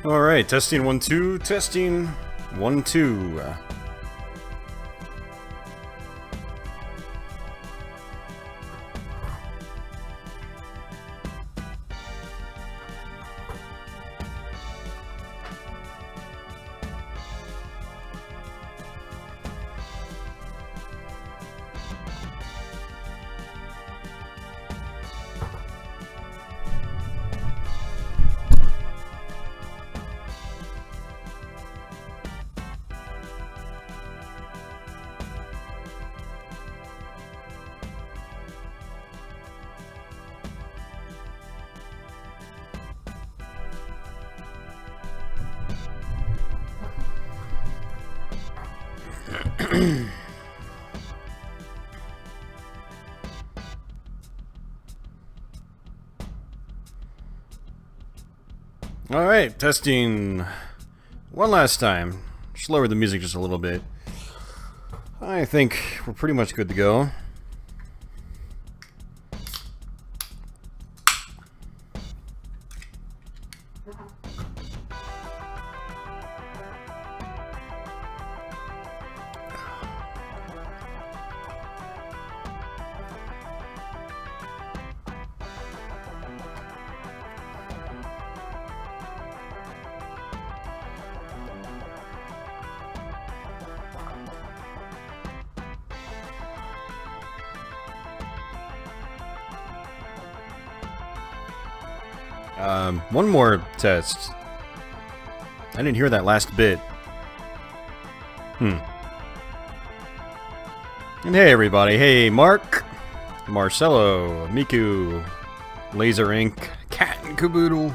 Alright, testing 1 2, testing 1 2. Alright, testing one last time. Just lower the music just a little bit. I think we're pretty much good to go. One more test. I didn't hear that last bit. And hey everybody, hey Mark, Marcelo, Miku, Laser Inc, Cat and Caboodle.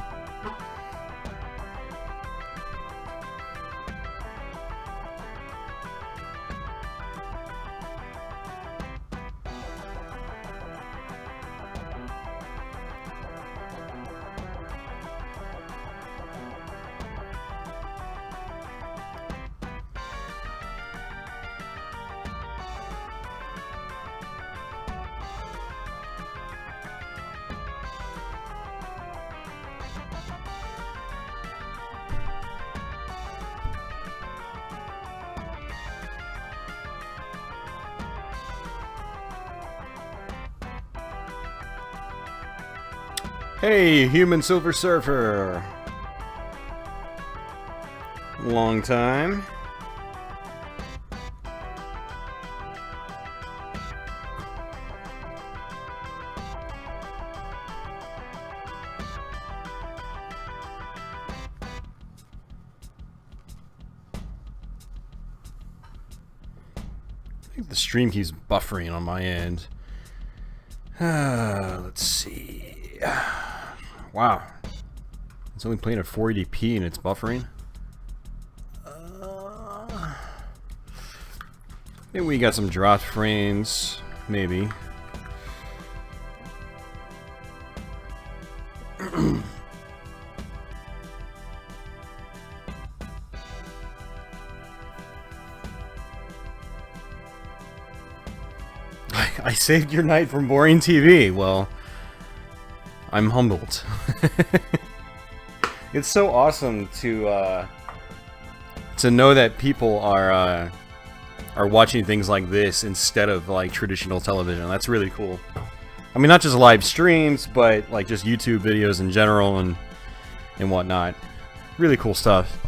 Hey, Human Silver Surfer. Long time. I think the stream keeps buffering on my end. Let's see. Wow. It's only playing at 480p and it's buffering. Maybe we got some dropped frames. Maybe. I saved your night from boring TV. Well, I'm humbled. It's so awesome to know that people are watching things like this instead of like traditional television. That's really cool. I mean, not just live streams, but like just YouTube videos in general and whatnot. Really cool stuff.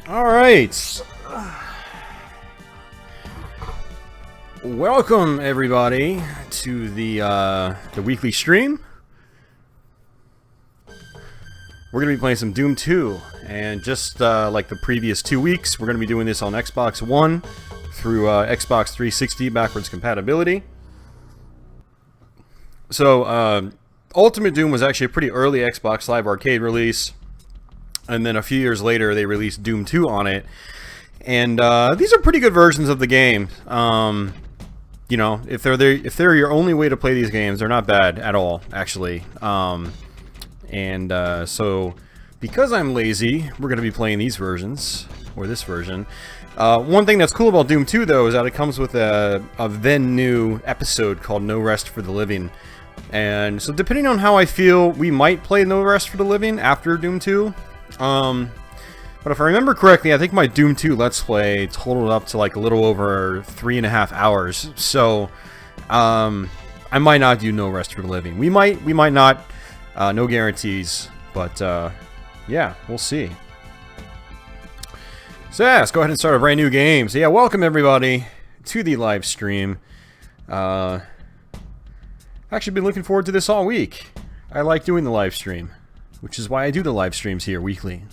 Alright, welcome everybody to the weekly stream. We're going to be playing some Doom 2, and just like the previous 2 weeks, we're going to be doing this on Xbox One through Xbox 360 backwards compatibility. So, Ultimate Doom was actually a pretty early Xbox Live Arcade release. And then a few years later, they released Doom 2 on it. And these are pretty good versions of the game. you know, if they're your only way to play these games, they're not bad at all, actually. So because I'm lazy, we're going to be playing these versions, or this version. One thing that's cool about Doom 2, though, is that it comes with a then new episode called No Rest for the Living. And so depending on how I feel, we might play No Rest for the Living after Doom 2. But if I remember correctly, I think my Doom 2 Let's Play totaled up to like a little over 3.5 hours. So I might not do No Rest for the Living. We might not. No guarantees. But yeah, we'll see. So yeah, let's go ahead and start a brand new game. So yeah, welcome everybody to the live stream. Actually been looking forward to this all week. I like doing the live stream, which is why I do the live streams here weekly.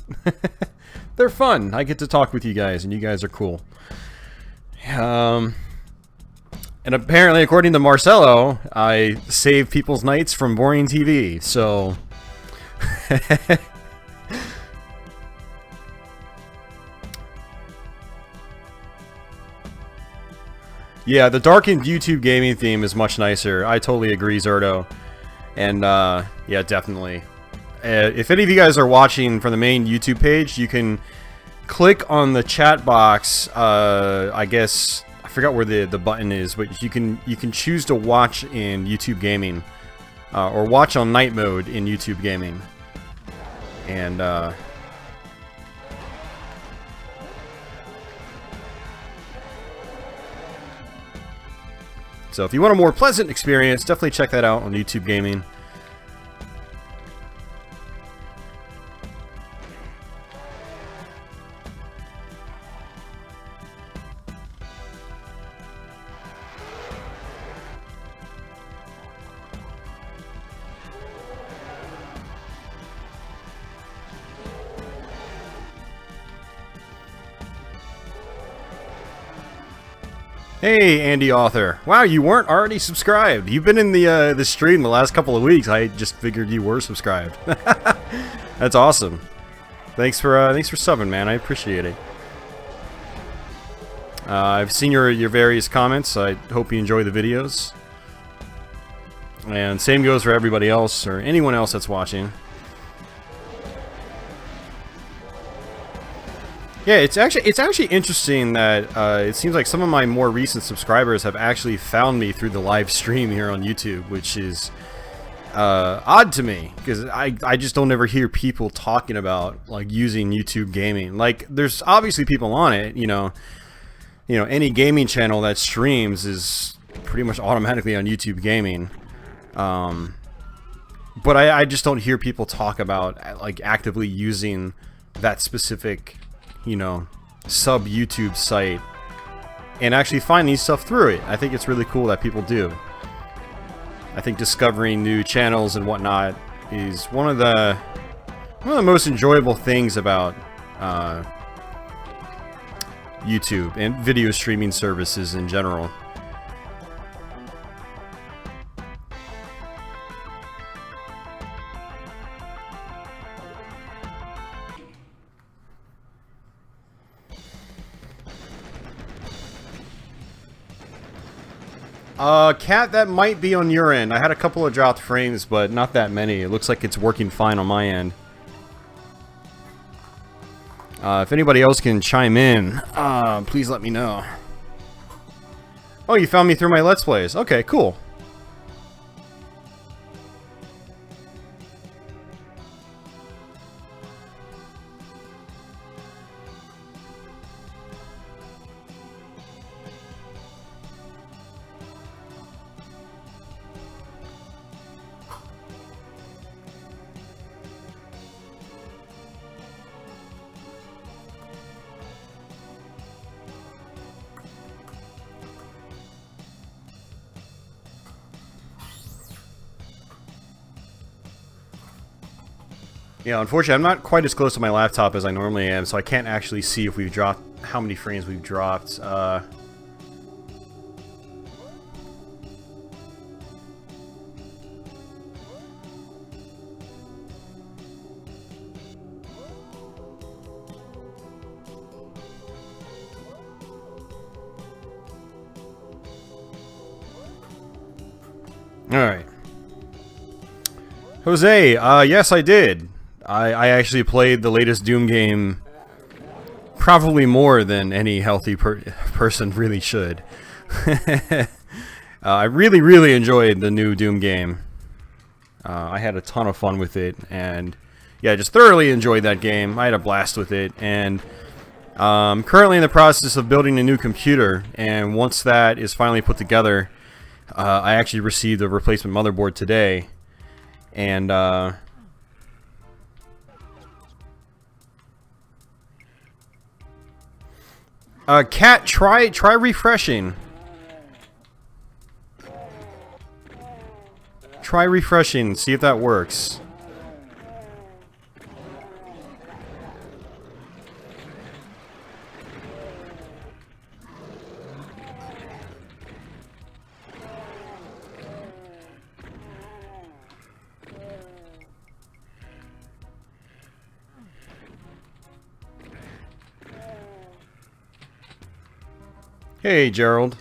They're fun. I get to talk with you guys, and you guys are cool. And apparently, according to Marcelo, I save people's nights from boring TV, so... Yeah, the darkened YouTube gaming theme is much nicer. I totally agree, Zerto. And, yeah, definitely. If any of you guys are watching from the main YouTube page, you can click on the chat box. I guess I forgot where the button is, but you can choose to watch in YouTube Gaming, or watch on night mode in YouTube Gaming, and so if you want a more pleasant experience, definitely check that out on YouTube Gaming. Hey, Andy Author. Wow, you weren't already subscribed. You've been in the stream the last couple of weeks. I just figured you were subscribed. That's awesome. Thanks for subbing, man. I appreciate it. I've seen your various comments. I hope you enjoy the videos. And same goes for everybody else or anyone else that's watching. Yeah, it's actually interesting that it seems like some of my more recent subscribers have actually found me through the live stream here on YouTube, which is odd to me because I just don't ever hear people talking about like using YouTube Gaming. Like, there's obviously people on it, you know, any gaming channel that streams is pretty much automatically on YouTube Gaming. But I just don't hear people talk about like actively using that specific, you know, sub YouTube site and actually finding stuff through it. I think it's really cool that people do. I think discovering new channels and whatnot is one of the most enjoyable things about YouTube and video streaming services in general. Cat, that might be on your end. I had a couple of dropped frames, but not that many. It looks like it's working fine on my end. If anybody else can chime in, please let me know. Oh, you found me through my Let's Plays. Okay, cool. Yeah, unfortunately, I'm not quite as close to my laptop as I normally am, so I can't actually see if we've dropped, how many frames we've dropped. Alright. Jose, yes I did. I actually played the latest Doom game probably more than any healthy person really should. I really enjoyed the new Doom game. I had a ton of fun with it, and yeah, just thoroughly enjoyed that game. I had a blast with it, and currently in the process of building a new computer, and once that is finally put together, I actually received a replacement motherboard today, and Cat, try refreshing. Try refreshing, see if that works. Hey, Gerald.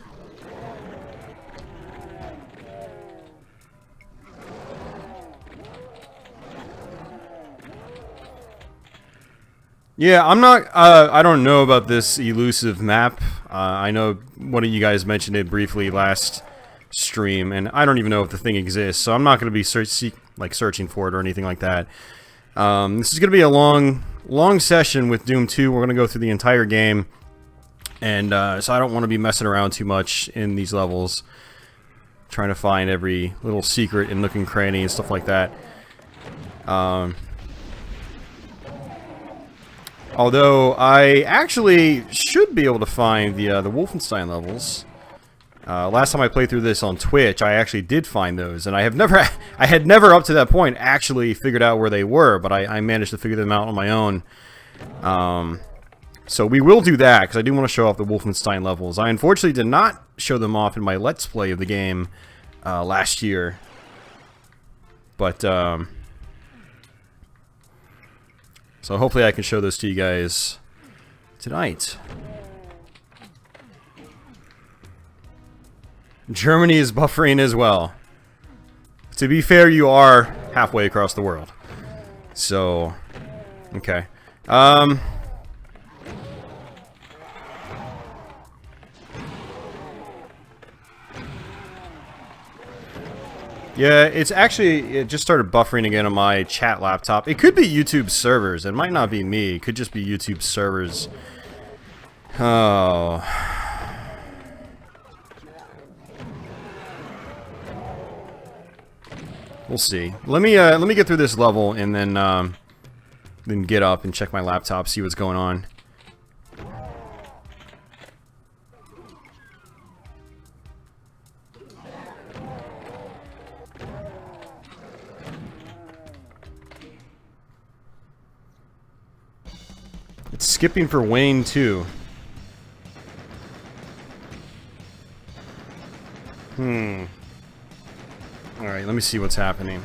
Yeah, I'm not, I don't know about this elusive map. I know one of you guys mentioned it briefly last stream, and I don't even know if the thing exists, so I'm not going to be searching for it or anything like that. This is going to be a long session with Doom 2. We're going to go through the entire game, and so I don't want to be messing around too much in these levels, trying to find every little secret and nook and cranny and stuff like that. Although I actually should be able to find the Wolfenstein levels. Last time I played through this on Twitch, I actually did find those, and I had never up to that point actually figured out where they were, but I managed to figure them out on my own. So we will do that, because I do want to show off the Wolfenstein levels. I unfortunately did not show them off in my Let's Play of the game last year. But, so hopefully I can show those to you guys tonight. Germany is buffering as well. To be fair, you are halfway across the world. So, okay. Yeah, it just started buffering again on my chat laptop. It could be YouTube servers. It might not be me. It could just be YouTube servers. Oh. We'll see. Let me get through this level and then get up and check my laptop, see what's going on. It's skipping for Wayne too. Alright, let me see what's happening.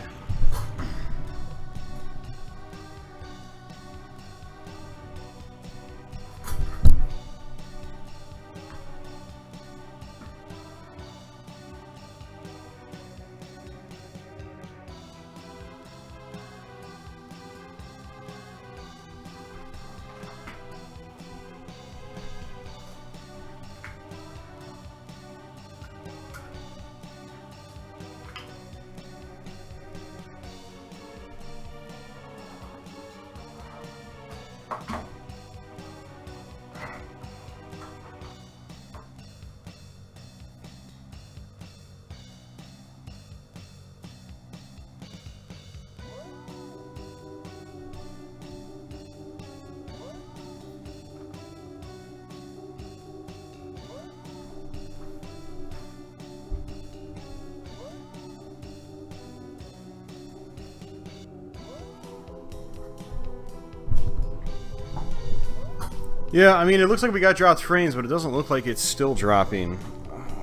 Yeah, I mean, it looks like we got dropped frames, but it doesn't look like it's still dropping.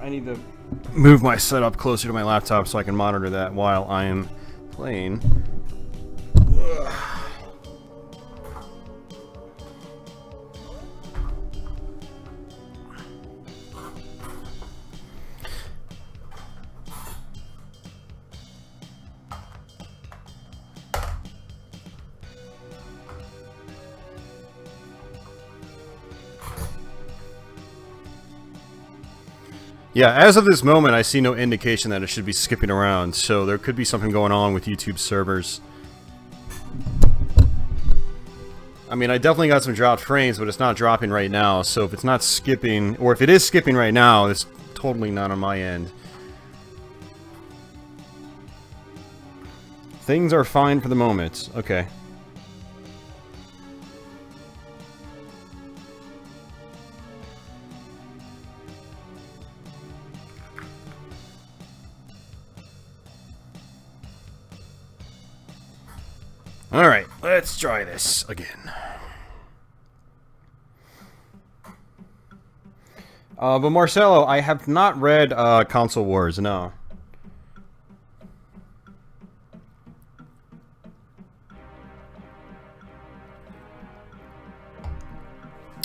I need to move my setup closer to my laptop so I can monitor that while I am playing. Yeah, as of this moment, I see no indication that it should be skipping around, so there could be something going on with YouTube servers. I mean, I definitely got some dropped frames, but it's not dropping right now, so if it's not skipping, or if it is skipping right now, it's totally not on my end. Things are fine for the moment. Okay. Alright, let's try this again. But Marcelo, I have not read Console Wars, no.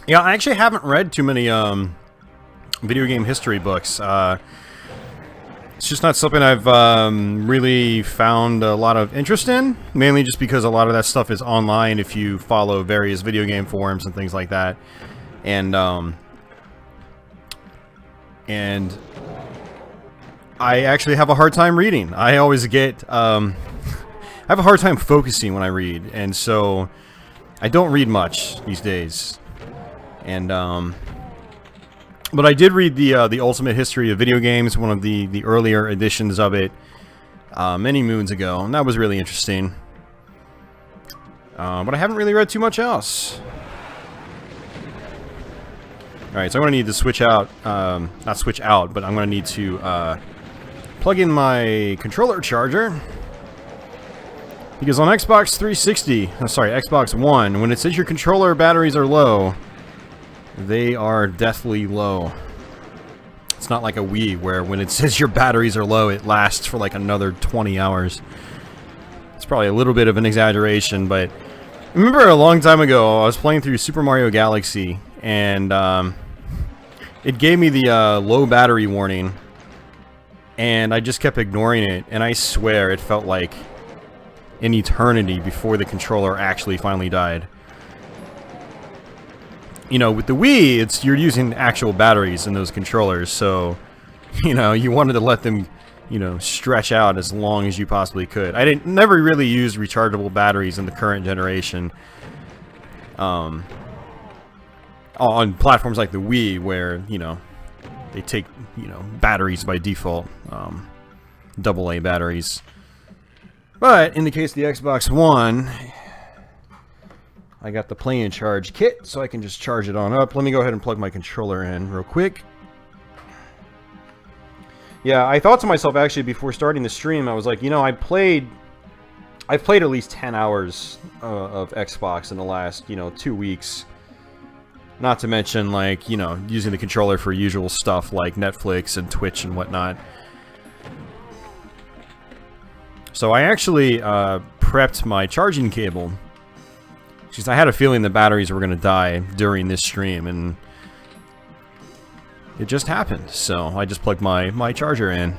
Yeah, I actually haven't read too many video game history books. It's just not something I've really found a lot of interest in, mainly just because a lot of that stuff is online if you follow various video game forums and things like that. And I actually have a hard time reading. I always get, I have a hard time focusing when I read, and so I don't read much these days. And, but I did read the Ultimate History of Video Games, one of the earlier editions of it, many moons ago, and that was really interesting. But I haven't really read too much else. Alright, so I'm going to need to switch out, not switch out, but I'm going to need to plug in my controller charger. Because on Xbox 360, sorry, Xbox One, when it says your controller batteries are low, they are deathly low. It's not like a Wii, where when it says your batteries are low, it lasts for like another 20 hours. It's probably a little bit of an exaggeration, but I remember a long time ago, I was playing through Super Mario Galaxy, and it gave me the low battery warning, and I just kept ignoring it, and I swear it felt like an eternity before the controller actually finally died. You know, with the Wii, you're using actual batteries in those controllers, so, you know, you wanted to let them, you know, stretch out as long as you possibly could. I never really used rechargeable batteries in the current generation. On platforms like the Wii, where, you know, they take, you know, batteries by default, AA batteries. But in the case of the Xbox One, I got the Play and Charge kit, so I can just charge it on up. Let me go ahead and plug my controller in real quick. Yeah, I thought to myself, actually, before starting the stream, I was like, you know, I've played at least 10 hours of Xbox in the last, you know, 2 weeks. Not to mention, like, you know, using the controller for usual stuff like Netflix and Twitch and whatnot. So I actually prepped my charging cable. Because I had a feeling the batteries were going to die during this stream, and it just happened. So I just plugged my charger in.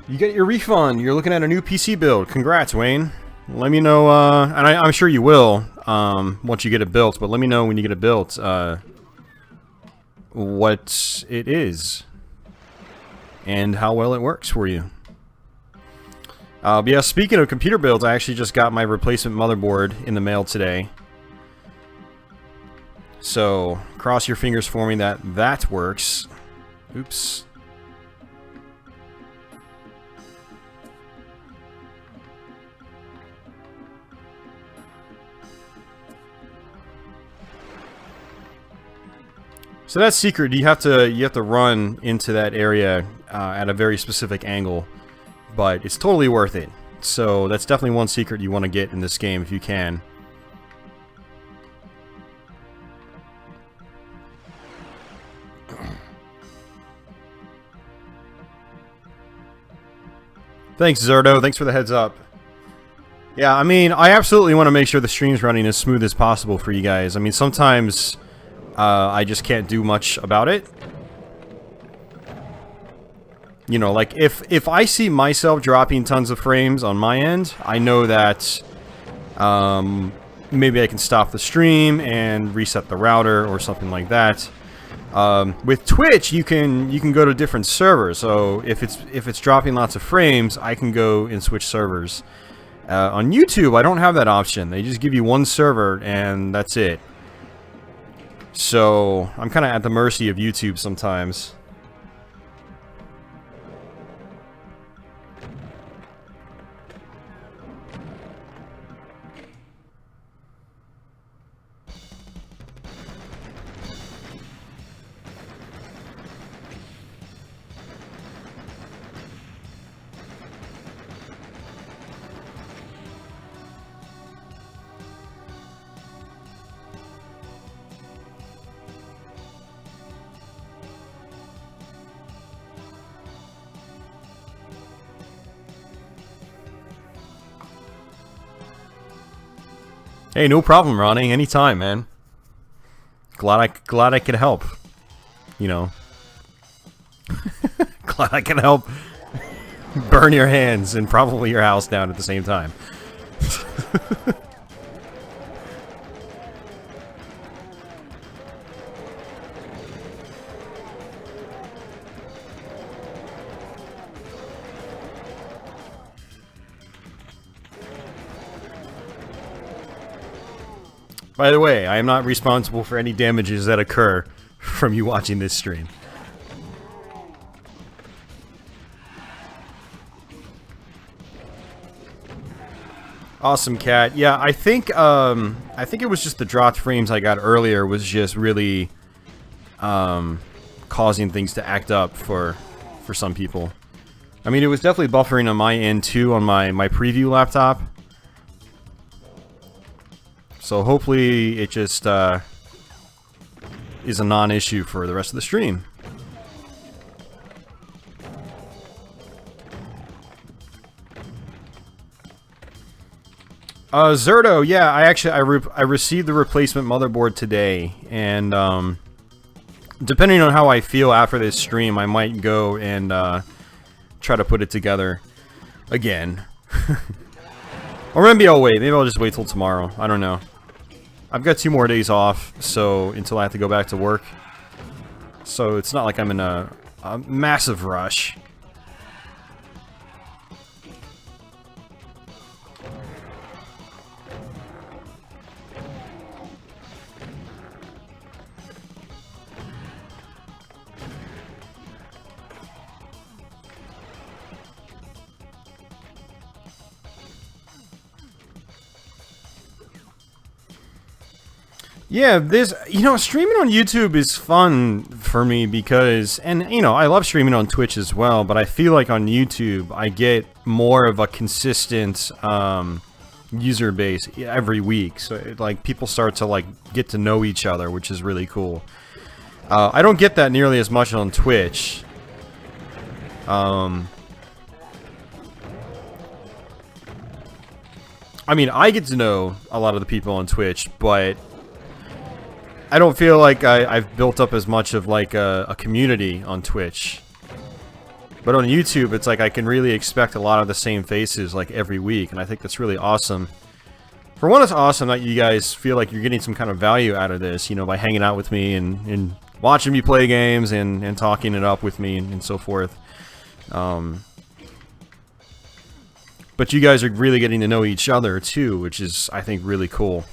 You get your refund. You're looking at a new PC build. Congrats, Wayne. Let me know, and I'm sure you will, once you get it built, but let me know when you get it built, what it is, and how well it works for you. But yeah, speaking of computer builds, I actually just got my replacement motherboard in the mail today. So, cross your fingers for me that that works. Oops. So that's secret. You have to run into that area at a very specific angle, but it's totally worth it. So that's definitely one secret you want to get in this game if you can. Thanks, Zerdo. Thanks for the heads up. Yeah, I mean, I absolutely want to make sure the stream's running as smooth as possible for you guys. I mean, sometimes I just can't do much about it. You know, like if I see myself dropping tons of frames on my end, I know that maybe I can stop the stream and reset the router or something like that. With Twitch, you can go to different servers. So if it's dropping lots of frames, I can go and switch servers. On YouTube, I don't have that option. They just give you one server and that's it. So I'm kind of at the mercy of YouTube sometimes. Hey, no problem, Ronnie. Anytime, man. Glad I could help. You know. Glad I can help burn your hands and probably your house down at the same time. By the way, I am not responsible for any damages that occur from you watching this stream. Awesome, Cat. Yeah, I think it was just the dropped frames I got earlier was just really causing things to act up for some people. I mean, it was definitely buffering on my end too on my preview laptop. So hopefully it just is a non-issue for the rest of the stream. Zerto, yeah, I received the replacement motherboard today, and depending on how I feel after this stream, I might go and try to put it together again. Or maybe I'll wait. Maybe I'll just wait till tomorrow. I don't know. I've got 2 more days off, so until I have to go back to work. So it's not like I'm in a massive rush. Yeah, streaming on YouTube is fun for me because, and, I love streaming on Twitch as well, but I feel like on YouTube, I get more of a consistent, user base every week. So, people start to, get to know each other, which is really cool. I don't get that nearly as much on Twitch. I mean, I get to know a lot of the people on Twitch, but I don't feel like I've built up as much of a community on Twitch. But on YouTube, it's I can really expect a lot of the same faces every week, and I think that's really awesome. For one, it's awesome that you guys feel like you're getting some kind of value out of this, by hanging out with me and watching me play games and talking it up with me and so forth. But you guys are really getting to know each other too, which is, I think, really cool.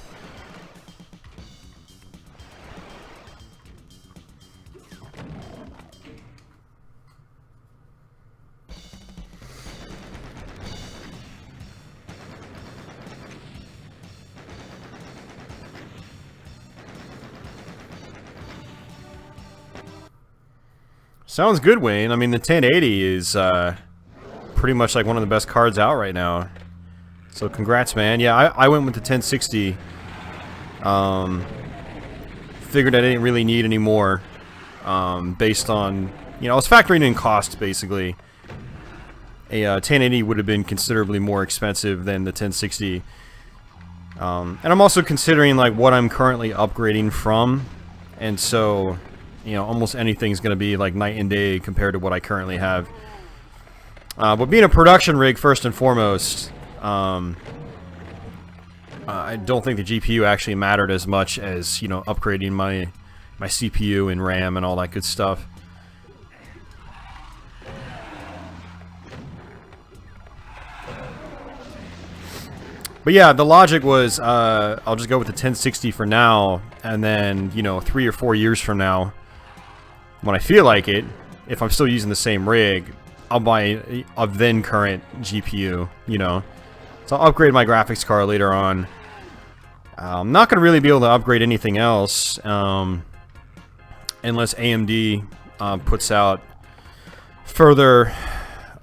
Sounds good, Wayne. I mean, the 1080 is pretty much one of the best cards out right now. So congrats, man. Yeah, I went with the 1060. Figured I didn't really need any more based on, I was factoring in cost, basically. A 1080 would have been considerably more expensive than the 1060. And I'm also considering, what I'm currently upgrading from. And so, almost anything's going to be, night and day compared to what I currently have. But being a production rig, first and foremost, I don't think the GPU actually mattered as much as, you know, upgrading my CPU and RAM and all that good stuff. But yeah, the logic was, I'll just go with the 1060 for now, and then, you know, 3 or 4 years from now, when I feel like it, if I'm still using the same rig, I'll buy a then current GPU, you know. So I'll upgrade my graphics card later on. I'm not going to really be able to upgrade anything else, unless AMD puts out later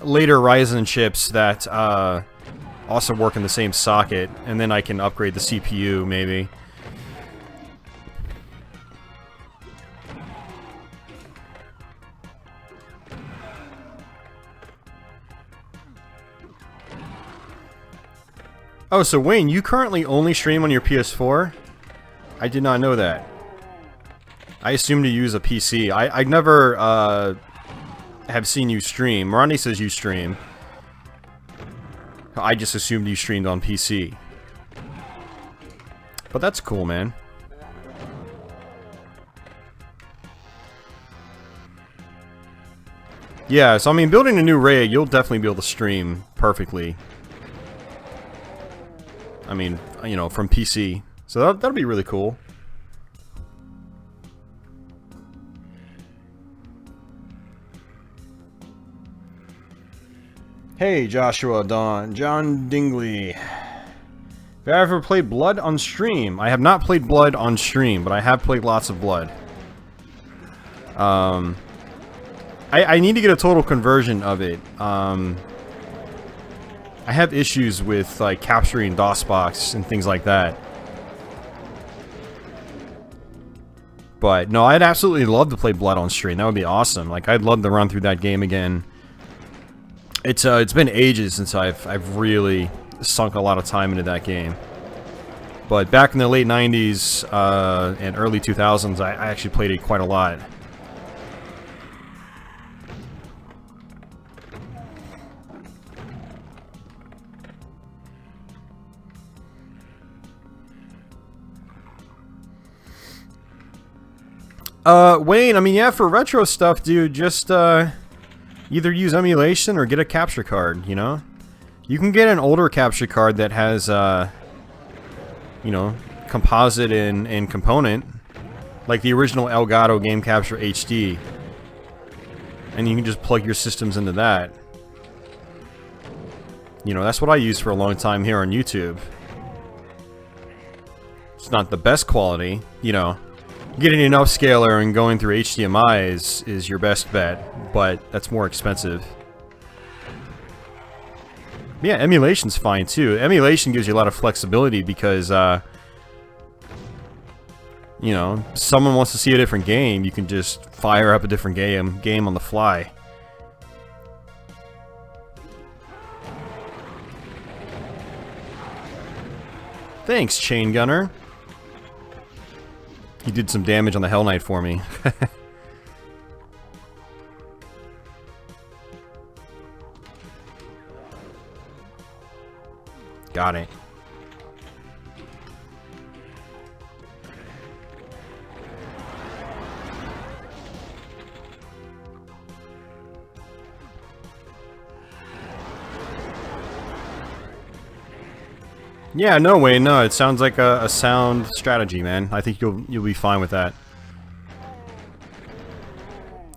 Ryzen chips that also work in the same socket, and then I can upgrade the CPU, maybe. Oh, so Wayne, you currently only stream on your PS4? I did not know that. I assumed you use a PC. I never have seen you stream. Ronnie says you stream. I just assumed you streamed on PC. But that's cool, man. Yeah, so I mean, building a new rig, you'll definitely be able to stream perfectly. I mean, you know, from PC. So that'll be really cool. Hey, Joshua, John Dingley. Have I ever played Blood on stream? I have not played Blood on stream, but I have played lots of Blood. I need to get a total conversion of it. I have issues with, like, capturing DOSBox and things like that. But, no, I'd absolutely love to play Blood on stream. That would be awesome. Like, I'd love to run through that game again. It's been ages since I've really sunk a lot of time into that game. But back in the late 90s and early 2000s, I actually played it quite a lot. Wayne, I mean, yeah, for retro stuff, dude, just, either use emulation or get a capture card, you know? You can get an older capture card that has, you know, composite and component, like the original Elgato Game Capture HD. And you can just plug your systems into that. You know, that's what I used for a long time here on YouTube. It's not the best quality, you know. Getting an upscaler and going through HDMI is your best bet, but that's more expensive. Yeah, emulation's fine too. Emulation gives you a lot of flexibility because, you know, someone wants to see a different game, you can just fire up a different game on the fly. Thanks, Chain Gunner. You did some damage on the Hell Knight for me. Got it. Yeah, no, Wayne, no, it sounds like a sound strategy, man. I think you'll be fine with that.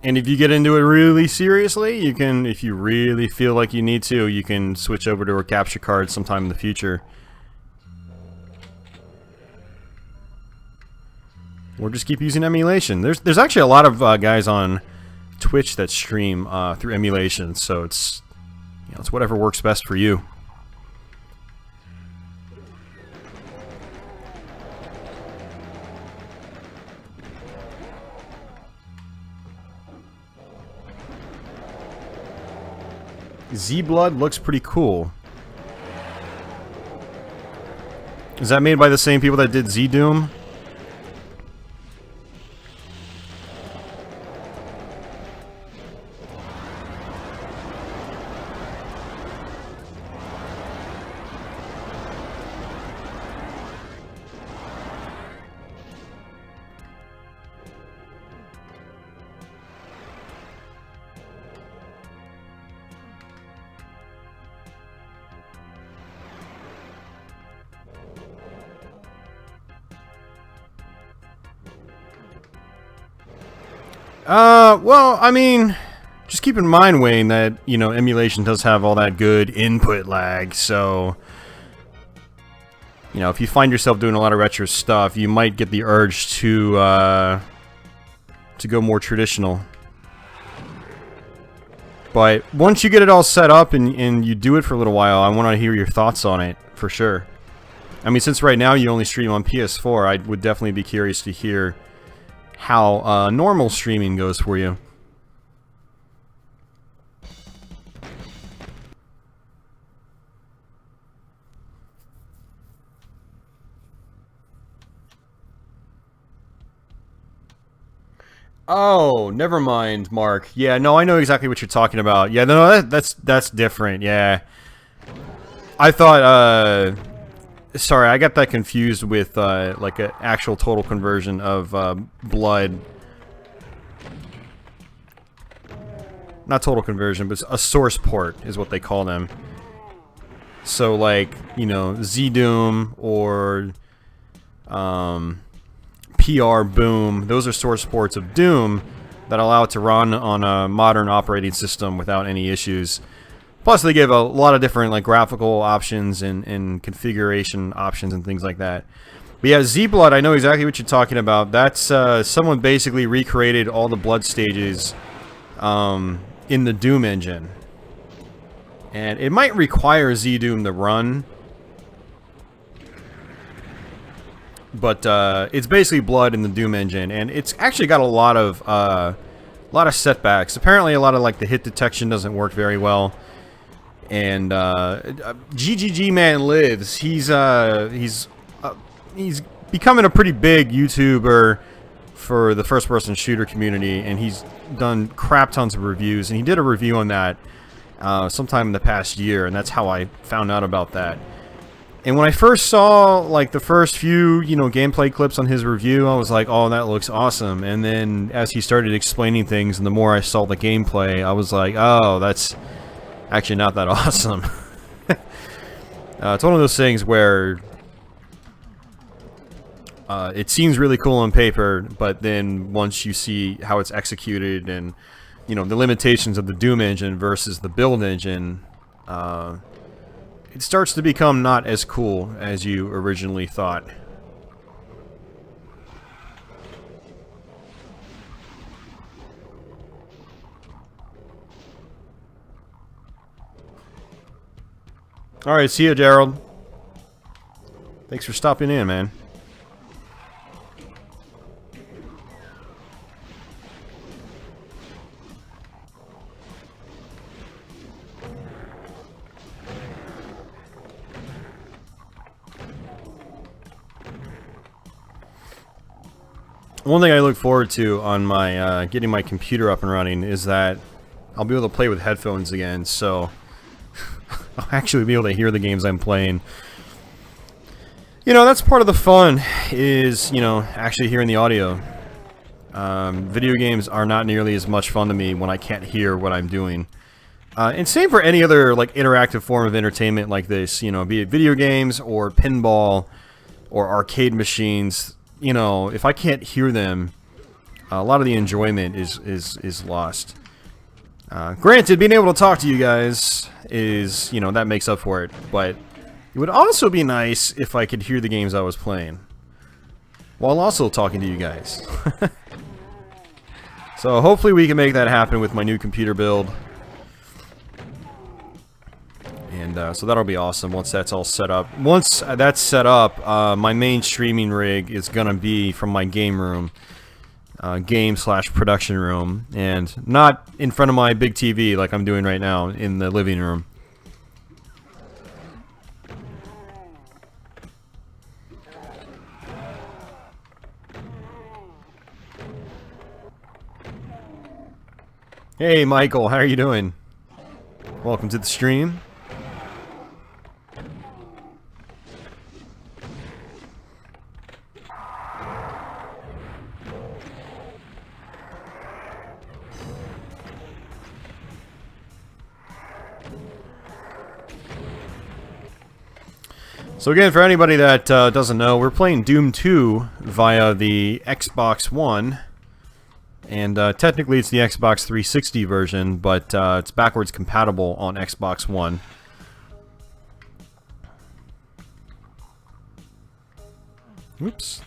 And if you get into it really seriously, you can, if you really feel like you need to, you can switch over to a capture card sometime in the future. Or just keep using emulation. There's actually a lot of guys on Twitch that stream through emulation, so it's, you know, it's whatever works best for you. Z-Blood looks pretty cool. Is that made by the same people that did Z-Doom? Well, I mean, just keep in mind, Wayne, that, you know, emulation does have all that good input lag, so, you know, if you find yourself doing a lot of retro stuff, you might get the urge to go more traditional. But once you get it all set up and you do it for a little while, I want to hear your thoughts on it, for sure. I mean, since right now you only stream on PS4, I would definitely be curious to hear how normal streaming goes for you. Oh, never mind, Mark. Yeah, no, I know exactly what you're talking about. Yeah, no, that's different. Yeah, I thought. Sorry, I got that confused with like an actual total conversion of blood. Not total conversion, but a source port is what they call them. So, like, you know, Z-Doom or PR Boom, those are source ports of Doom that allow it to run on a modern operating system without any issues. Plus, they give a lot of different like graphical options and configuration options and things like that. But yeah, Z-Blood, I know exactly what you're talking about. That's someone basically recreated all the blood stages in the Doom engine. And it might require Z-Doom to run, but it's basically blood in the Doom engine, and it's actually got a lot of setbacks. Apparently, a lot of like the hit detection doesn't work very well. And GGG Man Lives. He's becoming a pretty big YouTuber for the first-person shooter community, and he's done crap tons of reviews. And he did a review on that sometime in the past year, and that's how I found out about that. And when I first saw, like, the first few, you know, gameplay clips on his review, I was like, oh, that looks awesome. And then as he started explaining things, and the more I saw the gameplay, I was like, oh, that's actually not that awesome. It's one of those things where it seems really cool on paper, but then once you see how it's executed and, you know, the limitations of the Doom engine versus the build engine, it starts to become not as cool as you originally thought. Alright, see ya, Gerald. Thanks for stopping in, man. One thing I look forward to on my getting my computer up and running is that I'll be able to play with headphones again, so I'll actually be able to hear the games I'm playing. You know, that's part of the fun, is, you know, actually hearing the audio. Video games are not nearly as much fun to me when I can't hear what I'm doing. And same for any other, like, interactive form of entertainment like this, you know, be it video games or pinball or arcade machines. You know, if I can't hear them, a lot of the enjoyment is lost. Granted, being able to talk to you guys is, you know, that makes up for it. But it would also be nice if I could hear the games I was playing while also talking to you guys. So hopefully we can make that happen with my new computer build. And so that'll be awesome once that's all set up. Once that's set up, my main streaming rig is gonna be from my game room, game/production room, and not in front of my big TV like I'm doing right now in the living room. Hey Michael, how are you doing? Welcome to the stream. So again, for anybody that doesn't know, we're playing Doom 2 via the Xbox One. And technically it's the Xbox 360 version, but it's backwards compatible on Xbox One. Oops.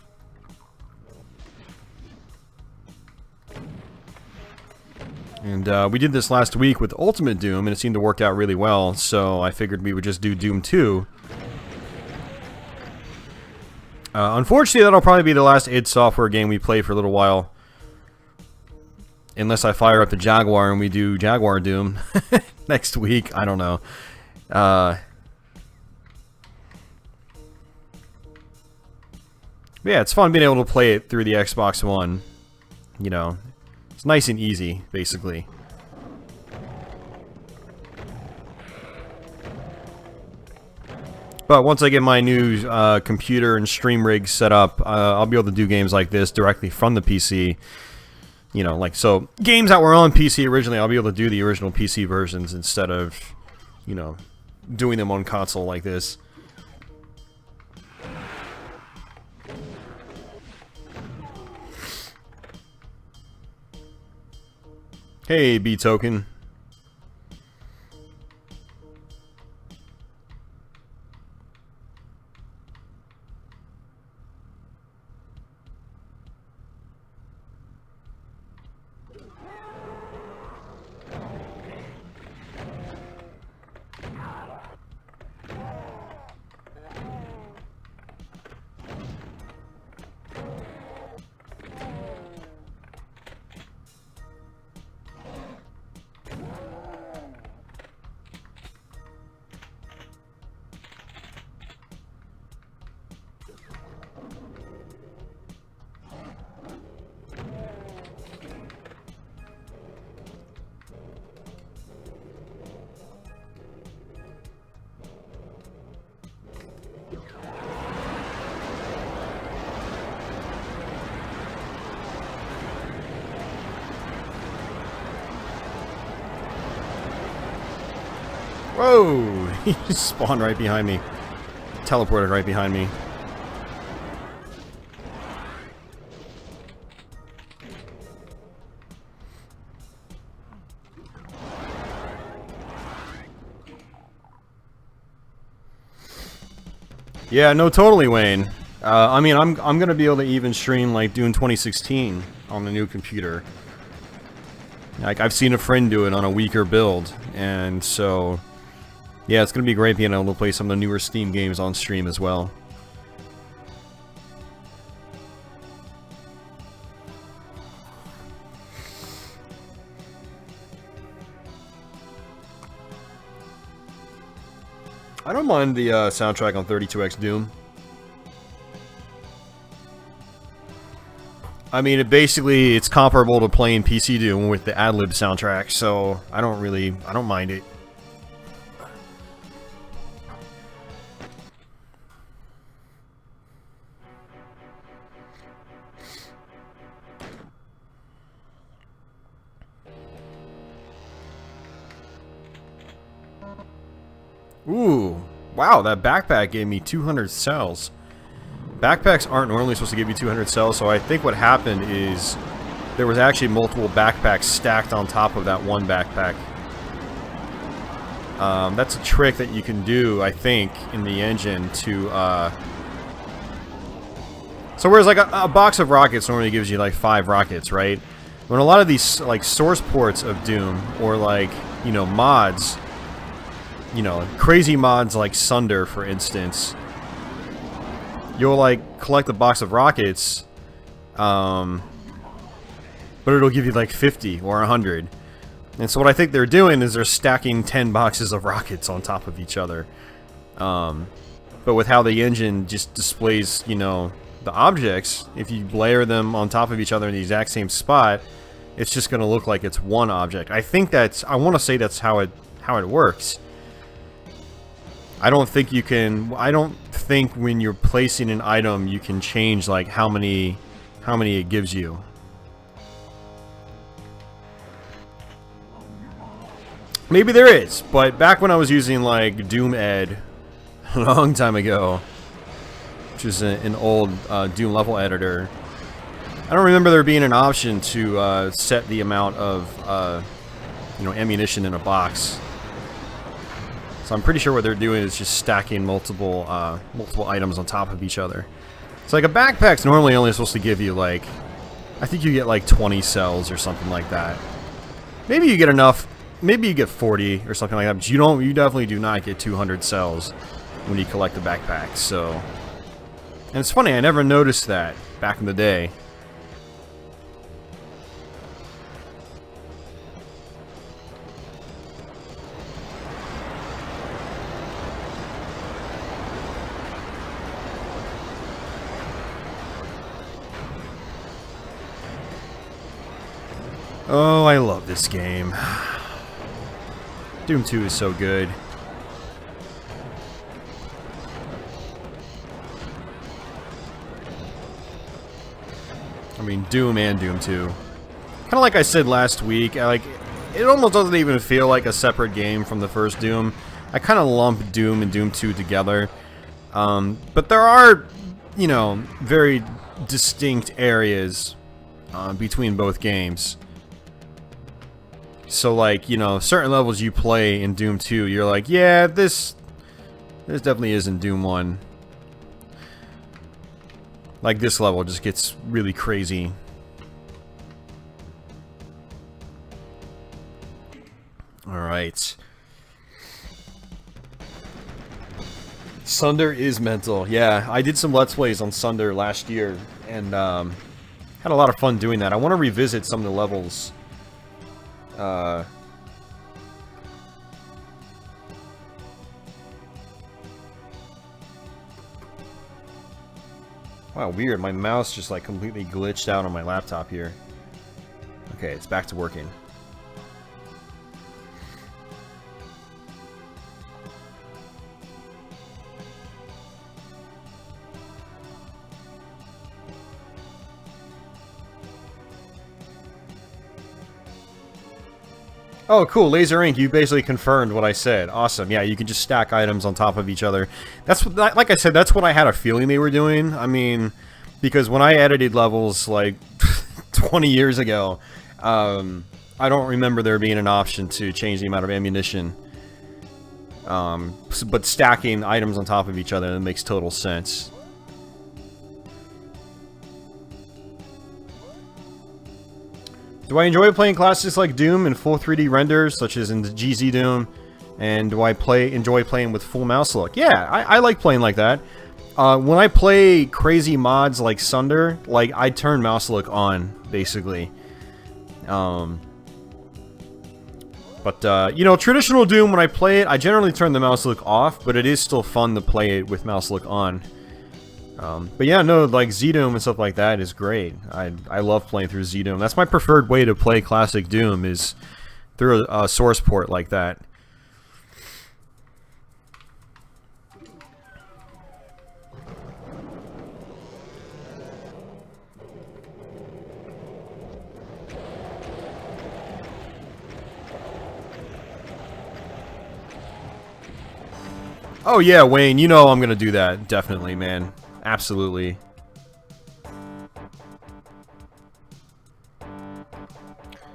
And we did this last week with Ultimate Doom, and it seemed to work out really well, so I figured we would just do Doom 2. Unfortunately, that'll probably be the last id Software game we play for a little while. Unless I fire up the Jaguar and we do Jaguar Doom next week. I don't know. But yeah, it's fun being able to play it through the Xbox One. You know, it's nice and easy, basically. But once I get my new computer and stream rig set up, I'll be able to do games like this directly from the PC. You know, like, so games that were on PC originally, I'll be able to do the original PC versions instead of, you know, doing them on console like this. Hey, B-Token. Whoa! He just spawned right behind me. Teleported right behind me. Yeah, no, totally, Wayne. I mean, I'm gonna be able to even stream like Dune 2016 on the new computer. Like, I've seen a friend do it on a weaker build, and so yeah, it's gonna be great being able to play some of the newer Steam games on stream as well. I don't mind the soundtrack on 32X Doom. I mean, it's comparable to playing PC Doom with the ad-lib soundtrack, so I don't mind it. Ooh, wow, that backpack gave me 200 cells. Backpacks aren't normally supposed to give you 200 cells, so I think what happened is there was actually multiple backpacks stacked on top of that one backpack. That's a trick that you can do, I think, in the engine to, So whereas like a box of rockets normally gives you like 5 rockets, right? When a lot of these like source ports of Doom, or like, you know, mods, you know, crazy mods like Sunder, for instance, you'll like collect a box of rockets, but it'll give you like 50 or 100. And so what I think they're doing is they're stacking 10 boxes of rockets on top of each other. But with how the engine just displays, you know, the objects, if you layer them on top of each other in the exact same spot, it's just going to look like it's one object. I think that's, I want to say that's how it works. I don't think when you're placing an item you can change like how many it gives you. Maybe there is, but back when I was using like Doom Ed a long time ago, which is an old Doom level editor, I don't remember there being an option to set the amount of ammunition in a box. So I'm pretty sure what they're doing is just stacking multiple items on top of each other. It's like a backpack's normally only supposed to give you like, I think you get like 20 cells or something like that. Maybe you get enough. Maybe you get 40 or something like that. But you definitely do not get 200 cells when you collect the backpack. So, and it's funny, I never noticed that back in the day. Oh, I love this game. Doom 2 is so good. I mean, Doom and Doom 2. Kind of like I said last week, it almost doesn't even feel like a separate game from the first Doom. I kind of lump Doom and Doom 2 together. But there are, very distinct areas between both games. So, like, certain levels you play in Doom 2, you're like, yeah, this definitely isn't Doom 1. Like, this level just gets really crazy. Alright. Sunder is mental. Yeah, I did some Let's Plays on Sunder last year, and had a lot of fun doing that. I want to revisit some of the levels. Wow, weird. My mouse just like completely glitched out on my laptop here. Okay, it's back to working. Oh, cool. Laser Ink, you basically confirmed what I said. Awesome. Yeah, you can just stack items on top of each other. That's what, like I said, that's what I had a feeling they were doing. I mean, because when I edited levels like 20 years ago, I don't remember there being an option to change the amount of ammunition. But stacking items on top of each other, that makes total sense. Do I enjoy playing classics like Doom in full 3D renders, such as in the GZ Doom? And do I enjoy playing with full mouse look? Yeah, I like playing like that. When I play crazy mods like Sunder, like, I turn mouse look on, basically. Traditional Doom, when I play it, I generally turn the mouse look off, but it is still fun to play it with mouse look on. But yeah, no, like Z-Doom and stuff like that is great. I love playing through Z-Doom. That's my preferred way to play classic Doom, is through a source port like that. Oh yeah, Wayne, you know I'm gonna do that, definitely, man. Absolutely.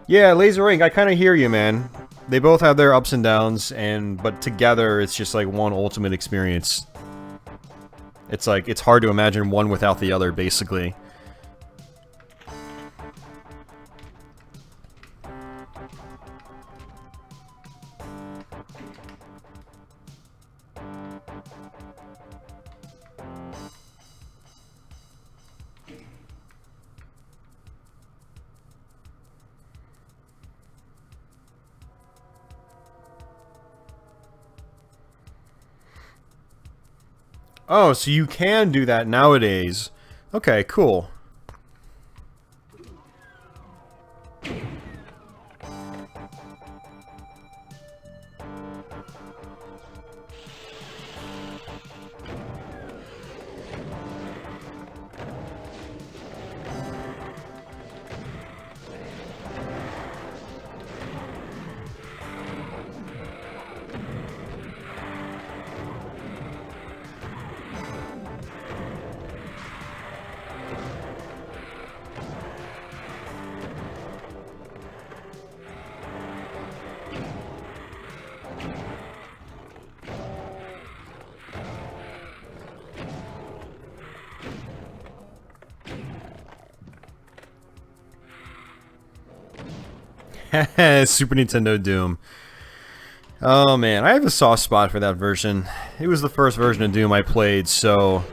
Yeah, Laser Ink, I kind of hear you, man. They both have their ups and downs, but together it's just like one ultimate experience. It's like, it's hard to imagine one without the other, basically. Oh, so you can do that nowadays. Okay, cool. Super Nintendo Doom. Oh man, I have a soft spot for that version. It was the first version of Doom I played, so...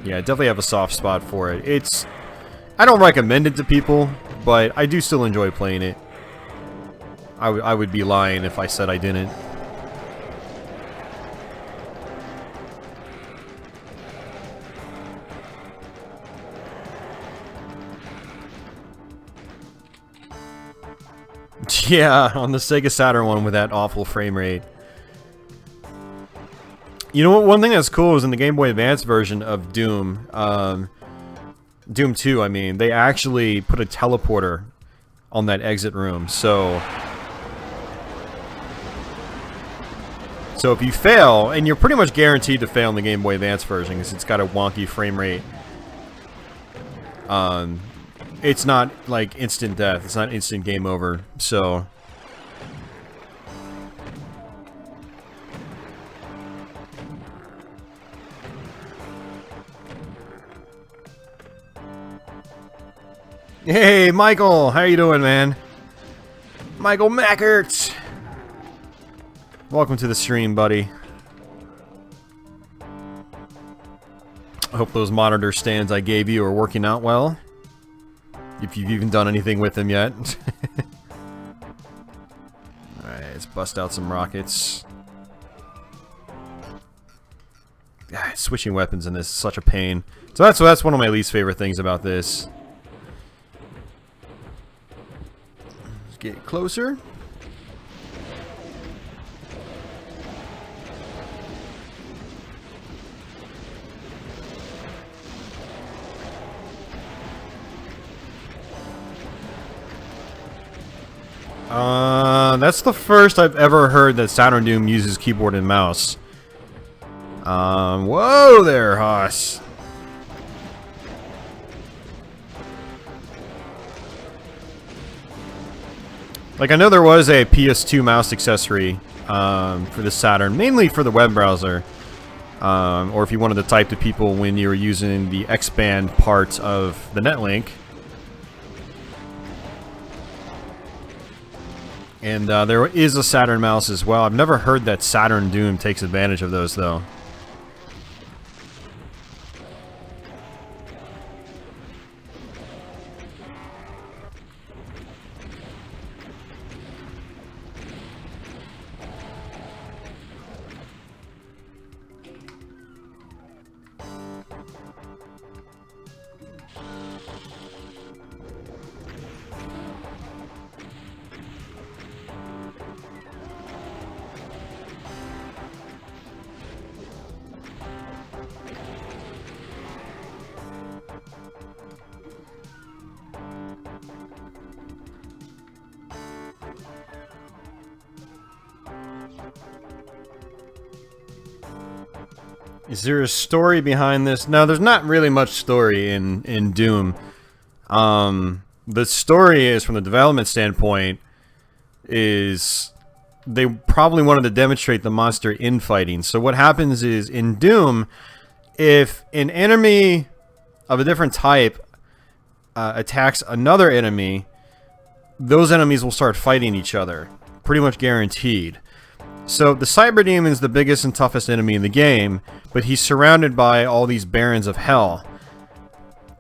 yeah, I definitely have a soft spot for it. I don't recommend it to people, but I do still enjoy playing it. I would be lying if I said I didn't. Yeah, on the Sega Saturn one with that awful frame rate. You know what? One thing that's cool is in the Game Boy Advance version of Doom, Doom 2, I mean, they actually put a teleporter on that exit room. So if you fail, and you're pretty much guaranteed to fail in the Game Boy Advance version because it's got a wonky frame rate. It's not like instant death. It's not instant game over. So hey, Michael, how you doing, man? Michael Mackert. Welcome to the stream, buddy. I hope those monitor stands I gave you are working out well. If you've even done anything with them yet. Alright, let's bust out some rockets. God, switching weapons in this is such a pain. So that's one of my least favorite things about this. Let's get closer. That's the first I've ever heard that Saturn Doom uses keyboard and mouse. Whoa there, Haas. Like, I know there was a PS2 mouse accessory for the Saturn, mainly for the web browser. Or if you wanted to type to people when you were using the X-band part of the Netlink. And there is a Saturn mouse as well. I've never heard that Saturn Doom takes advantage of those, though. Is there a story behind this? No, there's not really much story in Doom. The story is, from the development standpoint, is they probably wanted to demonstrate the monster infighting. So what happens is, in Doom, if an enemy of a different type attacks another enemy, those enemies will start fighting each other. Pretty much guaranteed. So the Cyber Demon's the biggest and toughest enemy in the game, but he's surrounded by all these Barons of Hell.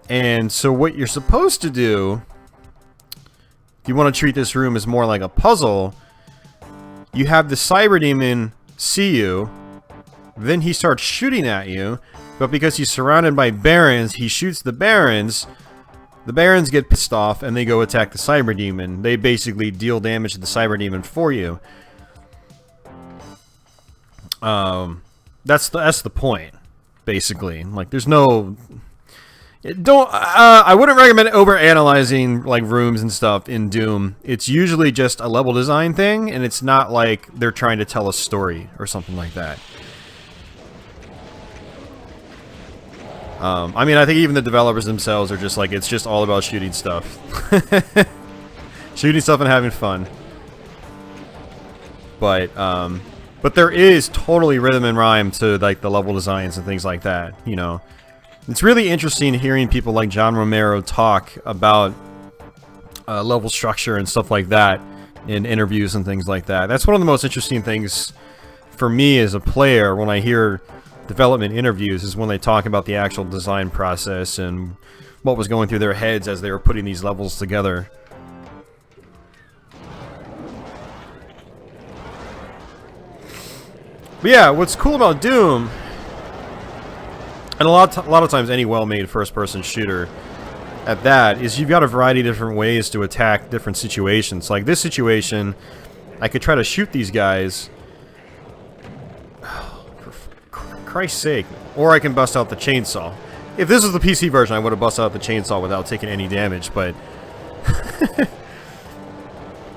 And so what you're supposed to do, if you want to treat this room as more like a puzzle, you have the Cyber Demon see you, then he starts shooting at you, but because he's surrounded by Barons, he shoots the Barons get pissed off and they go attack the Cyber Demon. They basically deal damage to the Cyber Demon for you. That's the point, basically. Like, there's no... I wouldn't recommend overanalyzing, like, rooms and stuff in Doom. It's usually just a level design thing, and it's not like they're trying to tell a story or something like that. I mean, I think even the developers themselves are just like, it's just all about shooting stuff. Shooting stuff and having fun. But there is totally rhythm and rhyme to, like, the level designs and things like that, you know. It's really interesting hearing people like John Romero talk about level structure and stuff like that in interviews and things like that. That's one of the most interesting things for me as a player when I hear development interviews, is when they talk about the actual design process and what was going through their heads as they were putting these levels together. But yeah, what's cool about Doom, and a lot of times any well-made first-person shooter at that, is you've got a variety of different ways to attack different situations. Like this situation, I could try to shoot these guys, for Christ's sake, or I can bust out the chainsaw. If this was the PC version, I would have busted out the chainsaw without taking any damage, but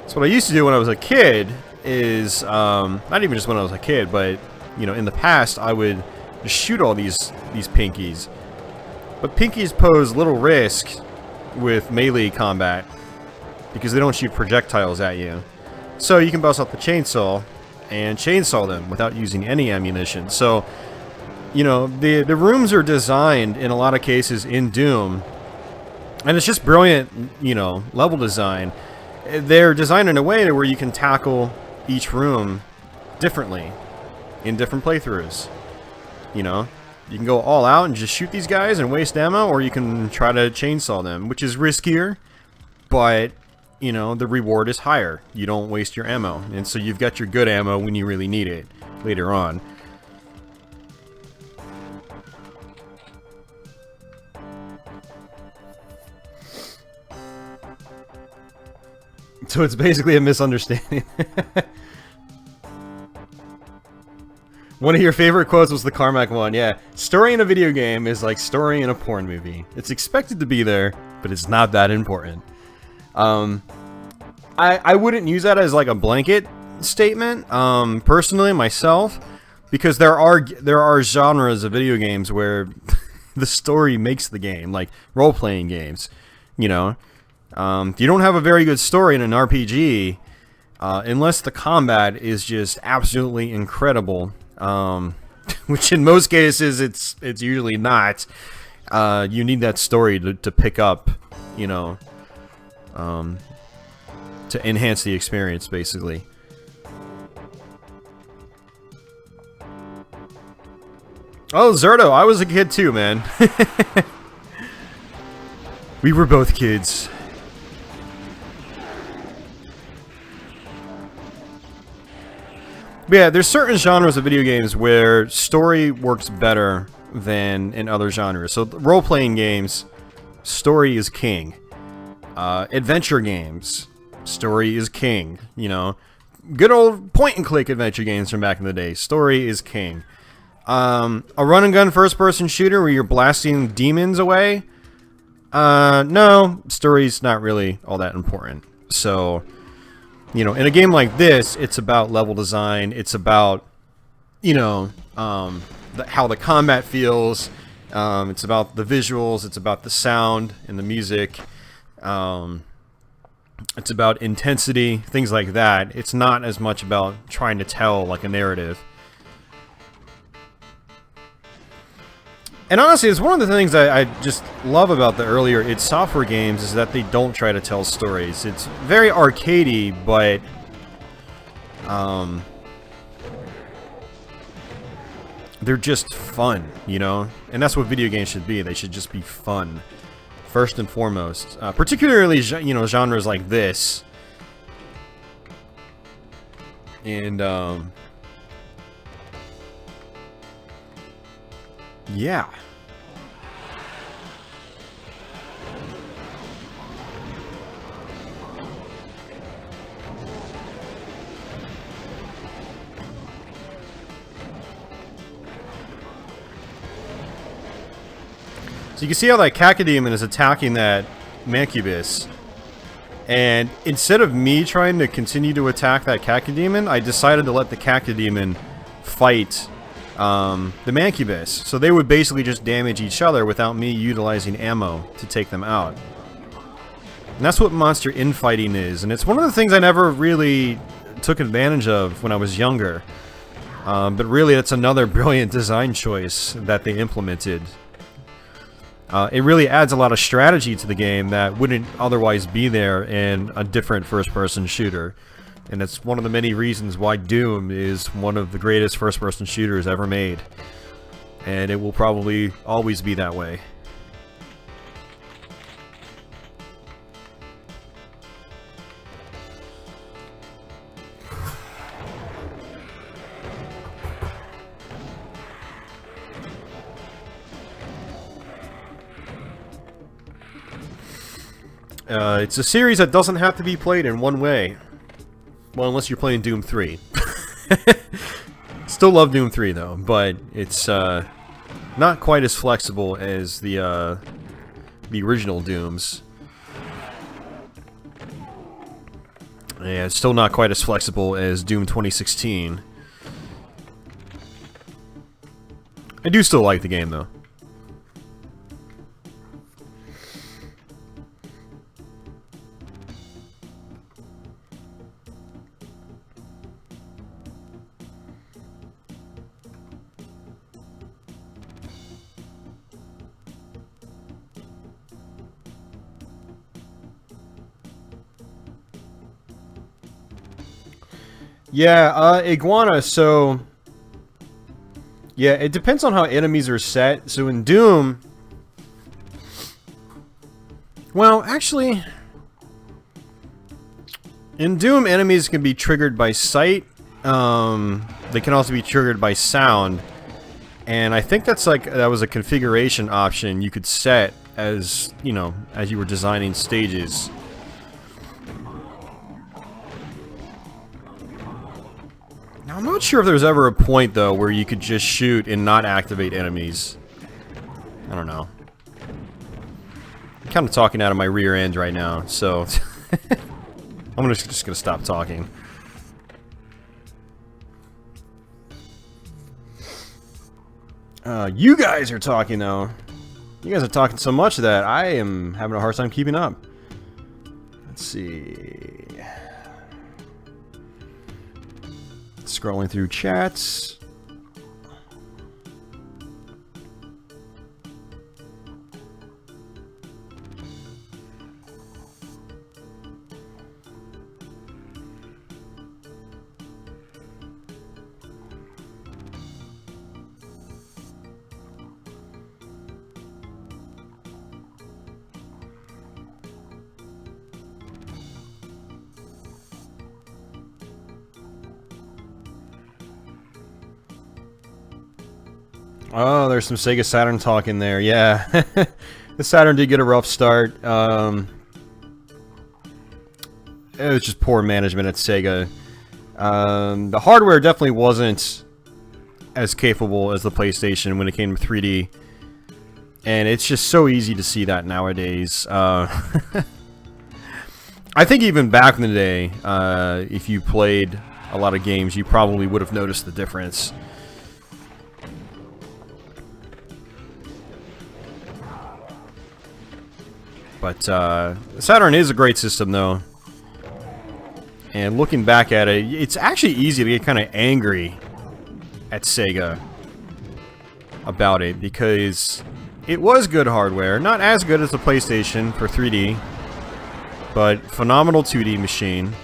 that's what I used to do when I was a kid. Is not even just when I was a kid, but you know, in the past, I would just shoot all these pinkies. But pinkies pose little risk with melee combat because they don't shoot projectiles at you. So you can bust out the chainsaw and chainsaw them without using any ammunition. So, you know, the rooms are designed in a lot of cases in Doom, and it's just brilliant, you know, level design. They're designed in a way to where you can tackle each room differently in different playthroughs. You know, you can go all out and just shoot these guys and waste ammo, or you can try to chainsaw them, which is riskier, but you know, the reward is higher. You don't waste your ammo, and so you've got your good ammo when you really need it later on. So it's basically a misunderstanding. One of your favorite quotes was the Carmack one. Yeah, story in a video game is like story in a porn movie. It's expected to be there, but it's not that important. I wouldn't use that as like a blanket statement, personally, myself, because there are genres of video games where the story makes the game, like role-playing games, you know. If you don't have a very good story in an RPG, unless the combat is just absolutely incredible, which in most cases it's usually not, you need that story to pick up, you know, to enhance the experience, basically. Oh, Zerto, I was a kid too, man. We were both kids. But yeah, there's certain genres of video games where story works better than in other genres. So role-playing games, story is king. Adventure games, story is king. You know, good old point-and-click adventure games from back in the day, story is king. A run-and-gun first-person shooter where you're blasting demons away, no, story's not really all that important. So, you know, in a game like this, it's about level design. It's about, you know, how the combat feels. It's about the visuals. It's about the sound and the music. It's about intensity, things like that. It's not as much about trying to tell like a narrative. And honestly, it's one of the things I just love about the earlier id Software games is that they don't try to tell stories. It's very arcadey, but they're just fun, you know? And that's what video games should be. They should just be fun, first and foremost. Particularly, you know, genres like this. And, yeah. So you can see how that Cacodemon is attacking that Mancubus. And instead of me trying to continue to attack that Cacodemon, I decided to let the Cacodemon fight the Mancubus. So they would basically just damage each other without me utilizing ammo to take them out. And that's what monster infighting is. And it's one of the things I never really took advantage of when I was younger. But really, it's another brilliant design choice that they implemented. It really adds a lot of strategy to the game that wouldn't otherwise be there in a different first-person shooter. And it's one of the many reasons why Doom is one of the greatest first-person shooters ever made. And it will probably always be that way. It's a series that doesn't have to be played in one way. Well, unless you're playing Doom 3. Still love Doom 3 though, but it's not quite as flexible as the original Dooms. Yeah, it's still not quite as flexible as Doom 2016. I do still like the game though. Yeah, Iguana, so... Yeah, it depends on how enemies are set. So in Doom... Well, actually... In Doom, enemies can be triggered by sight. They can also be triggered by sound. And I think that's like... That was a configuration option you could set as, you know, as you were designing stages. Now, I'm not sure if there's ever a point, though, where you could just shoot and not activate enemies. I don't know. I'm kind of talking out of my rear end right now, so... I'm just gonna stop talking. You guys are talking, though. You guys are talking so much that I am having a hard time keeping up. Let's see... Scrolling through chats. Oh, there's some Sega Saturn talk in there. Yeah, the Saturn did get a rough start. It was just poor management at Sega. The hardware definitely wasn't as capable as the PlayStation when it came to 3D. And it's just so easy to see that nowadays. I think even back in the day, if you played a lot of games, you probably would have noticed the difference. But Saturn is a great system, though. And looking back at it, it's actually easy to get kind of angry at Sega about it, because it was good hardware. Not as good as the PlayStation for 3D, but phenomenal 2D machine.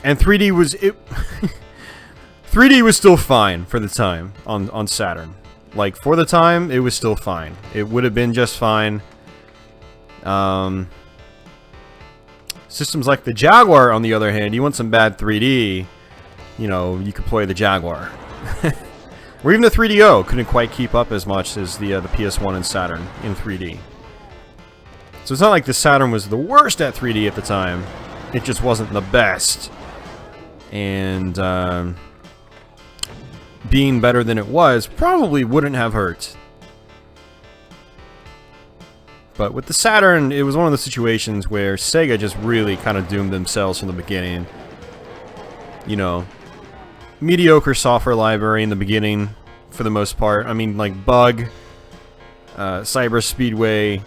And 3D was... 3D was still fine for the time on Saturn. Like, for the time, it was still fine. It would have been just fine. Systems like the Jaguar, on the other hand, you want some bad 3D, you know, you could play the Jaguar. Or even the 3DO couldn't quite keep up as much as the PS1 and Saturn in 3D. So it's not like the Saturn was the worst at 3D at the time. It just wasn't the best. And being better than it was probably wouldn't have hurt. But with the Saturn, it was one of the situations where Sega just really kind of doomed themselves from the beginning. You know, mediocre software library in the beginning, for the most part. I mean, like Bug, Cyber Speedway,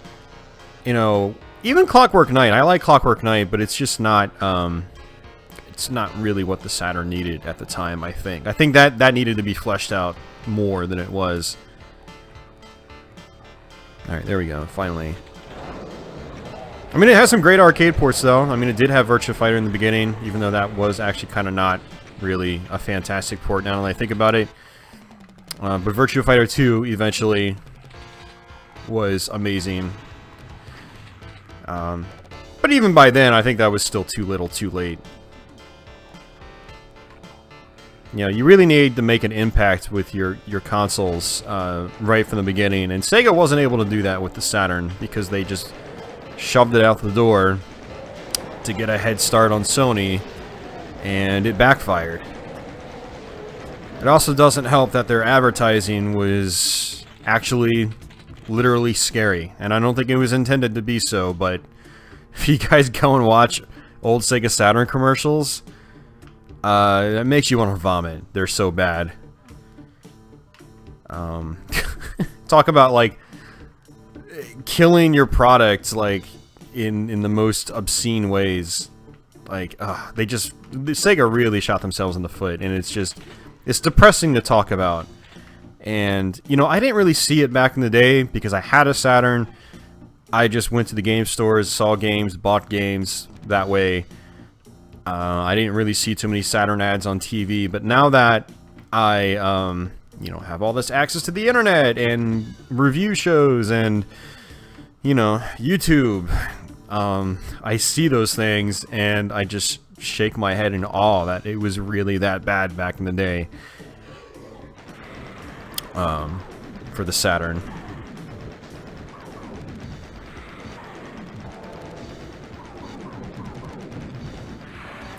you know, even Clockwork Knight. I like Clockwork Knight, but it's just not, it's not really what the Saturn needed at the time, I think. I think that needed to be fleshed out more than it was. Alright, there we go, finally. I mean, it has some great arcade ports, though. I mean, it did have Virtua Fighter in the beginning, even though that was actually kind of not really a fantastic port now that I think about it. But Virtua Fighter 2 eventually was amazing. But even by then, I think that was still too little, too late. You know, you really need to make an impact with your consoles right from the beginning. And Sega wasn't able to do that with the Saturn because they just shoved it out the door to get a head start on Sony, and it backfired. It also doesn't help that their advertising was actually literally scary, and I don't think it was intended to be so, but if you guys go and watch old Sega Saturn commercials, it makes you want to vomit. They're so bad. Talk about, like, killing your product, like, in the most obscene ways. Like, Sega really shot themselves in the foot, and it's depressing to talk about. And, you know, I didn't really see it back in the day because I had a Saturn. I just went to the game stores, saw games, bought games that way. I didn't really see too many Saturn ads on TV, but now that I, you know, have all this access to the internet and review shows and, you know, YouTube, I see those things and I just shake my head in awe that it was really that bad back in the day. For the Saturn.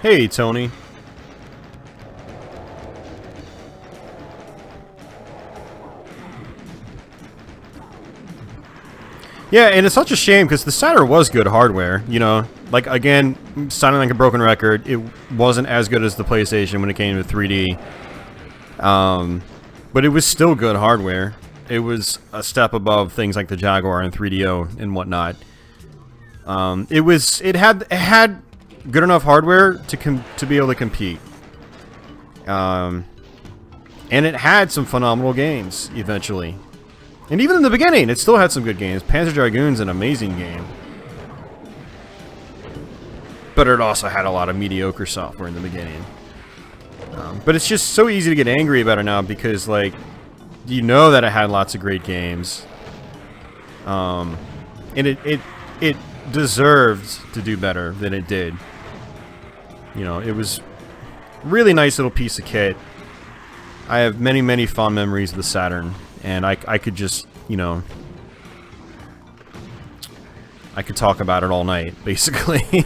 Hey, Tony. Yeah, and it's such a shame because the Saturn was good hardware, you know. Like, again, sounding like a broken record, it wasn't as good as the PlayStation when it came to 3D. But it was still good hardware. It was a step above things like the Jaguar and 3DO and whatnot. It had good enough hardware to be able to compete. And it had some phenomenal games eventually. And even in the beginning, it still had some good games. Panzer Dragoon's an amazing game. But it also had a lot of mediocre software in the beginning. But it's just so easy to get angry about it now because, like, you know that it had lots of great games. And it deserved to do better than it did. You know, it was really nice little piece of kit. I have many, many fond memories of the Saturn. And I could just, you know, I could talk about it all night, basically.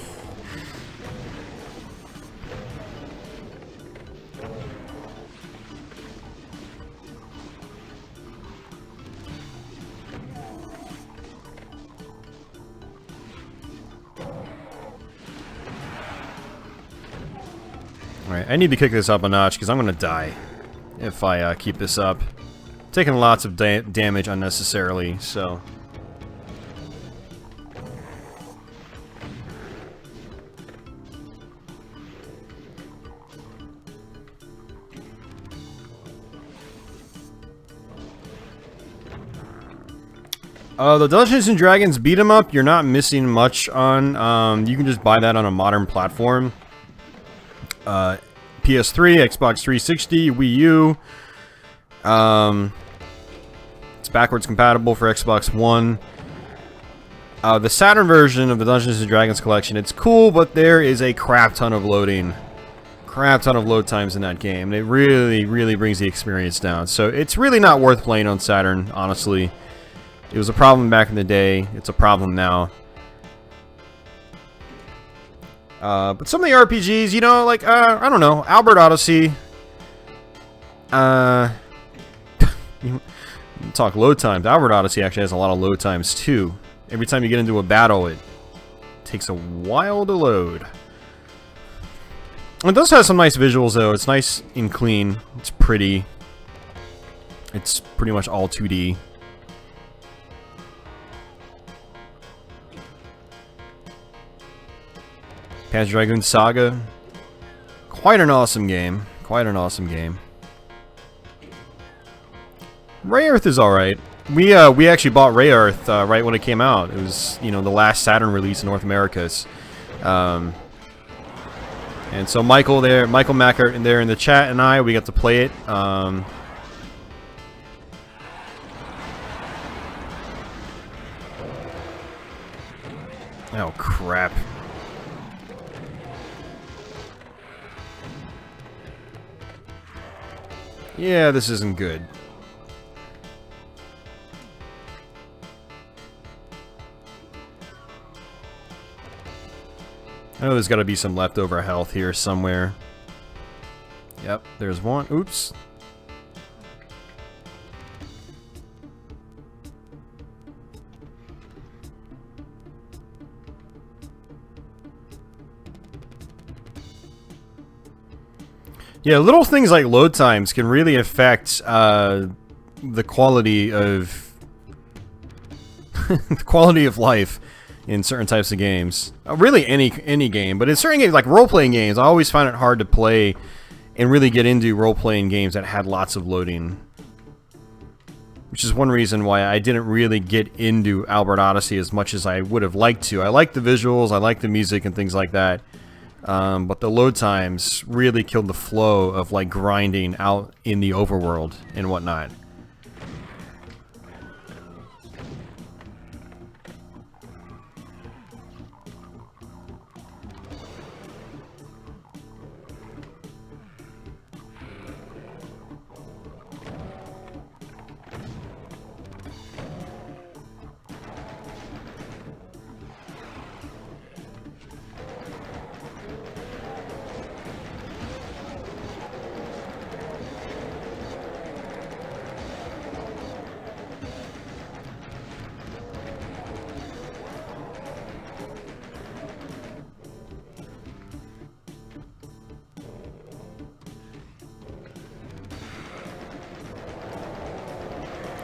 Alright, I need to kick this up a notch because I'm going to die if I keep this up. Taking lots of damage unnecessarily, so... The Dungeons & Dragons beat 'em up, you're not missing much on, you can just buy that on a modern platform. PS3, Xbox 360, Wii U. It's backwards compatible for Xbox One. The Saturn version of the Dungeons & Dragons collection, it's cool, but there is a crap ton of loading. Crap ton of load times in that game. And it really, really brings the experience down. So it's really not worth playing on Saturn, honestly. It was a problem back in the day. It's a problem now. But some of the RPGs, you know, like, I don't know, Albert Odyssey. Talk load times. Albert Odyssey actually has a lot of load times, too. Every time you get into a battle, it takes a while to load. It does have some nice visuals, though. It's nice and clean. It's pretty. It's pretty much all 2D. Panzer Dragoon Saga. Quite an awesome game. Quite an awesome game. Ray Earth is alright. We actually bought Ray Earth right when it came out. It was, you know, the last Saturn release in North Americas. And so Michael Macker there in the chat and we got to play it. Oh crap. Yeah, this isn't good. I know there's got to be some leftover health here somewhere. Yep, there's one. Oops. Yeah, little things like load times can really affect the quality of the quality of life in certain types of games. Really any game, but in certain games like role-playing games, I always find it hard to play and really get into role-playing games that had lots of loading. Which is one reason why I didn't really get into Albert Odyssey as much as I would have liked to. I like the visuals, I like the music and things like that. But the load times really killed the flow of like grinding out in the overworld and whatnot.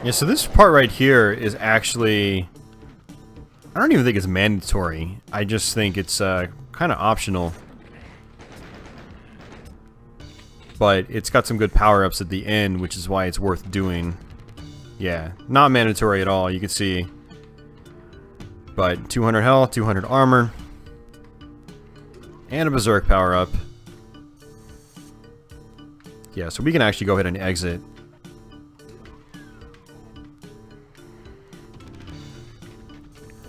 Yeah, so this part right here is actually... I don't even think it's mandatory. I just think it's kind of optional. But it's got some good power-ups at the end, which is why it's worth doing. Yeah, not mandatory at all, you can see. But 200 health, 200 armor. And a Berserk power-up. Yeah, so we can actually go ahead and exit.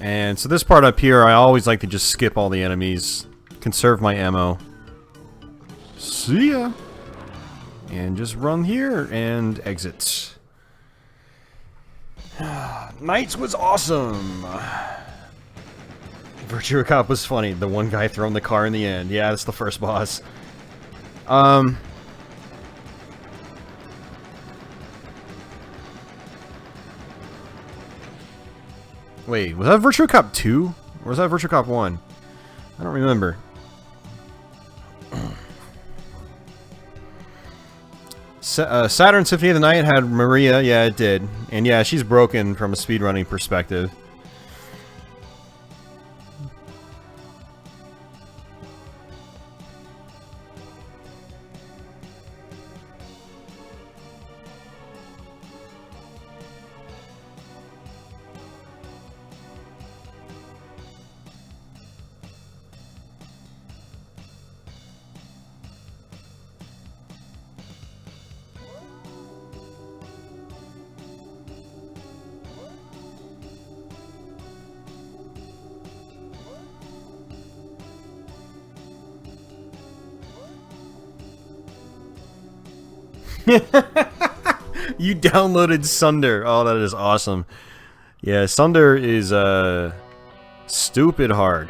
And so this part up here, I always like to just skip all the enemies, conserve my ammo. See ya! And just run here and exit. Knights was awesome! Virtua Cop was funny. The one guy throwing the car in the end. Yeah, that's the first boss. Wait, was that Virtua Cop 2? Or was that Virtua Cop 1? I don't remember. Saturn Symphony of the Night had Maria. Yeah, it did. And yeah, she's broken from a speedrunning perspective. You downloaded Sunder. Oh, that is awesome. Yeah, Sunder is stupid hard.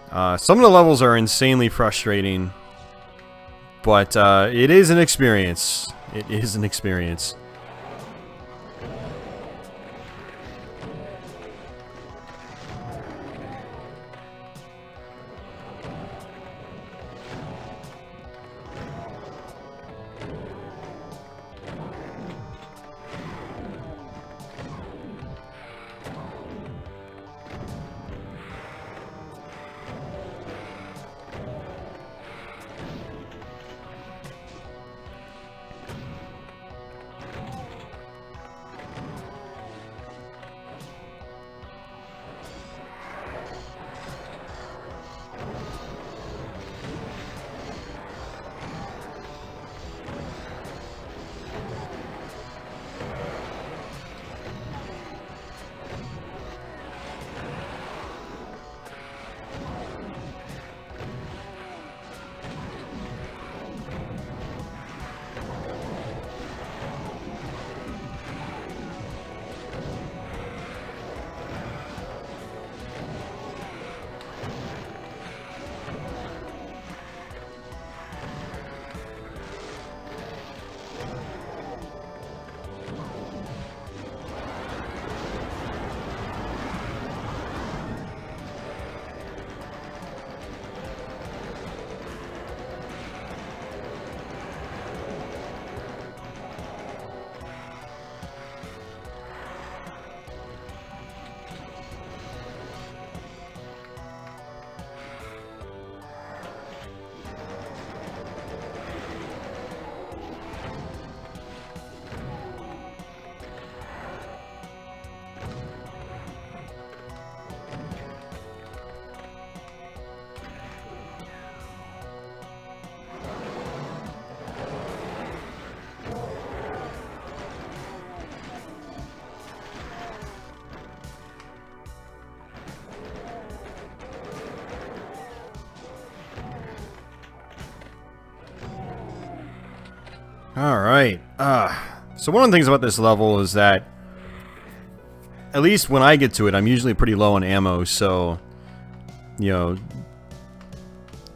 Some of the levels are insanely frustrating, but it is an experience. It is an experience. Alright. So one of the things about this level is that, at least when I get to it, I'm usually pretty low on ammo, so, you know,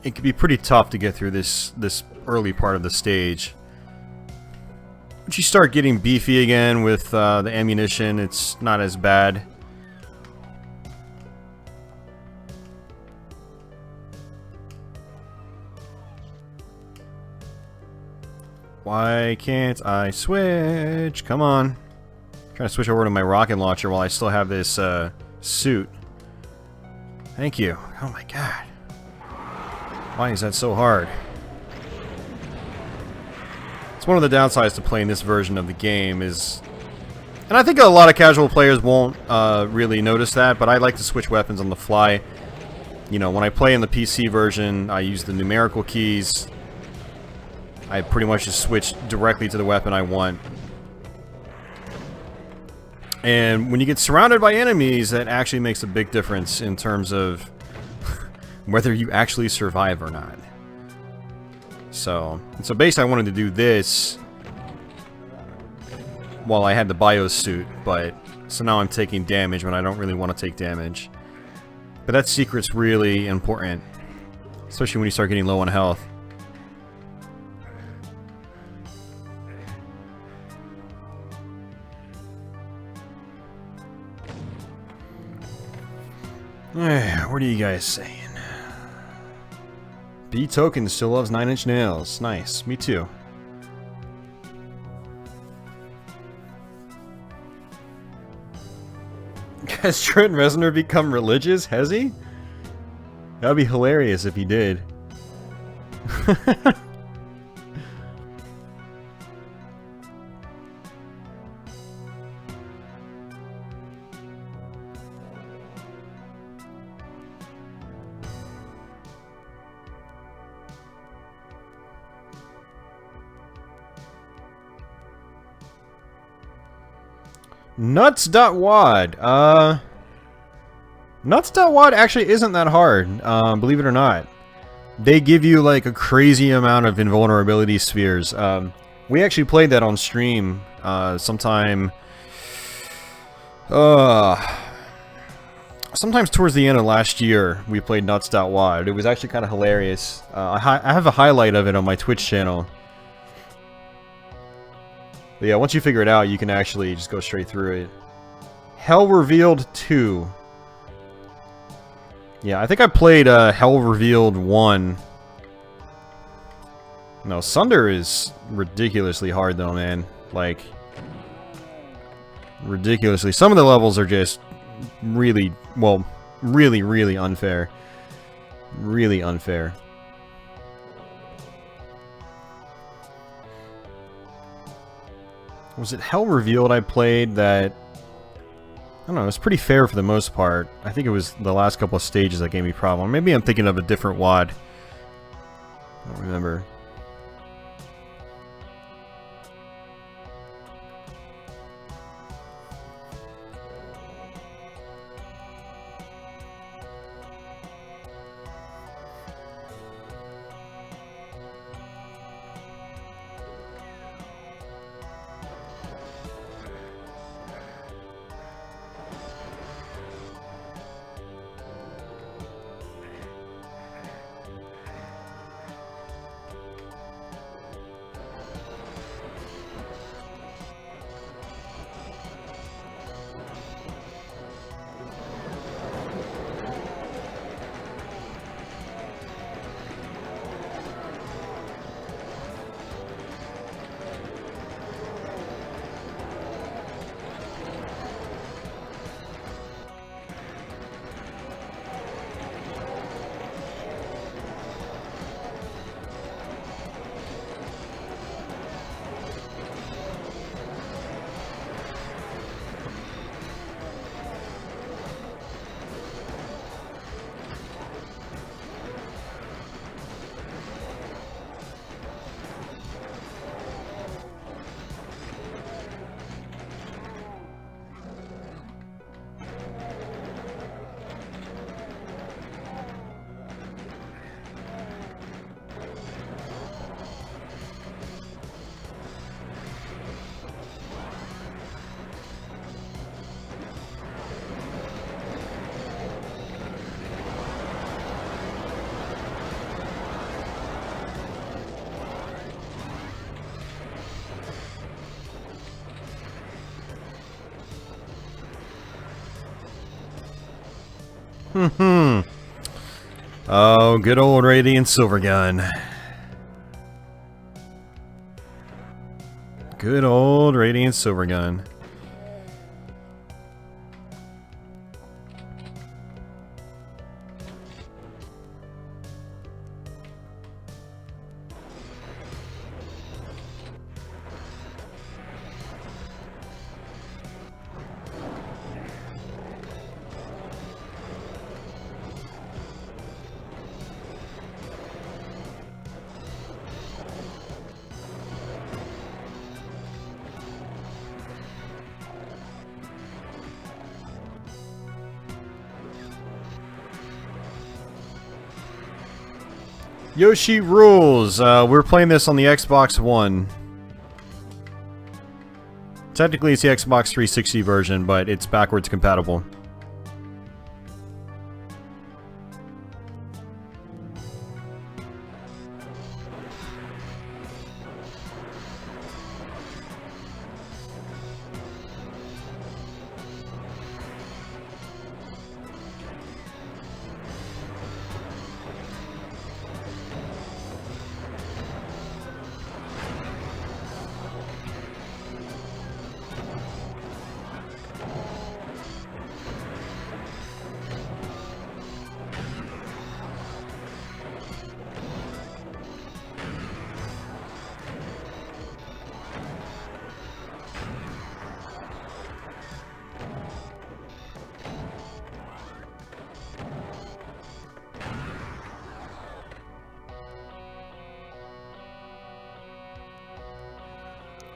it can be pretty tough to get through this early part of the stage. Once you start getting beefy again with the ammunition, it's not as bad. Why can't I switch? Come on. I'm trying to switch over to my rocket launcher while I still have this suit. Thank you. Oh my god. Why is that so hard? It's one of the downsides to playing this version of the game is... And I think a lot of casual players won't really notice that, but I like to switch weapons on the fly. You know, when I play in the PC version, I use the numerical keys. I pretty much just switch directly to the weapon I want. And when you get surrounded by enemies, that actually makes a big difference in terms of whether you actually survive or not. So basically I wanted to do this while I had the BIOS suit, but so now I'm taking damage when I don't really want to take damage. But that secret's really important, especially when you start getting low on health. What are you guys saying? B Token still loves 9 Inch Nails. Nice. Me too. Has Trent Reznor become religious? Has he? That would be hilarious if he did. Nuts.wad. Nuts.wad actually isn't that hard, believe it or not. They give you like a crazy amount of invulnerability spheres. We actually played that on stream sometimes towards the end of last year. We played Nuts.wad. It was actually kind of hilarious. I have a highlight of it on my Twitch channel. But yeah, once you figure it out, you can actually just go straight through it. Hell Revealed 2. Yeah, I think I played Hell Revealed 1. No, Sunder is ridiculously hard though, man. Like, ridiculously. Some of the levels are just really, well, really unfair. Really unfair. Was it Hell Revealed I played that... I don't know, it was pretty fair for the most part. I think it was the last couple of stages that gave me a problem. Maybe I'm thinking of a different WAD. I don't remember. Oh, good old Radiant Silvergun. Good old Radiant Silvergun. Yoshi rules. We're playing this on the Xbox One. Technically, it's the Xbox 360 version, but it's backwards compatible.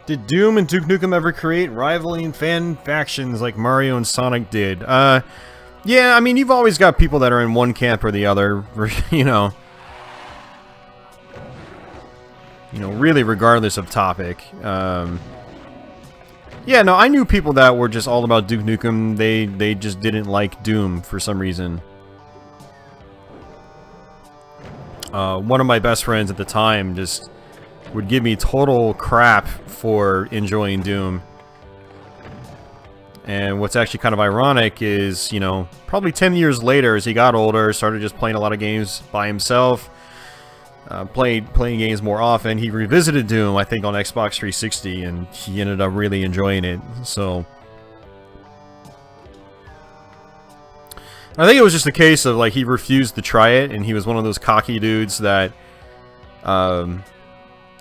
Did Doom and Duke Nukem ever create rivaling fan factions like Mario and Sonic did? Yeah, I mean, you've always got people that are in one camp or the other, you know, really regardless of topic. Yeah, no, I knew people that were just all about Duke Nukem. They just didn't like Doom for some reason. One of my best friends at the time just would give me total crap for enjoying Doom. And what's actually kind of ironic is, you know, probably 10 years later, as he got older, started just playing a lot of games by himself, playing games more often, he revisited Doom, I think, on Xbox 360, and he ended up really enjoying it. So I think it was just a case of, like, he refused to try it, and he was one of those cocky dudes that,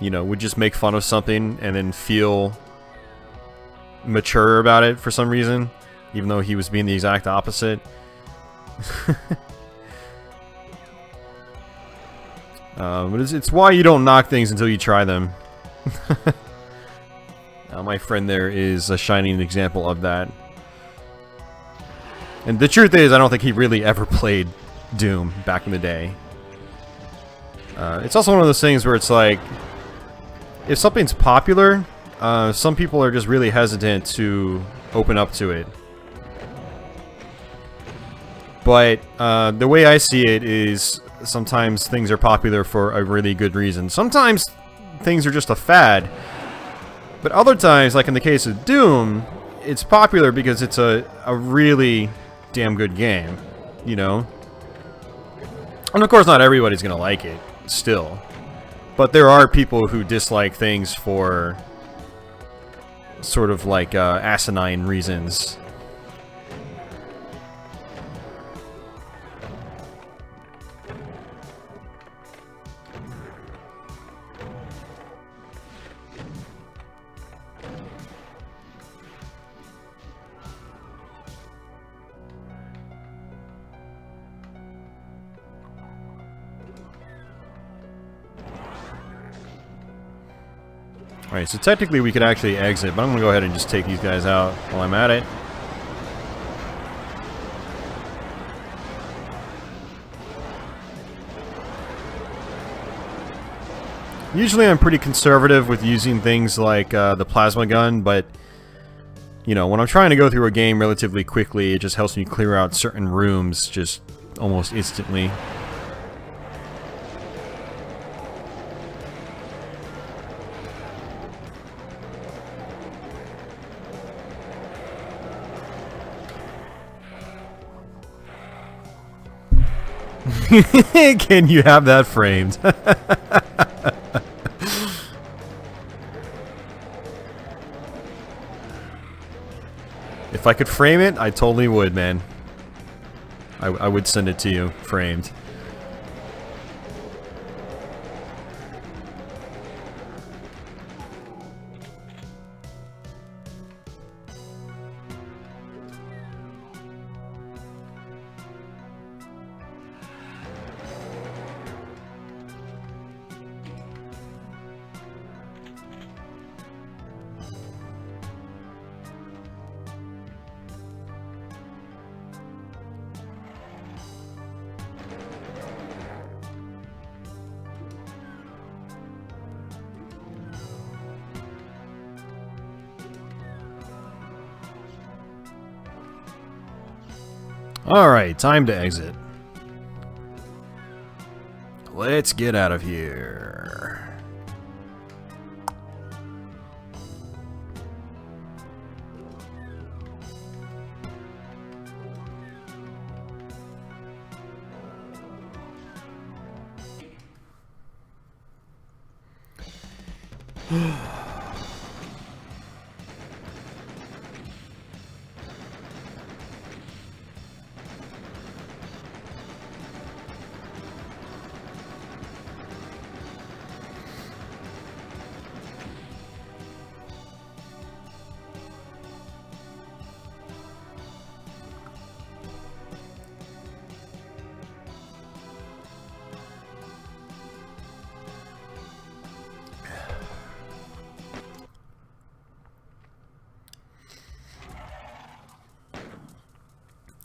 you know, would just make fun of something and then feel mature about it for some reason, even though he was being the exact opposite. But it's why you don't knock things until you try them. My friend there is a shining example of that. And the truth is, I don't think he really ever played Doom back in the day. It's also one of those things where it's like, if something's popular, some people are just really hesitant to open up to it. But the way I see it is, sometimes things are popular for a really good reason. Sometimes things are just a fad. But other times, like in the case of Doom, it's popular because it's a really damn good game, you know? And of course not everybody's gonna like it, still. But there are people who dislike things for sort of like asinine reasons. Alright, so technically we could actually exit, but I'm going to go ahead and just take these guys out while I'm at it. Usually I'm pretty conservative with using things like the plasma gun, but, you know, when I'm trying to go through a game relatively quickly, it just helps me clear out certain rooms just almost instantly. Can you have that framed? If I could frame it, I totally would, man. I would send it to you, framed. Alright, time to exit. Let's get out of here.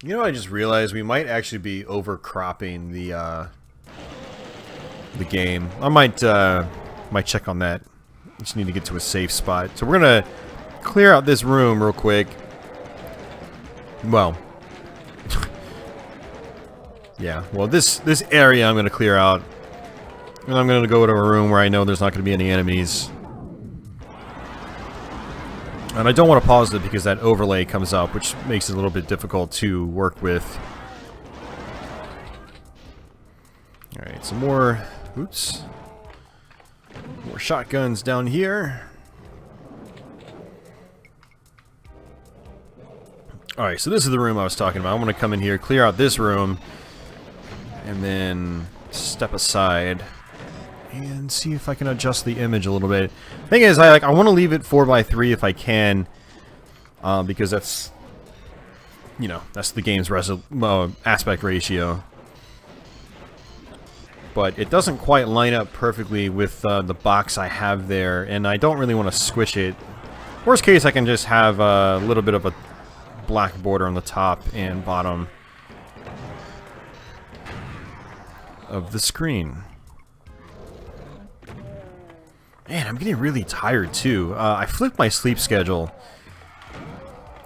You know, I just realized we might actually be overcropping the game. I might check on that. Just need to get to a safe spot. So we're gonna clear out this room real quick. Well, yeah. Well, this area I'm gonna clear out, and I'm gonna go to a room where I know there's not gonna be any enemies. And I don't want to pause it because that overlay comes up, which makes it a little bit difficult to work with. Alright, some more... Oops. More shotguns down here. Alright, so this is the room I was talking about. I'm going to come in here, clear out this room, and then step aside and see if I can adjust the image a little bit. Thing is, I want to leave it 4:3 if I can, because that's, you know, that's the game's aspect ratio. But it doesn't quite line up perfectly with the box I have there, and I don't really want to squish it. Worst case, I can just have a little bit of a black border on the top and bottom of the screen. Man, I'm getting really tired too. I flipped my sleep schedule.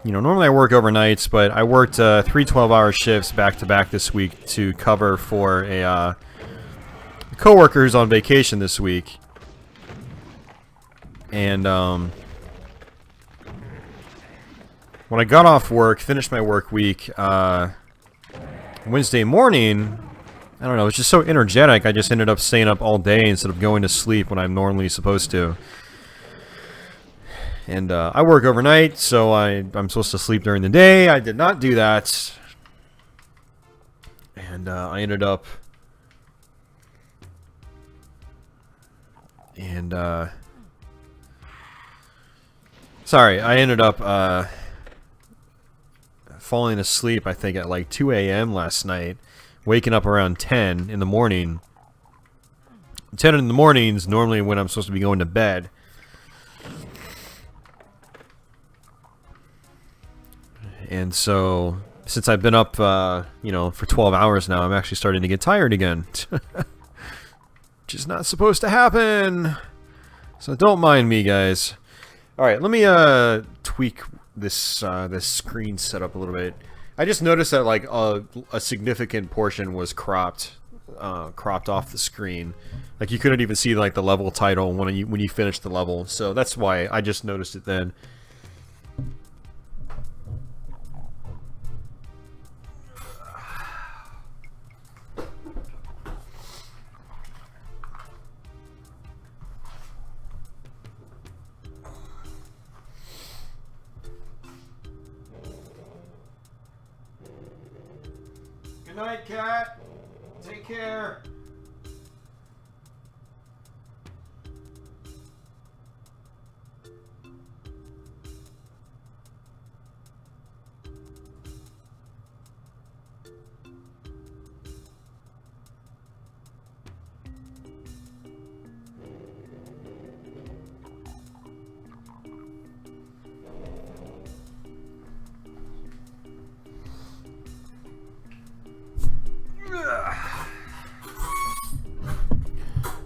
You know, normally I work overnights, but I worked 3 12-hour shifts back to back this week to cover for a coworker who's on vacation this week. And when I got off work, finished my work week, Wednesday morning, I don't know, it was just so energetic, I just ended up staying up all day instead of going to sleep when I'm normally supposed to. And I work overnight, so I'm supposed to sleep during the day. I did not do that. And I ended up... Sorry, I ended up falling asleep, I think, at like 2 a.m. last night. Waking up around 10 in the morning. 10 in the morning is normally when I'm supposed to be going to bed. And so, since I've been up, you know, for 12 hours now, I'm actually starting to get tired again. Which is not supposed to happen. So don't mind me, guys. Alright, let me tweak this this screen setup a little bit. I just noticed that like a significant portion was cropped off the screen. Like you couldn't even see like the level title when you finished the level. So that's why I just noticed it then. night, cat. Take care.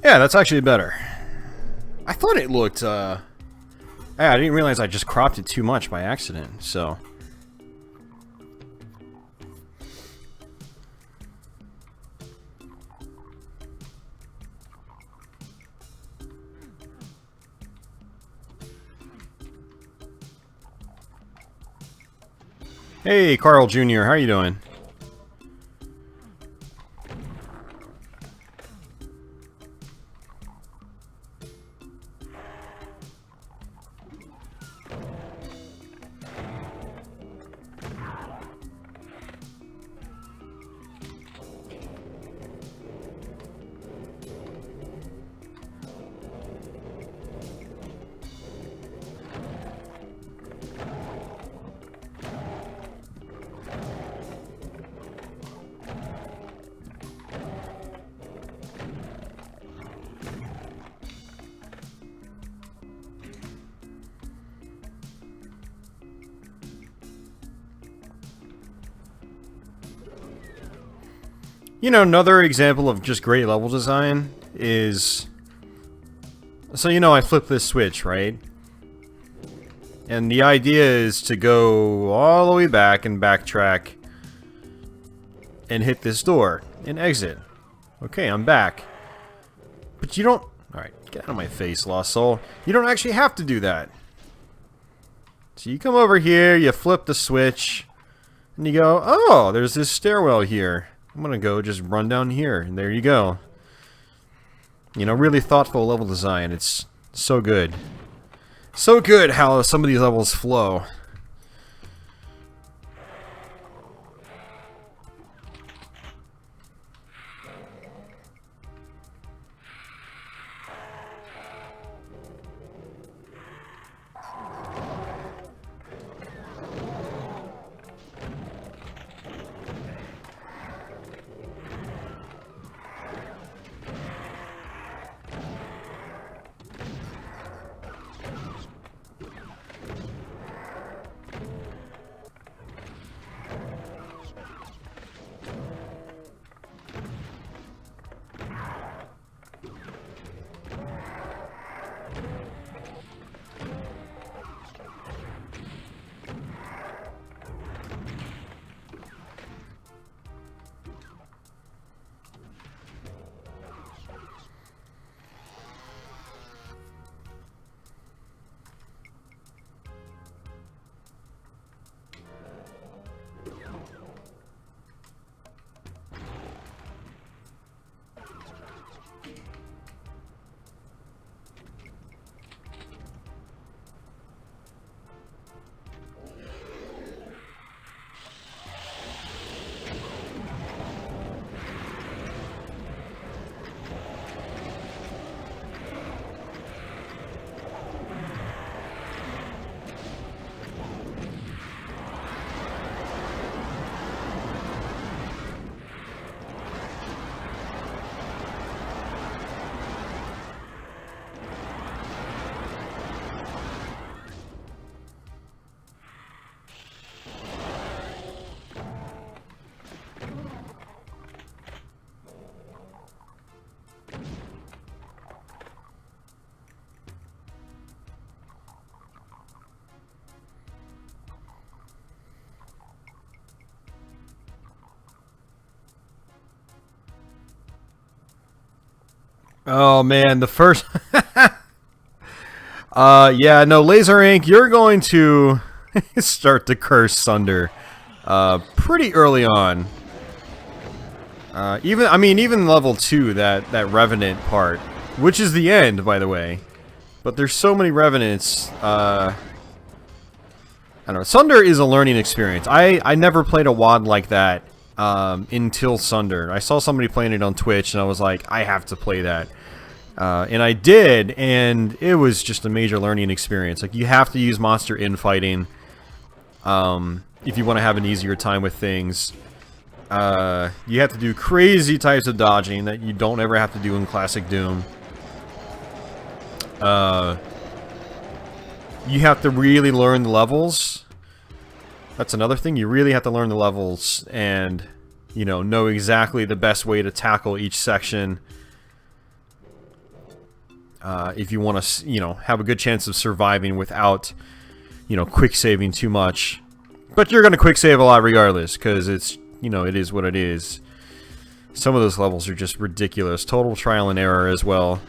Yeah, that's actually better. I thought it looked, yeah, I didn't realize I just cropped it too much by accident, so. Hey, Carl Jr., how are you doing? You know, another example of just great level design is... So, you know, I flip this switch, right? And the idea is to go all the way back and backtrack and hit this door and exit. Okay, I'm back. But you don't... Alright, get out of my face, Lost Soul. You don't actually have to do that. So you come over here, you flip the switch, and you go, oh, there's this stairwell here. I'm gonna go just run down here, and there you go. You know, really thoughtful level design. It's so good. So good how some of these levels flow. Oh man, the first... yeah, no, Laser Inc., you're going to start to curse Sunder pretty early on. Even level 2, that Revenant part, which is the end, by the way. But there's so many Revenants, I don't know. Sunder is a learning experience. I never played a WOD like that until Sunder. I saw somebody playing it on Twitch, and I was like, I have to play that. And I did, and it was just a major learning experience. Like, you have to use monster infighting if you want to have an easier time with things. You have to do crazy types of dodging that you don't ever have to do in Classic Doom. You have to really learn the levels. That's another thing. You really have to learn the levels and, you know exactly the best way to tackle each section. If you want to, have a good chance of surviving without, quick saving too much. But you're going to quick save a lot regardless, because it's, it is what it is. Some of those levels are just ridiculous. Total trial and error as well.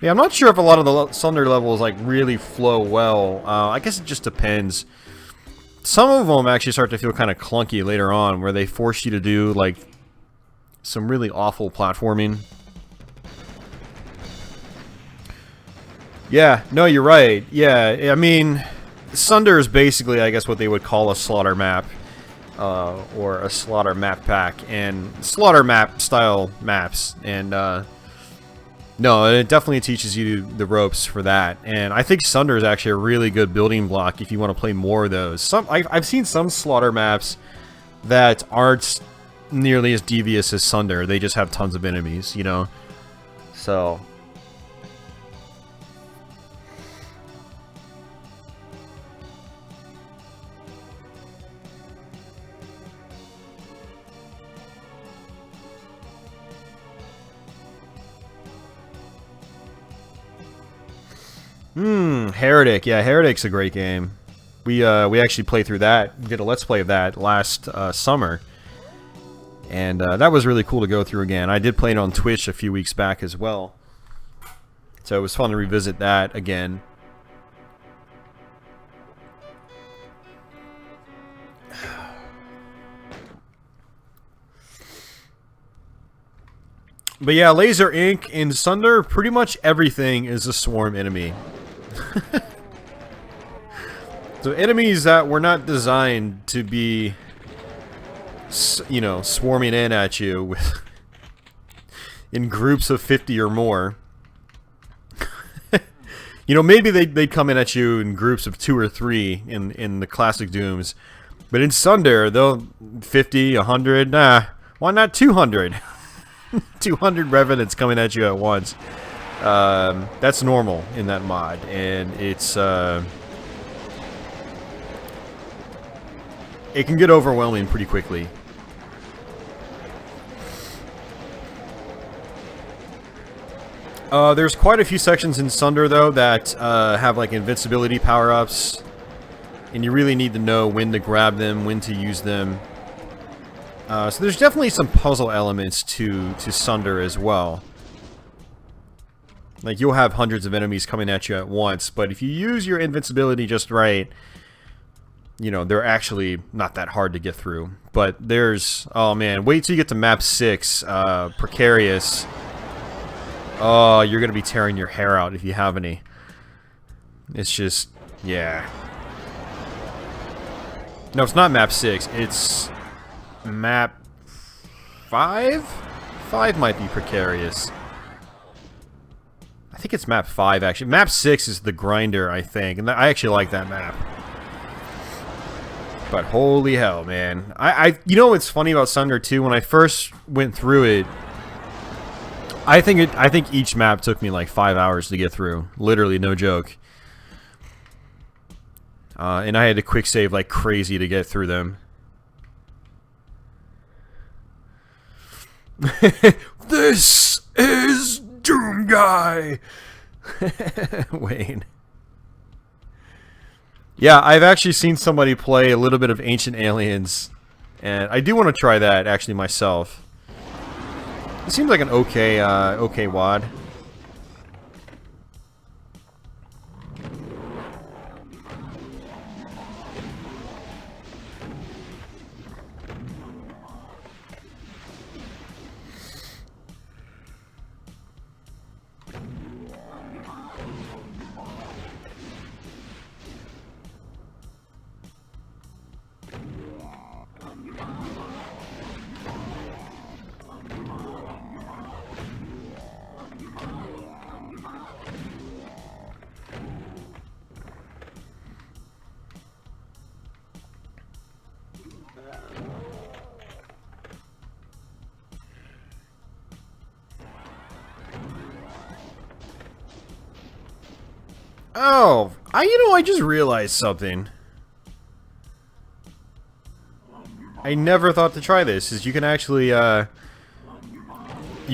Yeah, I'm not sure if a lot of the Sunder levels like really flow well. I guess it just depends. Some of them actually start to feel kind of clunky later on, where they force you to do like some really awful platforming. Yeah, no, you're right. Yeah, I mean, Sunder is basically, I guess, what they would call a slaughter map, or a slaughter map pack, and slaughter map style maps, and no, it definitely teaches you the ropes for that. And I think Sunder is actually a really good building block if you want to play more of those. I've seen some slaughter maps that aren't nearly as devious as Sunder. They just have tons of enemies, So... Heretic. Yeah, Heretic's a great game. We actually played through that, did a Let's Play of that last summer. And that was really cool to go through again. I did play it on Twitch a few weeks back as well. So it was fun to revisit that again. But yeah, Laser Inc. in Sunder, pretty much everything is a swarm enemy. So enemies that were not designed to be, swarming in at you with in groups of 50 or more. Maybe they'd come in at you in groups of 2 or 3 in the classic Dooms. But in Sunder, they'll 50, 100, why not 200? 200 revenants coming at you at once. That's normal in that mod, and it's it can get overwhelming pretty quickly. There's quite a few sections in Sunder though that have like invincibility power-ups, and you really need to know when to grab them, when to use them. So there's definitely some puzzle elements to Sunder as well. Like, you'll have hundreds of enemies coming at you at once, but if you use your invincibility just right, they're actually not that hard to get through. But there's... oh man, wait till you get to map 6, Precarious. Oh, you're gonna be tearing your hair out if you have any. It's just... yeah. No, it's not map 6, it's... map 5? 5 might be Precarious. I think it's map 5 actually. Map 6 is the grinder, I think, and I actually like that map. But holy hell, man! What's funny about Sunder 2? When I first went through it, I think each map took me like 5 hours to get through. Literally, no joke. And I had to quick save like crazy to get through them. This is Doom Guy! Wayne. Yeah, I've actually seen somebody play a little bit of Ancient Aliens, and I do want to try that actually myself. It seems like an okay WAD. Oh, I just realized something. I never thought to try this. Is you can actually, you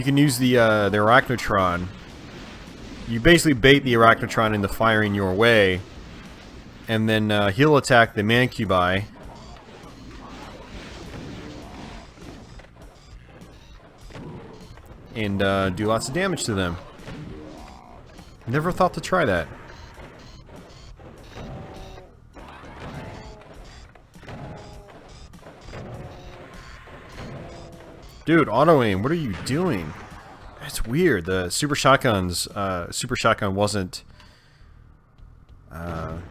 can use the Arachnotron. You basically bait the Arachnotron into firing your way, and then he'll attack the Mancubi. And do lots of damage to them. Never thought to try that. Dude, auto aim, what are you doing? That's weird. The Super Shotgun's Super Shotgun wasn't the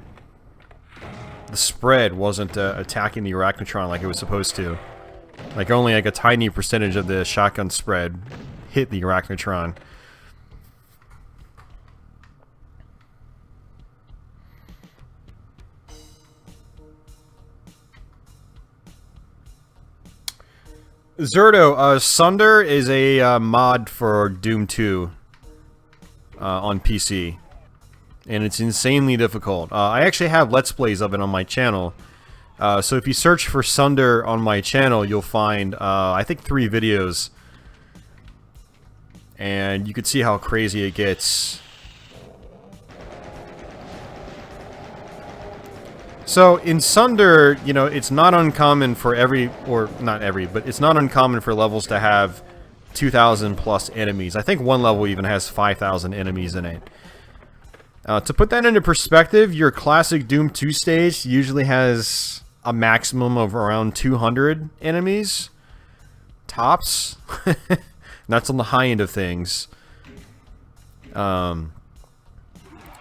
spread wasn't attacking the Arachnotron like it was supposed to. Like only like a tiny percentage of the shotgun spread hit the Arachnotron. Zerto, Sunder is a mod for Doom 2 on PC. And it's insanely difficult. I actually have Let's Plays of it on my channel. So if you search for Sunder on my channel, you'll find, I think, 3 videos. And you can see how crazy it gets. So in Sunder, you know, it's not uncommon for but it's not uncommon for levels to have 2,000 plus enemies. I think one level even has 5,000 enemies in it. To put that into perspective, your classic Doom 2 stage usually has a maximum of around 200 enemies. Tops. That's on the high end of things.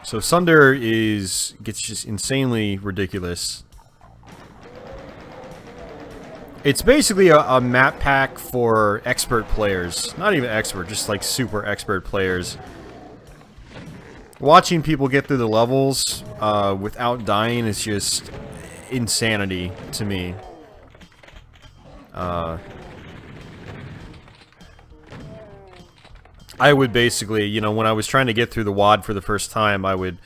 So Sunder gets just insanely ridiculous. It's basically a map pack for expert players. Not even expert, just like super expert players. Watching people get through the levels without dying is just insanity to me. I would basically, you know, when I was trying to get through the WAD for the first time, I would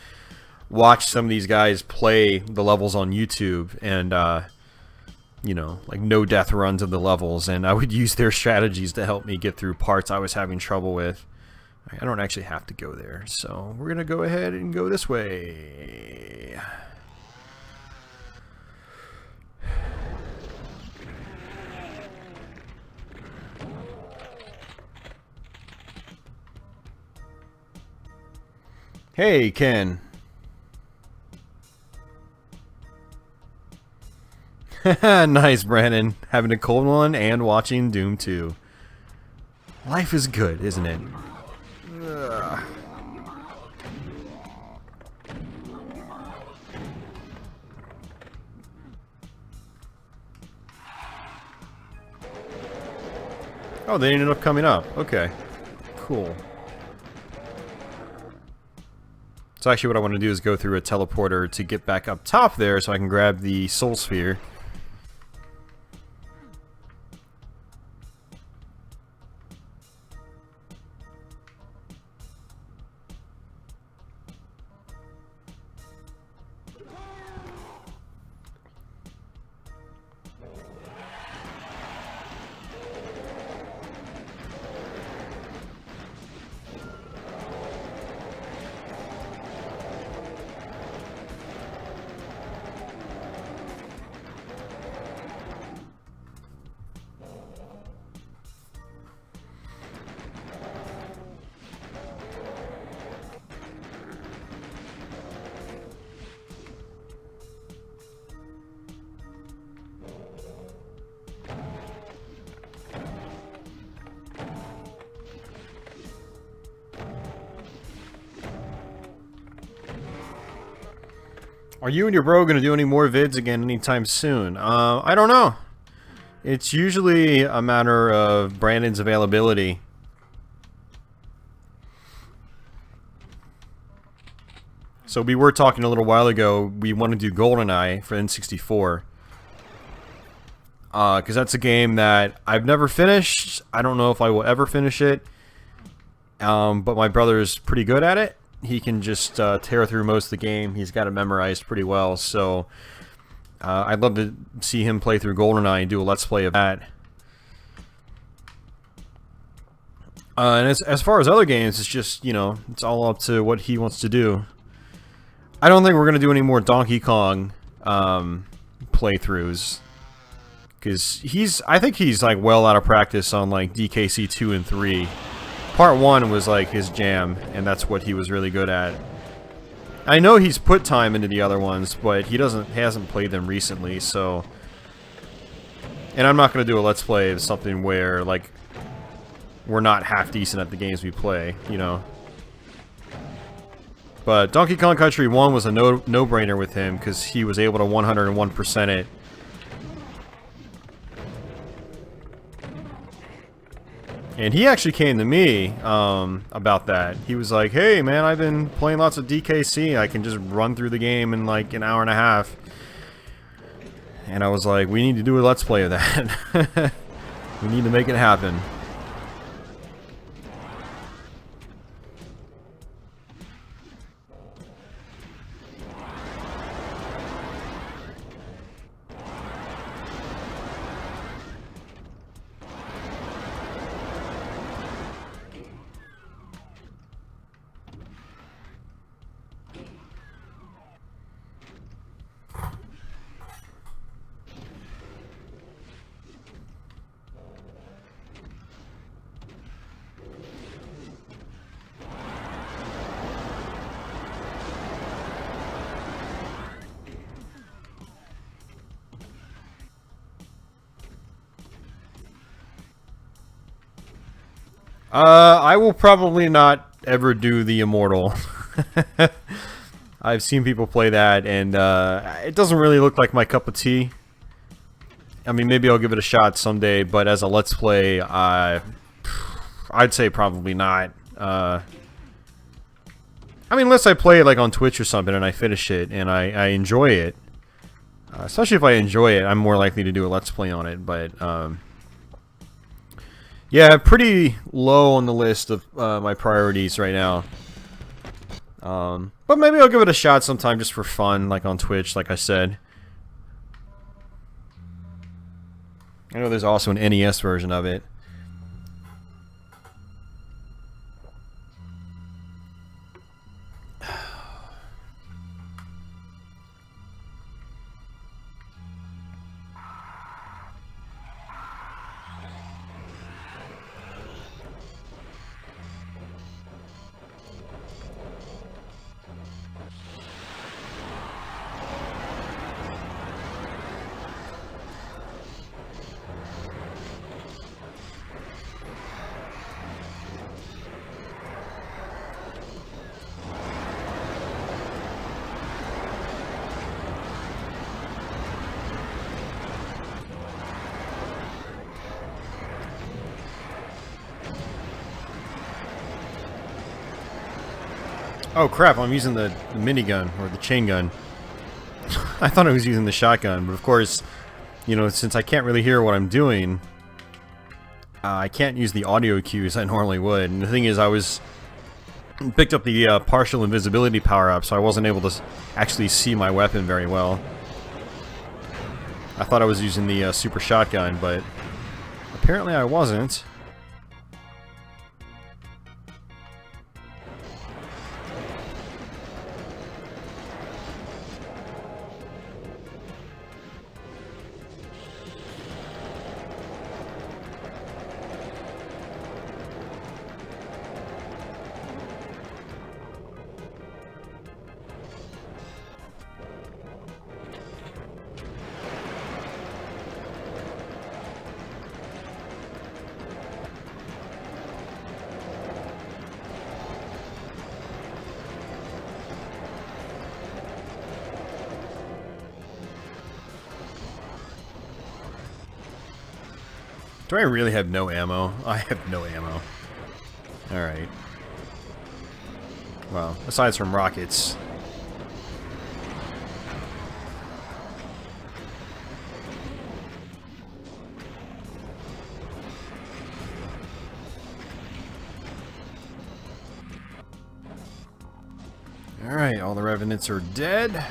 watch some of these guys play the levels on YouTube and, you know, like no death runs of the levels, and I would use their strategies to help me get through parts I was having trouble with. I don't actually have to go there, so we're going to go ahead and go this way. Hey, Ken. Nice, Brandon. Having a cold one and watching Doom 2. Life is good, isn't it? Ugh. Oh, they ended up coming up. Okay. Cool. So actually what I want to do is go through a teleporter to get back up top there so I can grab the Soul Sphere. Are you and your bro going to do any more vids again anytime soon? I don't know. It's usually a matter of Brandon's availability. So we were talking a little while ago, we want to do GoldenEye for N64. Because that's a game that I've never finished. I don't know if I will ever finish it. But my brother's pretty good at it. he can just tear through most of the game. He's got it memorized pretty well, so I'd love to see him play through GoldenEye and do a Let's Play of that. And as far as other games, it's just, you know, it's all up to what he wants to do. I don't think we're going to do any more Donkey Kong playthroughs. Because I think he's like well out of practice on like DKC 2 and 3. Part 1 was like his jam, and that's what he was really good at. I know he's put time into the other ones, but he hasn't played them recently, so... And I'm not going to do a Let's Play of something where, like, we're not half decent at the games we play, you know. But Donkey Kong Country 1 was a no-brainer with him, because he was able to 101% it. And he actually came to me about that. He was like, hey man, I've been playing lots of DKC. I can just run through the game in like an hour and a half. And I was like, we need to do a Let's Play of that. We need to make it happen. I will probably not ever do the Immortal. I've seen people play that, and it doesn't really look like my cup of tea. I mean, maybe I'll give it a shot someday, but as a Let's Play, I'd say probably not. I mean, unless I play it like on Twitch or something, and I finish it, and I enjoy it. Especially if I enjoy it, I'm more likely to do a Let's Play on it, but... yeah, pretty low on the list of my priorities right now. But maybe I'll give it a shot sometime just for fun, like on Twitch, like I said. I know there's also an NES version of it. Oh crap, I'm using the minigun, or the chain gun. I thought I was using the shotgun, but of course, you know, since I can't really hear what I'm doing, I can't use the audio cues I normally would. And the thing is, picked up the partial invisibility power-up, so I wasn't able to actually see my weapon very well. I thought I was using the super shotgun, but apparently I wasn't. Do I really have no ammo? I have no ammo. Alright. Well, aside from rockets. Alright, all the revenants are dead.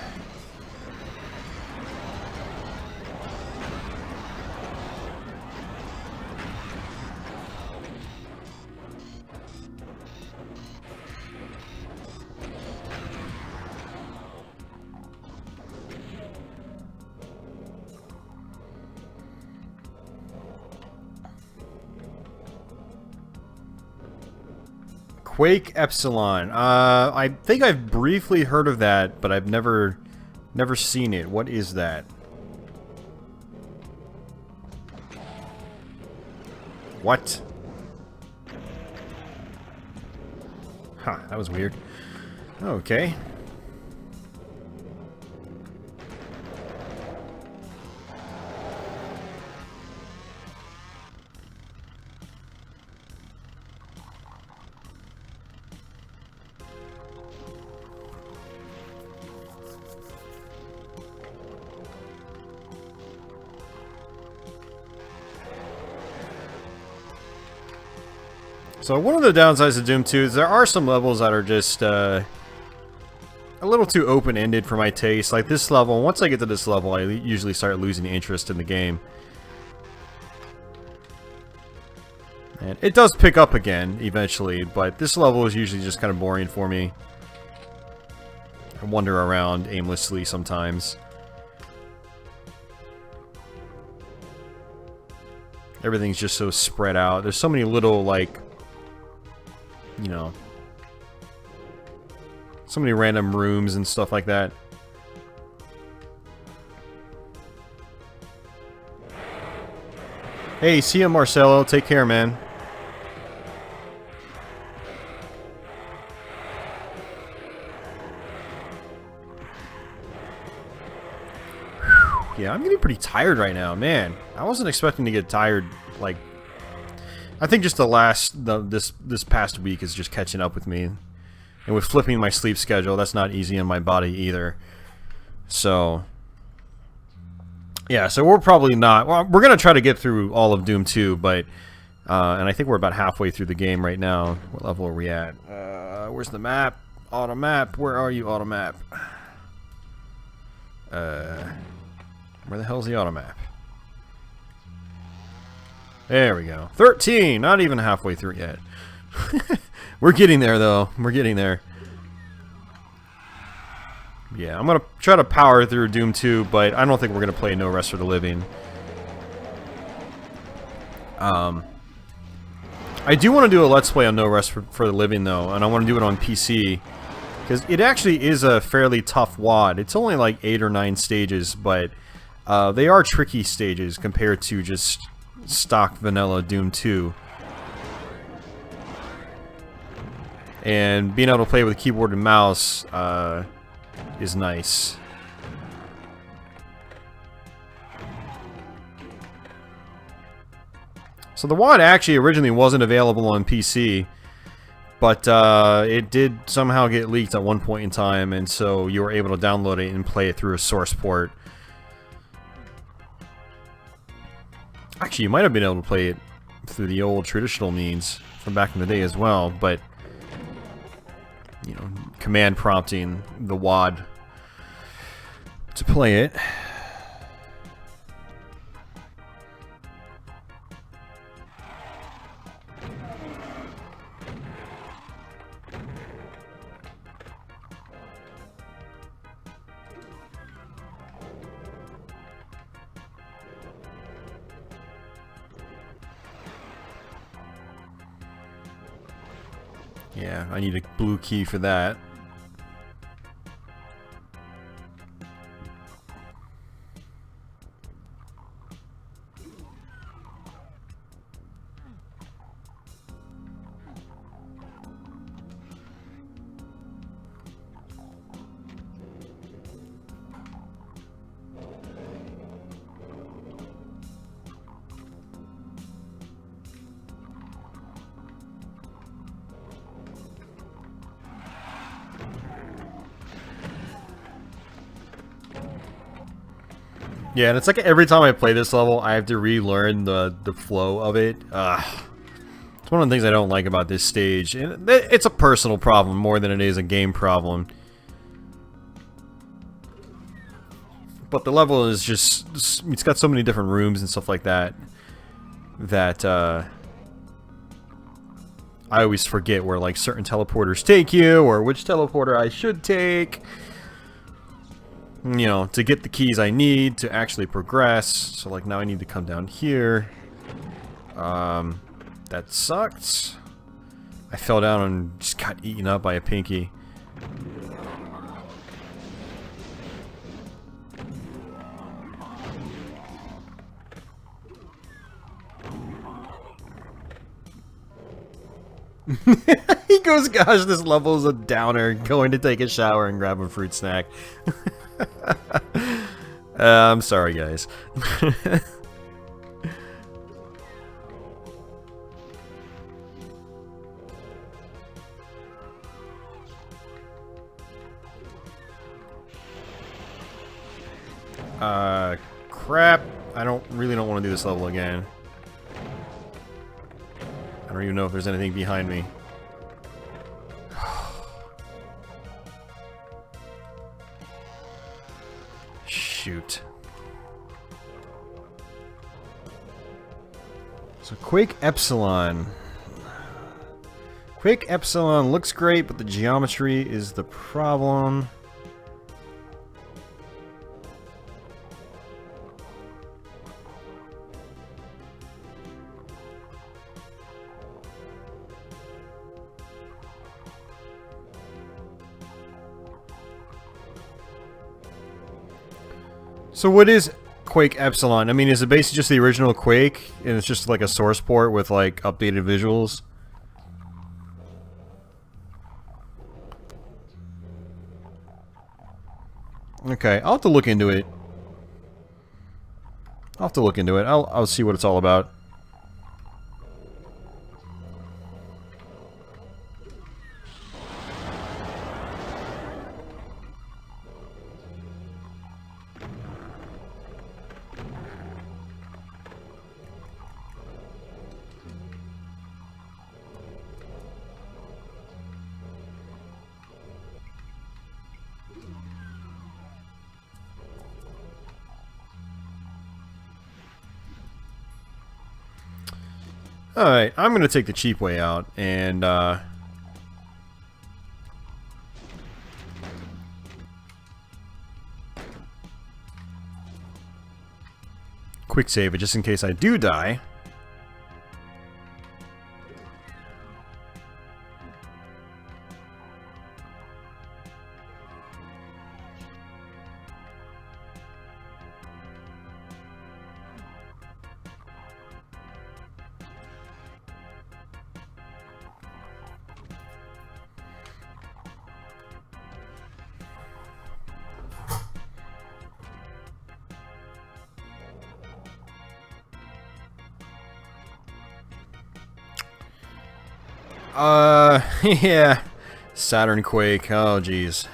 Quake Epsilon. I think I've briefly heard of that, but I've never seen it. What is that? What? Huh, that was weird. Okay. So one of the downsides of Doom 2 is there are some levels that are just a little too open-ended for my taste. Like this level, once I get to this level, I usually start losing interest in the game. And it does pick up again eventually, but this level is usually just kind of boring for me. I wander around aimlessly sometimes. Everything's just so spread out. There's so many little, like, you know, so many random rooms and stuff like that. Hey, see ya, Marcelo. Take care, man. Yeah, I'm getting pretty tired right now, man. I wasn't expecting to get tired, like, I think just this past week is just catching up with me. And with flipping my sleep schedule, that's not easy on my body either. So, yeah, so we're probably not, well, we're going to try to get through all of Doom 2, but, and I think we're about halfway through the game right now. What level are we at? Where's the map? Auto map, where are you, auto map? Where the hell's the auto map? There we go. 13! Not even halfway through yet. We're getting there, though. We're getting there. Yeah, I'm going to try to power through Doom 2, but I don't think we're going to play No Rest for the Living. I do want to do a Let's Play on No Rest for the Living, though, and I want to do it on PC. Because it actually is a fairly tough WAD. It's only like 8 or 9 stages, but they are tricky stages compared to just stock vanilla Doom 2. And being able to play with keyboard and mouse is nice. So the WAD actually originally wasn't available on PC, but it did somehow get leaked at one point in time, and so you were able to download it and play it through a source port. Actually, you might have been able to play it through the old traditional means from back in the day as well, but, you know, command prompting the WAD to play it. Yeah, I need a blue key for that. Yeah, and it's like every time I play this level, I have to relearn the flow of it. It's one of the things I don't like about this stage. And it's a personal problem more than it is a game problem. But the level is just, it's got so many different rooms and stuff like that, that, I always forget where, like, certain teleporters take you, or which teleporter I should take, you know, to get the keys I need to actually progress. So, like, now I need to come down here. That sucked. I fell down and just got eaten up by a pinky. He goes, gosh, this level is a downer. Going to take a shower and grab a fruit snack. I'm sorry, guys. Crap. I really don't want to do this level again. I don't even know if there's anything behind me. Shoot. So Quake Epsilon. Quake Epsilon looks great, but the geometry is the problem. So what is Quake Epsilon? I mean, is it basically just the original Quake, and it's just like a source port with like updated visuals? Okay, I'll have to look into it. I'll see what it's all about. Alright, I'm gonna take the cheap way out, and, quick save it just in case I do die. Yeah. Saturn Quake. Oh, jeez.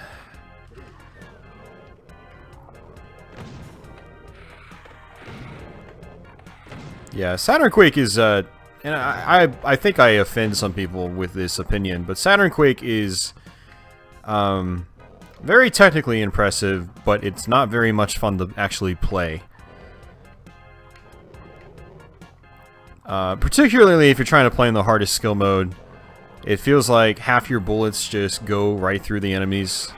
Yeah, Saturn Quake is, and I think I offend some people with this opinion, but Saturn Quake is, very technically impressive, but it's not very much fun to actually play. Particularly if you're trying to play in the hardest skill mode. It feels like half your bullets just go right through the enemies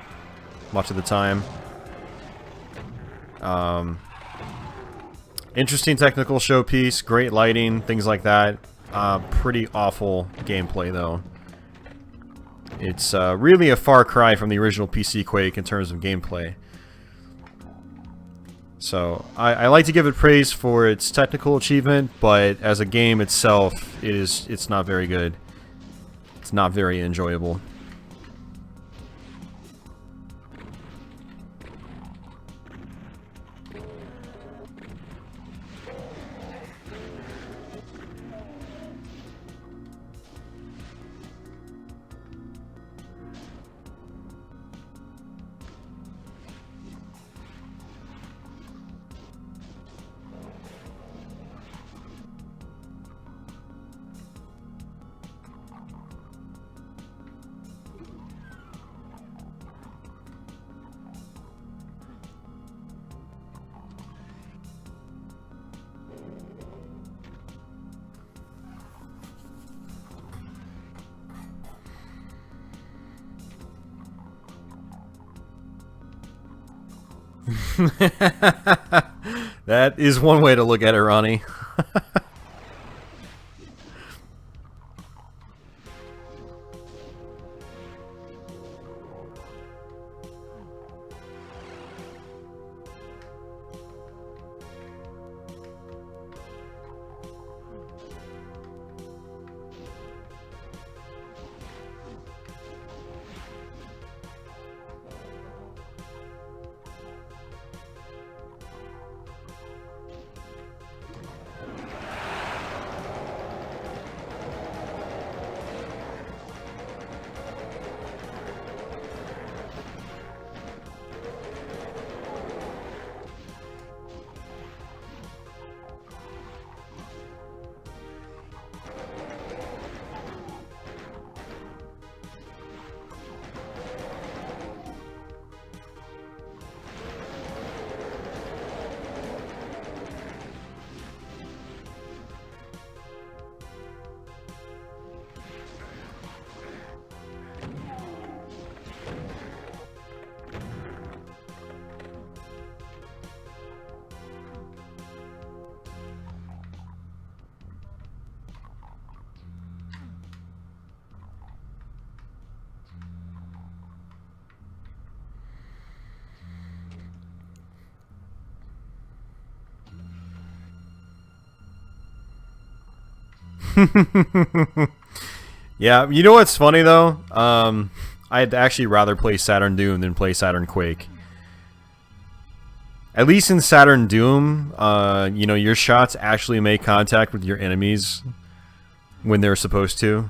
much of the time. Interesting technical showpiece, great lighting, things like that. Pretty awful gameplay, though. It's really a far cry from the original PC Quake in terms of gameplay. So, I like to give it praise for its technical achievement, but as a game itself, it's not very good. It's not very enjoyable. That is one way to look at it, Ronnie. Yeah, you know what's funny though? I'd actually rather play Saturn Doom than play Saturn Quake. At least in Saturn Doom, you know, your shots actually make contact with your enemies when they're supposed to.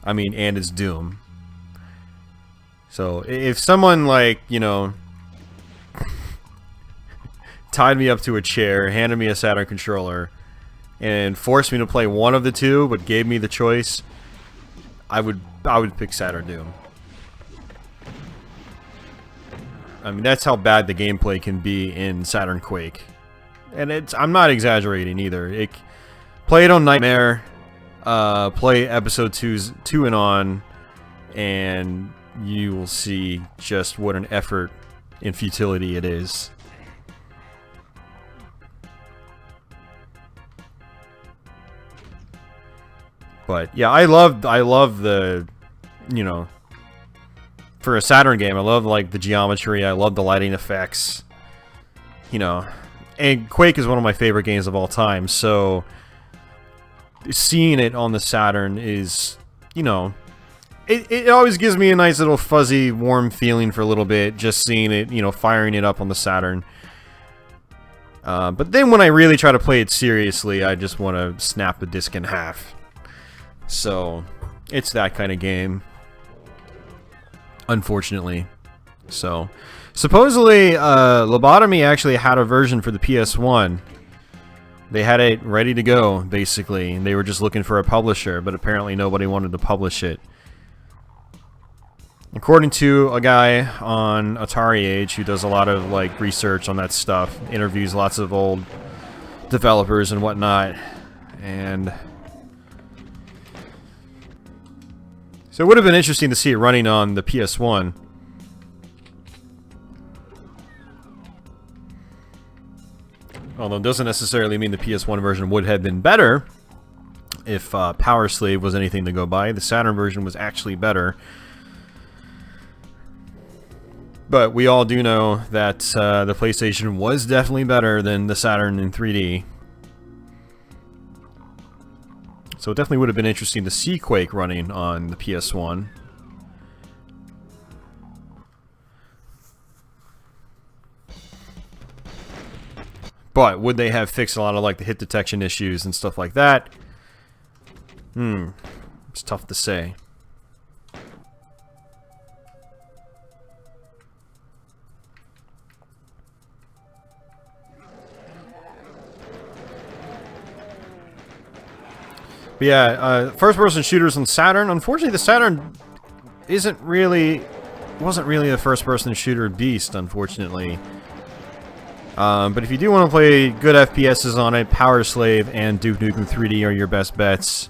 I mean, and it's Doom. So, if someone, like, you know, tied me up to a chair, handed me a Saturn controller, and forced me to play one of the two, but gave me the choice, I would pick Saturn Doom. I mean, that's how bad the gameplay can be in Saturn Quake. And I'm not exaggerating either. Play it on Nightmare, play episode 2 and on, and you will see just what an effort and futility it is. But yeah, I love the, you know, for a Saturn game, I love like the geometry, I love the lighting effects, you know, and Quake is one of my favorite games of all time, so seeing it on the Saturn is, you know, it always gives me a nice little fuzzy, warm feeling for a little bit, just seeing it, you know, firing it up on the Saturn. But then when I really try to play it seriously, I just want to snap the disc in half. So, it's that kind of game, unfortunately. So, supposedly, Lobotomy actually had a version for the PS1. They had it ready to go, basically, and they were just looking for a publisher, but apparently nobody wanted to publish it. According to a guy on Atari Age who does a lot of like research on that stuff, interviews lots of old developers and whatnot, and so it would have been interesting to see it running on the PS1. Although it doesn't necessarily mean the PS1 version would have been better if Power Slave was anything to go by. The Saturn version was actually better. But we all do know that the PlayStation was definitely better than the Saturn in 3D. So it definitely would have been interesting to see Quake running on the PS1. But would they have fixed a lot of like the hit detection issues and stuff like that? It's tough to say. But yeah, first-person shooters on Saturn. Unfortunately, the Saturn wasn't really a first-person shooter beast, unfortunately. But if you do want to play good FPSs on it, Power Slave and Duke Nukem 3D are your best bets.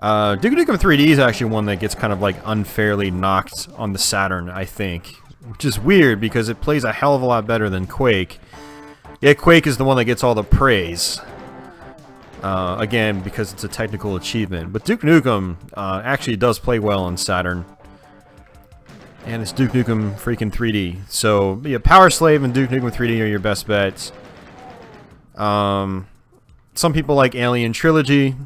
Duke Nukem 3D is actually one that gets kind of like unfairly knocked on the Saturn, I think. Which is weird because it plays a hell of a lot better than Quake. Yet Quake is the one that gets all the praise. Again, because it's a technical achievement. But Duke Nukem actually does play well on Saturn. And it's Duke Nukem freaking 3D. So, yeah, Power Slave and Duke Nukem 3D are your best bets. Some people like Alien Trilogy.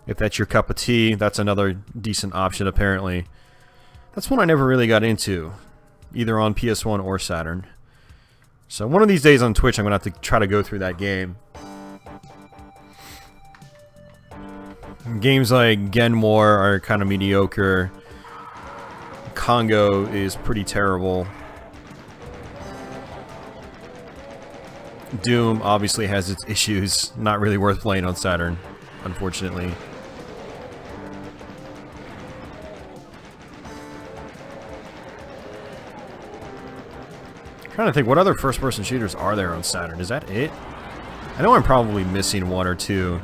If that's your cup of tea, that's another decent option, apparently. That's one I never really got into, either on PS1 or Saturn. So one of these days on Twitch, I'm going to have to try to go through that game. Games like Gen War are kind of mediocre. Congo is pretty terrible. Doom obviously has its issues. Not really worth playing on Saturn, unfortunately. I'm trying to think, what other first-person shooters are there on Saturn? Is that it? I know I'm probably missing one or two.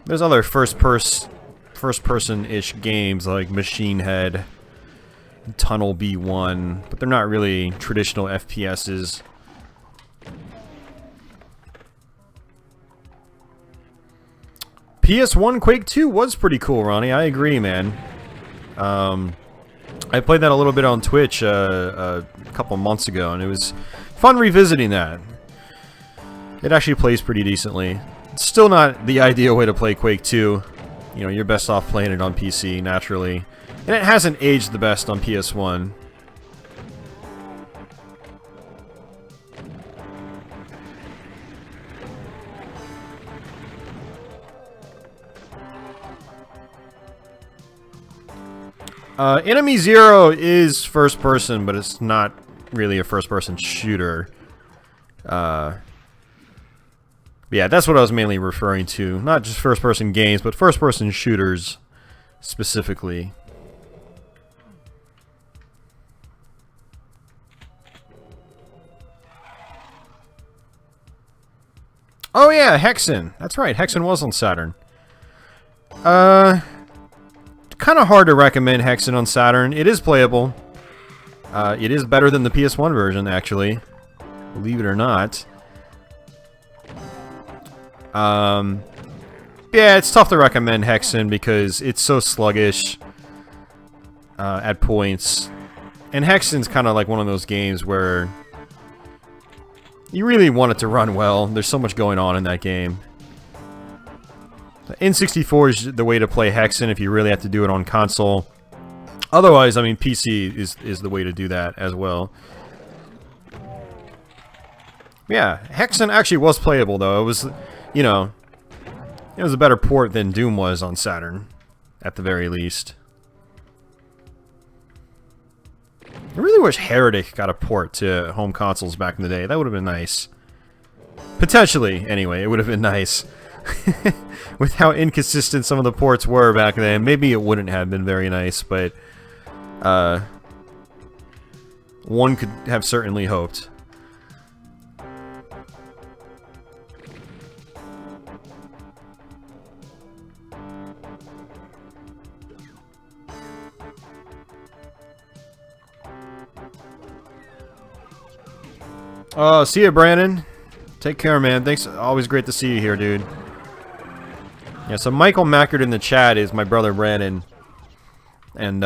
There's other first-person-ish games like Machine Head, Tunnel B1, but they're not really traditional FPSs. PS1 Quake 2 was pretty cool, Ronnie. I agree, man. I played that a little bit on Twitch a couple months ago, and it was fun revisiting that. It actually plays pretty decently. It's still not the ideal way to play Quake 2. You know, you're best off playing it on PC, naturally. And it hasn't aged the best on PS1. Enemy Zero is first person, but it's not really a first person shooter. Yeah, that's what I was mainly referring to. Not just first person games, but first person shooters specifically. Oh yeah, Hexen. That's right, Hexen was on Saturn. Kind of hard to recommend Hexen on Saturn. It is playable. It is better than the PS1 version, actually. Believe it or not. Yeah, it's tough to recommend Hexen because it's so sluggish at points. And Hexen's kind of like one of those games where you really want it to run well. There's so much going on in that game. N64 is the way to play Hexen if you really have to do it on console. Otherwise, I mean, PC is the way to do that as well. Yeah, Hexen actually was playable, though. It was, you know, it was a better port than Doom was on Saturn, at the very least. I really wish Heretic got a port to home consoles back in the day. That would have been nice. Potentially, anyway, it would have been nice. With how inconsistent some of the ports were back then, maybe it wouldn't have been very nice, but one could have certainly hoped. See ya, Brandon. Take care, man. Thanks. Always great to see you here, dude. Yeah, so Michael Mackard in the chat is my brother Brandon. And,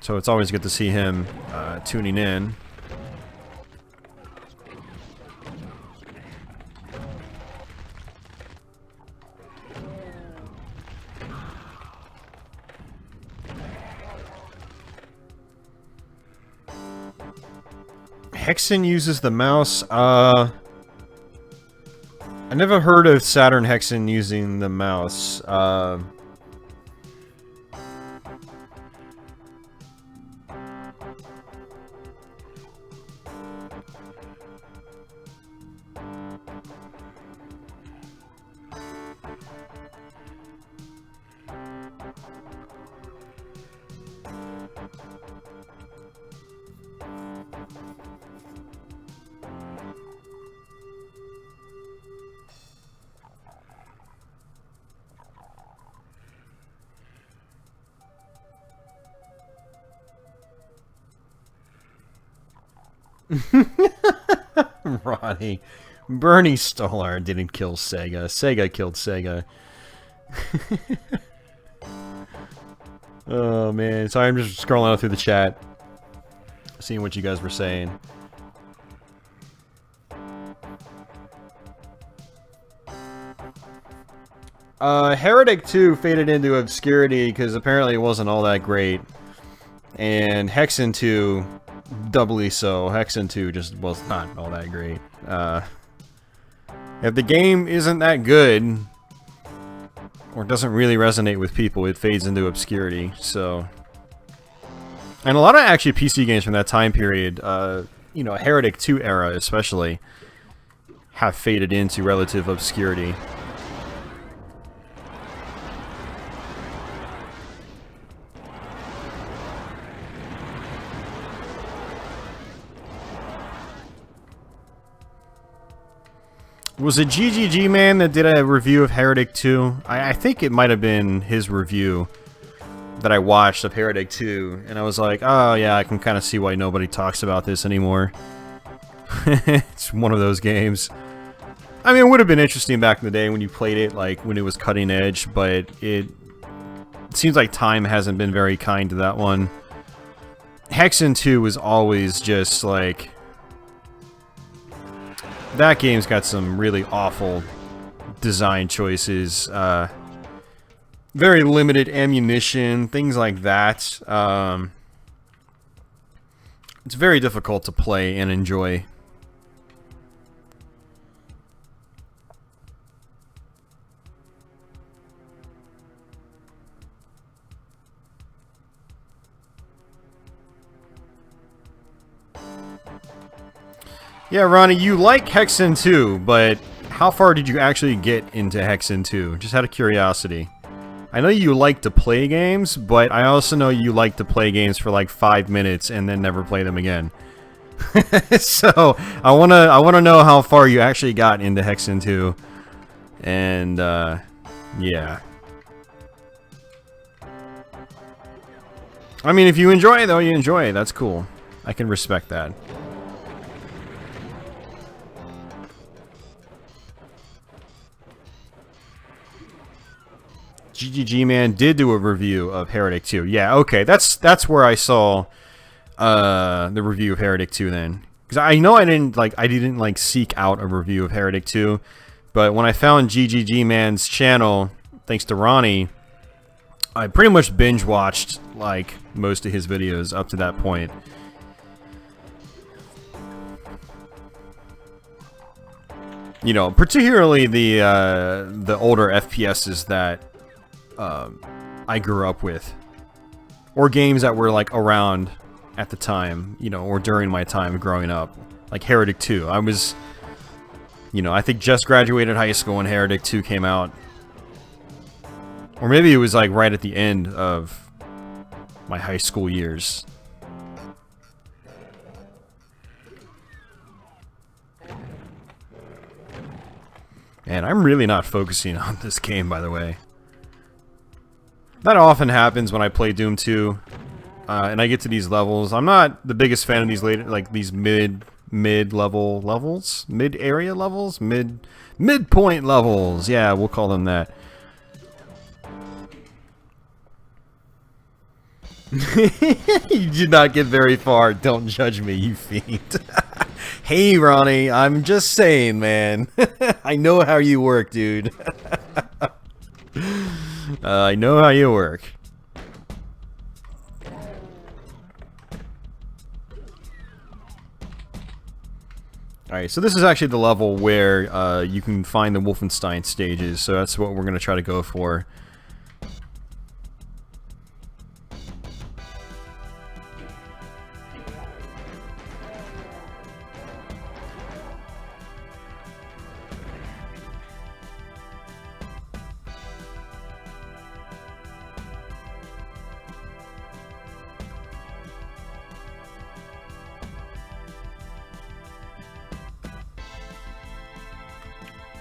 so it's always good to see him tuning in. Hexen uses the mouse. I never heard of Saturn Hexen using the mouse. Ronnie. Bernie Stolar didn't kill Sega. Sega killed Sega. Oh, man. Sorry, I'm just scrolling out through the chat. Seeing what you guys were saying. Heretic 2 faded into obscurity because apparently it wasn't all that great. And Hexen 2, doubly so. Hexen 2 just was not all that great. If the game isn't that good, or doesn't really resonate with people, it fades into obscurity, so... And a lot of actually PC games from that time period, you know, Heretic 2 era especially, have faded into relative obscurity. Was it GGG Man that did a review of Heretic 2? I think it might have been his review that I watched of Heretic 2, and I was like, oh yeah, I can kind of see why nobody talks about this anymore. It's one of those games. I mean, it would have been interesting back in the day when you played it, like, when it was cutting edge, but it seems like time hasn't been very kind to that one. Hexen 2 was always just, like... That game's got some really awful design choices, very limited ammunition, things like that. It's very difficult to play and enjoy. Yeah, Ronnie, you like Hexen 2, but how far did you actually get into Hexen 2? Just out of curiosity. I know you like to play games, but I also know you like to play games for like 5 minutes and then never play them again. So, I wanna know how far you actually got into Hexen 2. And, yeah. I mean, if you enjoy it, though, you enjoy it. That's cool. I can respect that. GGG Man did do a review of Heretic 2. Yeah, okay, that's where I saw the review of Heretic 2 then. Because I know I didn't seek out a review of Heretic 2, but when I found GGG Man's channel, thanks to Ronnie, I pretty much binge watched like most of his videos up to that point. You know, particularly the older FPSs that I grew up with, or games that were like around at the time, you know, or during my time growing up, like Heretic 2. I was, you know, I think just graduated high school when Heretic 2 came out, or maybe it was like right at the end of my high school years. And I'm really not focusing on this game, by the way. That often happens when I play Doom 2, and I get to these levels. I'm not the biggest fan of these later, like these mid-level levels, mid-area levels, midpoint levels. Yeah, we'll call them that. You did not get very far. Don't judge me, you fiend. Hey, Ronnie, I'm just saying, man. I know how you work, dude. I know how you work. Alright, so this is actually the level where you can find the Wolfenstein stages, so that's what we're going to try to go for.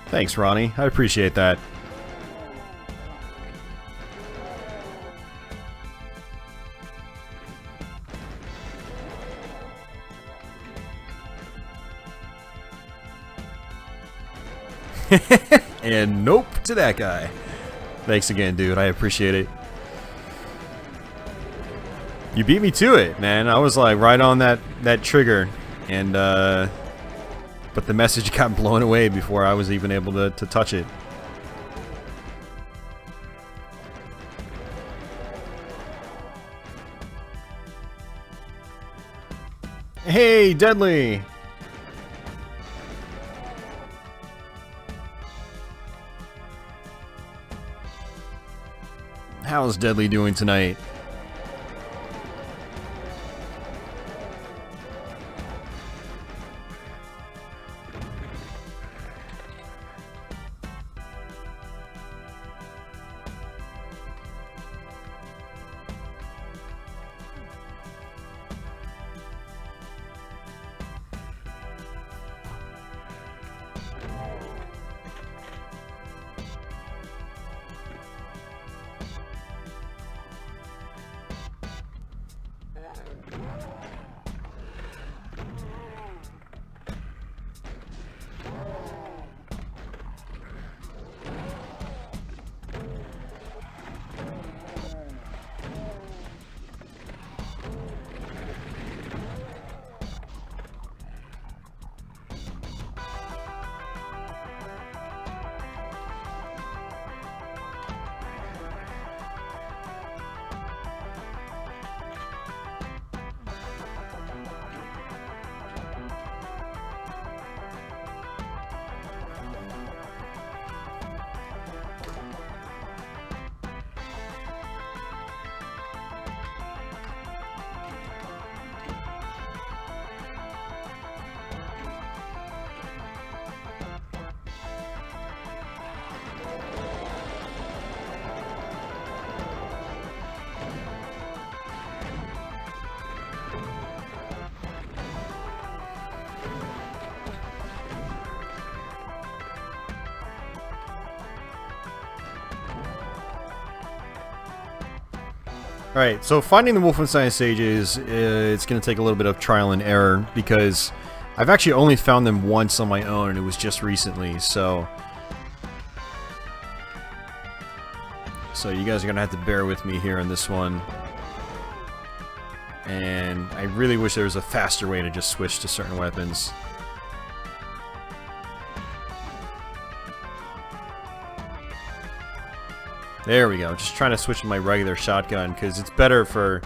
Thanks, Ronnie. I appreciate that. And nope to that guy. Thanks again, dude. I appreciate it. You beat me to it, man. I was like right on that trigger, and but the message got blown away before I was even able to touch it. Hey, Deadly! How's Deadly doing tonight? Alright, so finding the Wolfenstein stages, it's going to take a little bit of trial and error, because I've actually only found them once on my own, and it was just recently, so you guys are going to have to bear with me here on this one. And I really wish there was a faster way to just switch to certain weapons. There we go. Just trying to switch to my regular shotgun because it's better for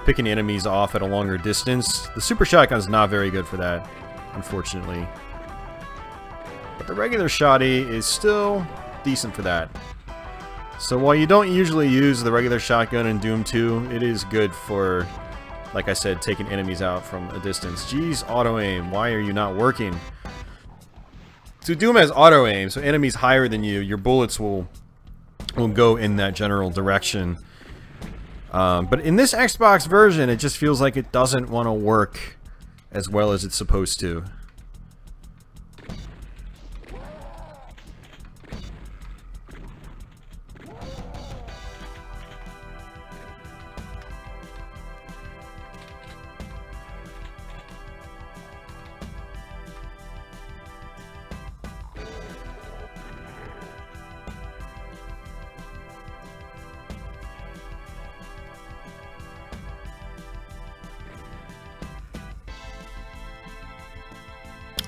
picking enemies off at a longer distance. The super shotgun's not very good for that, unfortunately. But the regular shotty is still decent for that. So while you don't usually use the regular shotgun in Doom 2, it is good for, like I said, taking enemies out from a distance. Jeez, auto-aim. Why are you not working? So Doom has auto-aim, so enemies higher than you, your bullets will go in that general direction. But in this Xbox version, it just feels like it doesn't want to work as well as it's supposed to.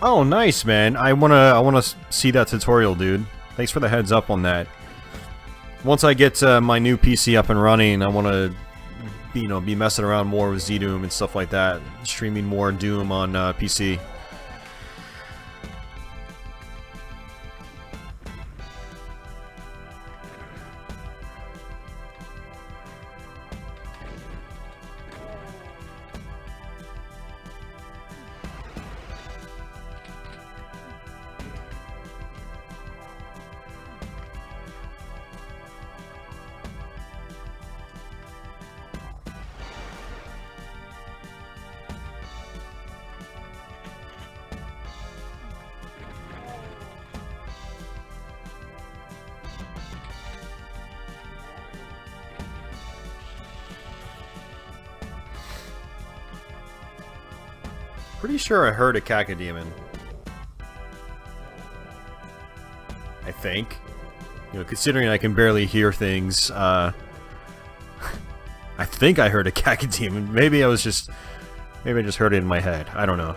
Oh, nice, man. I wanna see that tutorial, dude. Thanks for the heads up on that. Once I get my new PC up and running, I wanna, be messing around more with Z-Doom and stuff like that, streaming more Doom on PC. Pretty sure I heard a Cacodemon. think. You know, considering I can barely hear things, I think I heard a Kakademon. Maybe I just heard it in my head. I don't know.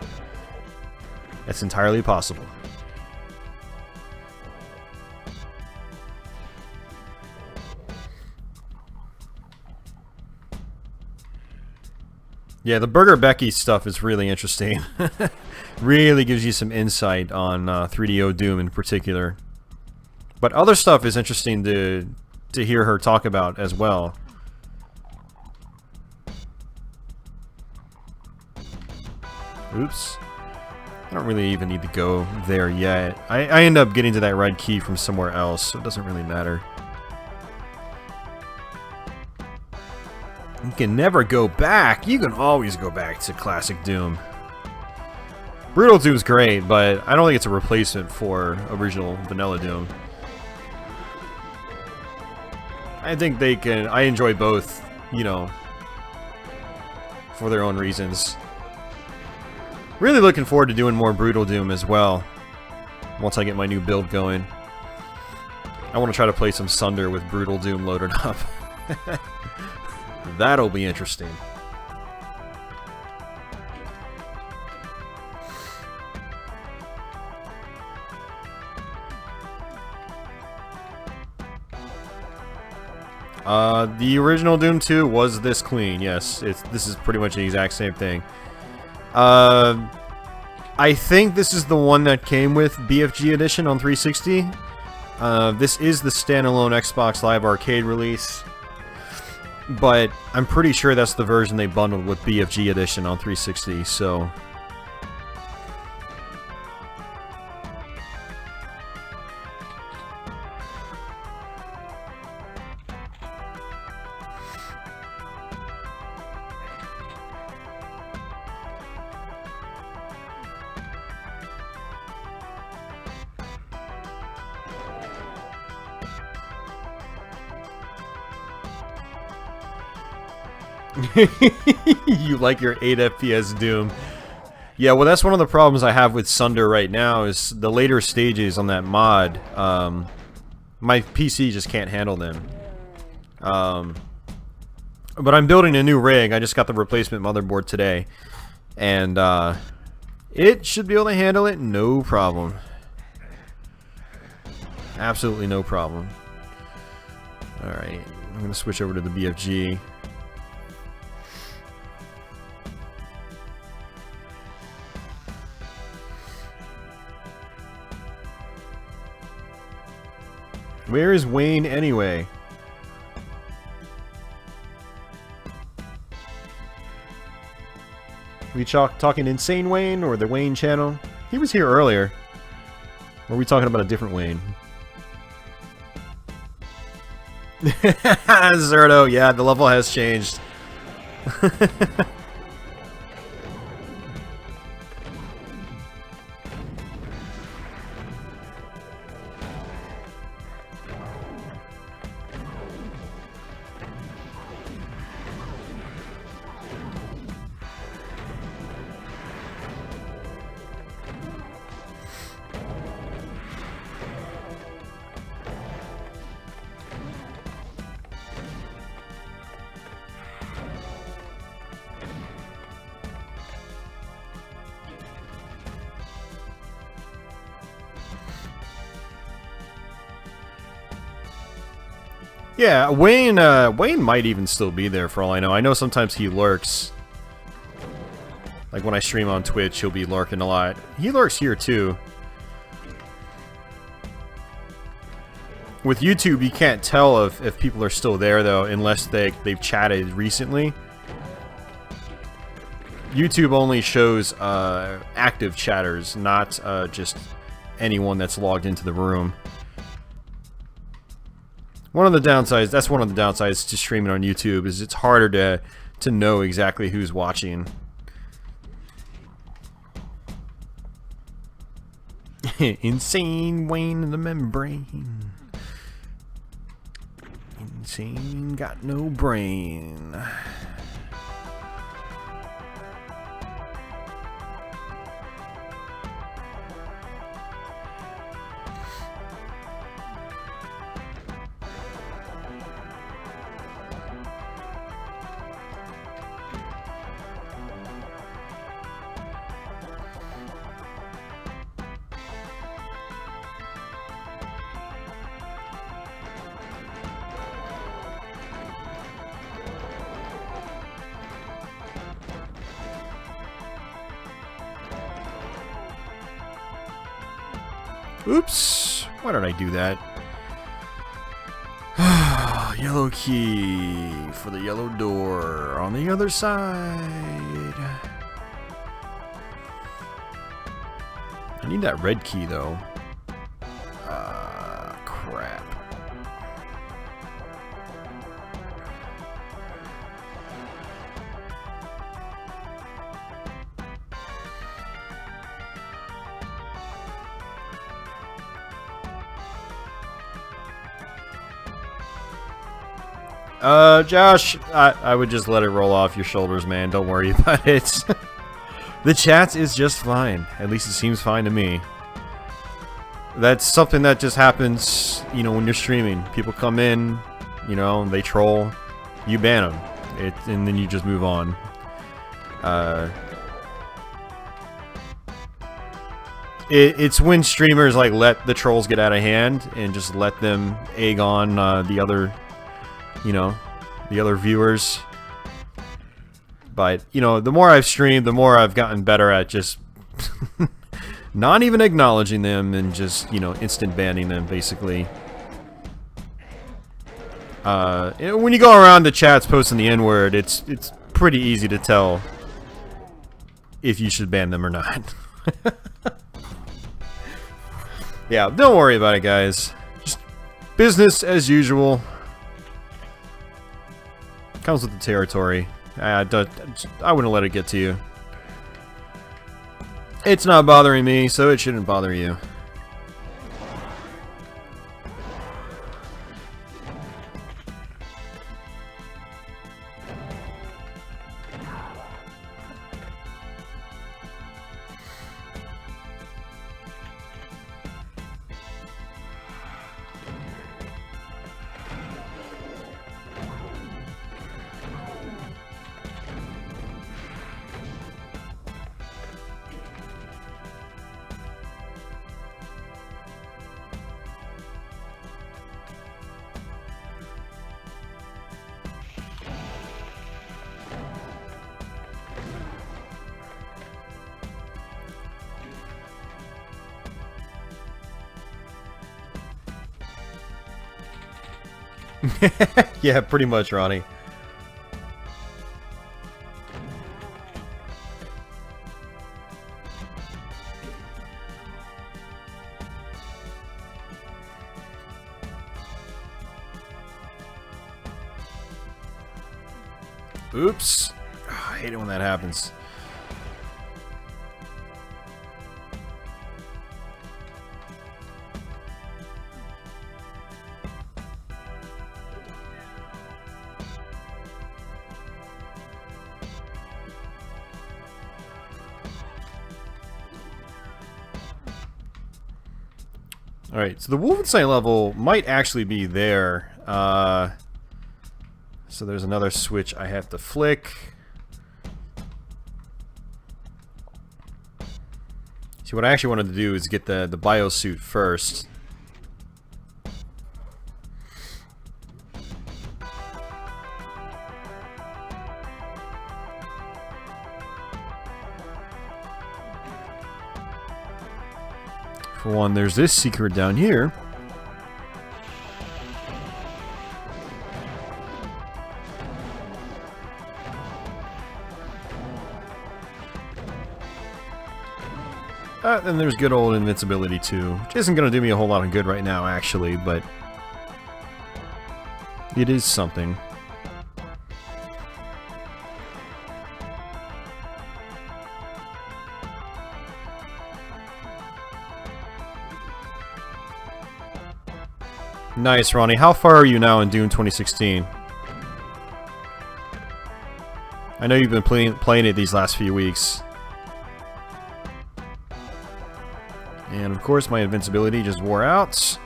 That's entirely possible. Yeah, the Burger Becky stuff is really interesting. Really gives you some insight on 3DO Doom in particular. But other stuff is interesting to hear her talk about as well. Oops. I don't really even need to go there yet. I end up getting to that red key from somewhere else, so it doesn't really matter. You can never go back. You can always go back to classic Doom. Brutal Doom's great, but I don't think it's a replacement for original vanilla Doom. I think they can... I enjoy both, you know, for their own reasons. Really looking forward to doing more Brutal Doom as well, once I get my new build going. I want to try to play some Sunder with Brutal Doom loaded up. That'll be interesting. The original Doom 2 was this clean, yes. This is pretty much the exact same thing. I think this is the one that came with BFG Edition on 360. This is the standalone Xbox Live Arcade release. But I'm pretty sure that's the version they bundled with BFG Edition on 360, so... You like your 8 FPS Doom. Yeah, well, that's one of the problems I have with Sunder right now, is the later stages on that mod, my PC just can't handle them. But I'm building a new rig. I just got the replacement motherboard today, and it should be able to handle it, no problem. Absolutely no problem. Alright, I'm going to switch over to the BFG. Where is Wayne anyway? We talking Insane Wayne or the Wayne channel? He was here earlier. Or are we talking about a different Wayne? Zerto, yeah, the level has changed. Yeah, Wayne might even still be there for all I know. I know sometimes he lurks. Like when I stream on Twitch, he'll be lurking a lot. He lurks here too. With YouTube, you can't tell if people are still there though, unless they've chatted recently. YouTube only shows active chatters, not just anyone that's logged into the room. One of the downsides, that's one of the downsides to streaming on YouTube, is it's harder to know exactly who's watching. Insane Wayne in the membrane. Insane got no brain. Oops. Why did I do that? Yellow key for the yellow door on the other side. I need that red key though. Crap. Josh, I would just let it roll off your shoulders, man. Don't worry about it. The chat is just fine. At least it seems fine to me. That's something that just happens, you know, when you're streaming. People come in, you know, they troll, you ban them, and then you just move on. It's when streamers like let the trolls get out of hand and just let them egg on the other, you know, the other viewers. But, you know, the more I've streamed, the more I've gotten better at just not even acknowledging them and just, you know, instant banning them, basically. When you go around the chats posting the N-word, it's pretty easy to tell if you should ban them or not. Yeah, don't worry about it, guys. Just business as usual. Comes with the territory. I wouldn't let it get to you. It's not bothering me, so it shouldn't bother you. Yeah, pretty much, Ronnie. Oops. Oh, I hate it when that happens. Alright, so the Wolfenstein level might actually be there. So there's another switch I have to flick. See, what I actually wanted to do is get the biosuit first. For one, there's this secret down here. And there's good old invincibility too, which isn't going to do me a whole lot of good right now, actually, but it is something. Nice, Ronnie. How far are you now in Dune 2016? I know you've been playing it these last few weeks. And of course my invincibility just wore out.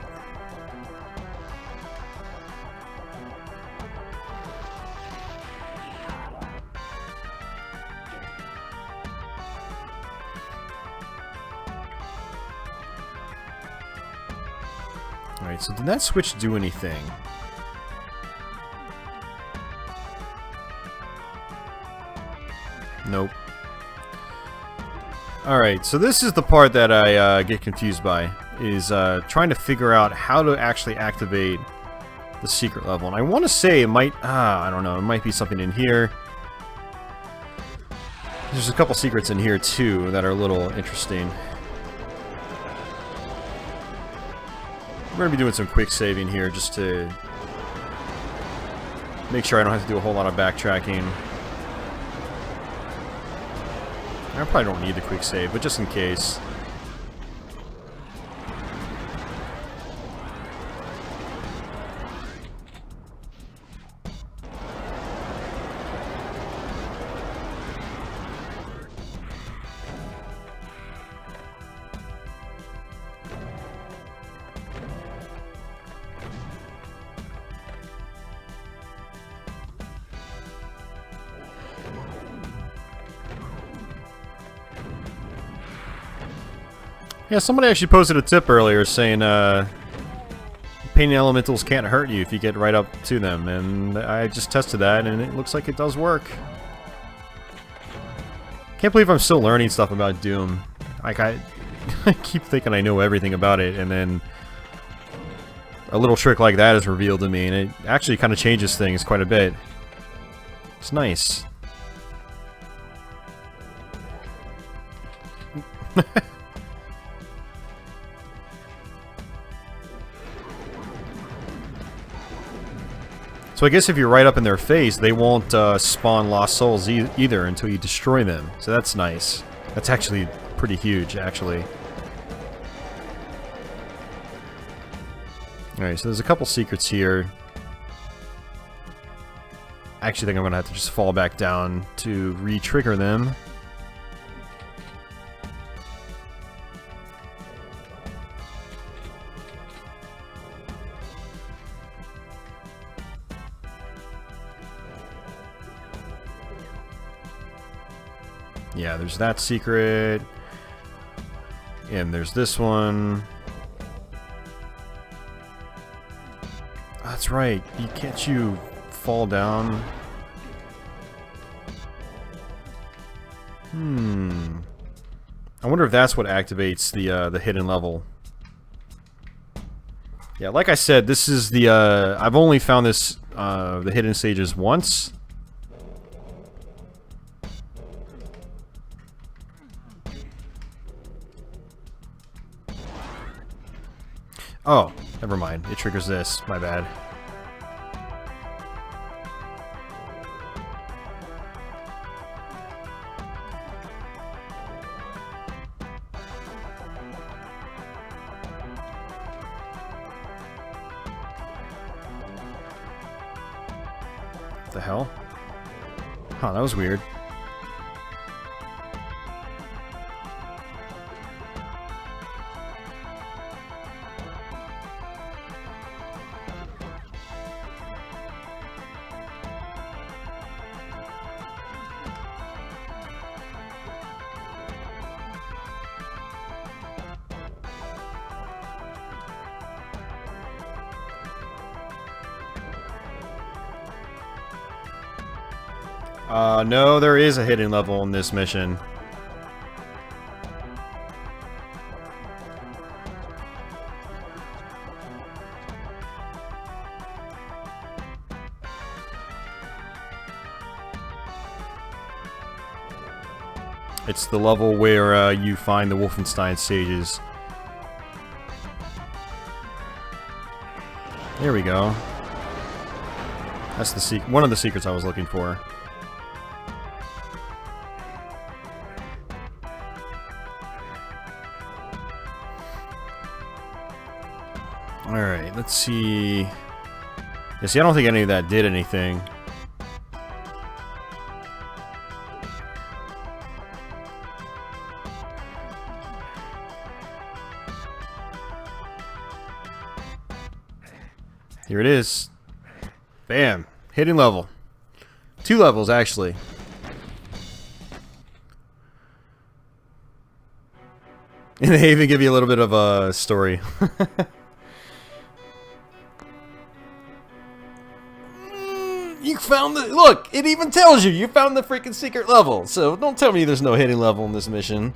Alright, so did that switch do anything? Nope. Alright, so this is the part that I get confused by. is trying to figure out how to actually activate the secret level. And I want to say it might, I don't know, it might be something in here. There's a couple secrets in here too that are a little interesting. We're going to be doing some quick saving here just to make sure I don't have to do a whole lot of backtracking. I probably don't need the quick save, but just in case. Yeah, somebody actually posted a tip earlier saying painting elementals can't hurt you if you get right up to them, and I just tested that and it looks like it does work. Can't believe I'm still learning stuff about Doom. Like I keep thinking I know everything about it, and then a little trick like that is revealed to me, and it actually kind of changes things quite a bit. It's nice. So I guess if you're right up in their face, they won't spawn lost souls either until you destroy them. So that's nice. That's actually pretty huge, actually. Alright, so there's a couple secrets here. I actually think I'm going to have to just fall back down to re-trigger them. Yeah, there's that secret. And there's this one. That's right. Can't you fall down? I wonder if that's what activates the hidden level. Yeah, like I said, this is the I've only found this the hidden stages once. Oh, never mind. It triggers this. My bad. What the hell? Huh, that was weird. No, there is a hidden level in this mission. It's the level where you find the Wolfenstein stages. There we go. That's the one of the secrets I was looking for. Alright, let's see. Yeah, see, I don't think any of that did anything. Here it is. Bam. Hidden level. 2 levels, actually. And they even give you a little bit of a story. You found the... Look! It even tells you! You found the freaking secret level! So don't tell me there's no hidden level in this mission.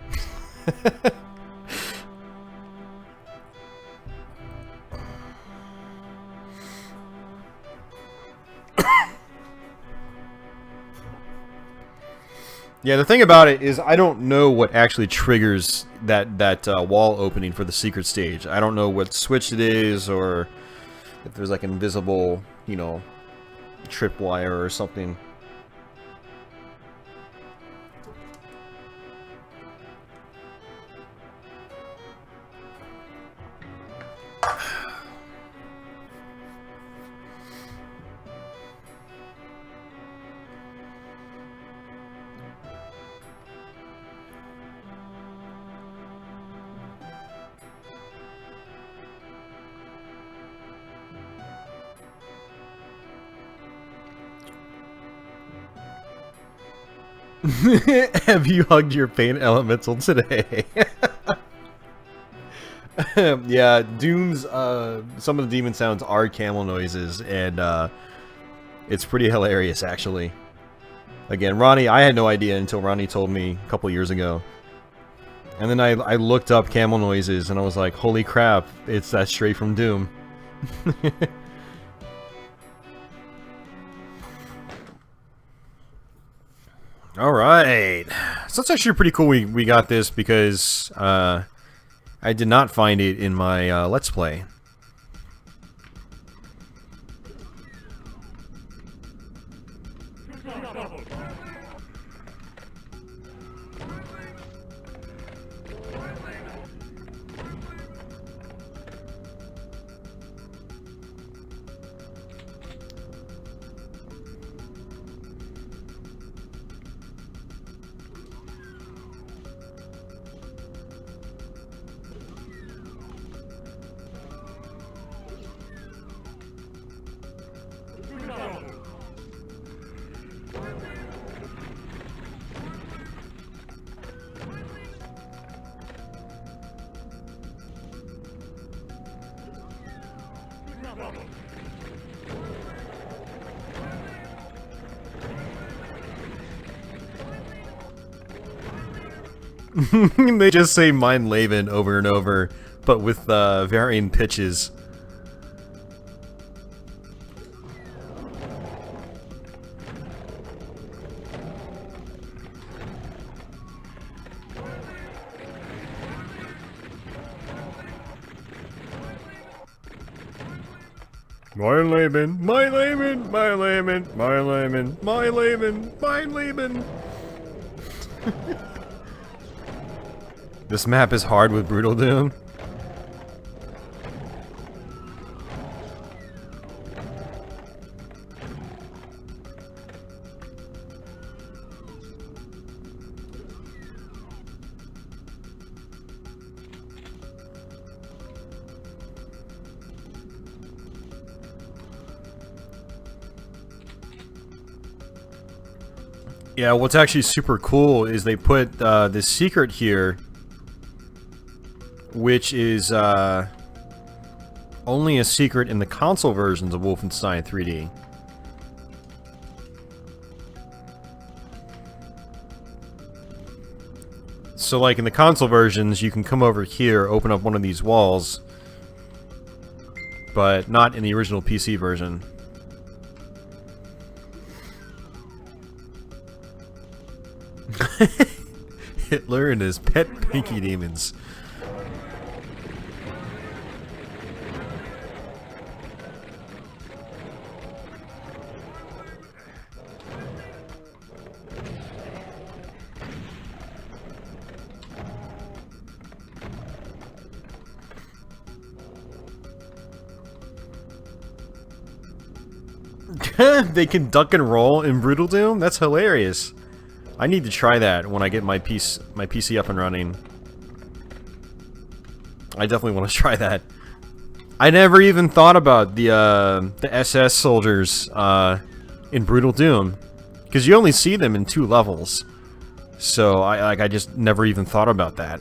Yeah, the thing about it is I don't know what actually triggers that wall opening for the secret stage. I don't know what switch it is, or if there's like invisible, you know, tripwire or something. Have you hugged your pain elemental today? Yeah, Doom's, some of the demon sounds are camel noises, and, it's pretty hilarious, actually. Again, Ronnie, I had no idea until Ronnie told me a couple years ago. And then I looked up camel noises, and I was like, holy crap, it's that straight from Doom. Alright. So that's actually pretty cool we got this, because I did not find it in my Let's Play. They just say Mein Leben over and over, but with varying pitches. Mein Leben, mein Leben, mein Leben, mein Leben, mein Leben, mein Leben. This map is hard with Brutal Doom. Yeah, what's actually super cool is they put this secret here, which is only a secret in the console versions of Wolfenstein 3D. So like in the console versions, you can come over here, open up one of these walls, but not in the original PC version. Hitler and his pet pinky demons. They can duck and roll in Brutal Doom? That's hilarious. I need to try that when I get my PC up and running. I definitely want to try that. I never even thought about the SS soldiers in Brutal Doom, because you only see them in 2 levels. So I just never even thought about that.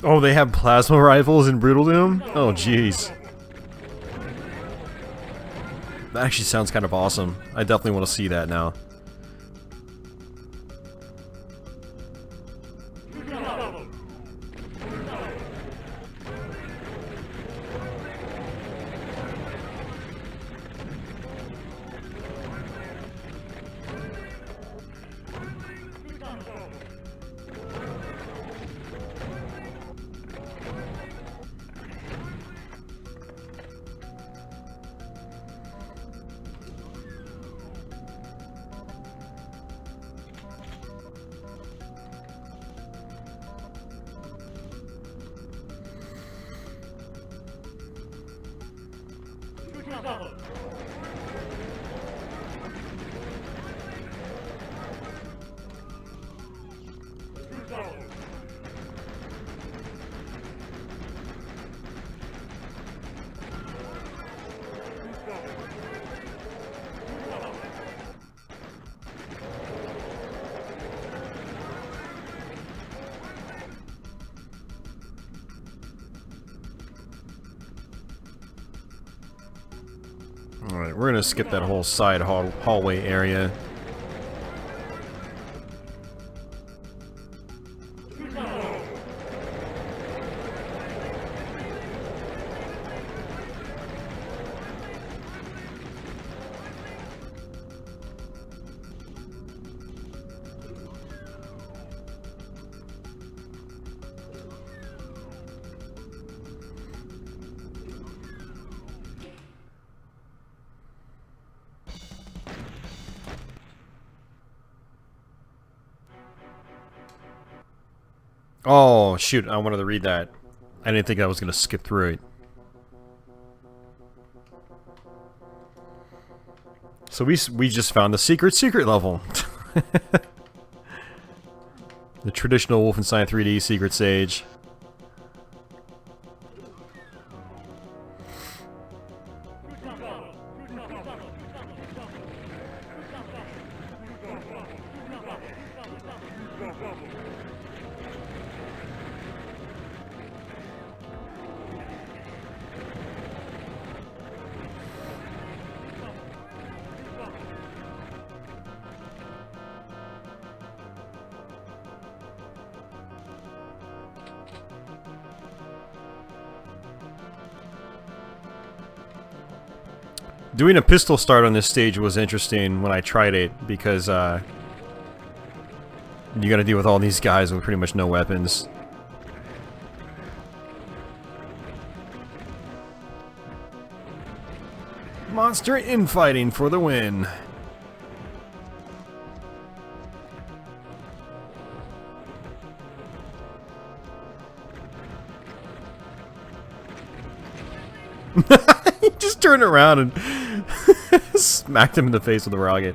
Oh, they have plasma rifles in Brutal Doom? Oh, jeez. That actually sounds kind of awesome. I definitely want to see that now. Alright, we're gonna skip that whole side hallway area. Oh, shoot, I wanted to read that. I didn't think I was going to skip through it. So we just found the secret level. The traditional Wolfenstein 3D secret stage. Doing a pistol start on this stage was interesting when I tried it, because you gotta deal with all these guys with pretty much no weapons. Monster infighting for the win. He just turned around and smacked him in the face with a rocket.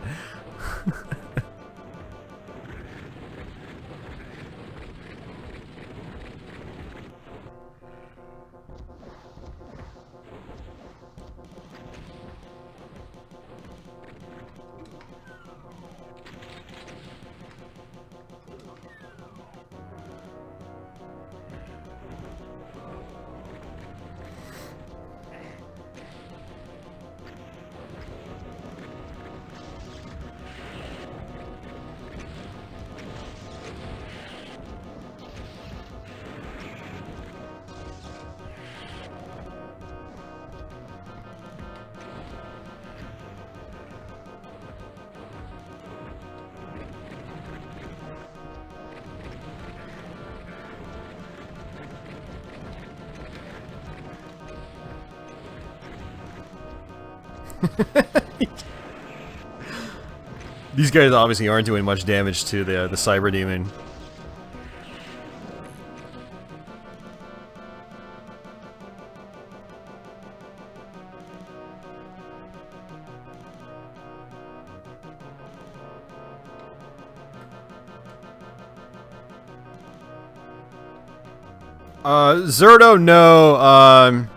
These guys obviously aren't doing much damage to the Cyber Demon. Zerto, no.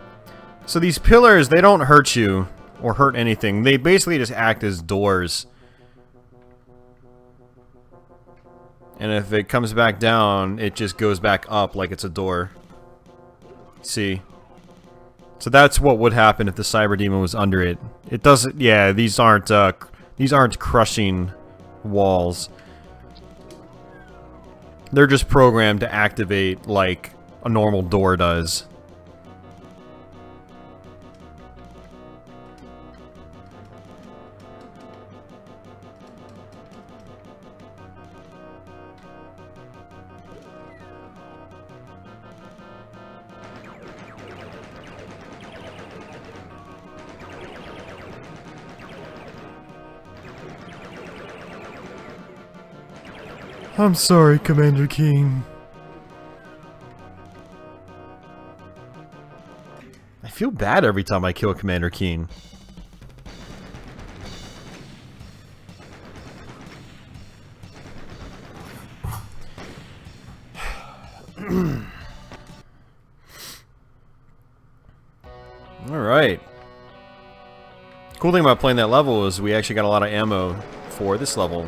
So these pillars, they don't hurt you or hurt anything. They basically just act as doors. And if it comes back down, it just goes back up like it's a door. See? So that's what would happen if the Cyber Demon was under it. It doesn't... Yeah, these aren't crushing walls. They're just programmed to activate like a normal door does. I'm sorry, Commander Keen. I feel bad every time I kill Commander Keen. Alright. Cool thing about playing that level is we actually got a lot of ammo for this level.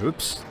Oops.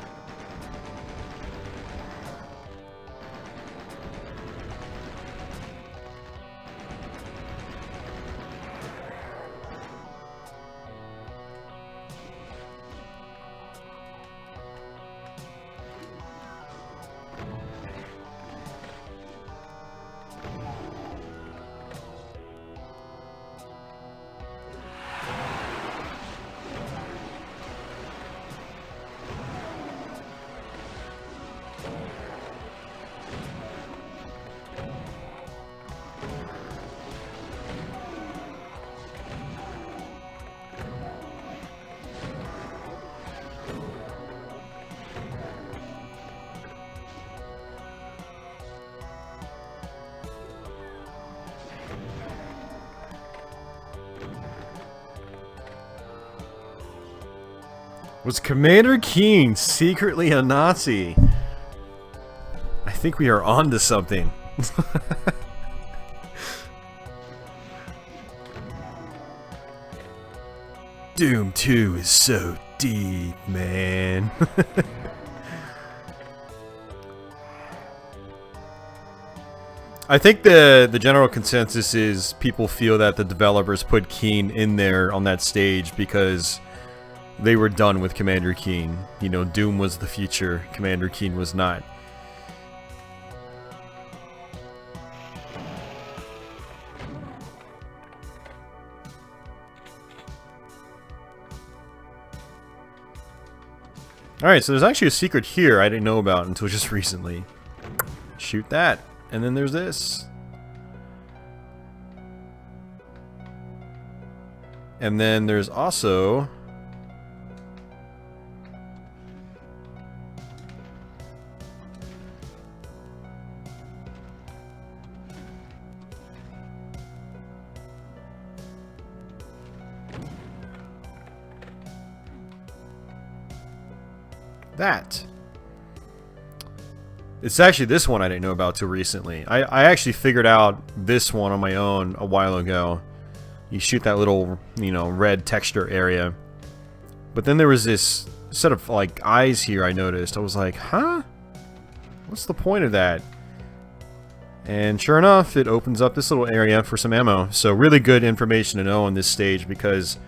Was Commander Keen secretly a Nazi? I think we are on to something. Doom 2 is so deep, man. I think the general consensus is people feel that the developers put Keen in there on that stage because they were done with Commander Keen. You know, Doom was the future, Commander Keen was not. Alright, so there's actually a secret here I didn't know about until just recently. Shoot that. And then there's this. And then there's also... that. It's actually this one I didn't know about till recently. I actually figured out this one on my own a while ago. You shoot that little, you know, red texture area. But then there was this set of, like, eyes here I noticed. I was like, huh? What's the point of that? And sure enough, it opens up this little area for some ammo. So really good information to know on this stage because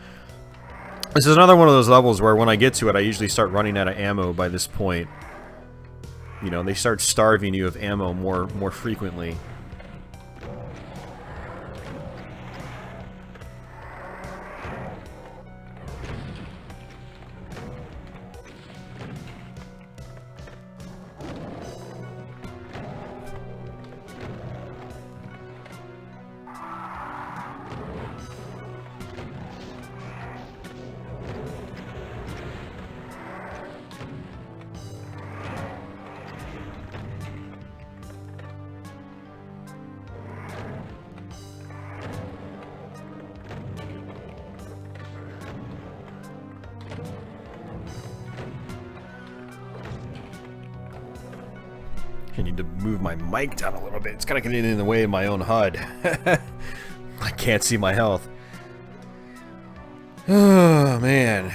this is another one of those levels where when I get to it, I usually start running out of ammo by this point. You know, they start starving you of ammo more frequently. I need to move my mic down a little bit. It's kind of getting in the way of my own HUD. I can't see my health. Oh, man.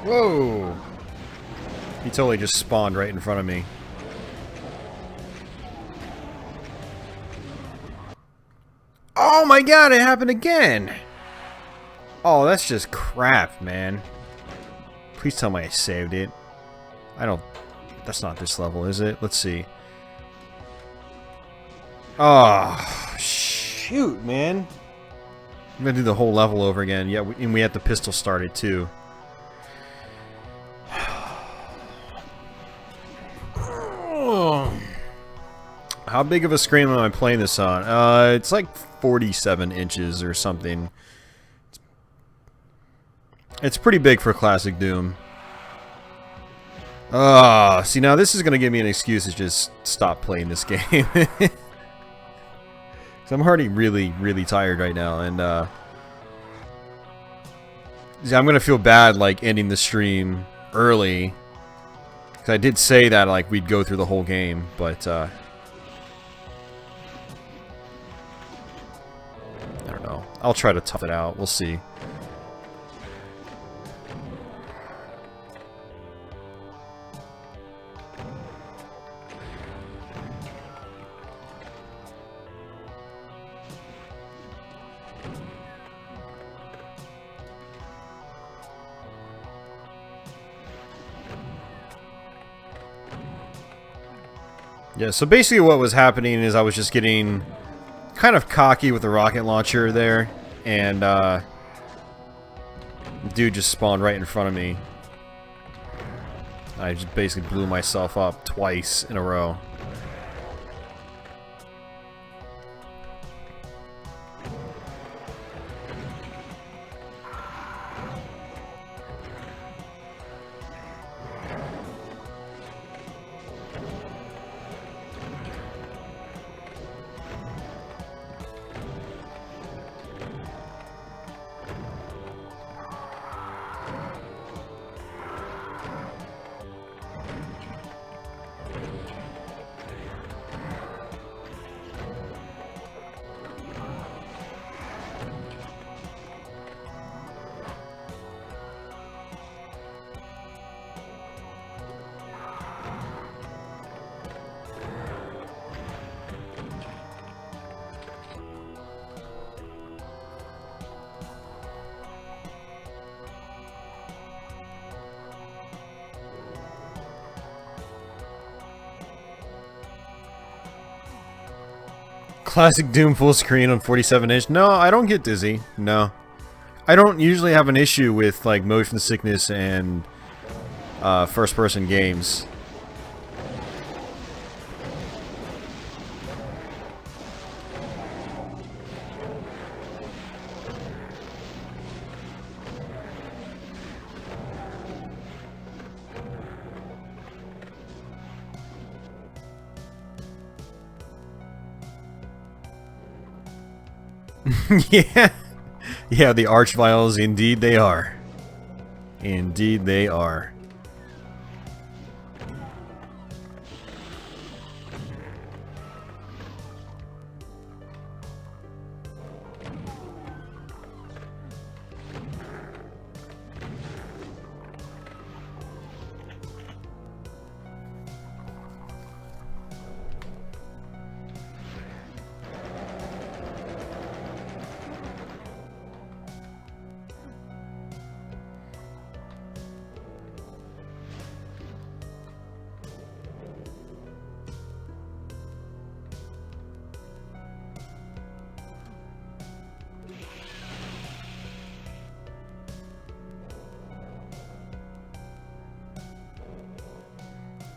Whoa! He totally just spawned right in front of me. Oh my god, it happened again! Oh, that's just crap, man. Please tell me I saved it. I don't... That's not this level, is it? Let's see. Oh, shoot, man. I'm gonna do the whole level over again. Yeah, and we had the pistol started, too. How big of a screen am I playing this on? It's like 47 inches or something. It's pretty big for Classic Doom. See, now this is going to give me an excuse to just stop playing this game. Because I'm already really, really tired right now, and I'm going to feel bad, like, ending the stream early. Because I did say that, like, we'd go through the whole game, but, I don't know. I'll try to tough it out. We'll see. Yeah, so basically what was happening is I was just getting kind of cocky with the rocket launcher there, and dude just spawned right in front of me. I just basically blew myself up twice in a row. Classic Doom full screen on 47-inch. No, I don't get dizzy. No. I don't usually have an issue with like motion sickness and first-person games. Yeah. Yeah, the Archviles, indeed they are. Indeed they are.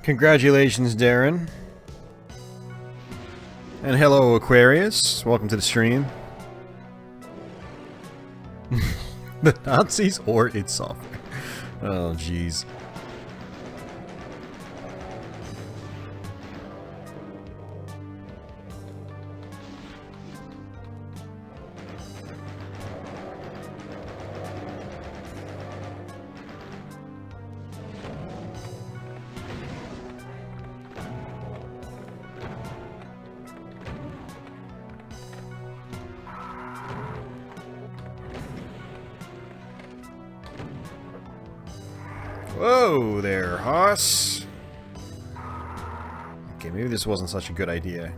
Congratulations, Darren. And hello, Aquarius. Welcome to the stream. The Nazis or its software. Oh, jeez. Whoa there, Hoss. Okay, maybe this wasn't such a good idea.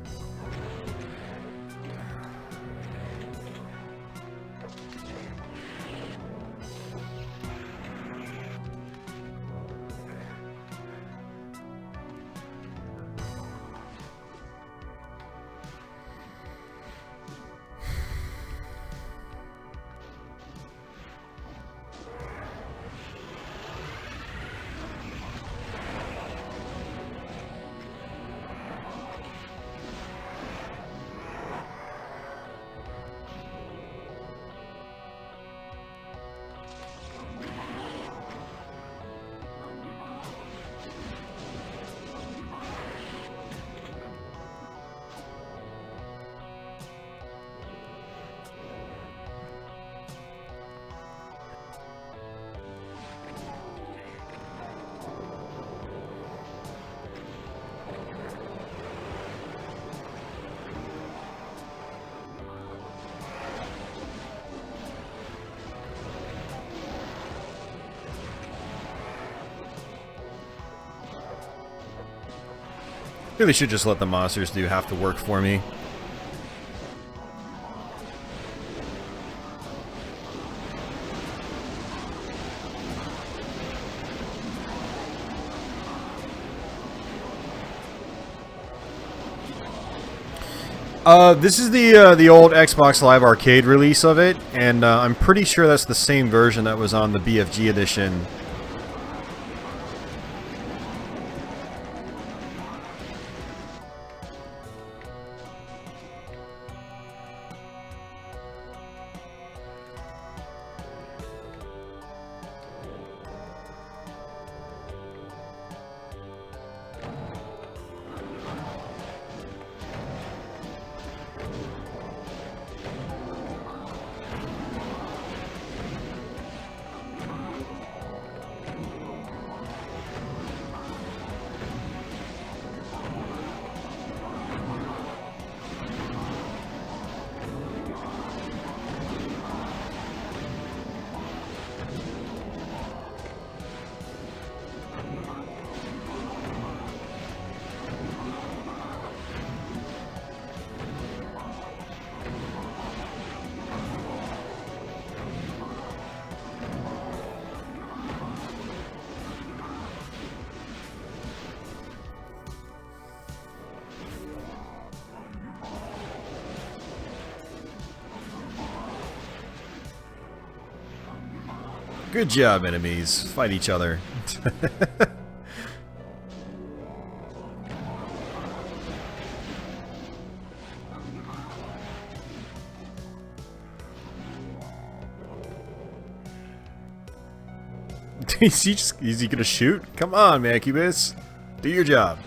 Really should just let the monsters do half the work for me. This is the old Xbox Live Arcade release of it, and I'm pretty sure that's the same version that was on the BFG edition. Good job, enemies. Fight each other. Is he gonna shoot? Come on, Mancubus. Do your job.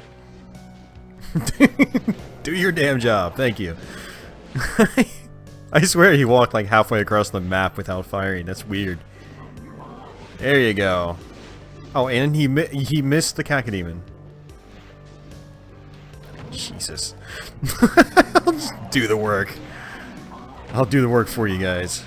Do your damn job. Thank you. I swear he walked like halfway across the map without firing. That's weird. There you go. Oh, and he missed the Cacodemon. Jesus. I'll just do the work. I'll do the work for you guys.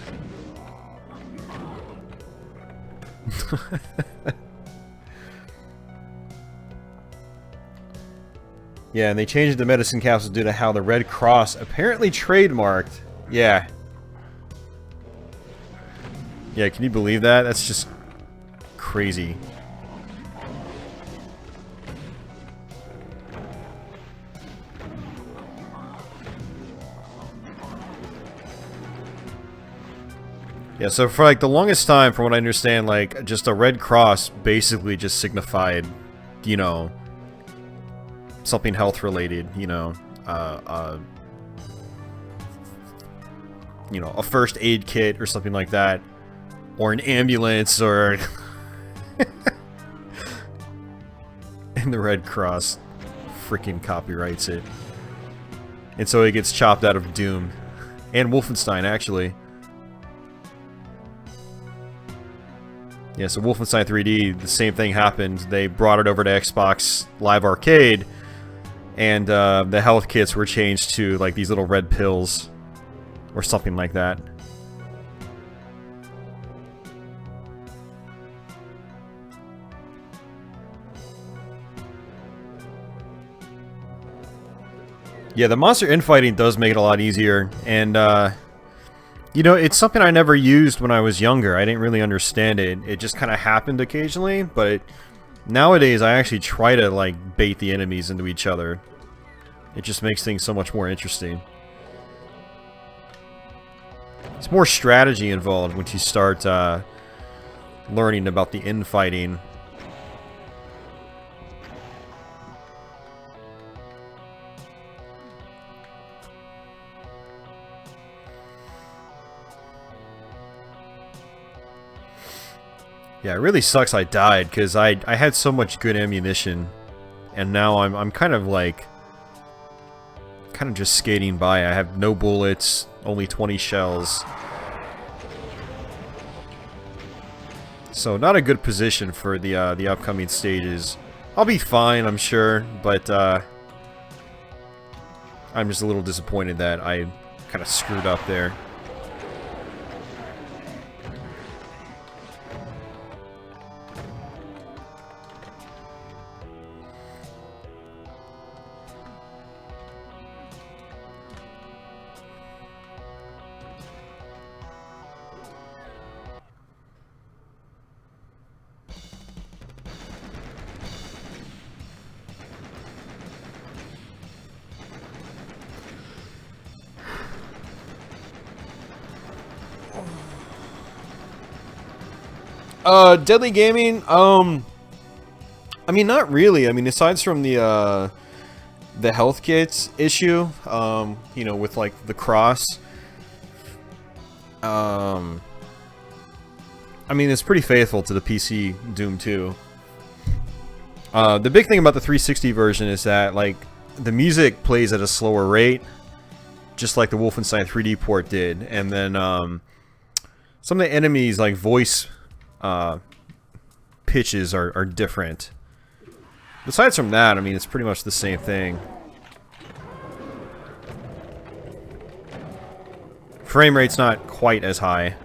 Yeah, and they changed the medicine capsules due to how the Red Cross apparently trademarked. Yeah. Yeah, can you believe that? That's just crazy. Yeah, so for like the longest time, from what I understand, like just a red cross basically just signified, you know, something health related, you know, a first aid kit or something like that, or an ambulance, or and the Red Cross freaking copyrights it, and so it gets chopped out of Doom and Wolfenstein, actually. Yeah, so Wolfenstein 3D, the same thing happened. They brought it over to Xbox Live Arcade, and the health kits were changed to like these little red pills or something like that. Yeah, the monster infighting does make it a lot easier, and you know, it's something I never used when I was younger. I didn't really understand it. It just kind of happened occasionally, but nowadays I actually try to like bait the enemies into each other. It just makes things so much more interesting. It's more strategy involved once you start learning about the infighting. Yeah, it really sucks I died, because I had so much good ammunition, and now I'm kind of like, just skating by. I have no bullets, only 20 shells. So not a good position for the upcoming stages. I'll be fine, I'm sure, but I'm just a little disappointed that I kind of screwed up there. Deadly Gaming. I mean, not really. I mean, aside from the health kits issue, you know, with like the cross. I mean, it's pretty faithful to the PC Doom 2. The big thing about the 360 version is that like the music plays at a slower rate, just like the Wolfenstein 3D port did, and then some of the enemies like voice pitches are different. Besides from that, I mean, it's pretty much the same thing. Frame rate's not quite as high.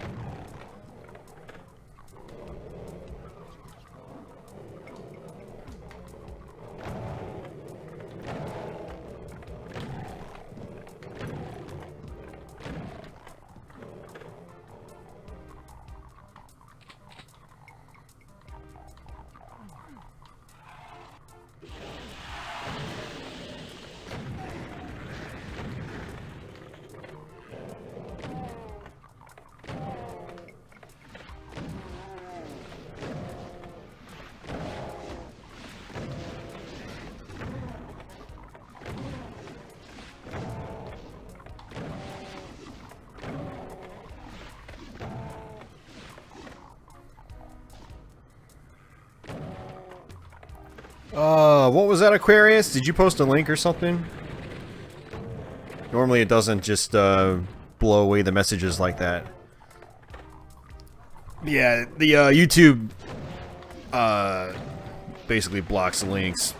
What was that, Aquarius? Did you post a link or something? Normally it doesn't just blow away the messages like that. Yeah, the YouTube basically blocks the links,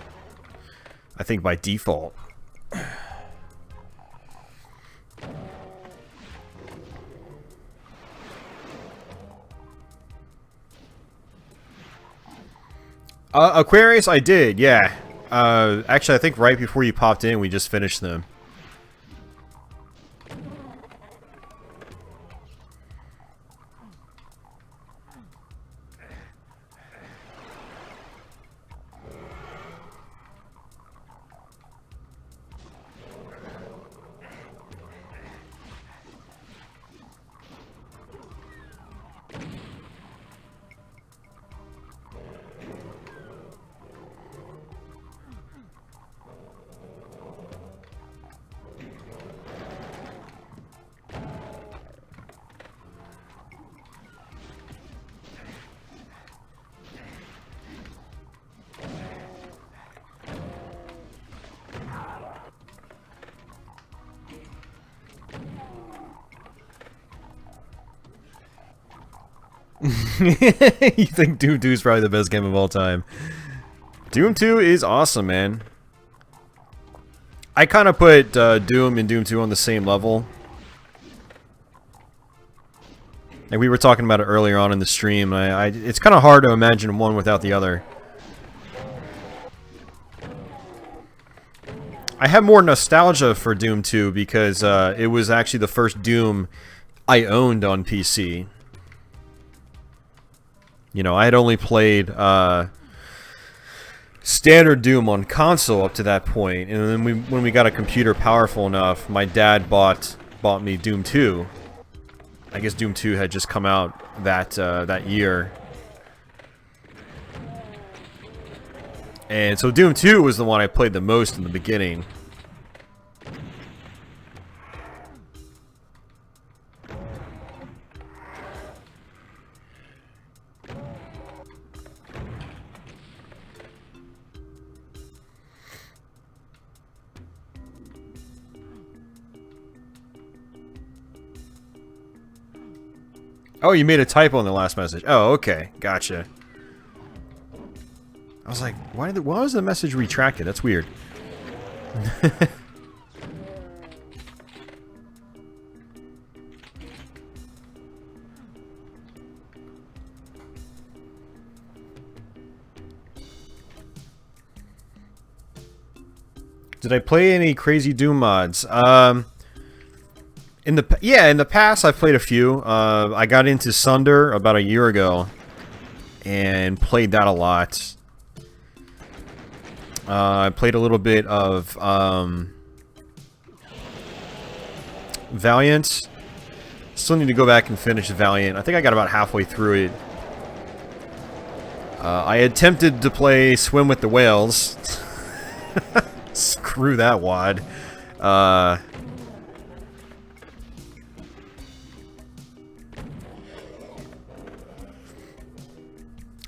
I think by default. Aquarius, I did, yeah. Actually, I think right before you popped in, we just finished them. You think Doom 2 is probably the best game of all time. Doom 2 is awesome, man. I kind of put Doom and Doom 2 on the same level. Like we were talking about it earlier on in the stream. It's kind of hard to imagine one without the other. I have more nostalgia for Doom 2 because it was actually the first Doom I owned on PC. You know, I had only played standard Doom on console up to that point, and then when we got a computer powerful enough, my dad bought me Doom 2. I guess Doom 2 had just come out that year, and so Doom 2 was the one I played the most in the beginning. Oh, you made a typo in the last message. Oh, okay. Gotcha. I was like, why was the message retracted? That's weird. Did I play any crazy Doom mods? In the past I've played a few. I got into Sunder about a year ago and played that a lot. I played a little bit of Valiant. Still need to go back and finish Valiant. I think I got about halfway through it. I attempted to play Swim with the Whales. Screw that wad. I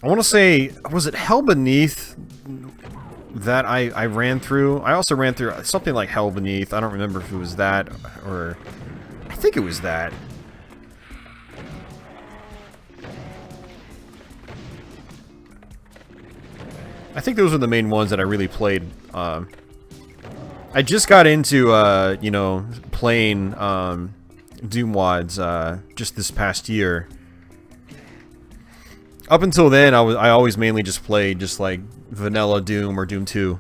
want to say, was it Hell Beneath that I ran through? I also ran through something like Hell Beneath. I don't remember if it was that or... I think it was that. I think those were the main ones that I really played. I just got into, you know, playing Doom WODs just this past year. Up until then, I always mainly just played just like vanilla Doom or Doom 2.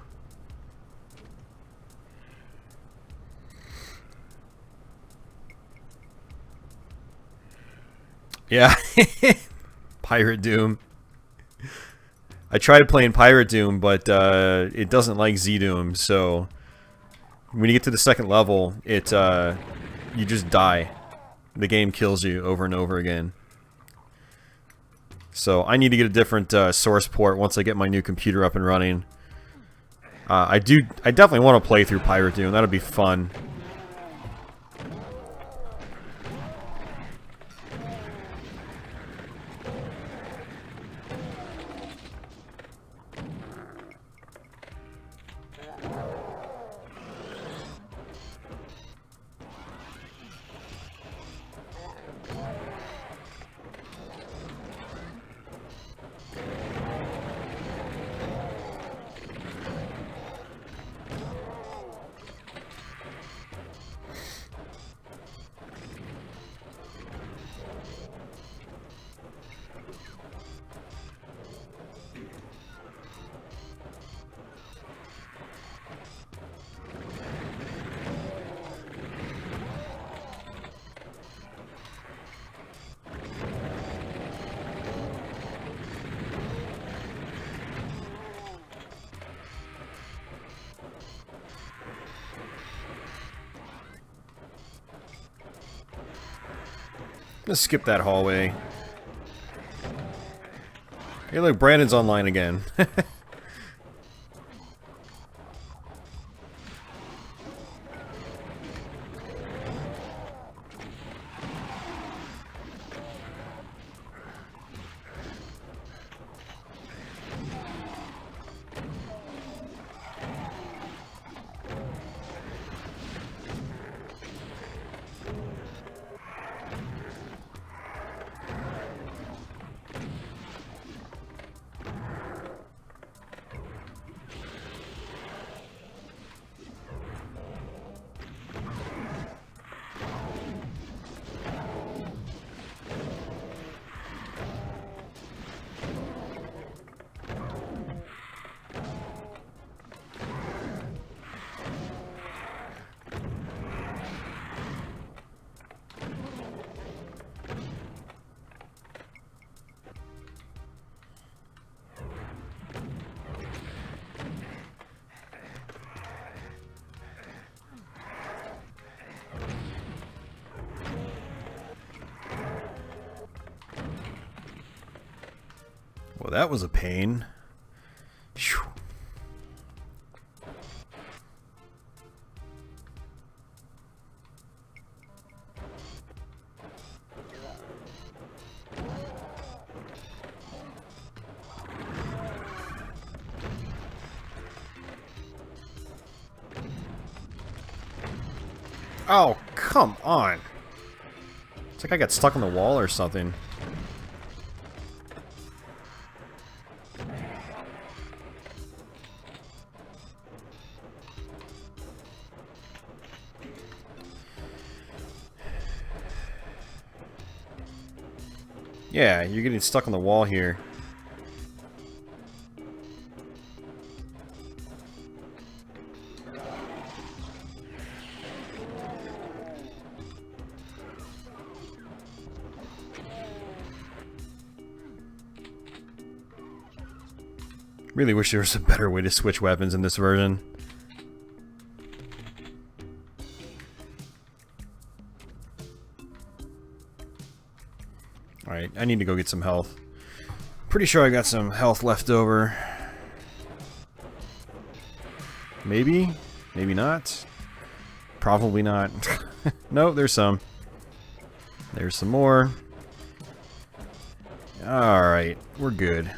Yeah, Pirate Doom. I tried playing Pirate Doom, but it doesn't like Z Doom, so when you get to the second level, you just die. The game kills you over and over again. So I need to get a different source port once I get my new computer up and running. I definitely want to play through Pirate Doom. That'll be fun. Let's skip that hallway. Hey look, Brandon's online again. Well, that was a pain. Whew. Oh, come on. It's like I got stuck on the wall or something. Yeah, you're getting stuck on the wall here. Really wish there was a better way to switch weapons in this version. Alright, I need to go get some health. Pretty sure I got some health left over. Maybe? Maybe not? Probably not. Nope, there's some. There's some more. Alright, we're good.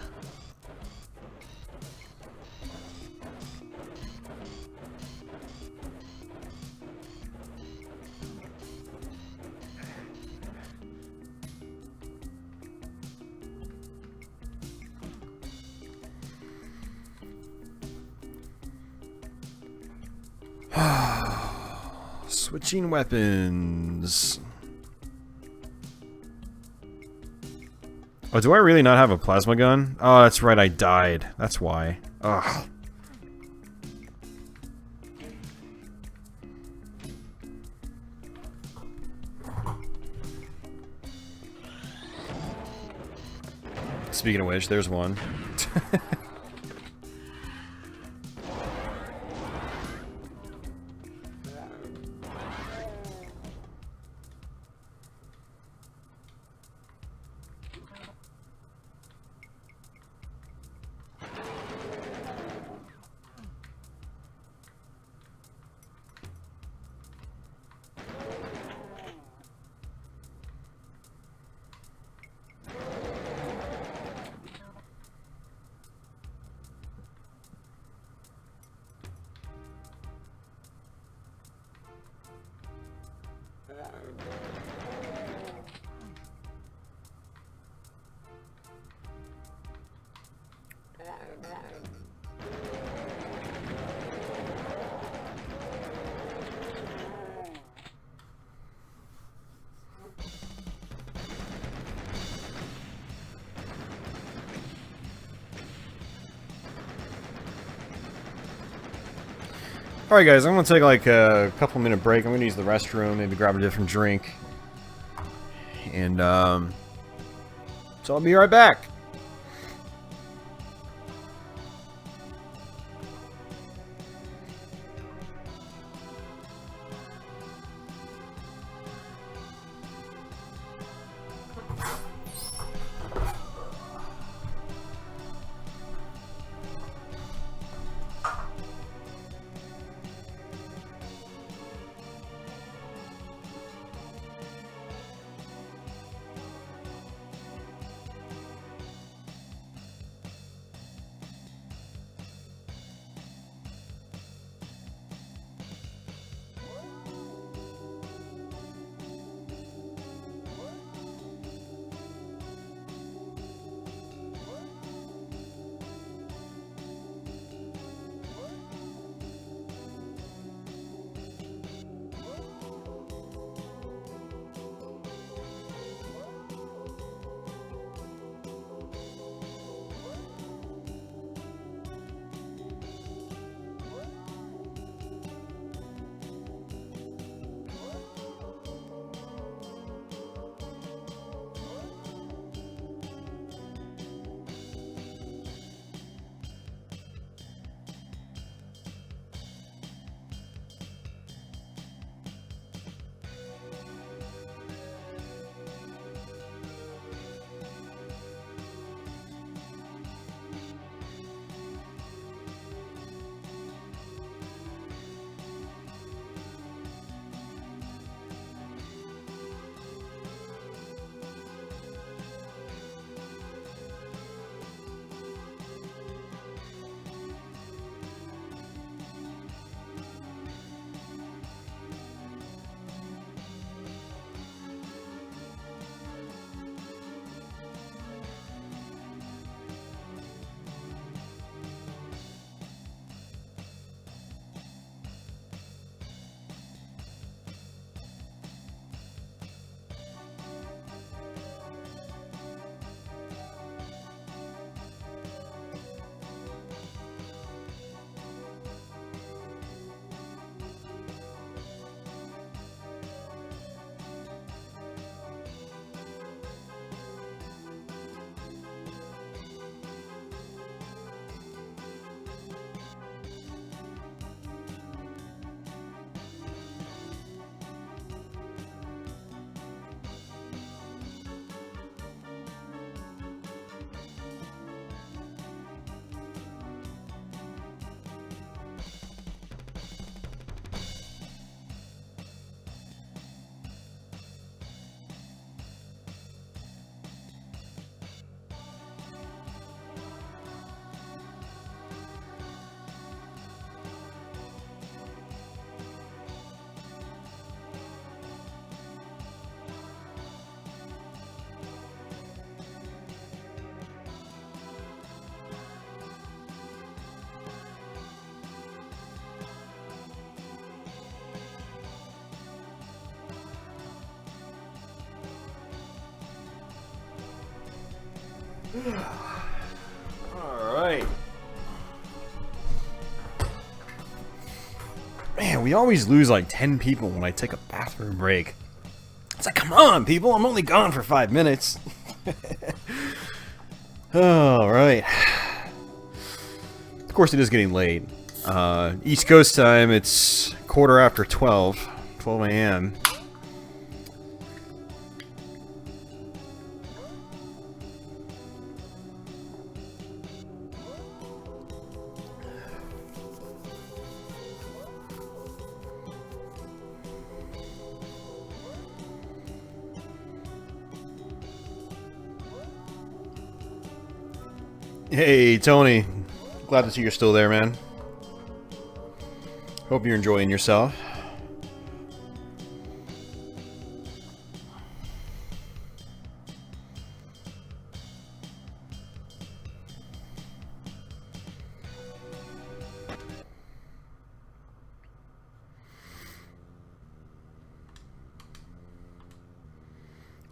Switching weapons. Oh, do I really not have a plasma gun? Oh, that's right, I died. That's why. Ugh. Speaking of which, there's one. Alright guys, I'm gonna take like a couple minute break. I'm gonna use the restroom, maybe grab a different drink. And so I'll be right back. Alright. Man, we always lose like 10 people when I take a bathroom break. It's like, come on, people, I'm only gone for 5 minutes. Alright. Of course, it is getting late. East Coast time, it's 12:15, 12 a.m. Hey, Tony. Glad to see you're still there, man. Hope you're enjoying yourself.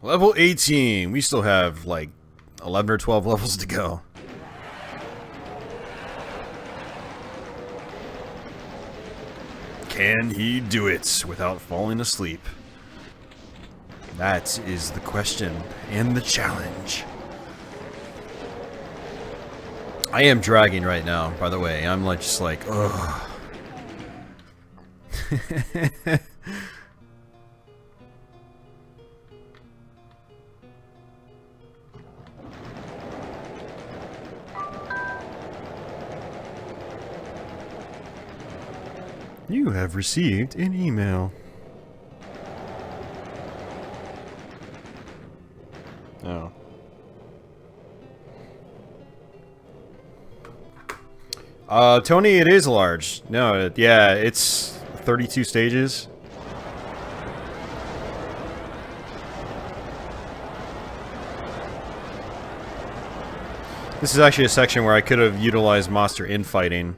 Level 18. We still have like 11 or 12 levels to go. Can he do it without falling asleep? That is the question and the challenge. I am dragging right now, by the way. I'm like just like, ugh. You have received an email. Oh. Tony, it is large. No, yeah, it's 32 stages. This is actually a section where I could have utilized monster infighting.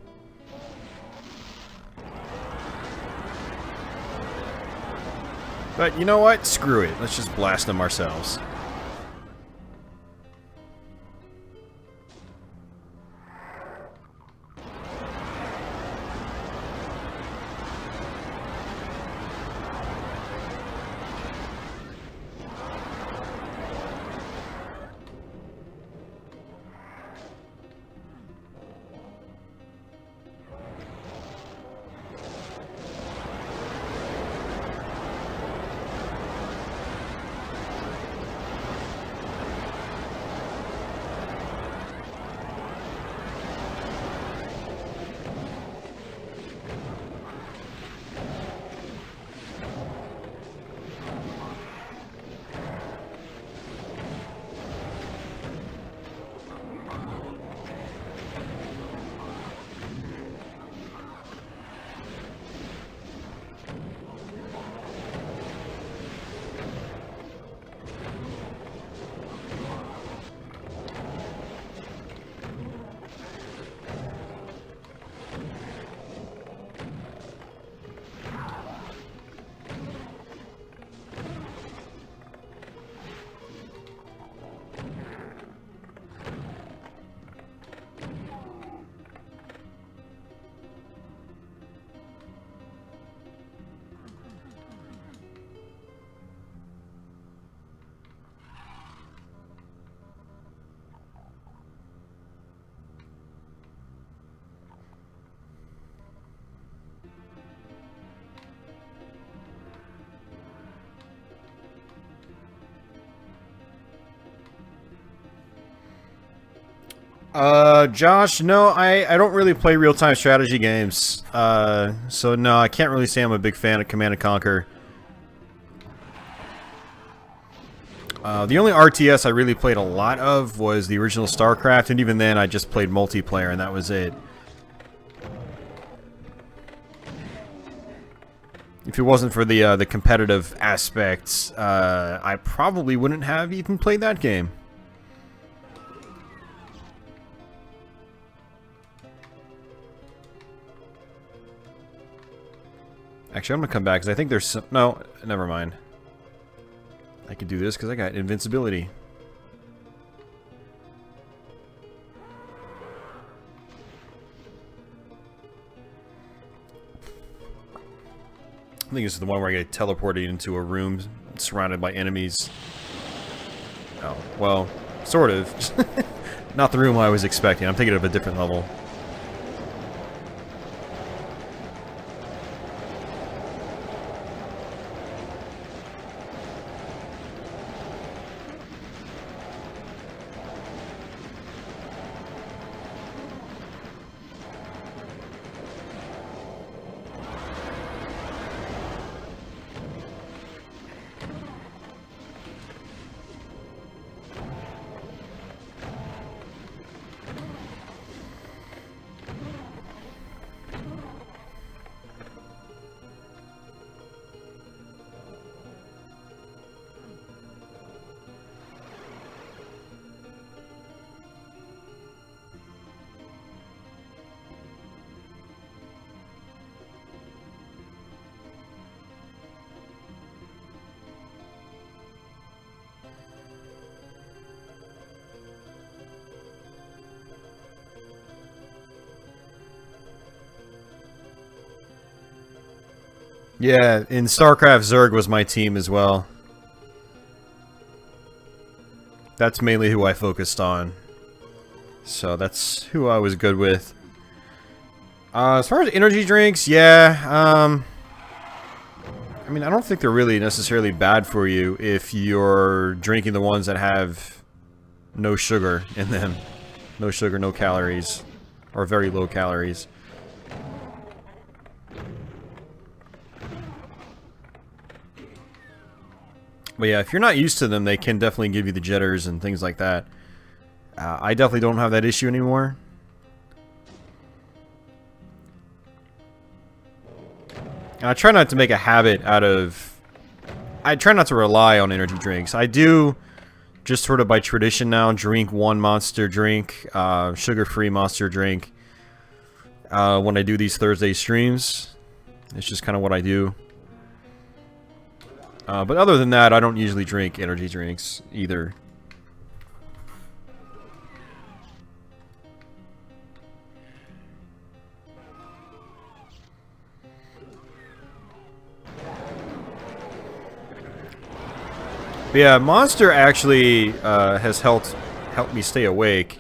But you know what? Screw it. Let's just blast them ourselves. Josh, no, I don't really play real-time strategy games. So no, I can't really say I'm a big fan of Command & Conquer. The only RTS I really played a lot of was the original StarCraft, and even then I just played multiplayer, and that was it. If it wasn't for the competitive aspects, I probably wouldn't have even played that game. Actually, I'm gonna come back because I think there's some... No, never mind. I can do this because I got invincibility. I think this is the one where I get teleported into a room surrounded by enemies. Oh, well, sort of. Not the room I was expecting. I'm thinking of a different level. Yeah, in StarCraft, Zerg was my team as well. That's mainly who I focused on. So that's who I was good with. As far as energy drinks, yeah, I mean, I don't think they're really necessarily bad for you if you're drinking the ones that have no sugar in them. No sugar, no calories. Or very low calories. But yeah, if you're not used to them, they can definitely give you the jitters and things like that. I definitely don't have that issue anymore. And I try not to make a habit out of... I try not to rely on energy drinks. I do, just sort of by tradition now, drink one Monster drink, sugar-free Monster drink, when I do these Thursday streams. It's just kind of what I do. But other than that, I don't usually drink energy drinks either. But yeah, Monster actually has helped me stay awake.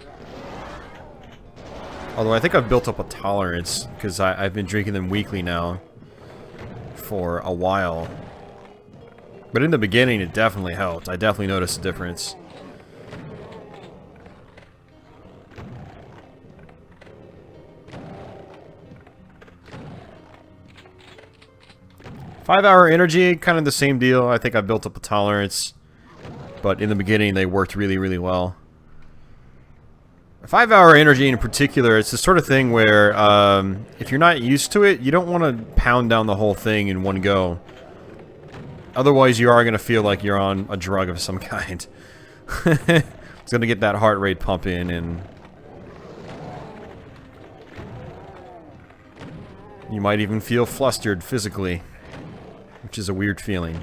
Although I think I've built up a tolerance because I've been drinking them weekly now for a while. But in the beginning, it definitely helped. I definitely noticed a difference. Five-hour energy, kind of the same deal. I think I built up a tolerance. But in the beginning, they worked really, really well. 5-hour energy in particular, it's the sort of thing where if you're not used to it, you don't want to pound down the whole thing in one go. Otherwise, you are going to feel like you're on a drug of some kind. It's going to get that heart rate pumping, and you might even feel flustered physically, which is a weird feeling.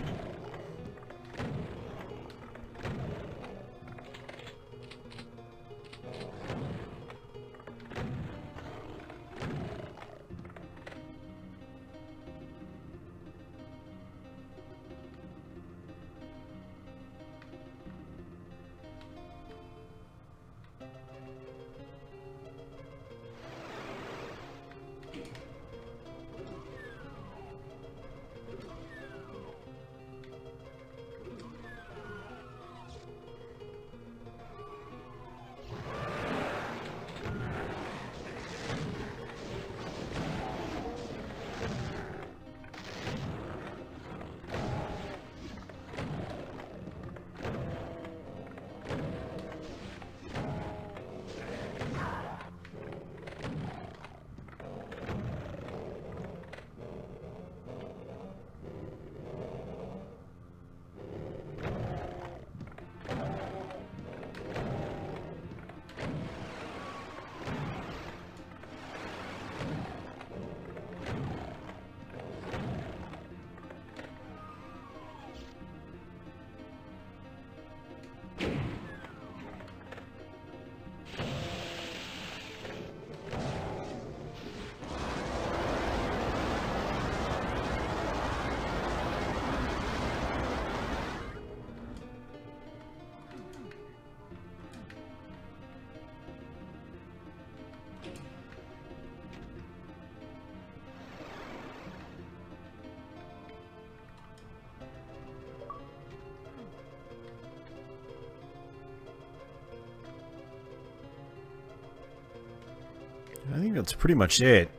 I think that's pretty much it.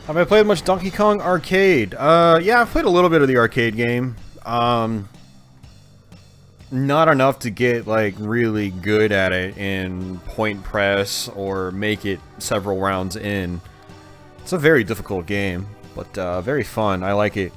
Have I played much Donkey Kong Arcade? Yeah, I've played a little bit of the arcade game. Not enough to get, like, really good at it in point press or make it several rounds in. It's a very difficult game, but very fun. I like it.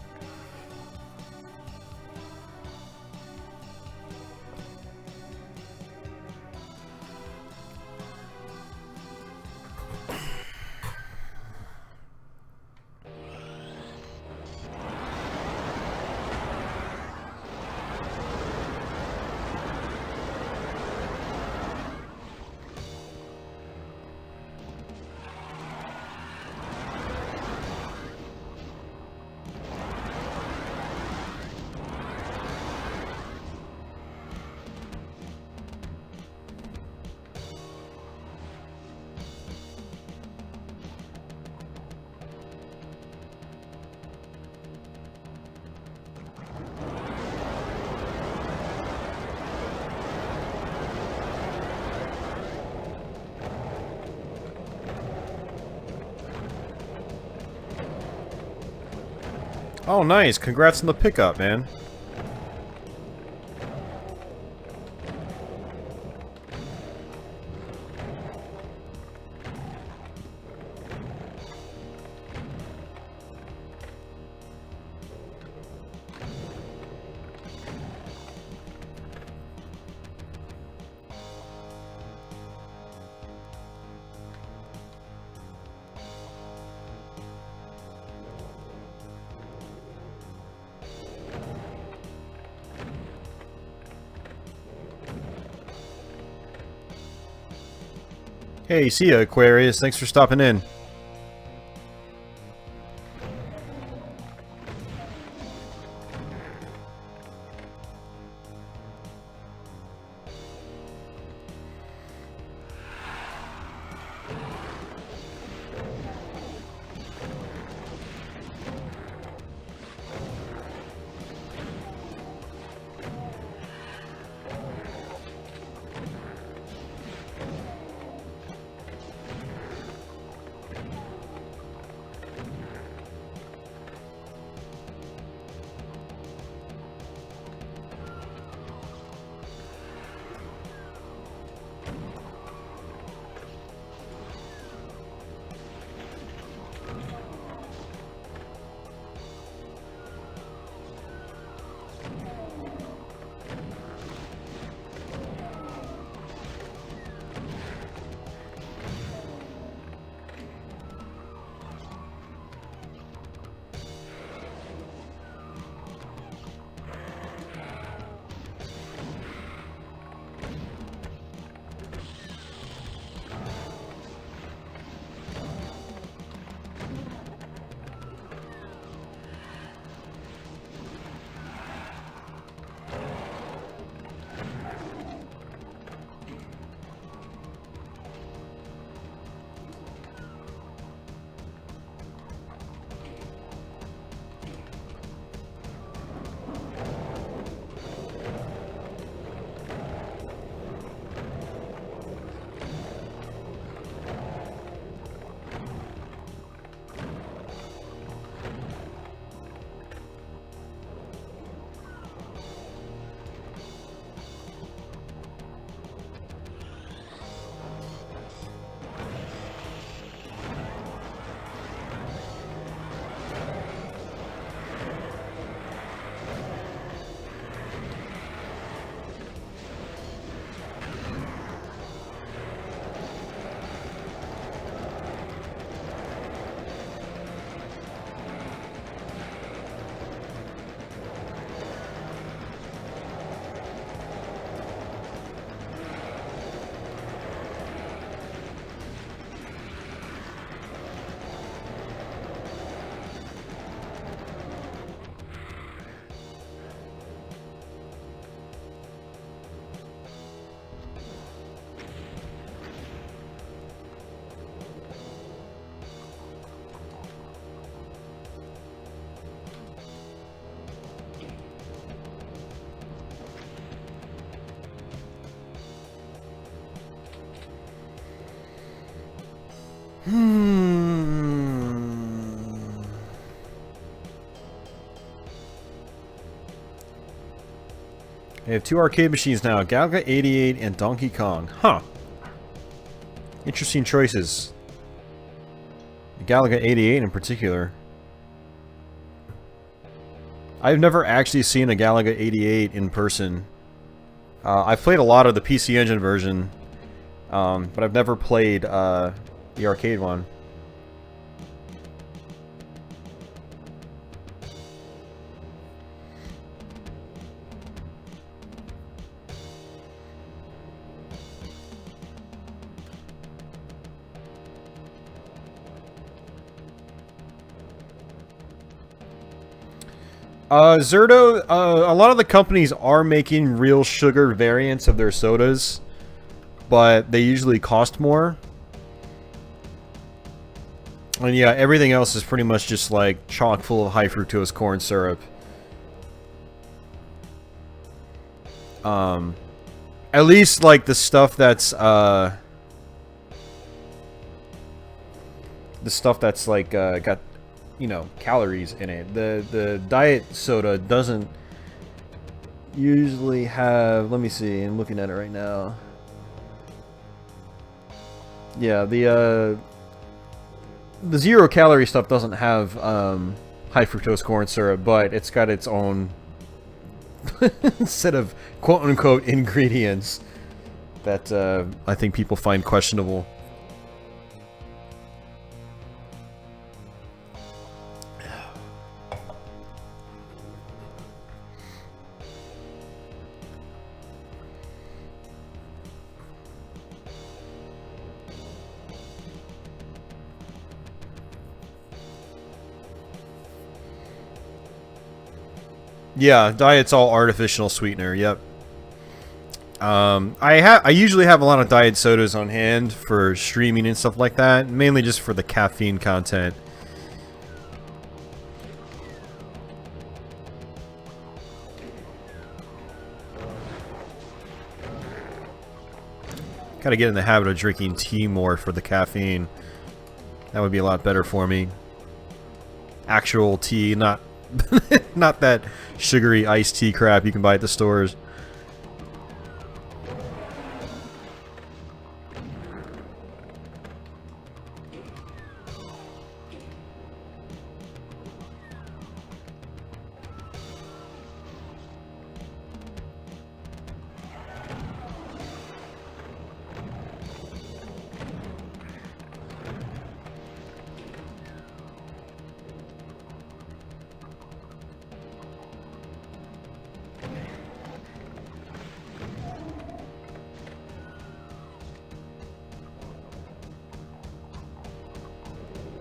Oh, nice. Congrats on the pickup, man. Hey, see ya, Aquarius. Thanks for stopping in. They have 2 arcade machines now, Galaga 88 and Donkey Kong. Huh. Interesting choices. Galaga 88 in particular. I've never actually seen a Galaga 88 in person. I've played a lot of the PC Engine version, but I've never played the arcade one. Zerto, a lot of the companies are making real sugar variants of their sodas, but they usually cost more. And yeah, everything else is pretty much just like chock full of high fructose corn syrup. At least like the stuff that's like got, you know, calories in it. The diet soda doesn't usually have, let me see, I'm looking at it right now. Yeah, the 0 calorie stuff doesn't have high fructose corn syrup, but it's got its own set of quote unquote ingredients that I think people find questionable. Yeah, diet's all artificial sweetener. Yep. I usually have a lot of diet sodas on hand for streaming and stuff like that, mainly just for the caffeine content. Gotta get in the habit of drinking tea more for the caffeine. That would be a lot better for me. Actual tea, not not that sugary iced tea crap you can buy at the stores.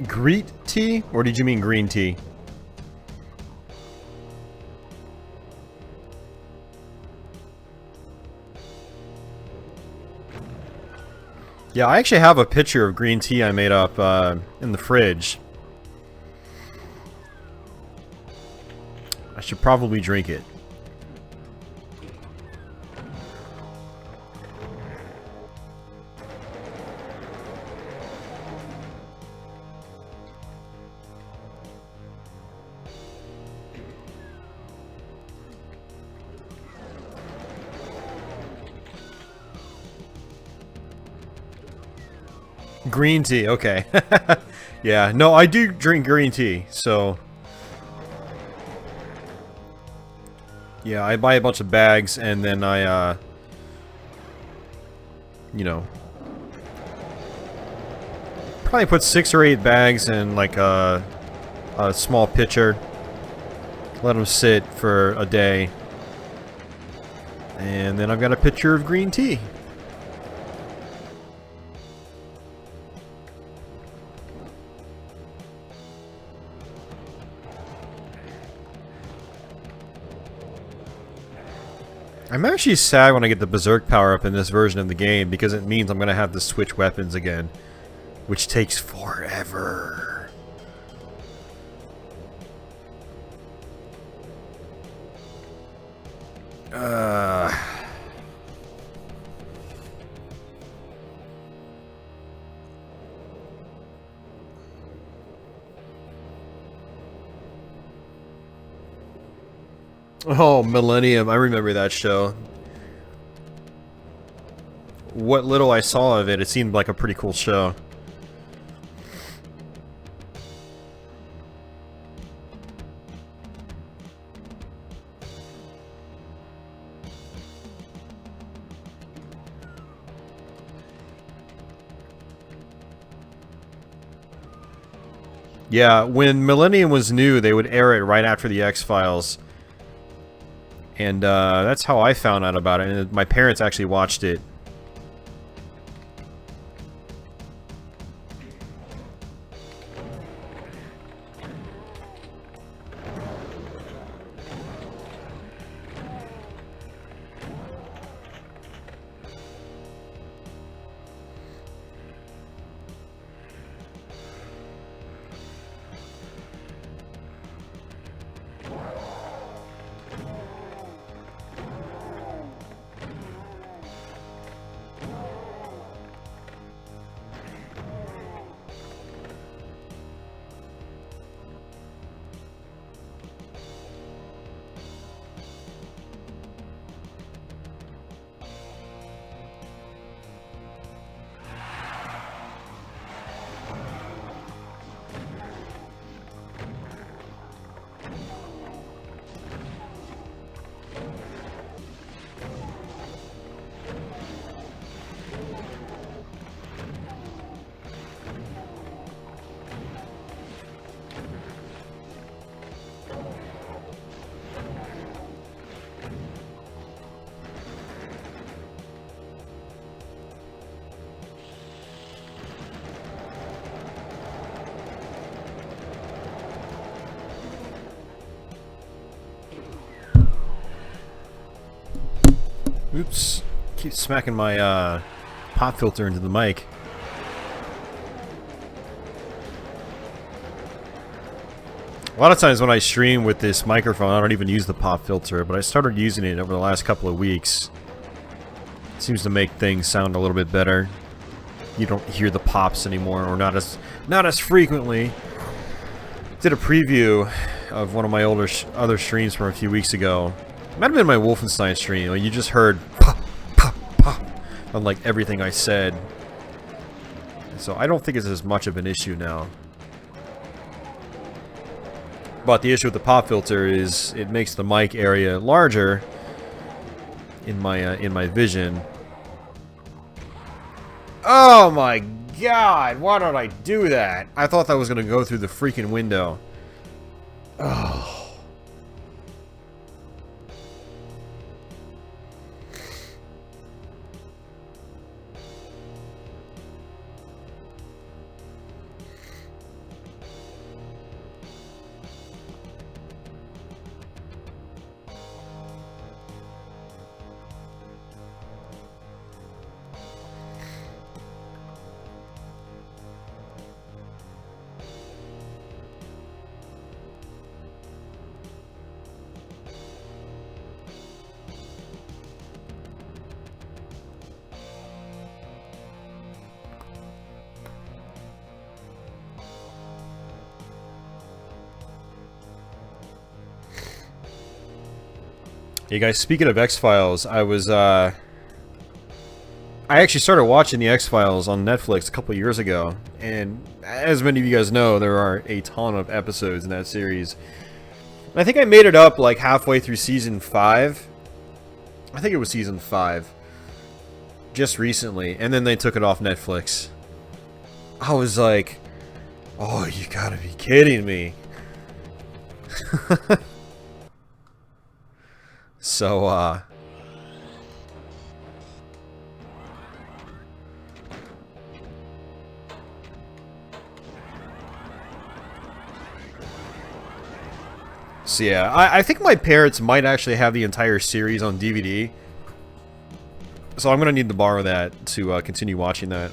Greet tea? Or did you mean green tea? Yeah, I actually have a picture of green tea I made up in the fridge. I should probably drink it. Green tea, okay. Yeah, no, I do drink green tea, so... Yeah, I buy a bunch of bags, and then I, you know... Probably put 6 or 8 bags in, like, a small pitcher. Let them sit for a day. And then I've got a pitcher of green tea. I'm actually sad when I get the Berserk power-up in this version of the game, because it means I'm going to have to switch weapons again, which takes forever. Oh, Millennium. I remember that show. What little I saw of it, it seemed like a pretty cool show. Yeah, when Millennium was new, they would air it right after the X-Files. And that's how I found out about it. And my parents actually watched it. Oops. Keep smacking my pop filter into the mic. A lot of times when I stream with this microphone, I don't even use the pop filter, but I started using it over the last couple of weeks. It seems to make things sound a little bit better. You don't hear the pops anymore, or not as frequently. Did a preview of one of my other streams from a few weeks ago. Might have been my Wolfenstein stream. You just heard pop, pop, pop on like everything I said. So I don't think it's as much of an issue now. But the issue with the pop filter is it makes the mic area larger in my vision. Oh my god! Why did I do that? I thought that was gonna go through the freaking window. Oh. Hey guys, speaking of X-Files, I actually started watching the X-Files on Netflix a couple years ago, and as many of you guys know, there are a ton of episodes in that series. I think I made it up like halfway through season 5. I think it was season 5. Just recently, and then they took it off Netflix. I was like, oh, you gotta be kidding me. So, so yeah, I think my parents might actually have the entire series on DVD. So I'm gonna need to borrow that to continue watching that.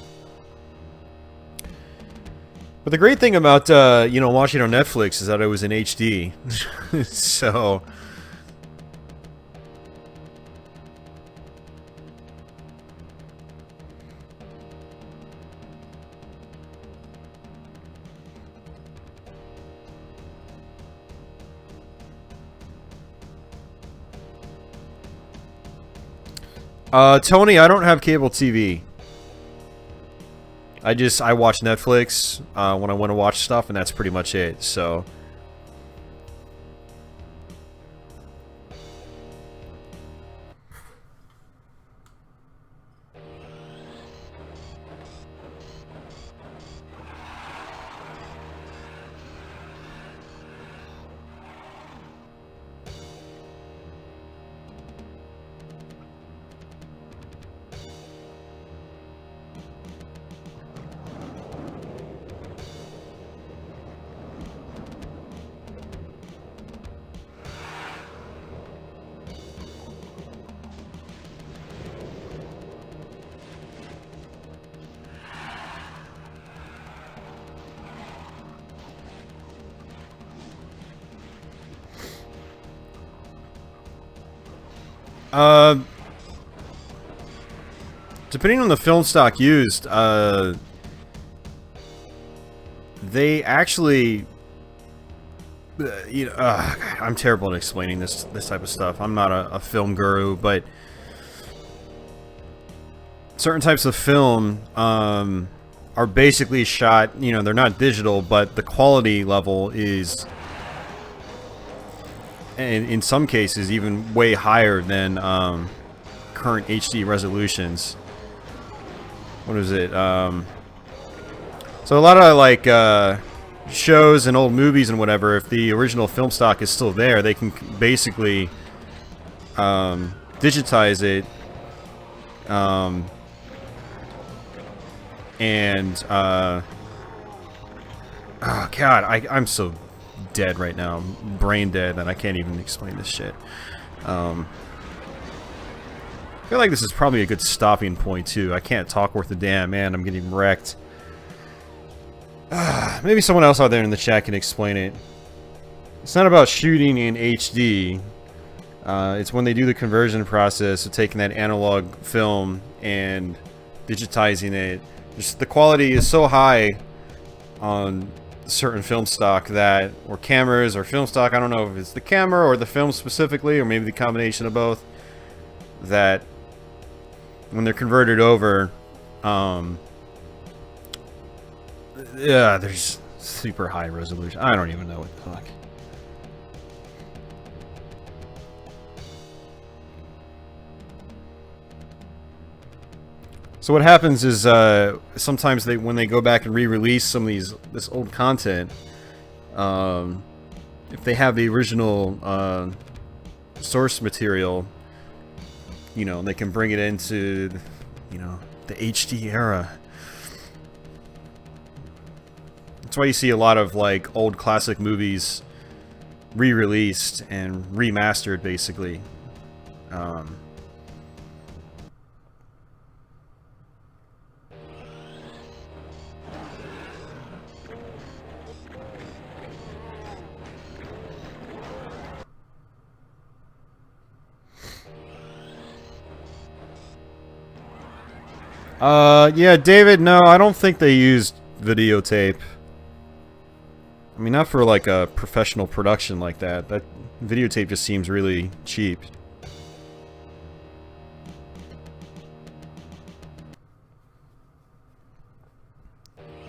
But the great thing about, you know, watching on Netflix is that it was in HD. So... Tony, I don't have cable TV. I watch Netflix when I want to watch stuff, and that's pretty much it. So. Depending on the film stock used, they actually, I'm terrible at explaining this type of stuff. I'm not a film guru, but certain types of film are basically shot. They're not digital, but the quality level is, and in some cases, even way higher than current HD resolutions. What is it? So a lot of like shows and old movies and whatever, if the original film stock is still there, they can basically digitize it and oh god, I'm so dead right now. I'm brain dead, and I can't even explain this shit. I feel like this is probably a good stopping point too. I can't talk worth a damn, man. I'm getting wrecked. Maybe someone else out there in the chat can explain it. It's not about shooting in HD. It's when they do the conversion process of taking that analog film and digitizing it. Just the quality is so high on certain film stock that, or cameras or film stock, I don't know if it's the camera or the film specifically, or maybe the combination of both, that when they're converted over, yeah, there's super high resolution. I don't even know what the fuck. So what happens is sometimes when they go back and re-release some of this old content, if they have the original source material, they can bring it into the HD era. That's why you see a lot of like old classic movies re-released and remastered, basically. Yeah, David, no, I don't think they used videotape. I mean, not for like a professional production like that. That videotape just seems really cheap.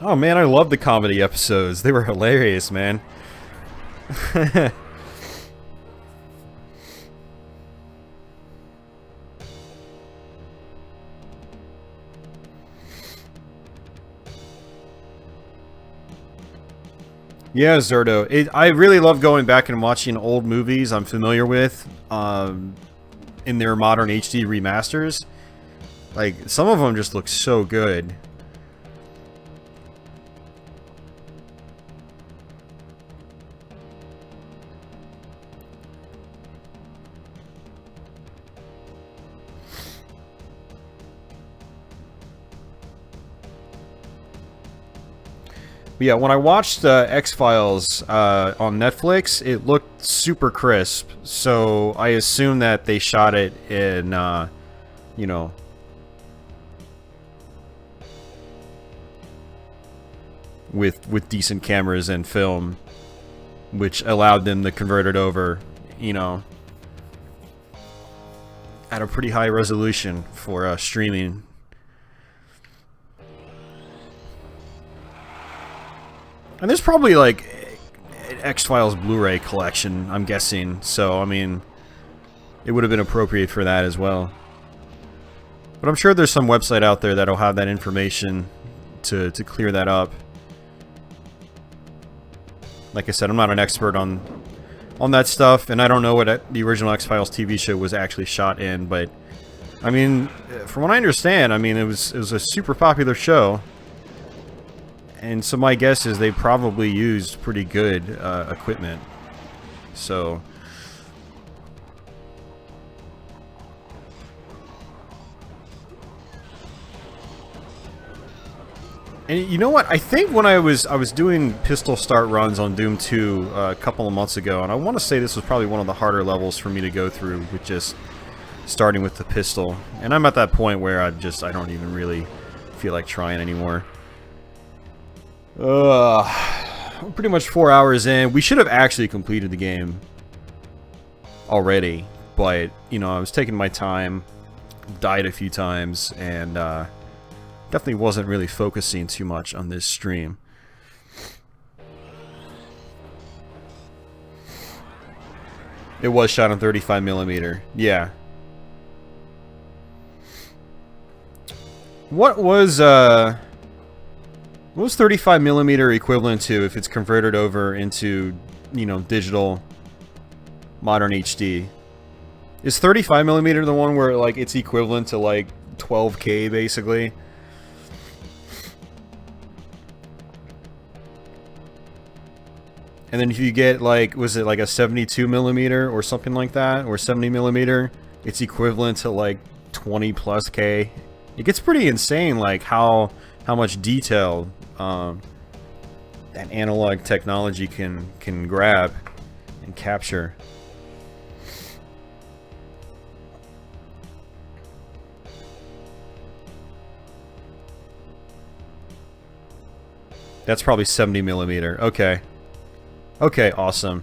Oh man, I love the comedy episodes. They were hilarious, man. Yeah, Zerto. I really love going back and watching old movies I'm familiar with in their modern HD remasters. Like, some of them just look so good. But yeah, when I watched X-Files on Netflix, it looked super crisp. So I assume that they shot it in, with decent cameras and film, which allowed them to convert it over, at a pretty high resolution for streaming. And there's probably like an X-Files Blu-ray collection, I'm guessing. So, I mean, it would have been appropriate for that as well. But I'm sure there's some website out there that'll have that information to clear that up. Like I said, I'm not an expert on that stuff, and I don't know what the original X-Files TV show was actually shot in, but I mean, from what I understand, I mean, it was a super popular show. And so my guess is they probably used pretty good equipment. So and you know what? I think when I was doing pistol start runs on Doom 2 a couple of months ago, and I want to say this was probably one of the harder levels for me to go through with just starting with the pistol. And I'm at that point where I don't even really feel like trying anymore. Pretty much 4 hours in. We should have actually completed the game already, but you know, I was taking my time, died a few times, and definitely wasn't really focusing too much on this stream. It was shot on 35mm. Yeah. What was 35mm equivalent to if it's converted over into, you know, digital modern HD? Is 35mm the one where like it's equivalent to like 12K basically? And then if you get like, was it like a 72mm or something like that, or 70mm, it's equivalent to like 20+K. It gets pretty insane, like how much detail that analog technology can grab and capture. That's probably 70mm. Okay. Okay, awesome.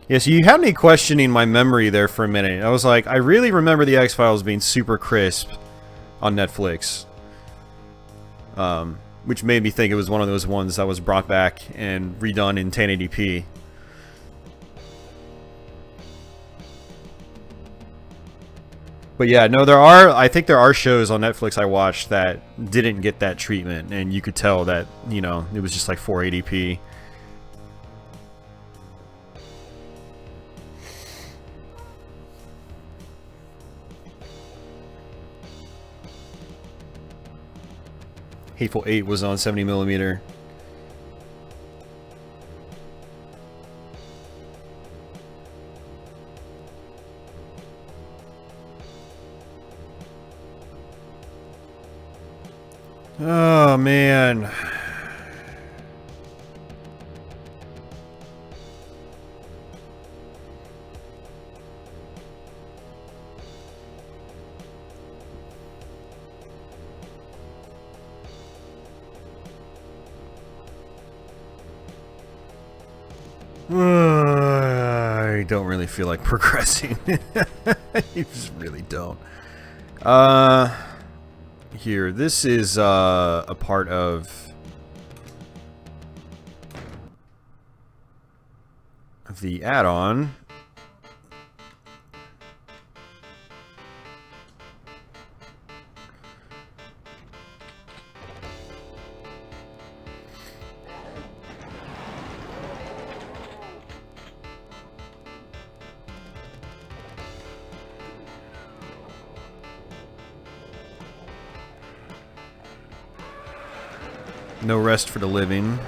Yeah, so you had me questioning my memory there for a minute. I was like, I really remember the X-Files being super crisp on Netflix. Which made me think it was one of those ones that was brought back and redone in 1080p. But yeah, no, I think there are shows on Netflix I watched that didn't get that treatment, and you could tell that, you know, it was just like 480p. Hateful Eight was on 70mm. Oh, man. I don't really feel like progressing. You just really don't. Here, this is a part of the add-on. No rest for the living.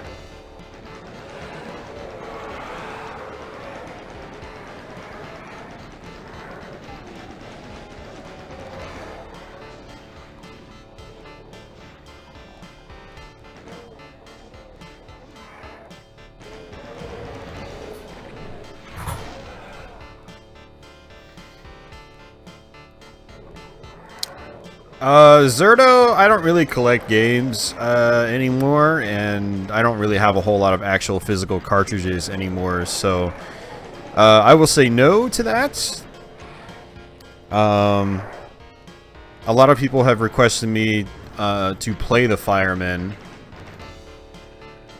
Zerto, I don't really collect games anymore, and I don't really have a whole lot of actual physical cartridges anymore, so I will say no to that. A lot of people have requested me to play the Firemen,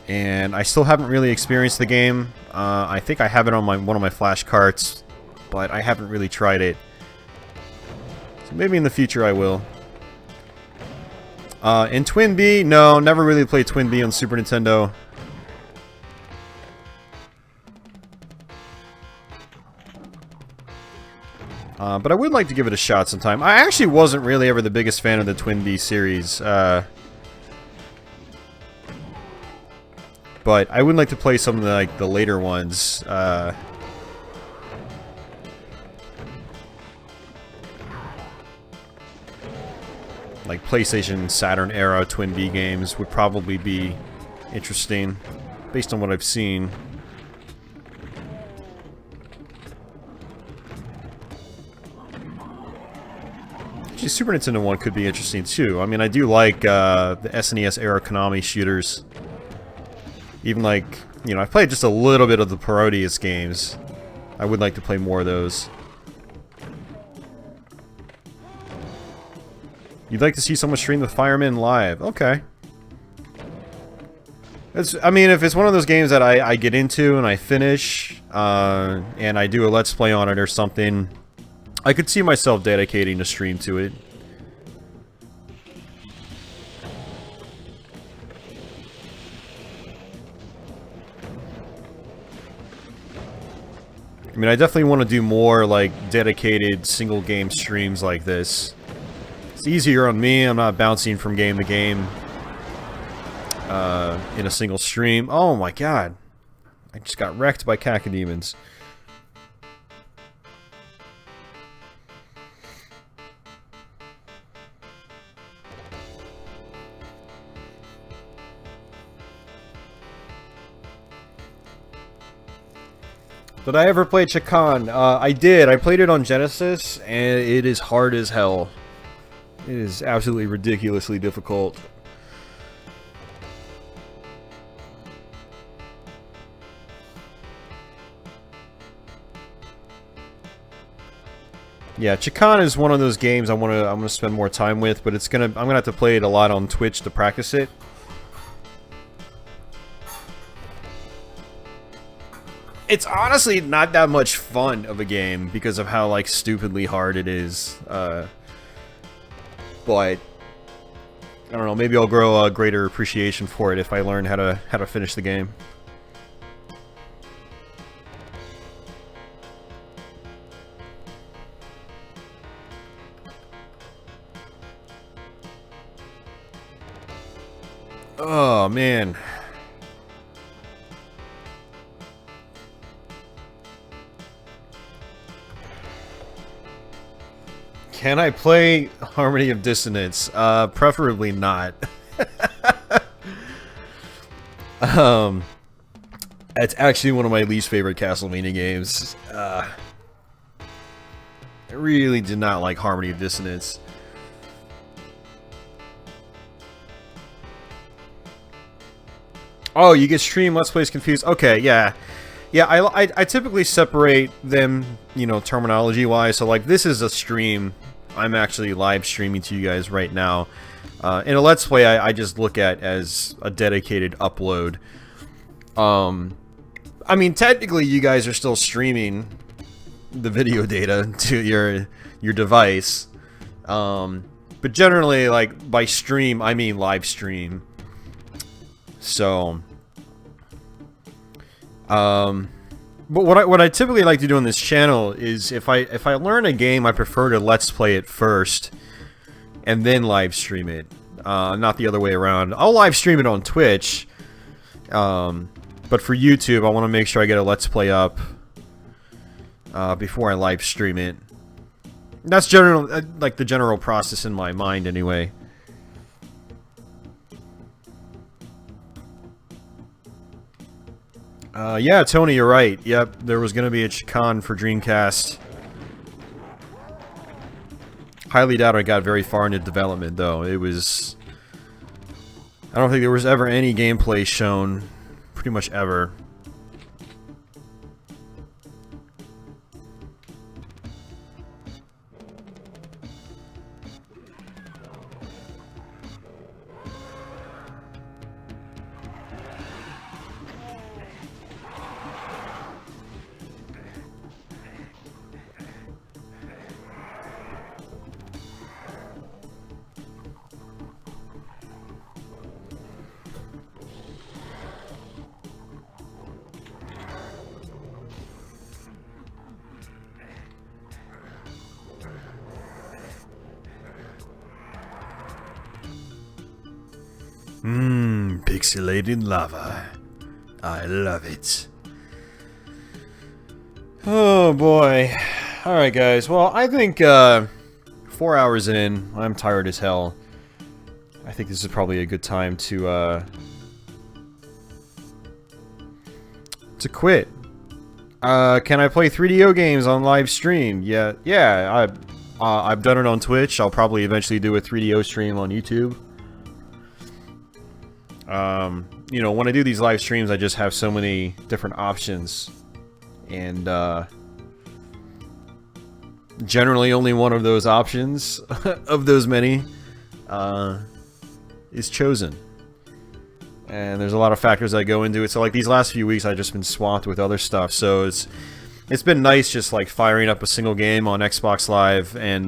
and I still haven't really experienced the game. I think I have it on one of my flash carts, but I haven't really tried it. So maybe in the future I will. In Twin B, no, never really played Twin B on Super Nintendo. But I would like to give it a shot sometime. I actually wasn't really ever the biggest fan of the Twin B series. But I would like to play some of the later ones. Like PlayStation, Saturn era Twin B games would probably be interesting, based on what I've seen. Actually, Super Nintendo one could be interesting too. I mean, I do like the SNES era Konami shooters. Even like, you know, I've played just a little bit of the Parodius games. I would like to play more of those. You'd like to see someone stream the Firemen live. Okay. I mean, if it's one of those games that I get into and I finish, and I do a Let's Play on it or something, I could see myself dedicating a stream to it. I mean, I definitely want to do more, like, dedicated single game streams like this. It's easier on me. I'm not bouncing from game to game in a single stream. Oh my god. I just got wrecked by cacodemons. Did I ever play Chakan? I did. I played it on Genesis, and it is hard as hell. It is absolutely ridiculously difficult. Yeah, Chakan is one of those games I'm gonna spend more time with, but I'm gonna have to play it a lot on Twitch to practice it. It's honestly not that much fun of a game because of how like stupidly hard it is. But I don't know, maybe I'll grow a greater appreciation for it if I learn how to finish the game. Oh man. Can I play Harmony of Dissonance? Preferably not. It's actually one of my least favorite Castlevania games. I really did not like Harmony of Dissonance. Oh, you get stream Let's Plays confused? Okay, yeah. Yeah, I typically separate them, you know, terminology-wise. So, like, this is a stream. I'm actually live streaming to you guys right now. In a Let's Play, I just look at as a dedicated upload. I mean, technically, you guys are still streaming the video data to your device. But generally, like, by stream, I mean live stream. So... but what I typically like to do on this channel is if I learn a game, I prefer to Let's Play it first and then live stream it, not the other way around. I'll live stream it on Twitch, but for YouTube, I want to make sure I get a Let's Play up before I live stream it. That's like the general process in my mind, anyway. Yeah, Tony, you're right. Yep, there was going to be a Chakan for Dreamcast. Highly doubt I got very far into development, though. It was... I don't think there was ever any gameplay shown, pretty much ever. Pixelated lava. I love it. Oh boy. Alright guys, well I think 4 hours in, I'm tired as hell. I think this is probably a good time to quit. Can I play 3DO games on live stream? Yeah, I've done it on Twitch. I'll probably eventually do a 3DO stream on YouTube. You know, when I do these live streams, I just have so many different options, and generally only one of those options, of those many, is chosen. And there's a lot of factors that go into it. So like these last few weeks, I've just been swamped with other stuff. So it's been nice just like firing up a single game on Xbox Live and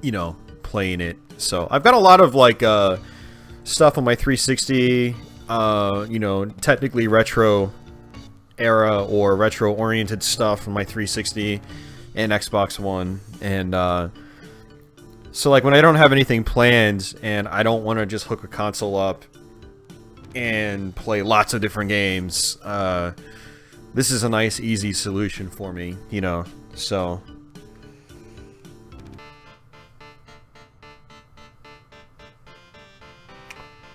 you know, playing it. So I've got a lot of like stuff on my 360, you know, technically retro era or retro oriented stuff on my 360 and Xbox One, and so like when I don't have anything planned and I don't want to just hook a console up and play lots of different games, this is a nice easy solution for me, you know. So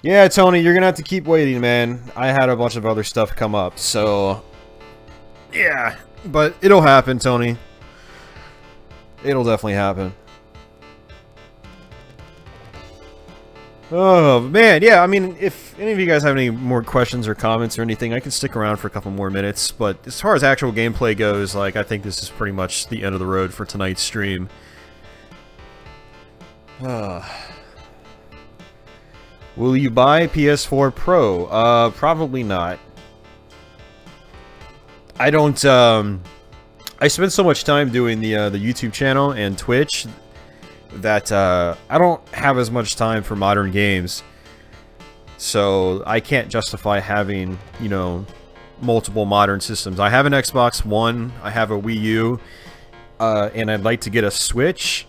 yeah, Tony, you're gonna have to keep waiting, man. I had a bunch of other stuff come up, so yeah, but it'll happen, Tony. It'll definitely happen. Oh man, yeah, I mean, if any of you guys have any more questions or comments or anything, I can stick around for a couple more minutes, but as far as actual gameplay goes, like, I think this is pretty much the end of the road for tonight's stream. Will you buy PS4 Pro? Probably not. I don't, I spend so much time doing the YouTube channel and Twitch that, I don't have as much time for modern games. So, I can't justify having, you know, multiple modern systems. I have an Xbox One, I have a Wii U, and I'd like to get a Switch.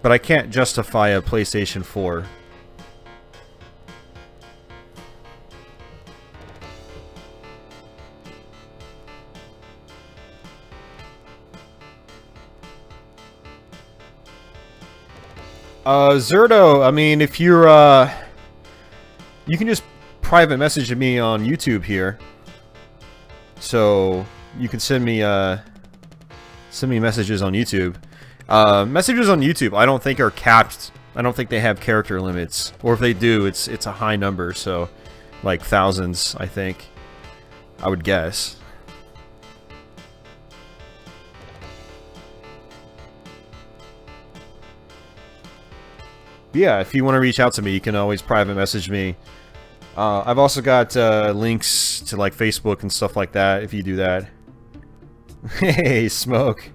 But I can't justify a PlayStation 4. Zerto, I mean, if you're, you can just private message me on YouTube here. So, you can send me messages on YouTube. Messages on YouTube, I don't think are capped. I don't think they have character limits, or if they do, it's a high number. So, like thousands, I think. I would guess. Yeah, if you want to reach out to me, you can always private message me. I've also got links to like Facebook and stuff like that. If you do that. Hey, Smoke.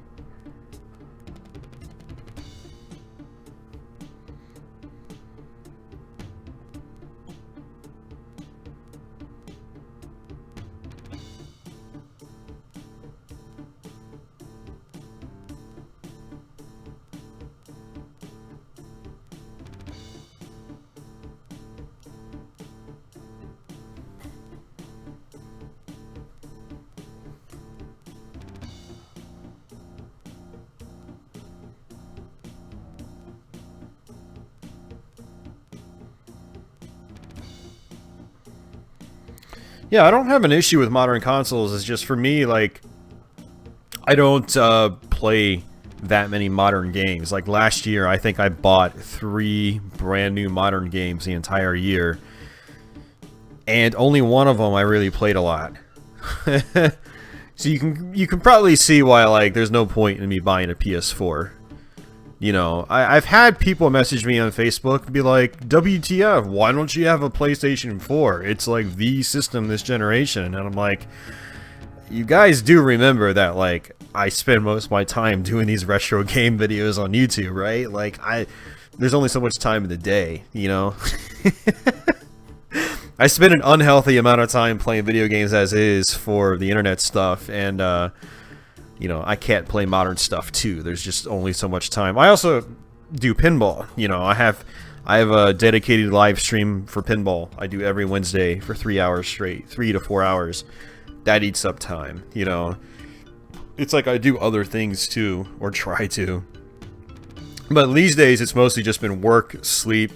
Yeah, I don't have an issue with modern consoles. It's just for me, like, I don't play that many modern games. Like last year, I think I bought 3 brand new modern games the entire year, and only one of them I really played a lot. So you can probably see why, like, there's no point in me buying a PS4. You know, I've had people message me on Facebook and be like, WTF, why don't you have a PlayStation 4? It's like the system this generation. And I'm like, you guys do remember that, like, I spend most of my time doing these retro game videos on YouTube, right? Like, there's only so much time in the day, you know? I spend an unhealthy amount of time playing video games as is for the internet stuff, and, you know, I can't play modern stuff too. There's just only so much time. I also do pinball. You know, I have a dedicated live stream for pinball. I do every Wednesday for 3 hours straight, 3 to 4 hours. That eats up time, you know. It's like I do other things too, or try to. But these days, it's mostly just been work, sleep,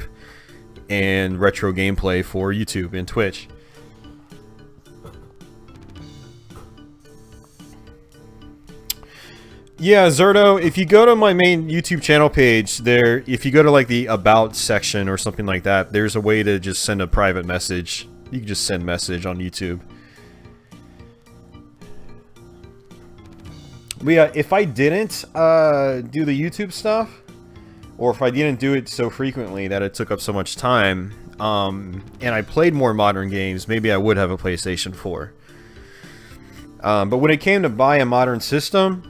and retro gameplay for YouTube and Twitch. Yeah, Zerto, if you go to my main YouTube channel page, there, if you go to like the About section or something like that, there's a way to just send a private message. You can just send message on YouTube. But yeah, if I didn't do the YouTube stuff, or if I didn't do it so frequently that it took up so much time, and I played more modern games, maybe I would have a PlayStation 4. But when it came to buy a modern system,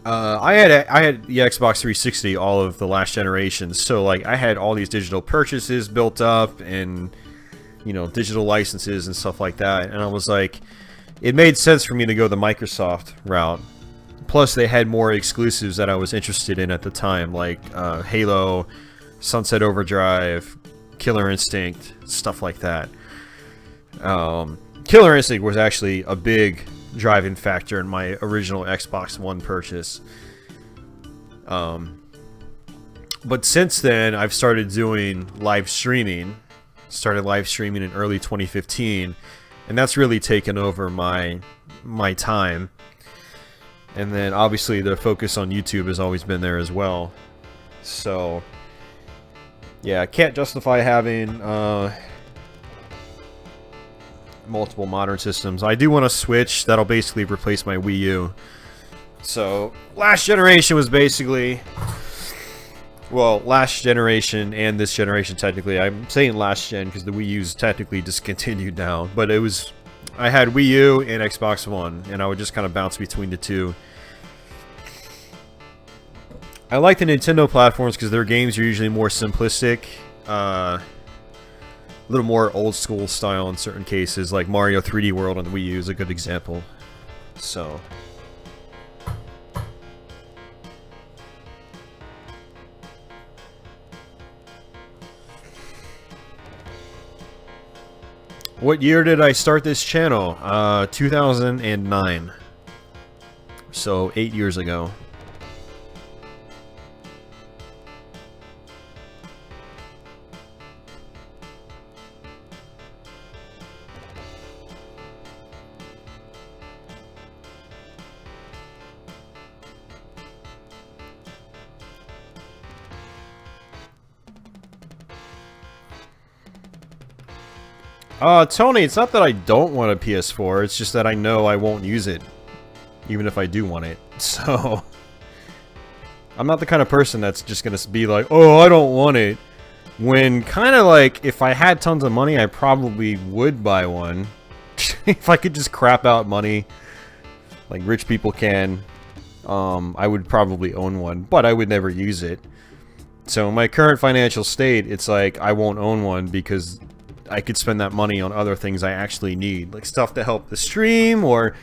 I had the Xbox 360 all of the last generation, so like I had all these digital purchases built up, and you know, digital licenses and stuff like that, and I was like, it made sense for me to go the Microsoft route. Plus, they had more exclusives that I was interested in at the time, like Halo, Sunset Overdrive, Killer Instinct, stuff like that. Killer Instinct was actually a big driving factor in my original Xbox One purchase. But since then, I've started doing live streaming. Started live streaming in early 2015, and that's really taken over my time. And then obviously the focus on YouTube has always been there as well. So yeah, I can't justify having multiple modern systems. I do want a Switch that'll basically replace my Wii U. So last generation was basically, well, last generation and this generation technically. I'm saying last gen because the Wii U's technically discontinued now, but it was, I had Wii U and Xbox One, and I would just kind of bounce between the two. I like the Nintendo platforms because their games are usually more simplistic, a little more old school style in certain cases, like Mario 3D World on the Wii U is a good example. So what year did I start this channel? 2009. So 8 years ago. Tony, it's not that I don't want a PS4, it's just that I know I won't use it, even if I do want it. So I'm not the kind of person that's just gonna be like, oh, I don't want it. When kind of like, if I had tons of money, I probably would buy one. If I could just crap out money, like rich people can, I would probably own one, but I would never use it. So in my current financial state, it's like, I won't own one because I could spend that money on other things I actually need, like stuff to help the stream, or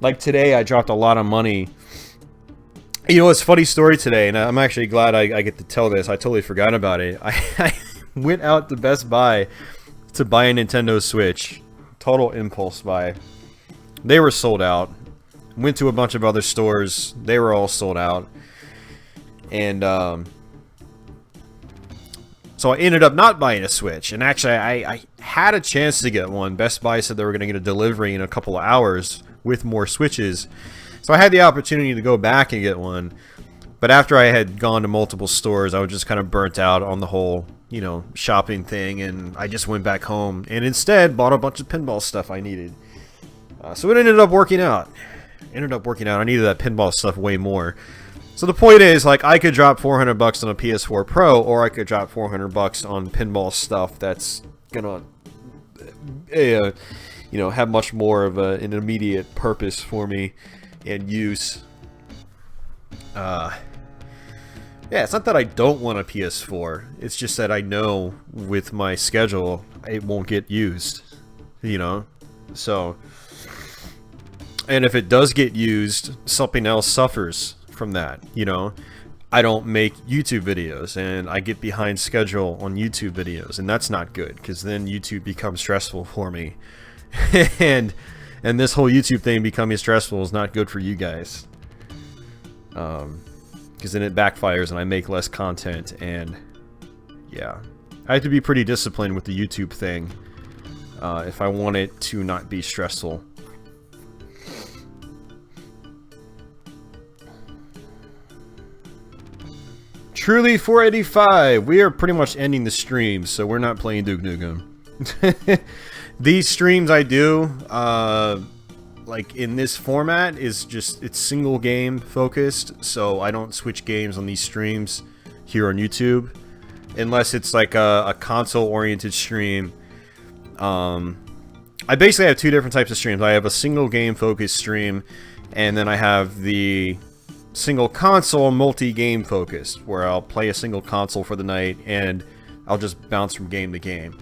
like today I dropped a lot of money. You know, it's a funny story today, and I'm actually glad I get to tell this. I totally forgot about it. I went out to Best Buy to buy a Nintendo Switch. Total impulse buy. They were sold out. Went to a bunch of other stores. They were all sold out. And so I ended up not buying a Switch. And actually, I had a chance to get one. Best Buy said they were going to get a delivery in a couple of hours with more Switches. So I had the opportunity to go back and get one, but after I had gone to multiple stores, I was just kind of burnt out on the whole, you know, shopping thing, and I just went back home and instead bought a bunch of pinball stuff I needed. So it ended up working out. I needed that pinball stuff way more. So the point is, like, I could drop $400 on a PS4 Pro, or I could drop $400 on pinball stuff that's gonna, you know, have much more of an immediate purpose for me and use. Yeah, it's not that I don't want a PS4. It's just that I know with my schedule it won't get used, you know. So, and if it does get used, something else suffers from that, you know. I don't make YouTube videos and I get behind schedule on YouTube videos, and that's not good because then YouTube becomes stressful for me. and this whole YouTube thing becoming stressful is not good for you guys. Because then it backfires and I make less content, and yeah, I have to be pretty disciplined with the YouTube thing if I want it to not be stressful. Truly 485. We are pretty much ending the stream, so we're not playing Duke Nukem. These streams I do, like in this format, is just, it's single game focused, so I don't switch games on these streams here on YouTube unless it's like a console oriented stream. I basically have two different types of streams. I have a single game focused stream, and then I have the single console multi-game focused, where I'll play a single console for the night and I'll just bounce from game to game.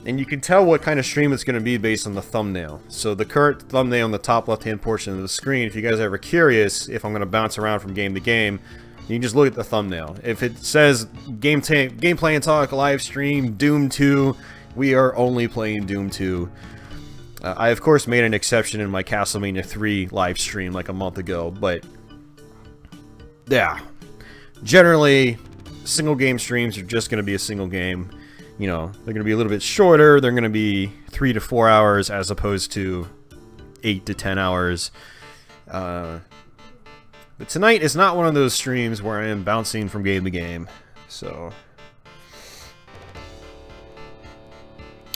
And you can tell what kind of stream it's going to be based on the thumbnail. So the current thumbnail on the top left hand portion of the screen, if you guys are ever curious if I'm going to bounce around from game to game, you can just look at the thumbnail. If it says gameplay and talk live stream Doom 2, we are only playing Doom 2. I of course made an exception in my Castlevania 3 live stream like a month ago, but yeah, generally single game streams are just going to be a single game. You know, they're going to be a little bit shorter. They're going to be 3 to 4 hours as opposed to 8 to 10 hours. But tonight is not one of those streams where I am bouncing from game to game. So,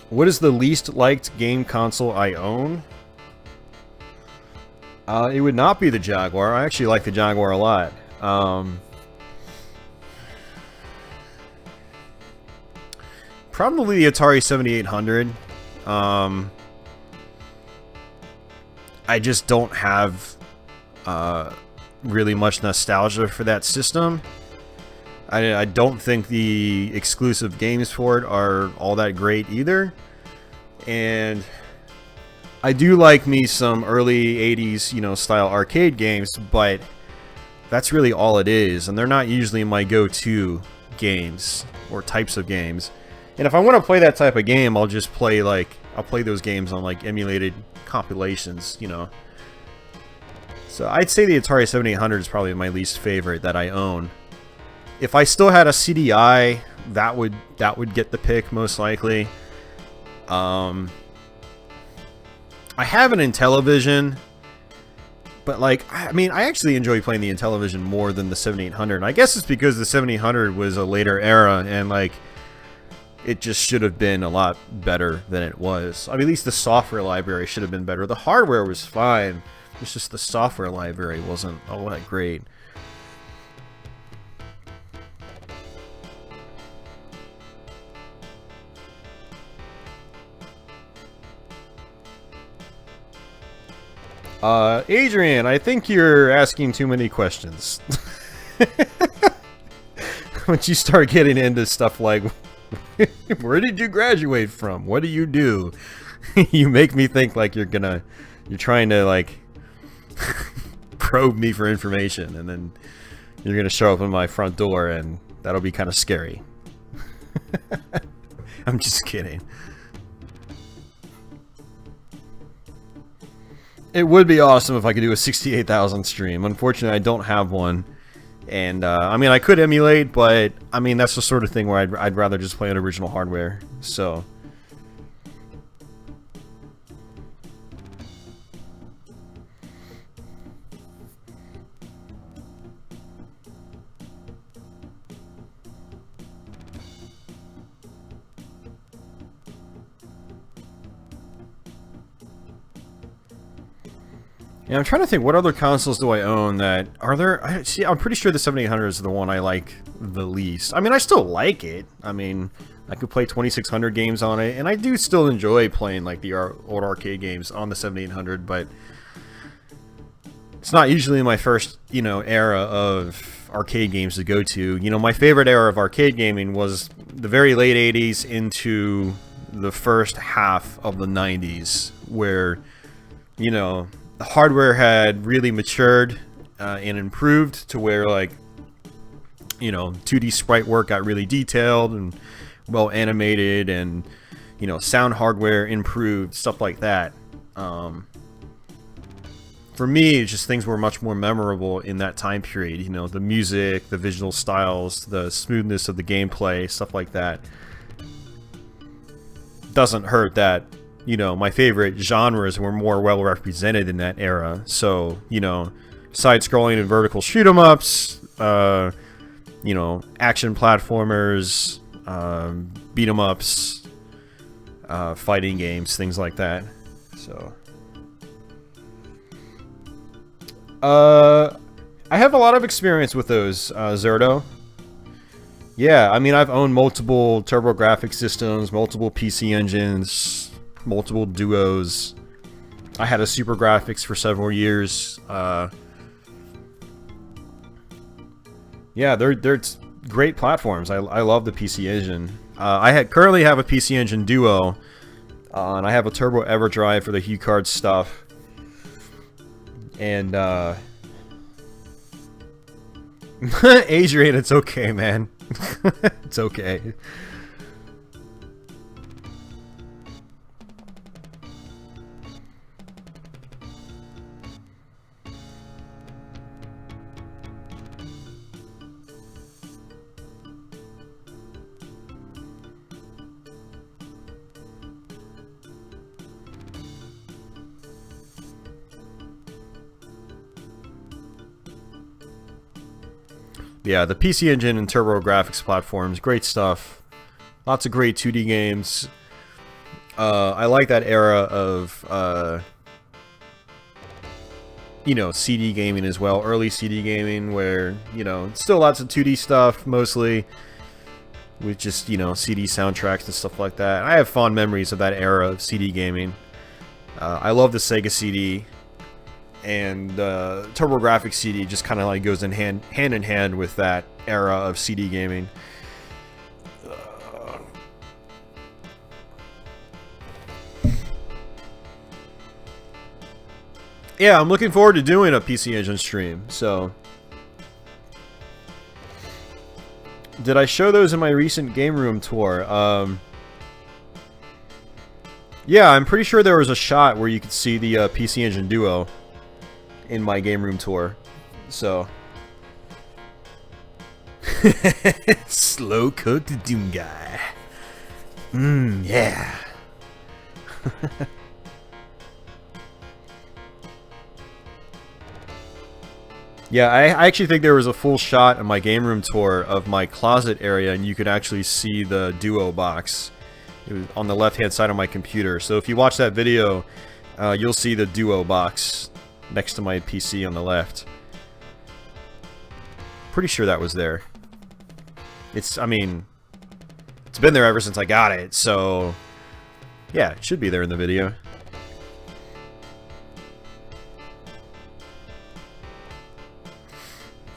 what is the least liked game console I own? It would not be the Jaguar. I actually like the Jaguar a lot. Probably the Atari 7800. I just don't have really much nostalgia for that system. I don't think the exclusive games for it are all that great either. And I do like me some early 80s, you know, style arcade games, but that's really all it is, and they're not usually my go-to games or types of games. And if I want to play that type of game, I'll just play I'll play those games on like emulated compilations, you know. So I'd say the Atari 7800 is probably my least favorite that I own. If I still had a CDI, that would get the pick most likely. I have an Intellivision, but like, I mean, I actually enjoy playing the Intellivision more than the 7800. I guess it's because the 7800 was a later era, and like, it just should have been a lot better than it was. I mean, at least the software library should have been better. The hardware was fine. It's just the software library wasn't all that great. Adrian, I think you're asking too many questions. Once you start getting into stuff like, where did you graduate from? What do you do? You make me think like you're trying to like probe me for information, and then you're gonna show up at my front door, and that'll be kind of scary. I'm just kidding. It would be awesome if I could do a 68,000 stream. Unfortunately, I don't have one. And, I mean, I could emulate, but, I mean, that's the sort of thing where I'd rather just play on original hardware. So. Yeah, I'm trying to think, what other consoles do I own that are there? See, I'm pretty sure the 7800 is the one I like the least. I mean, I still like it. I mean, I could play 2600 games on it, and I do still enjoy playing like the old arcade games on the 7800, but it's not usually my first, era of arcade games to go to. My favorite era of arcade gaming was the very late 80s into the first half of the 90s, where, the hardware had really matured and improved to where, like, 2D sprite work got really detailed and well animated, and, sound hardware improved, stuff like that. For me, it's just things were much more memorable in that time period. The music, the visual styles, the smoothness of the gameplay, stuff like that. Doesn't hurt that, my favorite genres were more well represented in that era. So, side-scrolling and vertical shoot-'em-ups, action platformers, beat-'em-ups, fighting games, things like that. So, I have a lot of experience with those, Zerto. Yeah, I mean, I've owned multiple TurboGrafx systems, multiple PC engines, multiple duos. I had a Super Graphics for several years. Yeah, they're great platforms. I love the PC engine. I currently have a PC engine duo, and I have a Turbo EverDrive for the HuCard stuff. And Adrian, it's okay, man. It's okay. Yeah, the PC Engine and TurboGrafx platforms, great stuff. Lots of great 2D games. I like that era of, CD gaming as well. Early CD gaming where, still lots of 2D stuff, mostly. With just, CD soundtracks and stuff like that. I have fond memories of that era of CD gaming. I love the Sega CD. And TurboGrafx CD just kind of like goes in hand in hand with that era of CD gaming. Yeah, I'm looking forward to doing a PC Engine stream. So, did I show those in my recent game room tour? Yeah, I'm pretty sure there was a shot where you could see the PC Engine Duo in my game room tour. So slow cooked Doom guy. Yeah. Yeah, I actually think there was a full shot in my game room tour of my closet area, and you could actually see the Duo box. It was on the left hand side of my computer. So if you watch that video, you'll see the Duo box next to my PC on the left. Pretty sure that was there. It's been there ever since I got it, so yeah, it should be there in the video.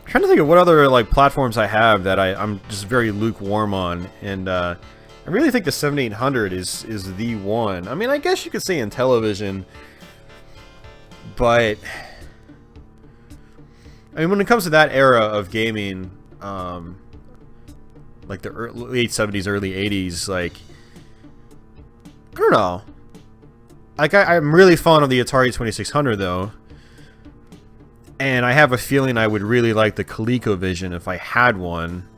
I'm trying to think of what other like platforms I have that I'm just very lukewarm on, and I really think the 7800 is the one. I mean, I guess you could say Intellivision. But I mean, when it comes to that era of gaming, like the late 70s, early 80s, like, I don't know. Like, I'm really fond of the Atari 2600, though. And I have a feeling I would really like the ColecoVision if I had one.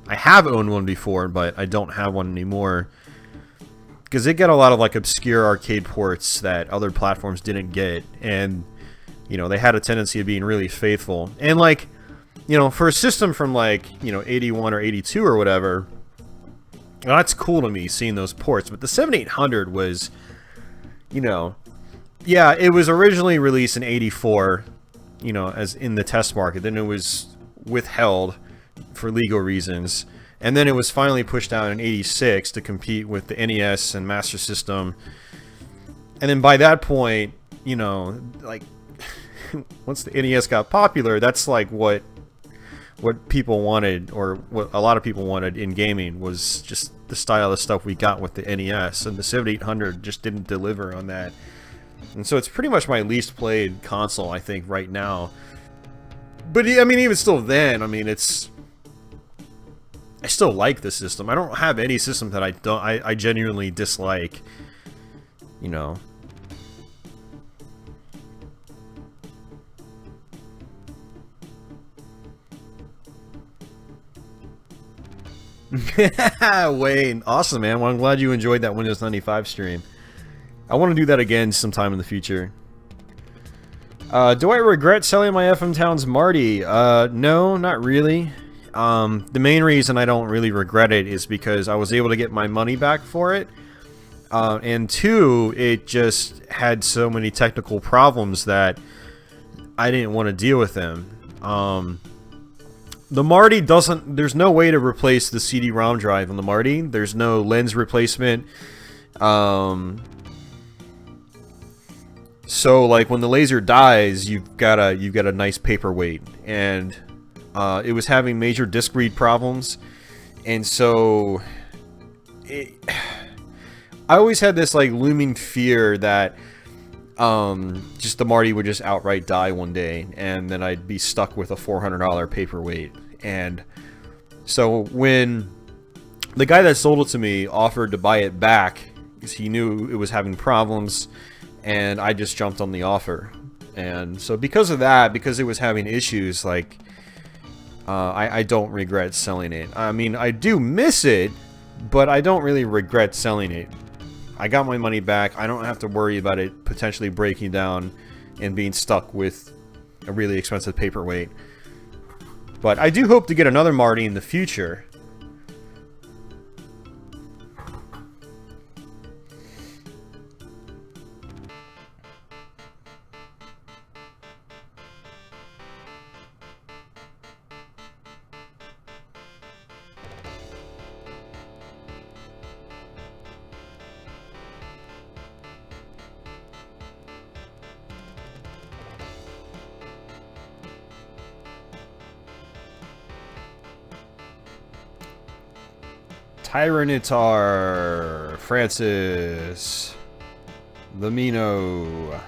I have owned one before, but I don't have one anymore. Because they get a lot of like obscure arcade ports that other platforms didn't get, and they had a tendency of being really faithful. And like, for a system from like 81 or 82 or whatever, that's cool to me seeing those ports. But the 7800 was, Yeah, it was originally released in '84, you know, as in the test market. Then it was withheld for legal reasons, and then it was finally pushed down in '86 to compete with the NES and Master System. And then by that point, you know, like once the NES got popular, that's like what people wanted, or what a lot of people wanted in gaming, was just the style of stuff we got with the NES, and the 7800 just didn't deliver on that. And so it's pretty much my least played console, I think, right now. But I mean, even still then, I mean, I still like the system. I don't have any system that I genuinely dislike, you know. Wayne, awesome, man. Well, I'm glad you enjoyed that Windows 95 stream. I want to do that again sometime in the future. Do I regret selling my FM Towns Marty? No, not really. The main reason I don't really regret it is because I was able to get my money back for it. And two, it just had so many technical problems that I didn't want to deal with them. The Marty doesn't... There's no way to replace the CD-ROM drive on the Marty. There's no lens replacement. So, like, when the laser dies, you've got a nice paperweight. And it was having major disk read problems. And so... I always had this, like, looming fear that... just the Marty would just outright die one day, and then I'd be stuck with a $400 paperweight. And so when the guy that sold it to me offered to buy it back, because he knew it was having problems, and I just jumped on the offer. And so because of that, because it was having issues, like, I don't regret selling it. I mean, I do miss it, but I don't really regret selling it. I got my money back. I don't have to worry about it potentially breaking down and being stuck with a really expensive paperweight. But I do hope to get another Marty in the future. Tyranitar, Francis, Lamino.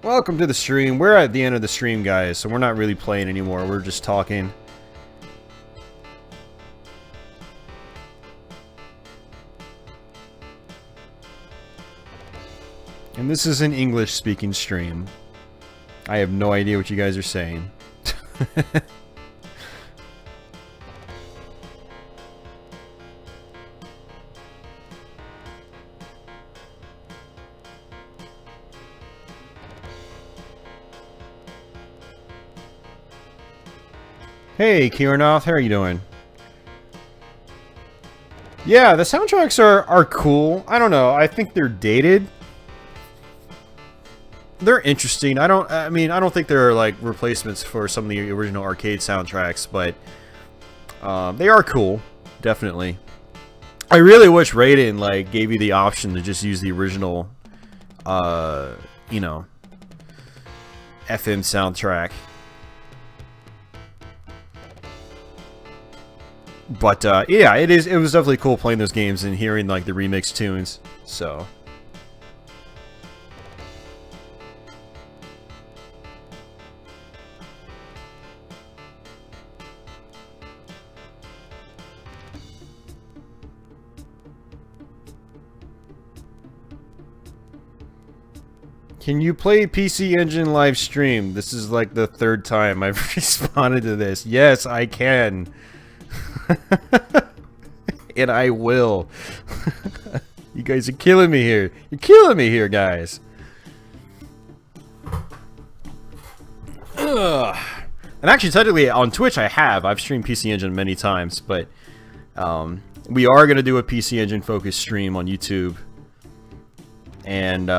Welcome to the stream. We're at the end of the stream, guys, so we're not really playing anymore. We're just talking. And this is an English-speaking stream. I have no idea what you guys are saying. Hey, Kiernoth, how are you doing? Yeah, the soundtracks are cool. I don't know. I think they're dated. They're interesting. I don't think they're like replacements for some of the original arcade soundtracks, but they are cool, definitely. I really wish Raiden like gave you the option to just use the original, you know, FM soundtrack. But yeah, it was definitely cool playing those games and hearing like the remix tunes. So can you play PC Engine live stream? This is like the third time I've responded to this. Yes, I can. And I will. You guys are killing me here. You're killing me here, guys. Ugh. And actually, technically, on Twitch, I've streamed PC Engine many times, but we are going to do a PC Engine focused stream on YouTube. And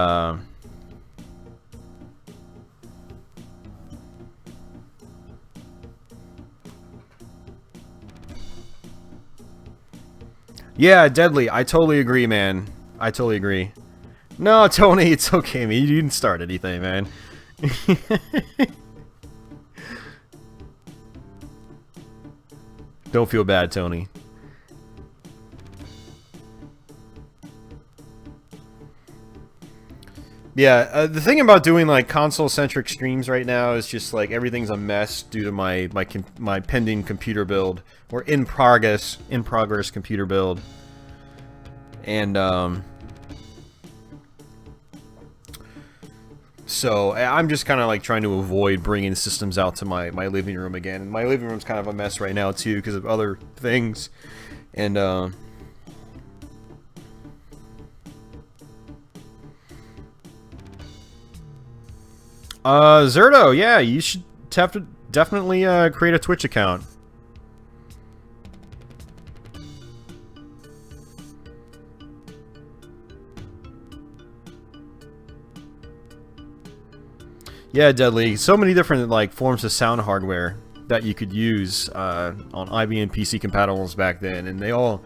Yeah, Deadly. I totally agree, man. I totally agree. No, Tony, it's okay, man. You didn't start anything, man. Don't feel bad, Tony. Yeah, the thing about doing like console-centric streams right now is just like everything's a mess due to my pending computer build or in progress computer build, and so I'm just kind of like trying to avoid bringing systems out to my living room again. And my living room's kind of a mess right now too because of other things, and Zerto, yeah, you should have to definitely create a Twitch account. Yeah, Deadly. So many different like forms of sound hardware that you could use on IBM PC compatibles back then, and they all,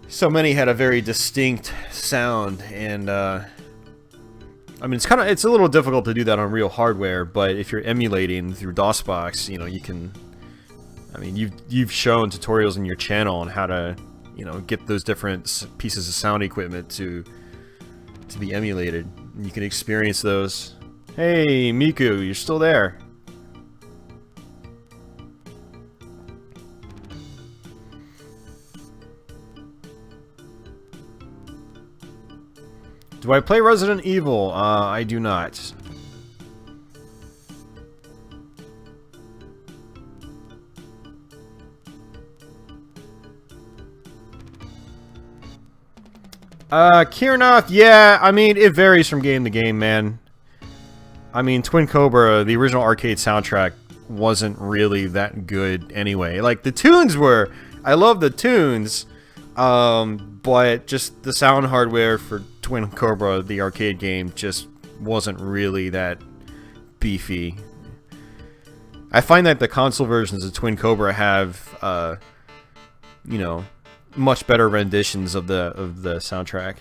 so many had a very distinct sound, and I mean, it's a little difficult to do that on real hardware, but if you're emulating through DOSBox, you know, you can. I mean, you've shown tutorials in your channel on how to, you know, get those different pieces of sound equipment to be emulated. You can experience those. Hey, Miku, you're still there. Do I play Resident Evil? I do not. Kirnoff, yeah, I mean, it varies from game to game, man. I mean, Twin Cobra, the original arcade soundtrack, wasn't really that good anyway. Like, the tunes were... I love the tunes, but just the sound hardware for Twin Cobra, the arcade game, just wasn't really that beefy. I find that the console versions of Twin Cobra have, you know, much better renditions of the soundtrack.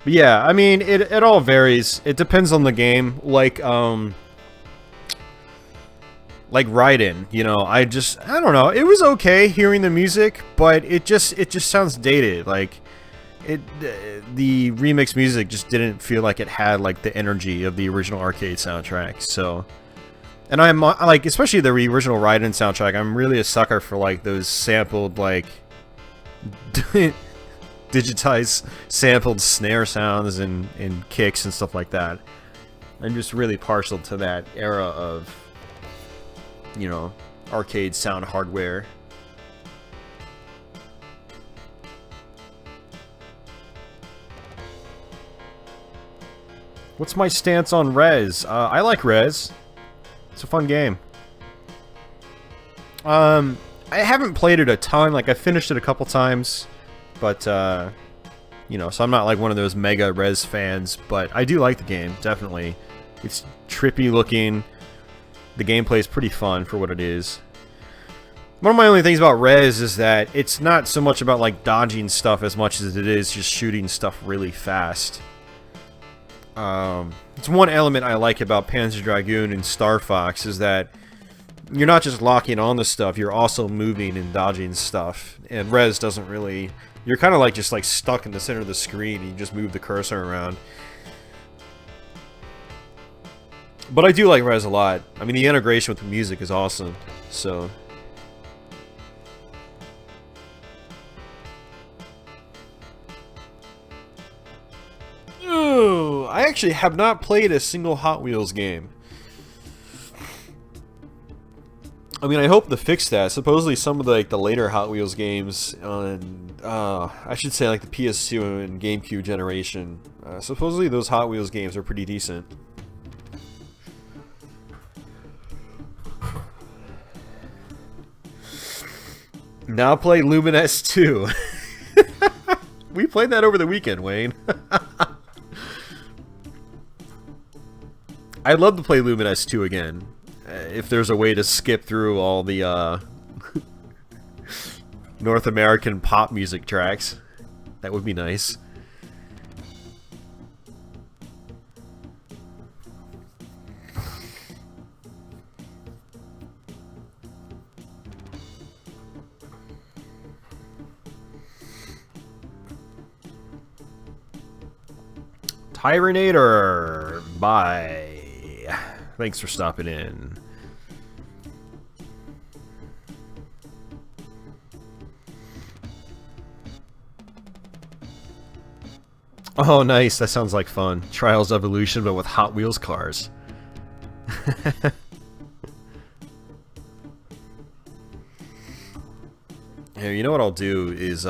But yeah, I mean, it all varies. It depends on the game. Like Raiden, you know, I don't know. It was okay hearing the music, but it just sounds dated. Like the remix music just didn't feel like it had like the energy of the original arcade soundtrack. So, and I'm like, especially the original Raiden soundtrack, I'm really a sucker for like those sampled like digitized sampled snare sounds and kicks and stuff like that. I'm just really partial to that era of, you know, arcade sound hardware. What's my stance on Rez? I like Rez. It's a fun game. I haven't played it a ton. Like, I finished it a couple times. But, you know, so I'm not like one of those mega Rez fans. But I do like the game, definitely. It's trippy looking. The gameplay is pretty fun for what it is. One of my only things about Rez is that it's not so much about like dodging stuff as much as it is just shooting stuff really fast. It's one element I like about Panzer Dragoon and Star Fox is that you're not just locking on the stuff, you're also moving and dodging stuff. And Rez doesn't really... You're kind of like just like stuck in the center of the screen and you just move the cursor around. But I do like Rez a lot. I mean, the integration with the music is awesome. So... Ooh, I actually have not played a single Hot Wheels game. I mean, I hope to fix that. Supposedly some of the, like, the later Hot Wheels games on, I should say like the PS2 and GameCube generation, supposedly those Hot Wheels games are pretty decent. Now play Lumines 2. We played that over the weekend, Wayne. I'd love to play Lumines 2 again. If there's a way to skip through all the North American pop music tracks. That would be nice. Tyranator, bye. Thanks for stopping in. Oh, nice. That sounds like fun. Trials Evolution, but with Hot Wheels cars. Here, you know what I'll do is,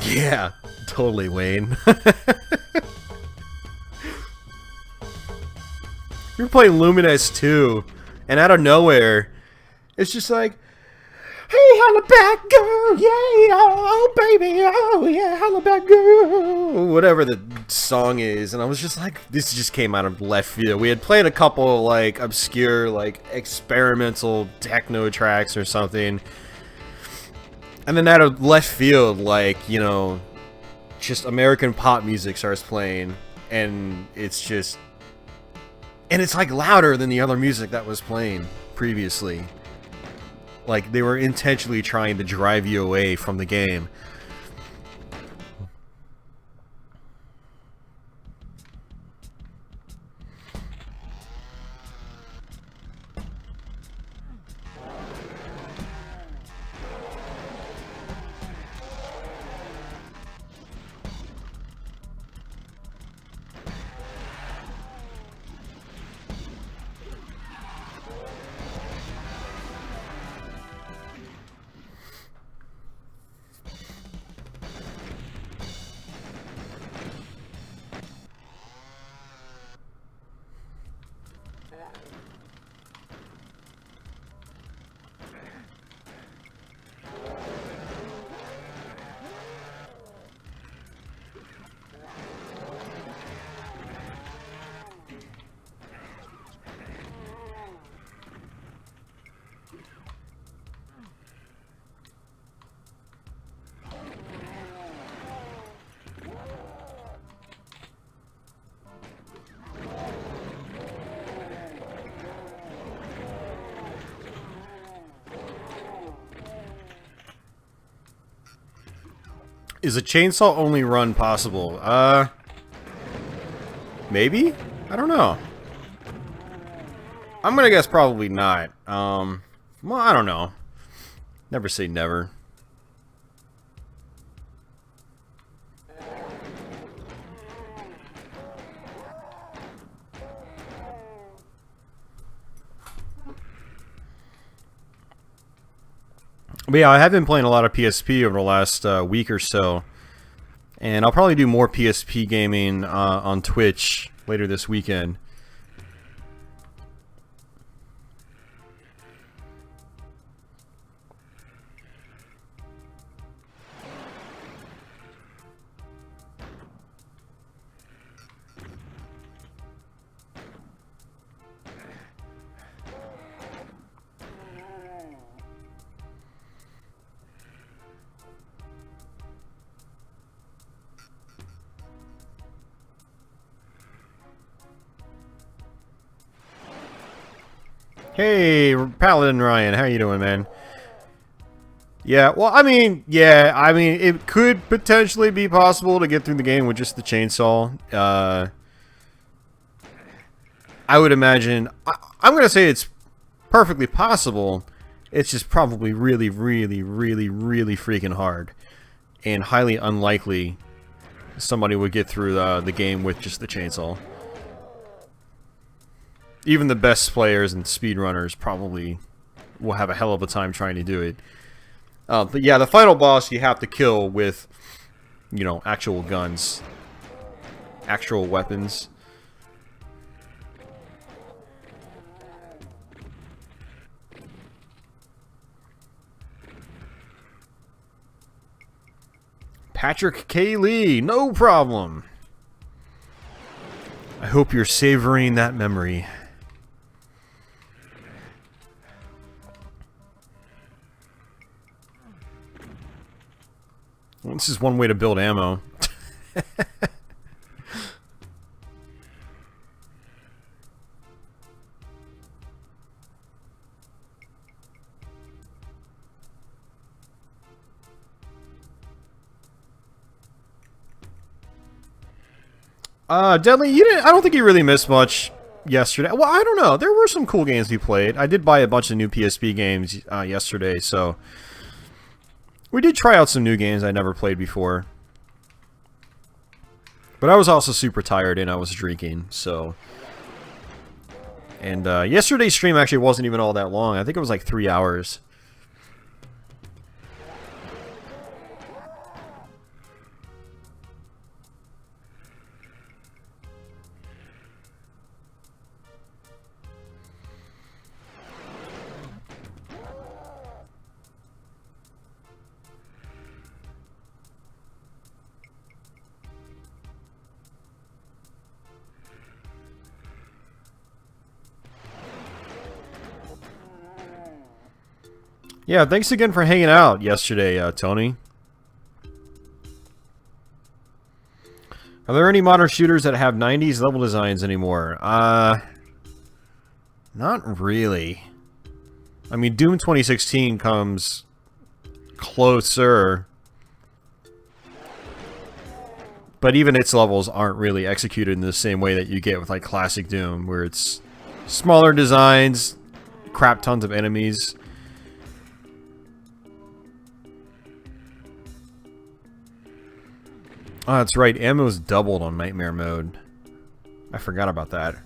yeah, totally, Wayne. You're playing Lumines 2, and out of nowhere, it's just like, hey, holla back, girl, yeah, oh, baby, oh, yeah, holla back, girl, whatever the song is, and I was just like, this just came out of left field. We had played a couple, like, obscure, like, experimental techno tracks or something, and then out of left field, like, you know, just American pop music starts playing, and it's just, and it's, like, louder than the other music that was playing previously. Like, they were intentionally trying to drive you away from the game. Is a chainsaw only run possible? Maybe? I don't know. I'm gonna guess probably not. Well, I don't know. Never say never. But yeah, I have been playing a lot of PSP over the last week or so, and I'll probably do more PSP gaming on Twitch later this weekend. Hey, Paladin Ryan, how you doing, man? Yeah, well, I mean, it could potentially be possible to get through the game with just the chainsaw. I would imagine, I'm going to say it's perfectly possible. It's just probably really, really, really, really freaking hard. And highly unlikely somebody would get through the game with just the chainsaw. Even the best players and speedrunners probably will have a hell of a time trying to do it. But yeah, the final boss you have to kill with, you know, actual guns. Actual weapons. Patrick K. Lee, no problem. I hope you're savoring that memory. Well, this is one way to build ammo. Deadly, you didn't. I don't think you really missed much yesterday. Well, I don't know. There were some cool games we played. I did buy a bunch of new PSP games yesterday, so we did try out some new games I never played before. But I was also super tired and I was drinking, so. And yesterday's stream actually wasn't even all that long. I think it was like 3 hours. Yeah, thanks again for hanging out yesterday, Tony. Are there any modern shooters that have 90s level designs anymore? Not really. I mean, Doom 2016 comes closer, but even its levels aren't really executed in the same way that you get with like classic Doom, where it's smaller designs, crap tons of enemies. Oh, that's right. Ammo's doubled on Nightmare mode. I forgot about that.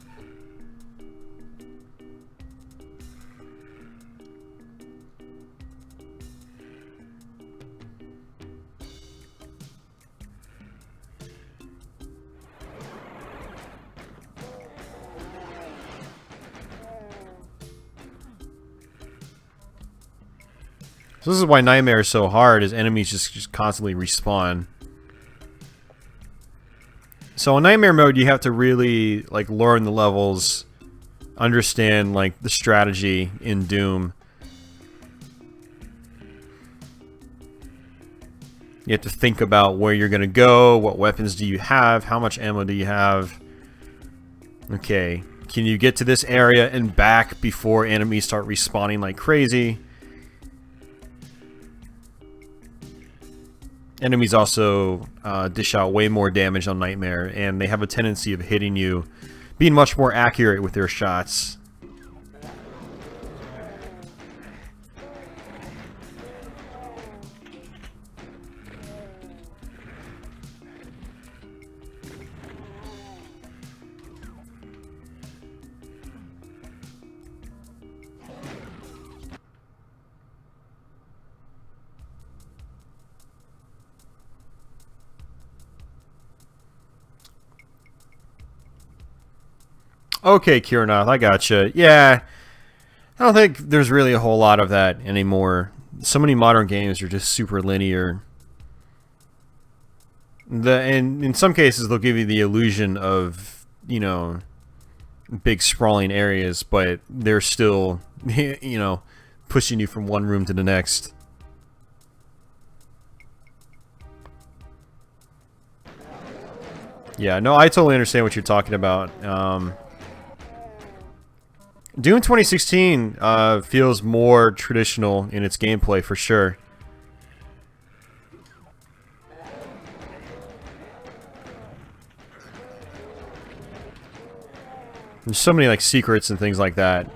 So this is why Nightmare is so hard, is enemies just constantly respawn. So in Nightmare mode, you have to really like learn the levels, understand like the strategy in Doom. You have to think about where you're gonna go, what weapons do you have, how much ammo do you have. Okay, can you get to this area and back before enemies start respawning like crazy? Enemies also dish out way more damage on Nightmare, and they have a tendency of hitting you, being much more accurate with their shots. Okay, Kiranath, I gotcha. Yeah, I don't think there's really a whole lot of that anymore. So many modern games are just super linear. And in some cases, they'll give you the illusion of, you know, big sprawling areas, but they're still, you know, pushing you from one room to the next. Yeah, no, I totally understand what you're talking about. Doom 2016 feels more traditional in its gameplay for sure. There's so many like secrets and things like that.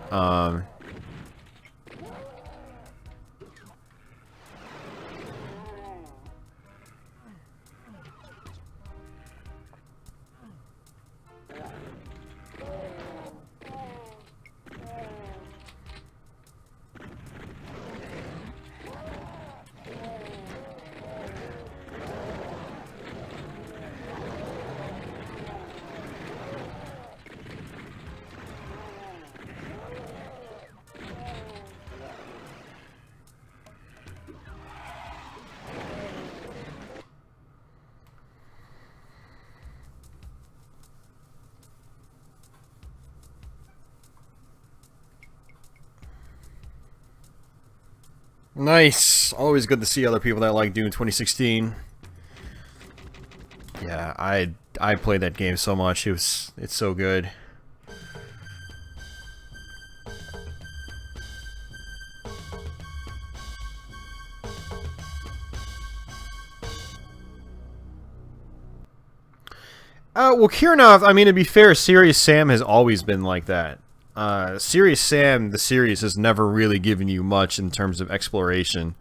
Nice. Always good to see other people that like Doom 2016. Yeah, I played that game so much. It's so good. Well, Kirinov, I mean, to be fair, Serious Sam has always been like that. Serious Sam, the series, has never really given you much in terms of exploration.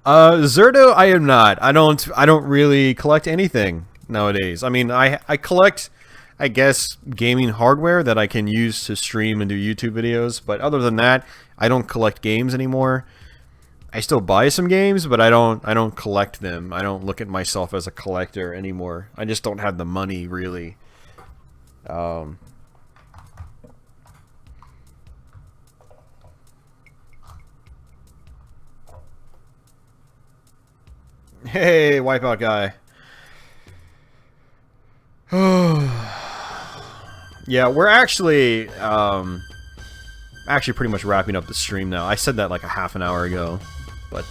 Zerto, I am not. I don't really collect anything nowadays. I mean, I collect, I guess, gaming hardware that I can use to stream and do YouTube videos, but other than that, I don't collect games anymore. I still buy some games, but I don't collect them. I don't look at myself as a collector anymore. I just don't have the money, really. Hey, Wipeout guy. Yeah, we're actually pretty much wrapping up the stream now. I said that like a half an hour ago, but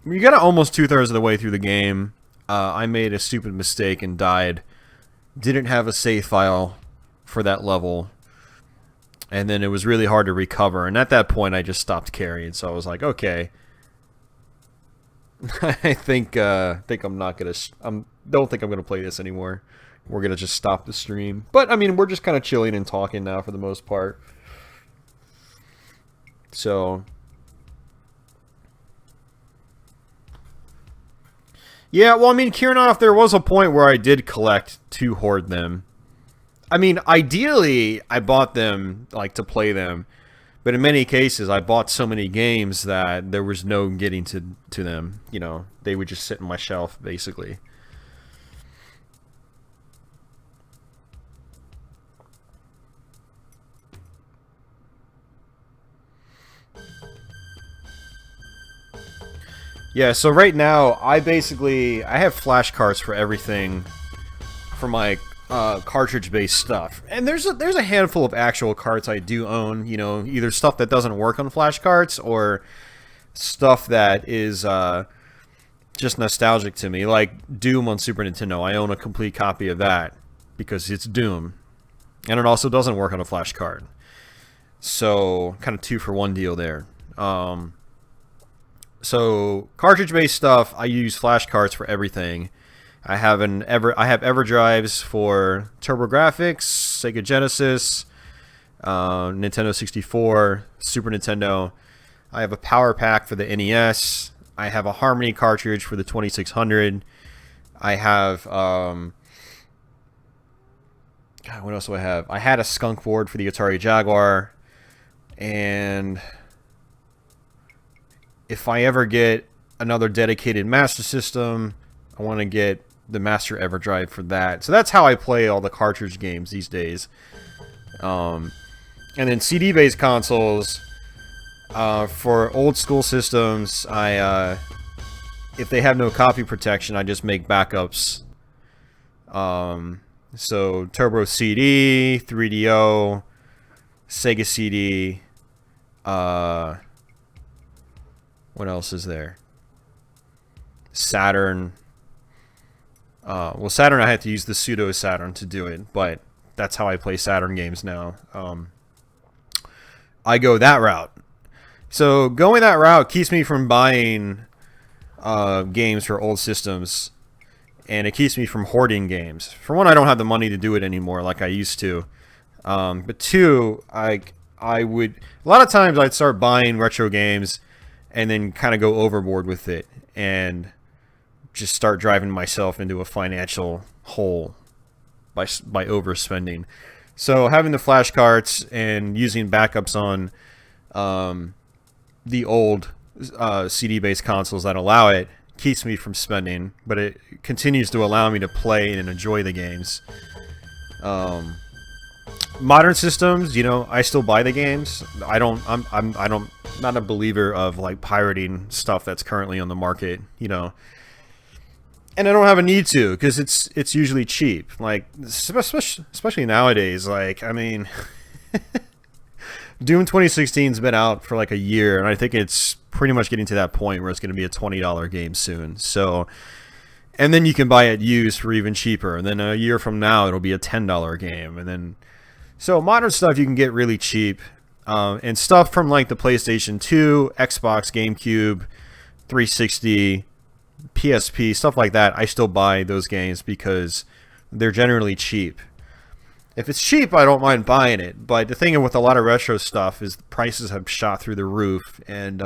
we got almost 2/3 of the way through the game. I made a stupid mistake and died. Didn't have a save file for that level. And then it was really hard to recover, and at that point I just stopped carrying, so I was like, okay. I think I'm not gonna don't think I'm gonna play this anymore. We're gonna just stop the stream. But I mean, we're just kind of chilling and talking now for the most part. So yeah, well, I mean, Kirinov, there was a point where I did collect to hoard them. I mean, ideally, I bought them, like, to play them. But in many cases, I bought so many games that there was no getting to them. You know, they would just sit on my shelf, basically. Yeah, so right now, I have flashcards for everything for my cartridge-based stuff, and there's a handful of actual carts I do own. You know, either stuff that doesn't work on flash carts or stuff that is just nostalgic to me, like Doom on Super Nintendo. I own a complete copy of that because it's Doom, and it also doesn't work on a flash card. So kind of 2-for-1 deal there. So cartridge-based stuff, I use flash cards for everything. I have EverDrives for TurboGrafx, Sega Genesis, Nintendo 64, Super Nintendo. I have a Power Pack for the NES. I have a Harmony cartridge for the 2600. I have God, what else do I have? I had a Skunk board for the Atari Jaguar, and if I ever get another dedicated Master System, I want to get the Master EverDrive for that. So that's how I play all the cartridge games these days. And then CD-based consoles, for old school systems, if they have no copy protection, I just make backups. So Turbo CD, 3DO, Sega CD, what else is there? Saturn. Well, Saturn, I had to use the pseudo Saturn to do it, but that's how I play Saturn games now. I go that route. So going that route keeps me from buying games for old systems, and it keeps me from hoarding games. For one, I don't have the money to do it anymore like I used to. But two, I would, a lot of times I'd start buying retro games and then kind of go overboard with it and just start driving myself into a financial hole by overspending. So having the flash carts and using backups on the old CD-based consoles that allow it keeps me from spending, but it continues to allow me to play and enjoy the games. Modern systems, you know, I still buy the games. I'm not a believer of like pirating stuff that's currently on the market, you know. and I don't have a need to because it's usually cheap. Like especially nowadays. Like I mean, Doom 2016's been out for like a year, and I think it's pretty much getting to that point where it's going to be a $20 game soon. So, and then you can buy it used for even cheaper. And then a year from now, it'll be a $10 game. And then, so modern stuff you can get really cheap, and stuff from like the PlayStation 2, Xbox, GameCube, 360, PSP, stuff like that. I still buy those games because they're generally cheap. If it's cheap, I don't mind buying it. But the thing with a lot of retro stuff is the prices have shot through the roof, and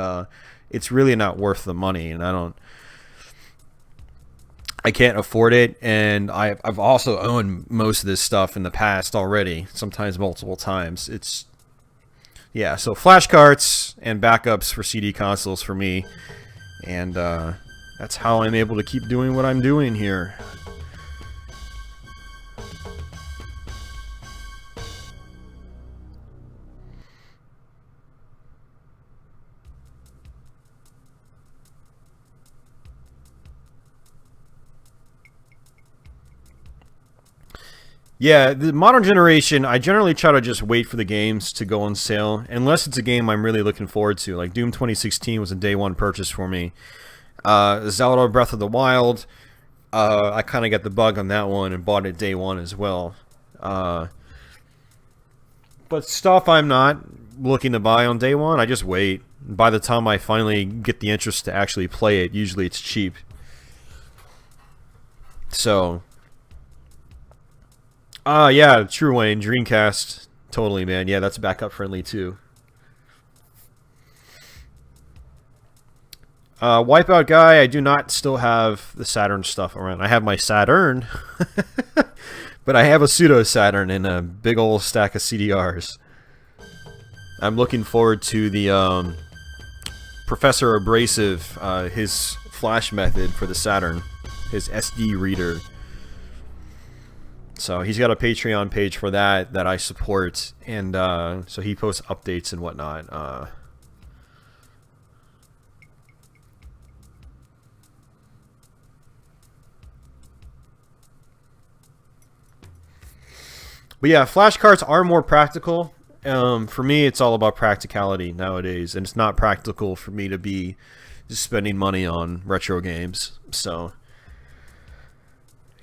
it's really not worth the money. And I can't afford it. And I've also owned most of this stuff in the past already, sometimes multiple times. Yeah. So flash carts and backups for CD consoles for me, and that's how I'm able to keep doing what I'm doing here. Yeah, the modern generation, I generally try to just wait for the games to go on sale, unless it's a game I'm really looking forward to. Like Doom 2016 was a day one purchase for me. Zelda Breath of the Wild, I kind of got the bug on that one and bought it day one as well. But stuff I'm not looking to buy on day one, I just wait. By the time I finally get the interest to actually play it, usually it's cheap. So... yeah, true, Wayne. Dreamcast. Totally, man. Yeah, that's backup friendly, too. Wipeout guy, I do not still have the Saturn stuff around. I have my Saturn, but I have a pseudo Saturn and a big old stack of CDRs. I'm looking forward to the Professor Abrasive, his flash method for the Saturn, his SD reader. So he's got a Patreon page for that I support, and so he posts updates and whatnot. But yeah, flash carts are more practical. For me, it's all about practicality nowadays, and it's not practical for me to be just spending money on retro games. So...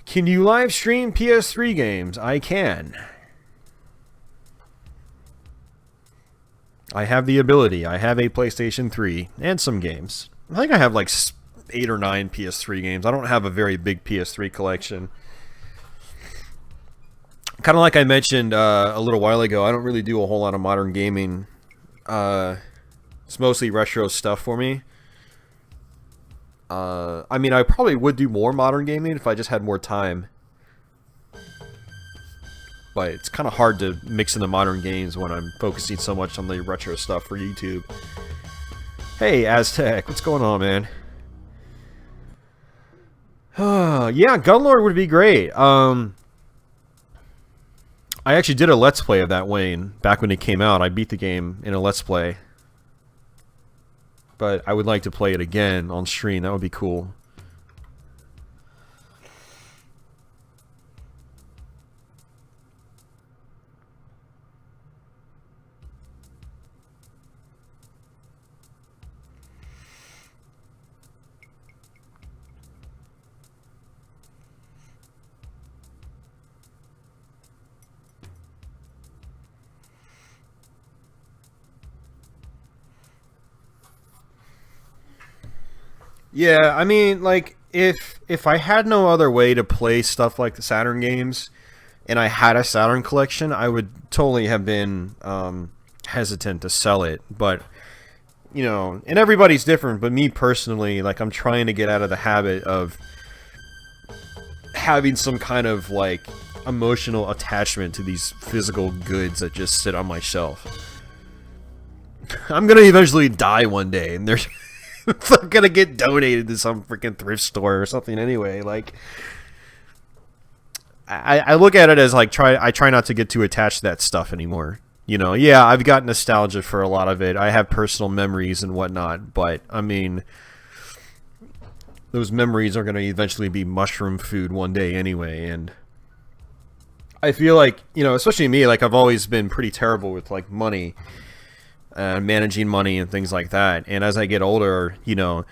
Can you live stream PS3 games? I can. I have the ability. I have a PlayStation 3 and some games. I think I have like 8 or 9 PS3 games. I don't have a very big PS3 collection. Kind of like I mentioned a little while ago, I don't really do a whole lot of modern gaming. It's mostly retro stuff for me. I mean, I probably would do more modern gaming if I just had more time. But it's kind of hard to mix in the modern games when I'm focusing so much on the retro stuff for YouTube. Hey, Aztec, what's going on, man? Yeah, Gunlord would be great. I actually did a Let's Play of that, Wayne, back when it came out. I beat the game in a Let's Play. But I would like to play it again on stream. That would be cool. Yeah, I mean, like, if I had no other way to play stuff like the Saturn games, and I had a Saturn collection, I would totally have been hesitant to sell it. But, you know, and everybody's different, but me personally, like, I'm trying to get out of the habit of having some kind of, like, emotional attachment to these physical goods that just sit on my shelf. I'm gonna eventually die one day, and they're gonna get donated to some freaking thrift store or something anyway. Like, I look at it as like I try not to get too attached to that stuff anymore. You know, yeah, I've got nostalgia for a lot of it. I have personal memories and whatnot, but I mean, those memories are going to eventually be mushroom food one day anyway. And I feel like, you know, especially me, like I've always been pretty terrible with like money, managing money and things like that. And as I get older, you know,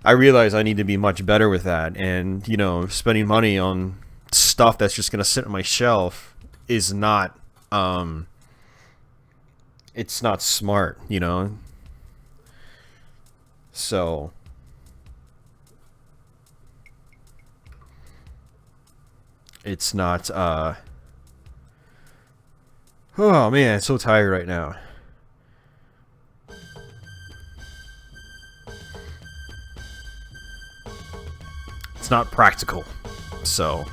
I realize I need to be much better with that. And, you know, spending money on stuff that's just going to sit on my shelf is not, it's not smart, you know? So it's not, oh man, I'm so tired right now. It's not practical. So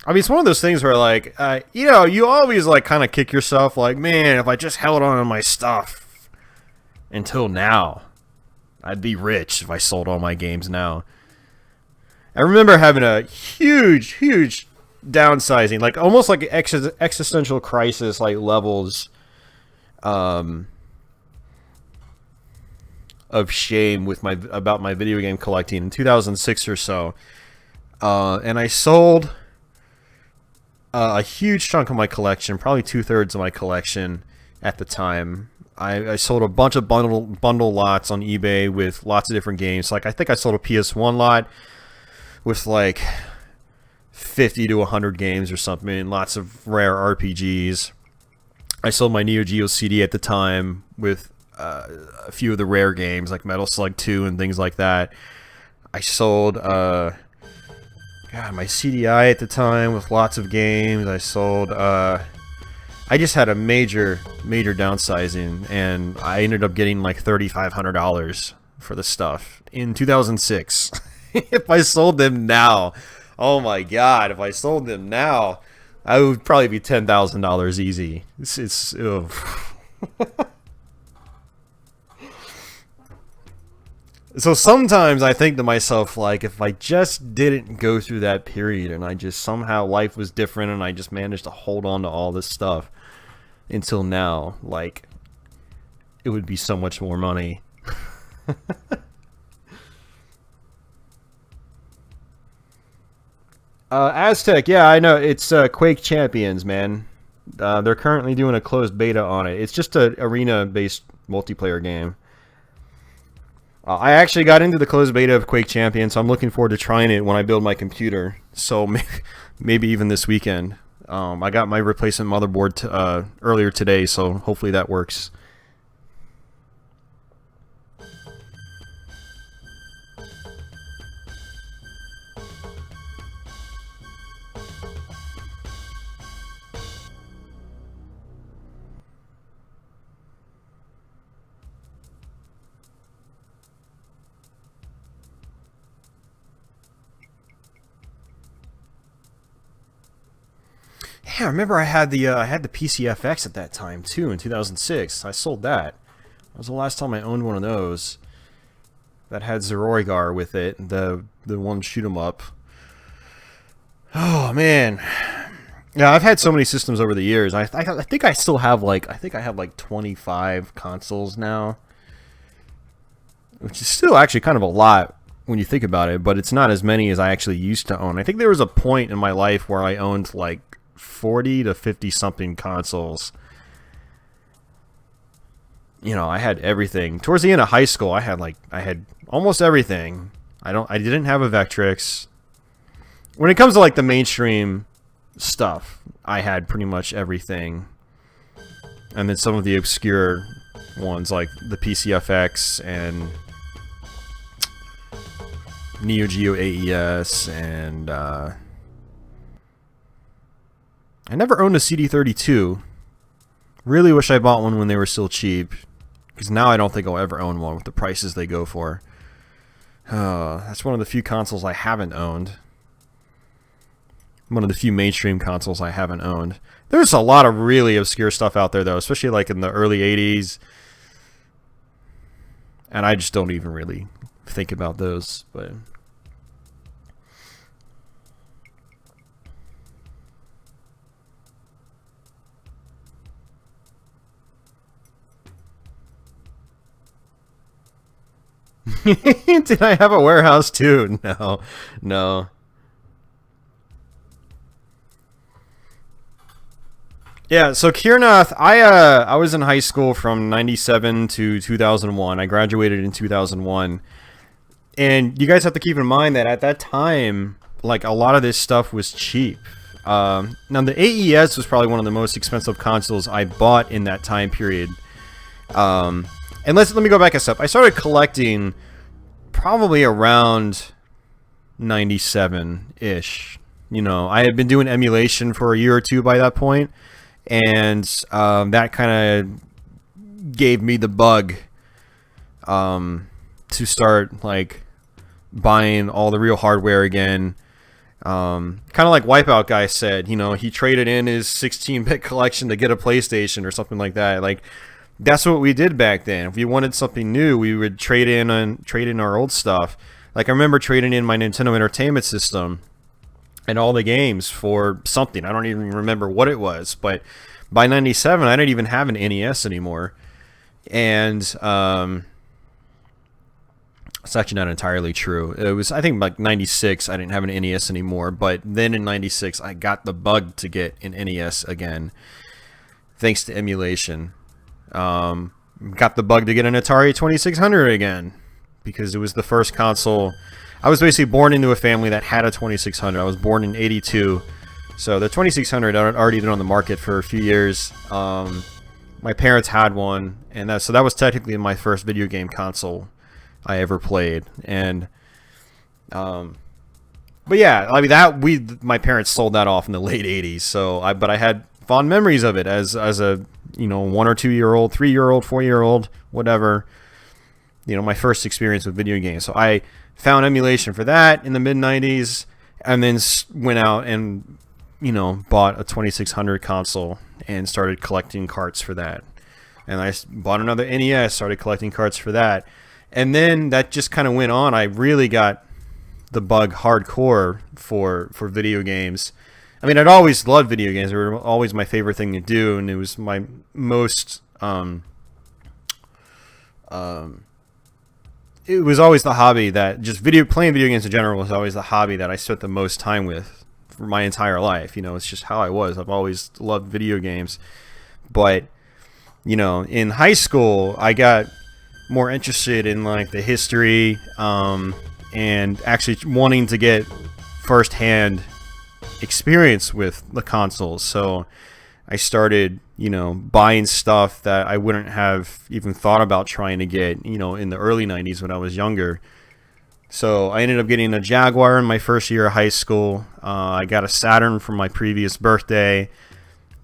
I mean, it's one of those things where, like, you know, you always, like, kind of kick yourself, like, man, if I just held on to my stuff until now, I'd be rich if I sold all my games now. I remember having a huge, huge downsizing, like, almost like existential crisis, like, levels of shame with about my video game collecting in 2006 or so. And I sold a huge chunk of my collection, probably 2/3 of my collection at the time. I sold a bunch of bundle lots on eBay with lots of different games. Like, I think I sold a PS1 lot with like 50 to 100 games or something, lots of rare RPGs. I sold my Neo Geo CD at the time with a few of the rare games like Metal Slug 2 and things like that. I sold my CDI at the time with lots of games. I sold, I just had a major downsizing, and I ended up getting like $3,500 for the stuff in 2006. If I sold them now, oh my god, if I sold them now, I would probably be $10,000 easy. It's So sometimes I think to myself, like, if I just didn't go through that period and I just somehow life was different and I just managed to hold on to all this stuff until now, like, it would be so much more money. Aztec, yeah, I know. It's Quake Champions, man. They're currently doing a closed beta on it. It's just an arena-based multiplayer game. I actually got into the closed beta of Quake Champions, so I'm looking forward to trying it when I build my computer. So maybe even this weekend. I got my replacement motherboard earlier today, so hopefully that works. Yeah, I remember I had the PCFX at that time too in 2006. I sold that. That was the last time I owned one of those. That had Zerorigar with it, the one shoot 'em up. Oh man, yeah, I've had so many systems over the years. I think I still have like I have like 25 consoles now, which is still actually kind of a lot when you think about it. But it's not as many as I actually used to own. I think there was a point in my life where I owned like 40 to 50 something consoles. You know, I had everything. Towards the end of high school, I had almost everything. I didn't have a Vectrix. When it comes to like the mainstream stuff, I had pretty much everything. And then some of the obscure ones like the PCFX and Neo Geo AES, and I never owned a CD32. Really wish I bought one when they were still cheap, because now I don't think I'll ever own one with the prices they go for. That's one of the few consoles I haven't owned. One of the few mainstream consoles I haven't owned. There's a lot of really obscure stuff out there, though, especially like in the early 80s. And I just don't even really think about those, but... Did I have a warehouse too? No, no. Yeah, so Kirnath, I was in high school from 97 to 2001. I graduated in 2001. And you guys have to keep in mind that at that time, like, a lot of this stuff was cheap. Now, the AES was probably one of the most expensive consoles I bought in that time period. And let me go back a step. I started collecting probably around 97-ish. You know, I had been doing emulation for a year or two by that point, and that kind of gave me the bug to start, like, buying all the real hardware again. Kind of like Wipeout Guy said, you know, he traded in his 16-bit collection to get a PlayStation or something like that. Like, that's what we did back then. If we wanted something new, we would trade in our old stuff. Like, I remember trading in my Nintendo Entertainment System and all the games for something. I don't even remember what it was, but by 97, I didn't even have an NES anymore. And it's actually not entirely true. It was, I think, like 96, I didn't have an NES anymore, but then in 96, I got the bug to get an NES again, thanks to emulation. Got the bug to get an Atari 2600 again, because it was the first console. I was basically born into a family that had a 2600. I was born in 82, so the 2600 had already been on the market for a few years. My parents had one, and so that was technically my first video game console I ever played. And but yeah, I mean, my parents sold that off in the late 80s, so but I had fond memories of it as a, you know, 1 or 2 year old, 3-year-old, 4-year-old, whatever. You know, my first experience with video games. So I found emulation for that in the mid 90s, and then went out and, you know, bought a 2600 console and started collecting carts for that. And I bought another NES, started collecting carts for that. And then that just kind of went on. I really got the bug hardcore for video games. I mean, I'd always loved video games. They were always my favorite thing to do, and it was my most it was always the hobby that just playing video games in general was always the hobby that I spent the most time with for my entire life. You know, it's just how I was. I've always loved video games. But, you know, in high school, I got more interested in, like, the history, and actually wanting to get firsthand experience with the consoles. So I started, you know, buying stuff that I wouldn't have even thought about trying to get, you know, in the early 90s when I was younger. So I ended up getting a Jaguar in my first year of high school. I got a Saturn for my previous birthday.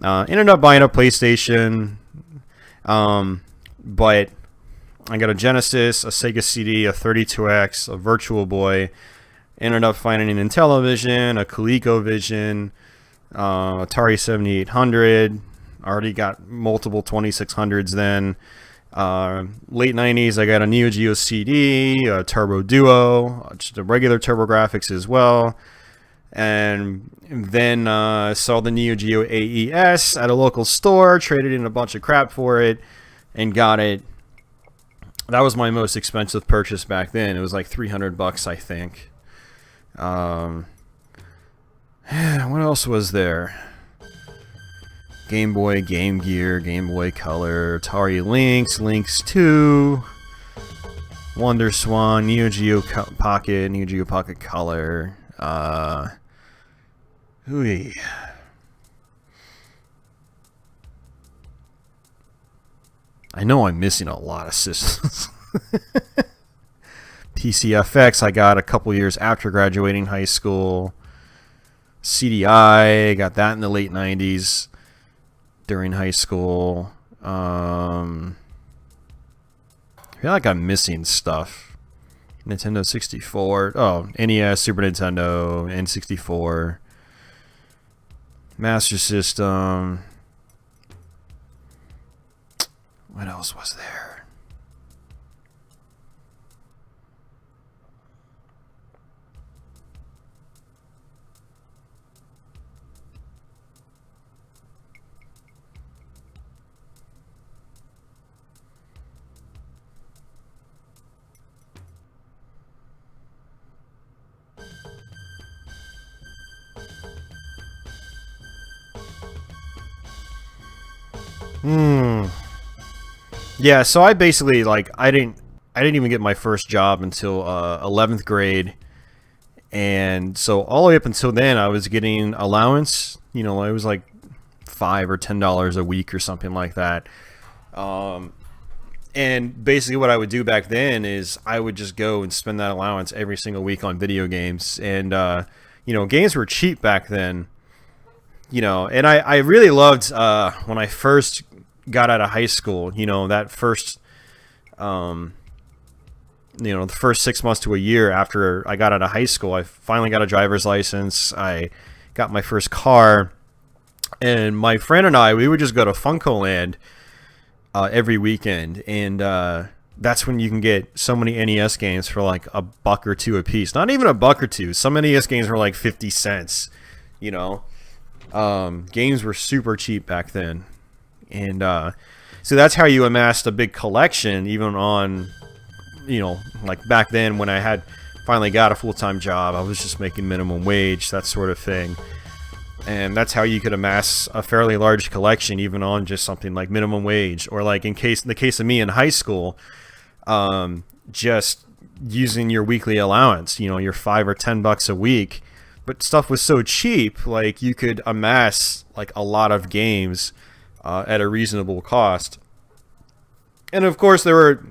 Ended up buying a PlayStation, but I got a Genesis, a Sega CD, a 32X, a Virtual Boy. Ended up finding an Intellivision, a ColecoVision, Atari 7800. Already got multiple 2600s then. Late 90s, I got a Neo Geo CD, a Turbo Duo, just a regular TurboGrafx as well. And then saw the Neo Geo AES at a local store, traded in a bunch of crap for it, and got it. That was my most expensive purchase back then. It was like $300, I think. What else was there? Game Boy, Game Gear, Game Boy Color, Atari Lynx, Lynx 2, Wonder Swan, Neo Geo Pocket, Neo Geo Pocket Color. Hooey. I know I'm missing a lot of systems. PCFX I got a couple years after graduating high school. CDI, got that in the late 90s during high school. I feel like I'm missing stuff. Nintendo 64. Oh, NES, Super Nintendo, N64. Master System. What else was there? Hmm. Yeah, so I basically like I didn't even get my first job until 11th grade, and so all the way up until then I was getting allowance. You know, it was like $5 or $10 a week or something like that. Um, and basically what I would do back then is I would just go and spend that allowance every single week on video games, and you know, games were cheap back then. You know, and I really loved when I first got out of high school. You know, that first um, you know, the first 6 months to a year after I got out of high school, I finally got a driver's license. I got my first car, and my friend and I, we would just go to Funko Land every weekend, and that's when you can get so many NES games for like $1 or $2 a piece. Not even $1 or $2. Some NES games were like 50 cents. You know, games were super cheap back then, and so that's how you amassed a big collection, even on, you know, like back then when I had finally got a full-time job. I was just making minimum wage, that sort of thing. And that's how you could amass a fairly large collection, even on just something like minimum wage, or like in the case of me in high school, just using your weekly allowance, you know, your $5 or $10 a week. But stuff was so cheap, like you could amass like a lot of games at a reasonable cost. And of course, there were,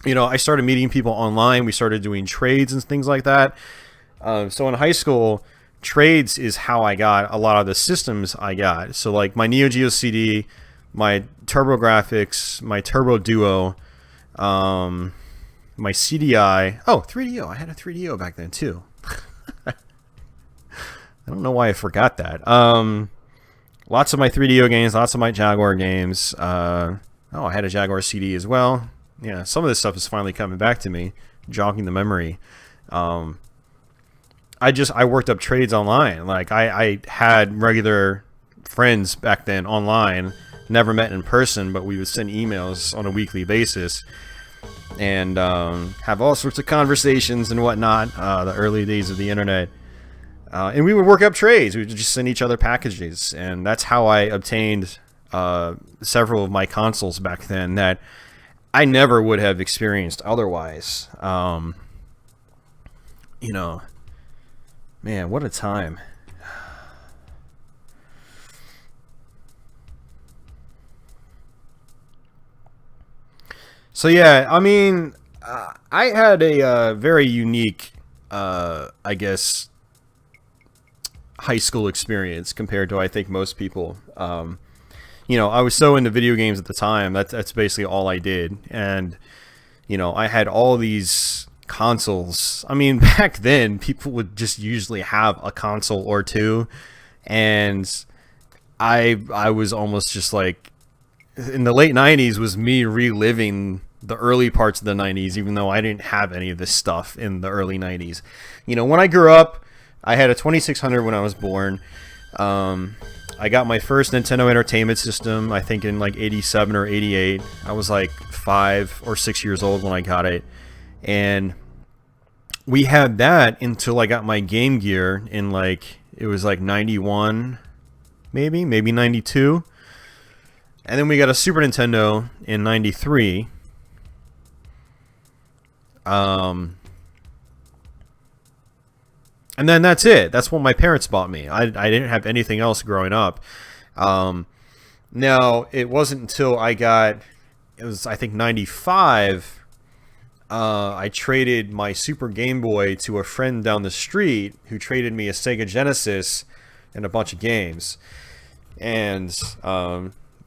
you know, I started meeting people online. We started doing trades and things like that. So in high school, trades is how I got a lot of the systems I got. So like my Neo Geo CD, my TurboGrafx, my Turbo Duo, my CDI. Oh, 3DO. I had a 3DO back then too. I don't know why I forgot that. Lots of my 3DO games, lots of my Jaguar games. Oh, I had a Jaguar CD as well. Yeah, some of this stuff is finally coming back to me, jogging the memory. I worked up trades online. Like I had regular friends back then online, never met in person, but we would send emails on a weekly basis, and have all sorts of conversations and whatnot. The early days of the internet. And we would work up trades. We would just send each other packages, and that's how I obtained several of my consoles back then that I never would have experienced otherwise. You know, man, what a time. So yeah, I mean, I had a very unique, I guess, high school experience compared to, I think, most people. You know, I was so into video games at the time. That's basically all I did. And, you know, I had all these consoles. I mean, back then, people would just usually have a console or two. And I was almost just like, in the late 90s was me reliving the early parts of the 90s, even though I didn't have any of this stuff in the early 90s. You know, when I grew up, I had a 2600 when I was born. I got my first Nintendo Entertainment System, I think in like 87 or 88. I was like 5 or 6 years old when I got it. And we had that until I got my Game Gear in like, it was like 91, maybe 92. And then we got a Super Nintendo in 93. And then that's it. That's what my parents bought me. I didn't have anything else growing up. Now, it wasn't until it was, I think, 95, I traded my Super Game Boy to a friend down the street who traded me a Sega Genesis and a bunch of games. And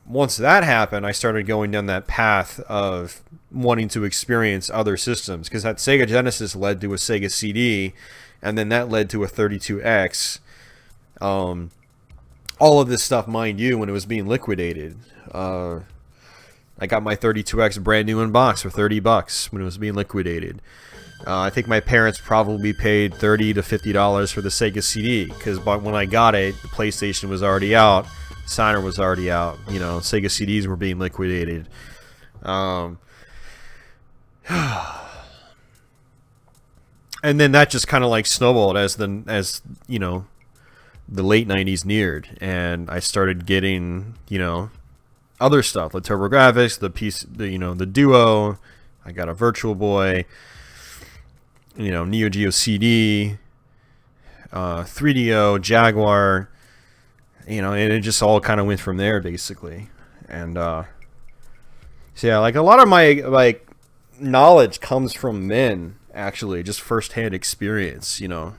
once that happened, I started going down that path of wanting to experience other systems, because that Sega Genesis led to a Sega CD, and then that led to a 32X. All of this stuff, mind you, when it was being liquidated. I got my 32X brand new in box for $30 when it was being liquidated. I think my parents probably paid $30 to $50 for the Sega CD, because when I got it, the PlayStation was already out, Signer was already out. You know, Sega CDs were being liquidated. And then that just kind of like snowballed as you know, the late 90s neared, and I started getting, you know, other stuff, the TurboGrafx, the Duo. I got a Virtual Boy, Neo Geo CD, 3DO, Jaguar, and it just all kind of went from there basically. And so yeah, like a lot of my like knowledge comes from men, actually, just firsthand experience, and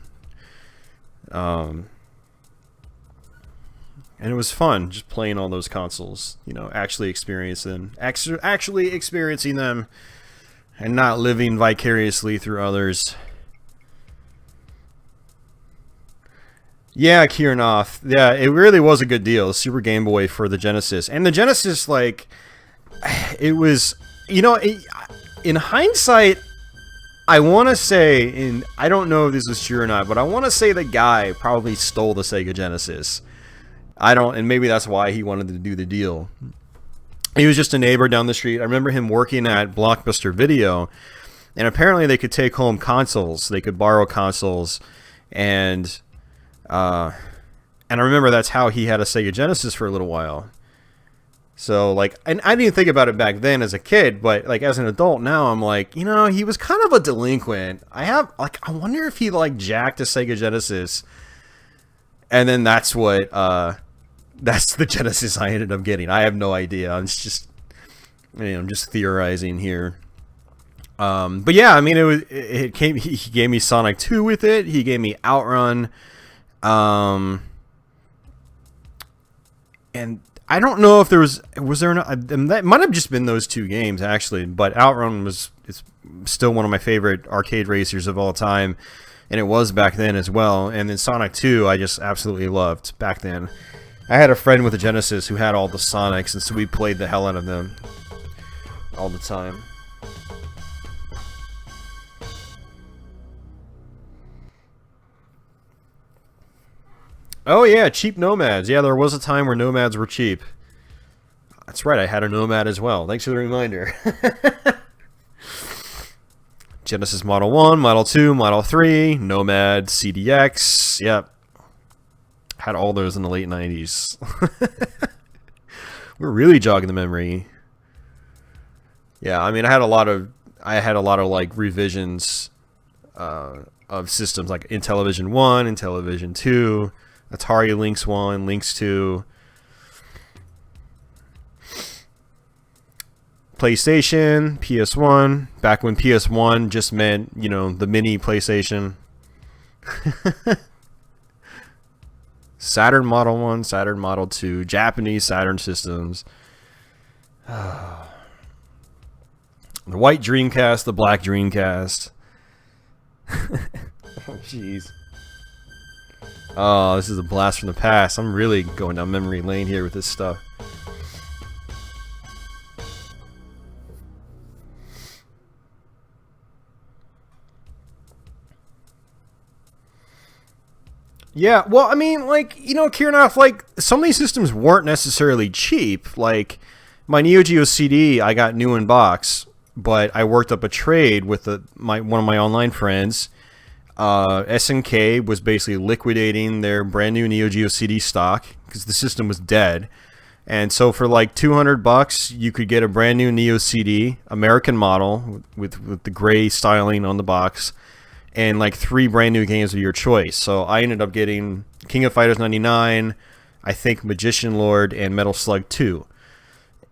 it was fun just playing all those consoles, actually experiencing them, and not living vicariously through others. Yeah, Kirnoff. Yeah, it really was a good deal. Super Game Boy for the Genesis. And the Genesis, like, it was, in hindsight, I want to say, and I don't know if this is true or not, but I want to say the guy probably stole the Sega Genesis. And maybe that's why he wanted to do the deal. He was just a neighbor down the street. I remember him working at Blockbuster Video, and apparently they could take home consoles. They could borrow consoles, and I remember that's how he had a Sega Genesis for a little while. So, like, and I didn't think about it back then as a kid, but, like, as an adult now, I'm like, he was kind of a delinquent. I wonder if he, like, jacked a Sega Genesis, and then that's the Genesis I ended up getting. I have no idea. I'm just, I'm just theorizing here. But yeah, I mean, he gave me Sonic 2 with it. He gave me Outrun. And I don't know if was there not, that might have just been those two games actually, but Outrun is still one of my favorite arcade racers of all time, and it was back then as well. And then Sonic 2 I just absolutely loved back then. I had a friend with a Genesis who had all the Sonics, and so we played the hell out of them all the time. Oh yeah, cheap Nomads. Yeah, there was a time where Nomads were cheap. That's right, I had a Nomad as well. Thanks for the reminder. Genesis Model 1, Model 2, Model 3, Nomad, CDX. Yep. Had all those in the late 90s. We're really jogging the memory. Yeah, I mean, I had a lot of like revisions of systems, like Intellivision 1, Intellivision 2, Atari Lynx 1, Lynx 2, PlayStation, PS1, back when PS1 just meant, the mini PlayStation. Saturn Model 1, Saturn Model 2, Japanese Saturn systems. The white Dreamcast, the black Dreamcast. Oh, jeez. Oh, this is a blast from the past. I'm really going down memory lane here with this stuff. Yeah, well, I mean, like, Kirnoff, like, some of these systems weren't necessarily cheap. Like, my Neo Geo CD, I got new in box, but I worked up a trade with one of my online friends. SNK was basically liquidating their brand new Neo Geo CD stock because the system was dead. And so for like $200, you could get a brand new Neo CD, American model, with the gray styling on the box, and like 3 brand new games of your choice. So I ended up getting King of Fighters 99, I think Magician Lord, and Metal Slug 2.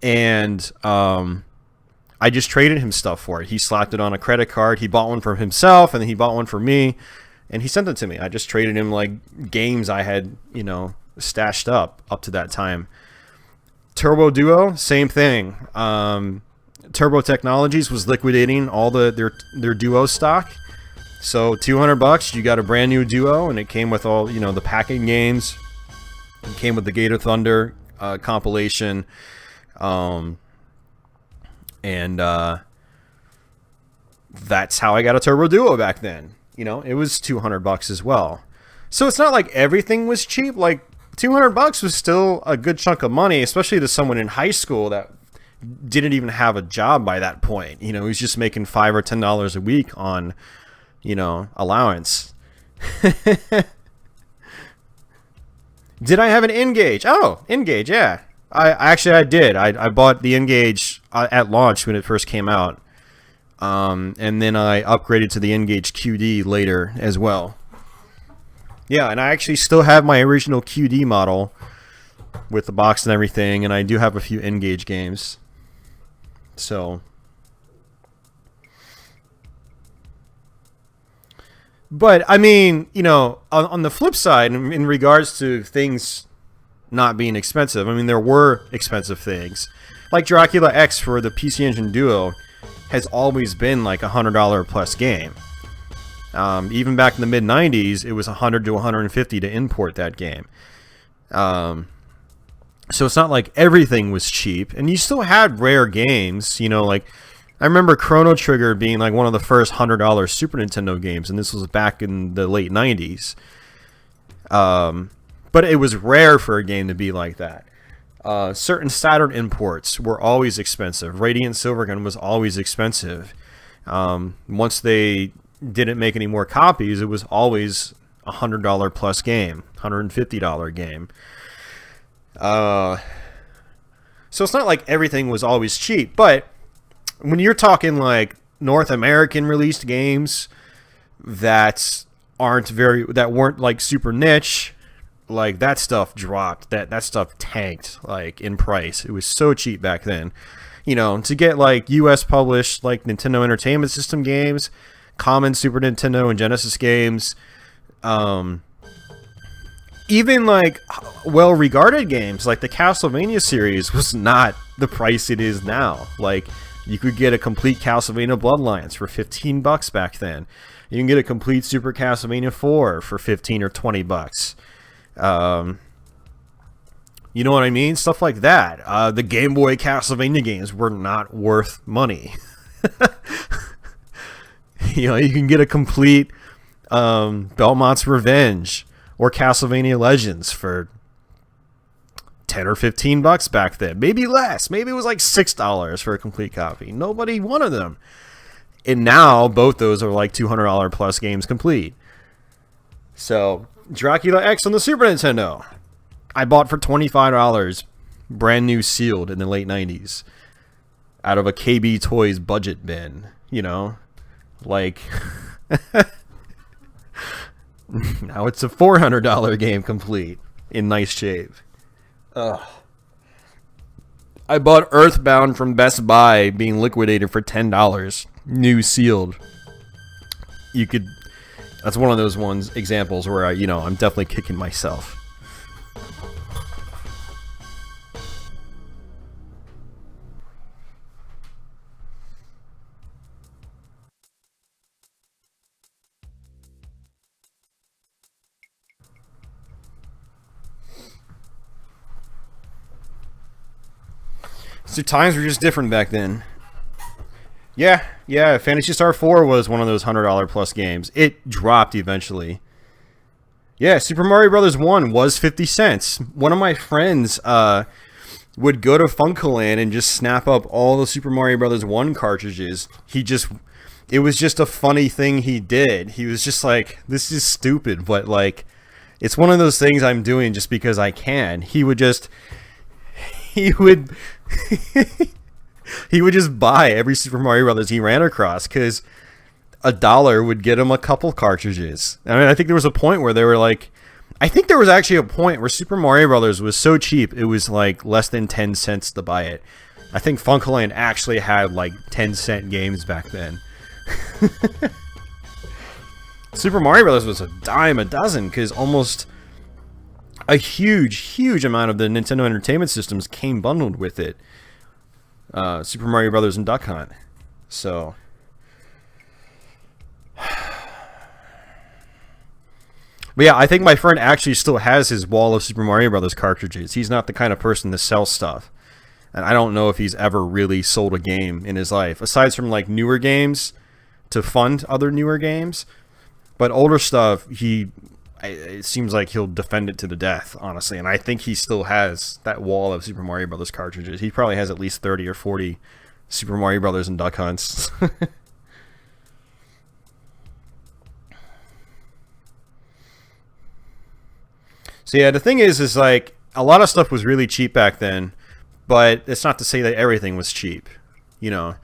And I just traded him stuff for it. He slapped it on a credit card. He bought one for himself, and then he bought one for me, and he sent it to me. I just traded him like games I had, stashed up to that time. Turbo Duo, same thing. Turbo Technologies was liquidating all their Duo stock. So $200, you got a brand new Duo, and it came with all, the packing games. It came with the Gate of Thunder compilation. And that's how I got a Turbo Duo back then. It was $200 as well. So it's not like everything was cheap. Like, $200 was still a good chunk of money, especially to someone in high school that didn't even have a job by that point. He was just making $5 or $10 a week on, allowance. Did I have an N-Gage? Oh, N-Gage, yeah. I did. I bought the N-Gage at launch when it first came out. And then I upgraded to the N-Gage QD later as well. Yeah, and I actually still have my original QD model with the box and everything, and I do have a few N-Gage games. So, but I mean, you know, on the flip side, in regards to things not being expensive, I mean, there were expensive things. Like Dracula X for the PC Engine Duo has always been like $100 plus game. Even back in the mid-90s, it was $100 to $150 to import that game. So it's not like everything was cheap. And you still had rare games, you know, like I remember Chrono Trigger being like one of the first $100 Super Nintendo games, and this was back in the late 90s. But it was rare for a game to be like that. Certain Saturn imports were always expensive. Radiant Silvergun was always expensive. Once they didn't make any more copies, it was always $100 plus game, $150 game. So it's not like everything was always cheap, but when you're talking like North American released games that weren't like super niche, like that stuff dropped, that stuff tanked like in price. It was so cheap back then. You know, to get like US published like Nintendo Entertainment System games, common Super Nintendo and Genesis games, even like well-regarded games like the Castlevania series was not the price it is now. Like you could get a complete Castlevania Bloodlines for $15 back then. You can get a complete Super Castlevania 4 for $15 or $20. You know what I mean? Stuff like that. The Game Boy Castlevania games were not worth money. You know, you can get a complete Belmont's Revenge or Castlevania Legends for $10 or $15 back then. Maybe less. Maybe it was like $6 for a complete copy. Nobody wanted them. And now both those are like $200 plus games complete. So, Dracula X on the Super Nintendo, I bought for $25, brand new sealed in the late 90s, out of a KB Toys budget bin, you know? Like, now it's a $400 game complete in nice shape. Ugh. I bought Earthbound from Best Buy being liquidated for $10, new sealed. That's one of those examples where I'm definitely kicking myself. So times were just different back then. Yeah, Phantasy Star 4 was one of those $100 plus games. It dropped eventually. Yeah, Super Mario Bros. 1 was 50 cents. One of my friends would go to Funkoland and just snap up all the Super Mario Bros. 1 cartridges. It was just a funny thing he did. He was just like, this is stupid, but like, it's one of those things I'm doing just because I can. He would just buy every Super Mario Brothers he ran across because $1 would get him a couple cartridges. I mean, I think there was a point where they were like, I think there was actually a point where Super Mario Brothers was so cheap it was like less than 10 cents to buy it. I think Funkoland actually had like 10-cent games back then. Super Mario Brothers was a dime a dozen because almost a huge amount of the Nintendo Entertainment Systems came bundled with it. Super Mario Brothers and Duck Hunt. So, but yeah, I think my friend actually still has his wall of Super Mario Brothers cartridges. He's not the kind of person to sell stuff, and I don't know if he's ever really sold a game in his life, aside from like newer games to fund other newer games. But older stuff, it seems like he'll defend it to the death, honestly. And I think he still has that wall of Super Mario Brothers cartridges. He probably has at least 30 or 40 Super Mario Brothers and Duck Hunts. So yeah, the thing is like, a lot of stuff was really cheap back then, but it's not to say that everything was cheap, you know.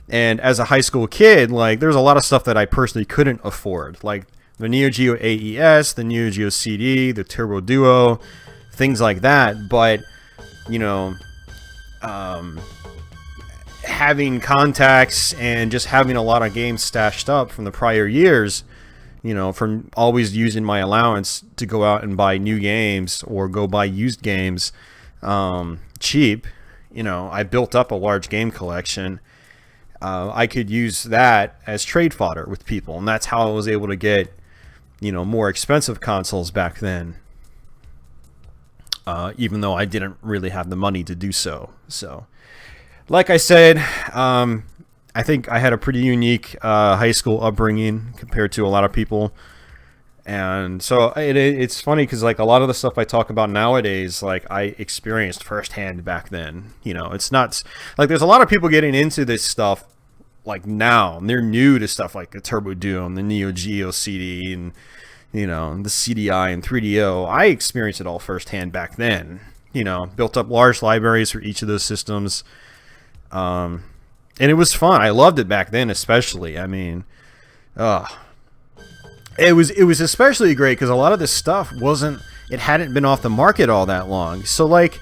And as a high school kid, like, there's a lot of stuff that I personally couldn't afford, like the Neo Geo AES, the Neo Geo CD, the Turbo Duo, things like that. But, you know, having contacts and just having a lot of games stashed up from the prior years, you know, from always using my allowance to go out and buy new games or go buy used games cheap, you know, I built up a large game collection. I could use that as trade fodder with people, and that's how I was able to get, you know, more expensive consoles back then, even though I didn't really have the money to do so. So, like I said, I think I had a pretty unique high school upbringing compared to a lot of people. And so it's funny because, like, a lot of the stuff I talk about nowadays, like, I experienced firsthand back then. You know, it's not like there's a lot of people getting into this stuff like now, and they're new to stuff like the Turbo Duo and the Neo Geo CD and, you know, the CDI and 3DO. I experienced it all firsthand back then. You know, built up large libraries for each of those systems, and it was fun. I loved it back then, especially. I mean, it was especially great because a lot of this stuff hadn't been off the market all that long. So, like,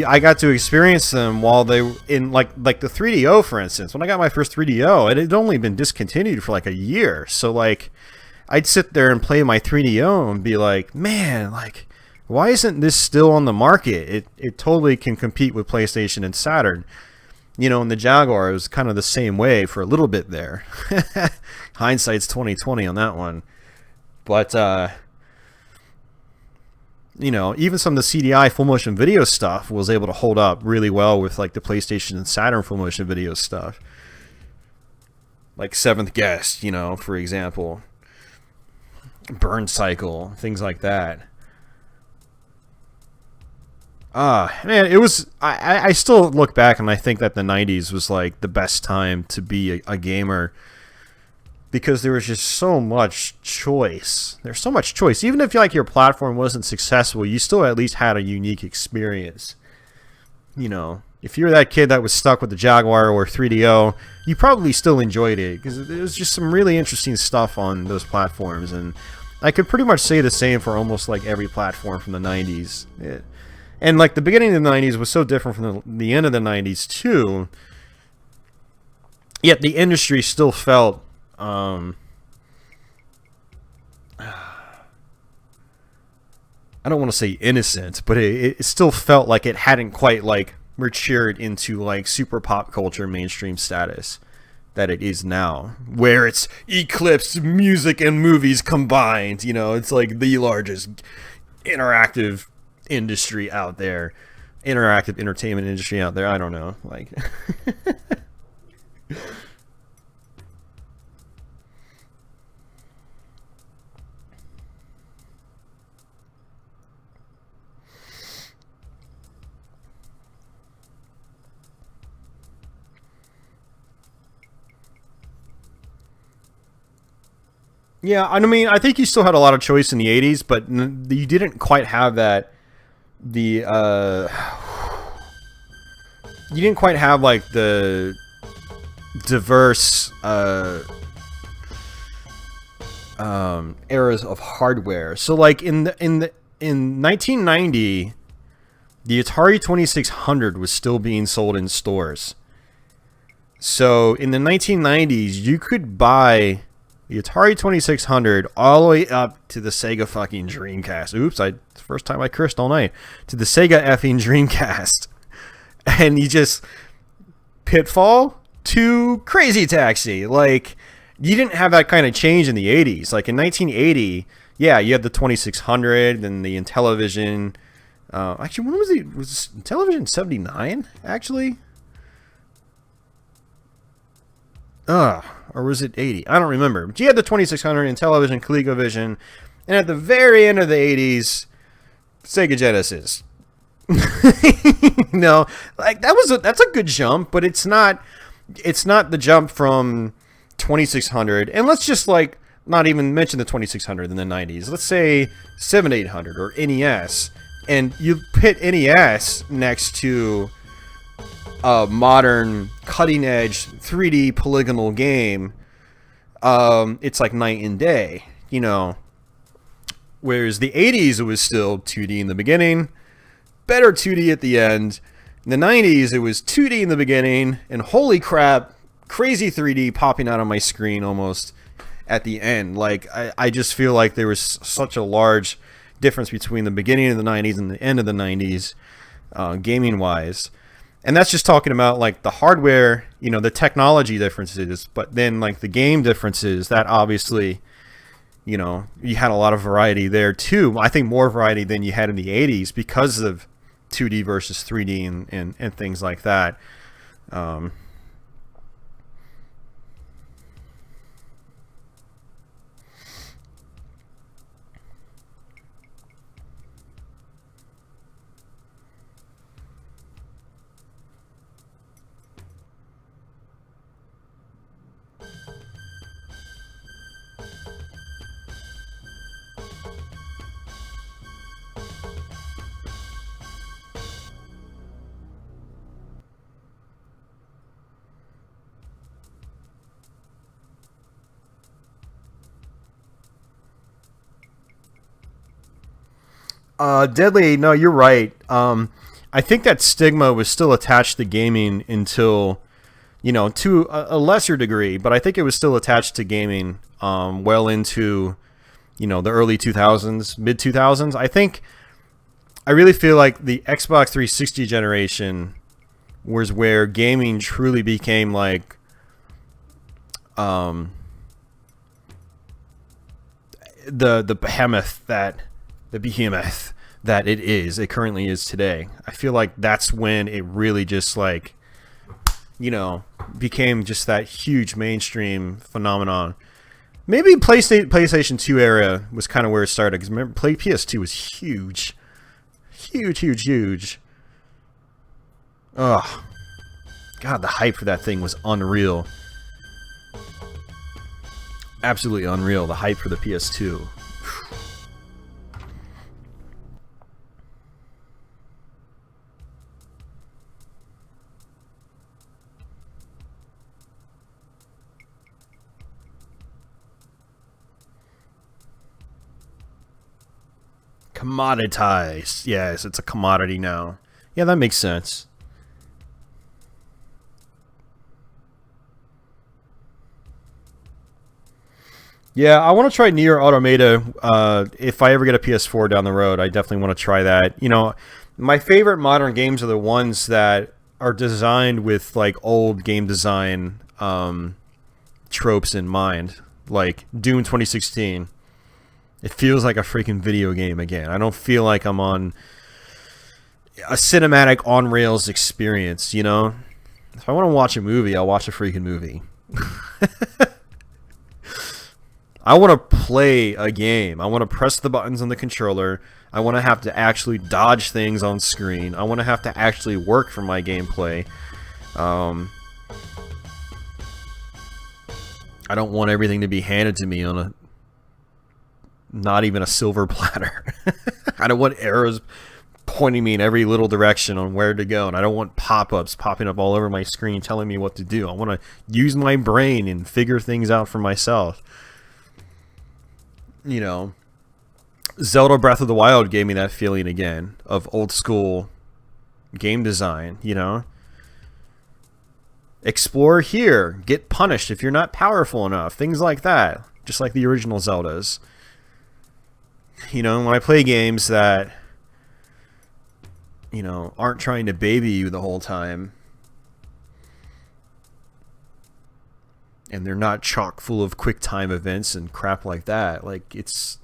I got to experience them while they were in, like the 3DO, for instance. When I got my first 3DO, it had only been discontinued for like a year. So, like, I'd sit there and play my 3DO and be like, man, like, why isn't this still on the market? It totally can compete with PlayStation and Saturn. You know, and the Jaguar was kind of the same way for a little bit there. Hindsight's 20/20 on that one. But, you know, even some of the CDI full motion video stuff was able to hold up really well with, like, the PlayStation and Saturn full motion video stuff. Like Seventh Guest, you know, for example. Burn Cycle, things like that. Man, it was, I still look back and I think that the 90s was like the best time to be a gamer, because there was just so much choice. There's so much choice. Even if, like, your platform wasn't successful, you still at least had a unique experience. You know, if you're that kid that was stuck with the Jaguar or 3DO, you probably still enjoyed it because there was just some really interesting stuff on those platforms. And I could pretty much say the same for almost like every platform from the 90s. And, like, the beginning of the 90s was so different from the end of the 90s, too. Yet the industry still felt, I don't want to say innocent, but it still felt like it hadn't quite, like, matured into, like, super pop culture mainstream status that it is now, where it's eclipsed music and movies combined. You know, it's like the largest interactive industry out there, interactive entertainment industry out there. I don't know, like. Yeah, I mean, I think you still had a lot of choice in the 80s, but you didn't quite have that. You didn't quite have, like, the diverse eras of hardware. So, like, in 1990, the Atari 2600 was still being sold in stores. So in the 1990s, you could buy the Atari 2600 all the way up to the Sega fucking Dreamcast. Oops, first time I cursed all night. To the Sega effing Dreamcast. And you just Pitfall to Crazy Taxi. Like, you didn't have that kind of change in the 80s. Like, in 1980, yeah, you had the 2600 and the Intellivision. Actually, when was Intellivision 79, actually? Or was it 80? I don't remember. But you had the 2600, Intellivision, ColecoVision, and at the very end of the 80s, Sega Genesis. No, like that's a good jump, but it's not the jump from 2600. And let's just, like, not even mention the 2600 in the 90s. Let's say 7800 or NES. And you pit NES next to a modern, cutting-edge 3D polygonal game, it's like night and day, you know. Whereas the 80s, it was still 2D in the beginning, better 2D at the end. In the 90s, it was 2D in the beginning, and holy crap, crazy 3D popping out on my screen almost at the end. Like, I just feel like there was such a large difference between the beginning of the 90s and the end of the 90s, gaming-wise. And that's just talking about, like, the hardware, you know, the technology differences, but then, like, the game differences, that obviously, you know, you had a lot of variety there, too. I think more variety than you had in the 80s because of 2D versus 3D and things like that. Deadly, no, you're right. I think that stigma was still attached to gaming until, you know, to a lesser degree, but I think it was still attached to gaming well into, you know, the early 2000s, mid 2000s. I really feel like the Xbox 360 generation was where gaming truly became like the behemoth that it currently is today. I feel like that's when it really just, like, you know, became just that huge mainstream phenomenon. Maybe PlayStation 2 era was kind of where it started, because remember, PS2 was huge. Huge. Ugh. God, the hype for that thing was unreal. Absolutely unreal, the hype for the PS2. Commoditized. Yes, it's a commodity now. Yeah, that makes sense. Yeah, I want to try Nier Automata. If I ever get a PS4 down the road, I definitely want to try that. You know, my favorite modern games are the ones that are designed with, like, old game design tropes in mind. Like Doom 2016. It feels like a freaking video game again. I don't feel like I'm on a cinematic on rails experience, you know? If I want to watch a movie, I'll watch a freaking movie. I want to play a game. I want to press the buttons on the controller. I want to have to actually dodge things on screen. I want to have to actually work for my gameplay. I don't want everything to be handed to me on a not even a silver platter. I don't want arrows pointing me in every little direction on where to go, and I don't want pop-ups popping up all over my screen telling me what to do. I want to use my brain and figure things out for myself. You know, Zelda Breath of the Wild gave me that feeling again of old school game design, you know? Explore here, get punished if you're not powerful enough, things like that, just like the original Zeldas. You know, when I play games that, you know, aren't trying to baby you the whole time, and they're not chock full of quick time events and crap like that, like, it's,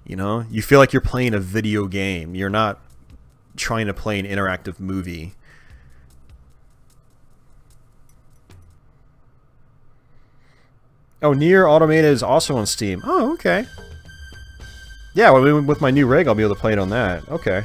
you know, you feel like you're playing a video game. You're not trying to play an interactive movie. Oh, Nier Automata is also on Steam. Oh, okay. Yeah, well, with my new rig, I'll be able to play it on that. Okay.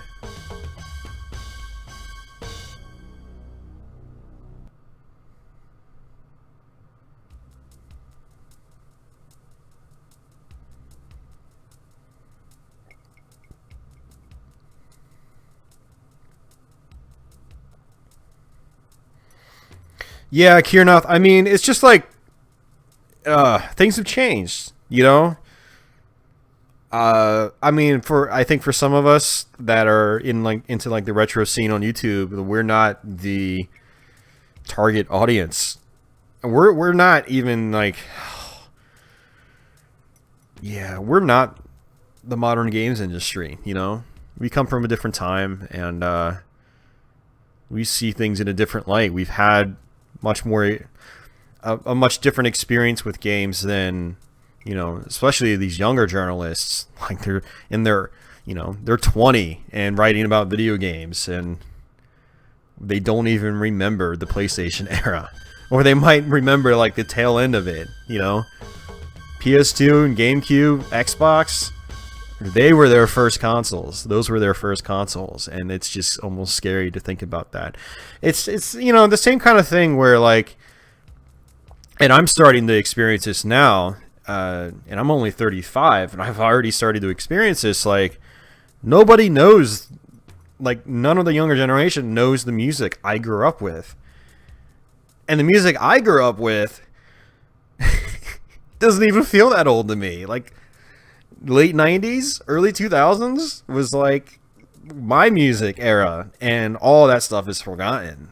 Yeah, Kiernoth. I mean, it's just like things have changed. You know, I mean, I think for some of us that are into like the retro scene on YouTube, we're not the target audience. We're not even like, yeah, we're not the modern games industry. You know, we come from a different time, and we see things in a different light. We've had much more a much different experience with games than, you know, especially these younger journalists. Like they're in their, you know, they're 20 and writing about video games, and they don't even remember the PlayStation era, or they might remember like the tail end of it. You know, PS2 and GameCube, Xbox. They were their first consoles. Those were their first consoles, and it's just almost scary to think about that. It's you know, the same kind of thing where like, and I'm starting to experience this now, and I'm only 35, and I've already started to experience this. Like, nobody knows, like none of the younger generation knows the music I grew up with, and the music I grew up with doesn't even feel that old to me. Like, late 90s, early 2000s was like my music era, and all that stuff is forgotten.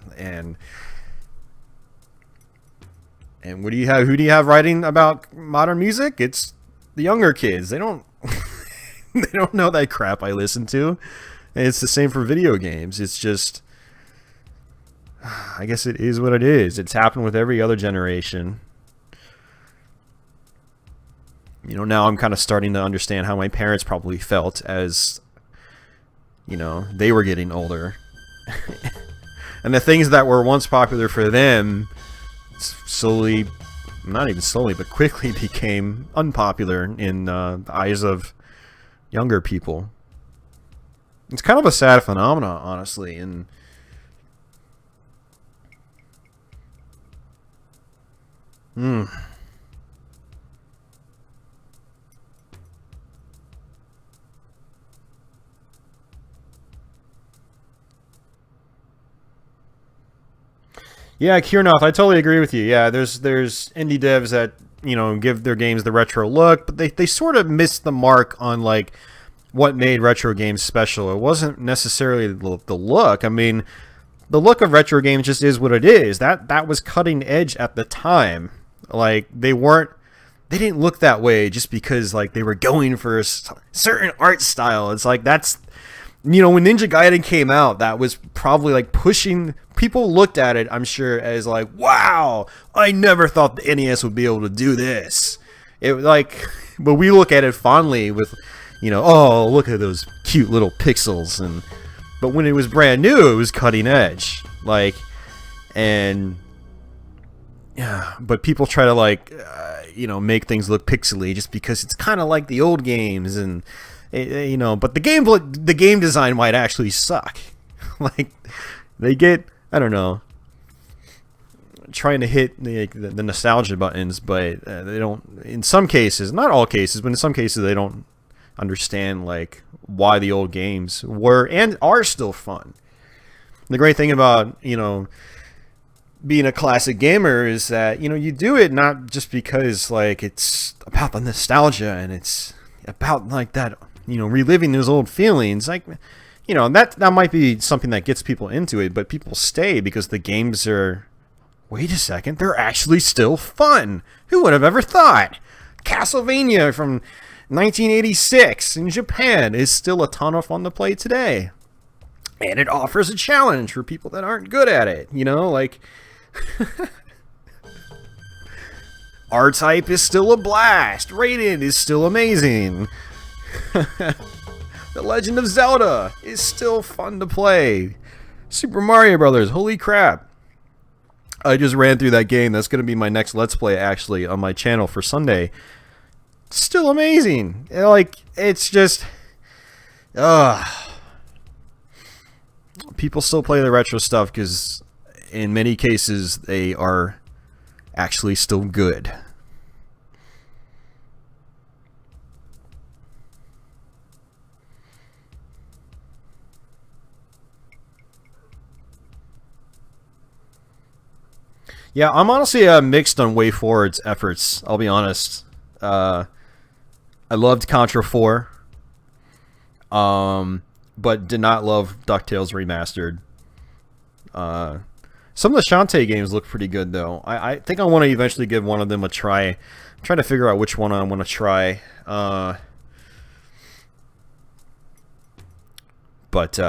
And what do you have? Who do you have writing about modern music? It's the younger kids. They don't they don't know that crap I listen to. And it's the same for video games. It's just, I guess it is what it is. It's happened with every other generation. You know, now I'm kind of starting to understand how my parents probably felt as, you know, they were getting older. And the things that were once popular for them slowly, not even slowly, but quickly became unpopular in the eyes of younger people. It's kind of a sad phenomenon, honestly. And yeah, Kiernoth, I totally agree with you. Yeah, there's indie devs that, you know, give their games the retro look, but they sort of missed the mark on like what made retro games special. It wasn't necessarily the look. I mean, the look of retro games just is what it is. That was cutting edge at the time. Like, they didn't look that way just because like they were going for a certain art style. It's like, that's, you know, when Ninja Gaiden came out, that was probably like pushing. People looked at it, I'm sure, as like, wow, I never thought the NES would be able to do this. It like, but we look at it fondly with, you know, oh, look at those cute little pixels. And but when it was brand new, it was cutting edge. Like, and yeah, but people try to like, you know, make things look pixely just because it's kind of like the old games. And you know, but the game design might actually suck. Like, they get, I don't know, trying to hit the nostalgia buttons, but they don't, in some cases, not all cases, but in some cases they don't understand like why the old games were and are still fun. The great thing about, you know, being a classic gamer is that, you know, you do it not just because like it's about the nostalgia and it's about like that, you know, reliving those old feelings. Like, you know, that might be something that gets people into it, but people stay because the games are, wait a second, they're actually still fun. Who would have ever thought? Castlevania from 1986 in Japan is still a ton of fun to play today. And it offers a challenge for people that aren't good at it, you know, like R-Type is still a blast. Raiden is still amazing. The Legend of Zelda is still fun to play. Super Mario Brothers, holy crap. I just ran through that game. That's going to be my next Let's Play, actually, on my channel for Sunday. Still amazing. Like, it's just... people still play the retro stuff because, in many cases, they are actually still good. Yeah, I'm honestly mixed on Way Forward's efforts. I'll be honest. I loved Contra 4, but did not love DuckTales Remastered. Some of the Shantae games look pretty good, though. I think I want to eventually give one of them a try. I'm trying to figure out which one I want to try. But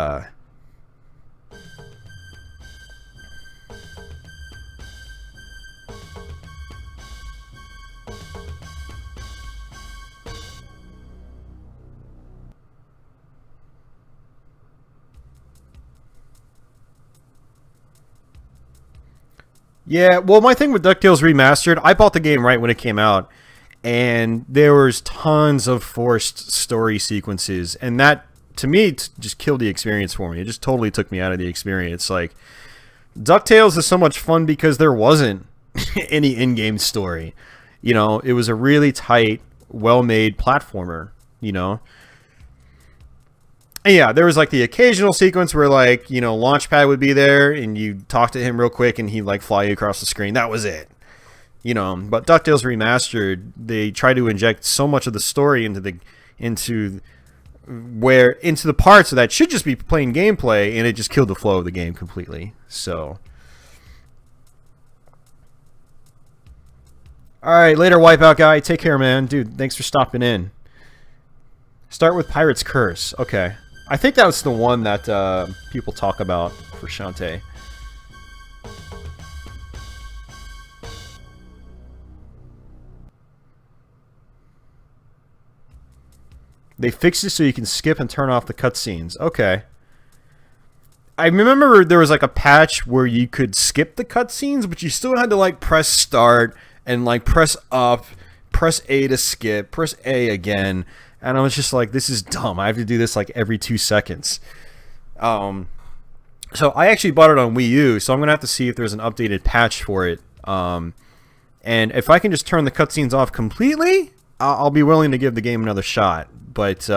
yeah, well, my thing with DuckTales Remastered, I bought the game right when it came out, and there was tons of forced story sequences, and that, to me, just killed the experience for me. It just totally took me out of the experience. Like, DuckTales is so much fun because there wasn't any in-game story. You know, it was a really tight, well-made platformer, you know? And yeah, there was like the occasional sequence where like, you know, Launchpad would be there and you talk to him real quick and he'd like fly you across the screen. That was it. You know, but DuckTales Remastered, they try to inject so much of the story into the parts that should just be plain gameplay, and it just killed the flow of the game completely. So alright, later Wipeout guy. Take care, man. Dude, thanks for stopping in. Start with Pirate's Curse. Okay. I think that was the one that people talk about for Shantae. They fixed it so you can skip and turn off the cutscenes. Okay. I remember there was like a patch where you could skip the cutscenes, but you still had to like press start and like press up, press A to skip, press A again. And I was just like, this is dumb. I have to do this like every 2 seconds. So I actually bought it on Wii U, so I'm going to have to see if there's an updated patch for it. And if I can just turn the cutscenes off completely, I'll be willing to give the game another shot. But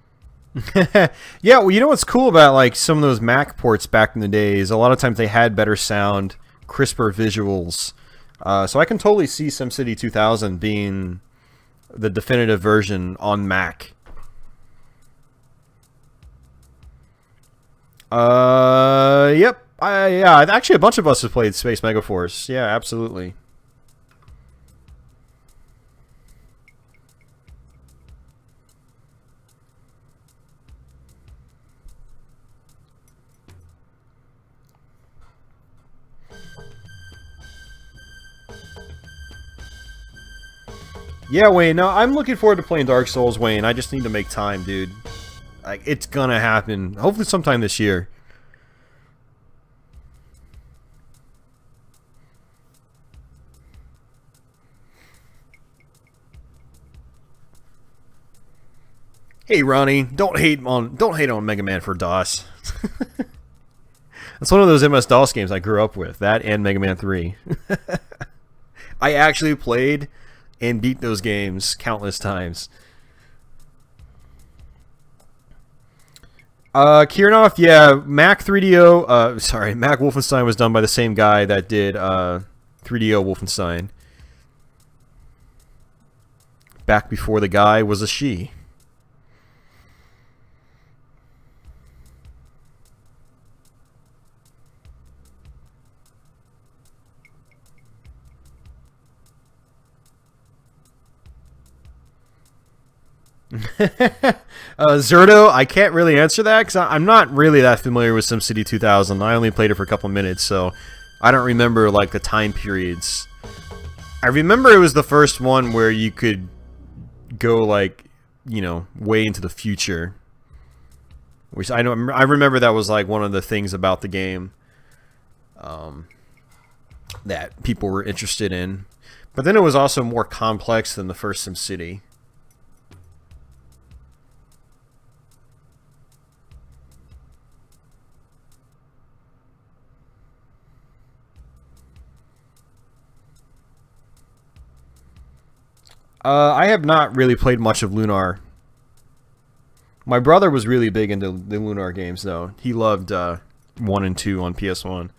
yeah, well, you know what's cool about like some of those Mac ports back in the days? A lot of times they had better sound, crisper visuals. So I can totally see SimCity 2000 being the definitive version on Mac. Yep. Yeah, actually a bunch of us have played Space Megaforce. Yeah, absolutely. Yeah, Wayne. No, I'm looking forward to playing Dark Souls, Wayne. I just need to make time, dude. Like, it's gonna happen. Hopefully sometime this year. Hey, Ronnie, don't hate on Mega Man for DOS. That's one of those MS-DOS games I grew up with. That and Mega Man 3. I actually played and beat those games countless times. Kirnoff, yeah, Mac 3DO, sorry, Mac Wolfenstein was done by the same guy that did 3DO Wolfenstein. Back before the guy was a she. Zerto, I can't really answer that because I'm not really that familiar with SimCity 2000. I only played it for a couple minutes, so I don't remember like the time periods. I remember it was the first one where you could go like, you know, way into the future. Which I remember that was like one of the things about the game that people were interested in. But then it was also more complex than the first SimCity. I have not really played much of Lunar. My brother was really big into the Lunar games, though. He loved 1 and 2 on PS1.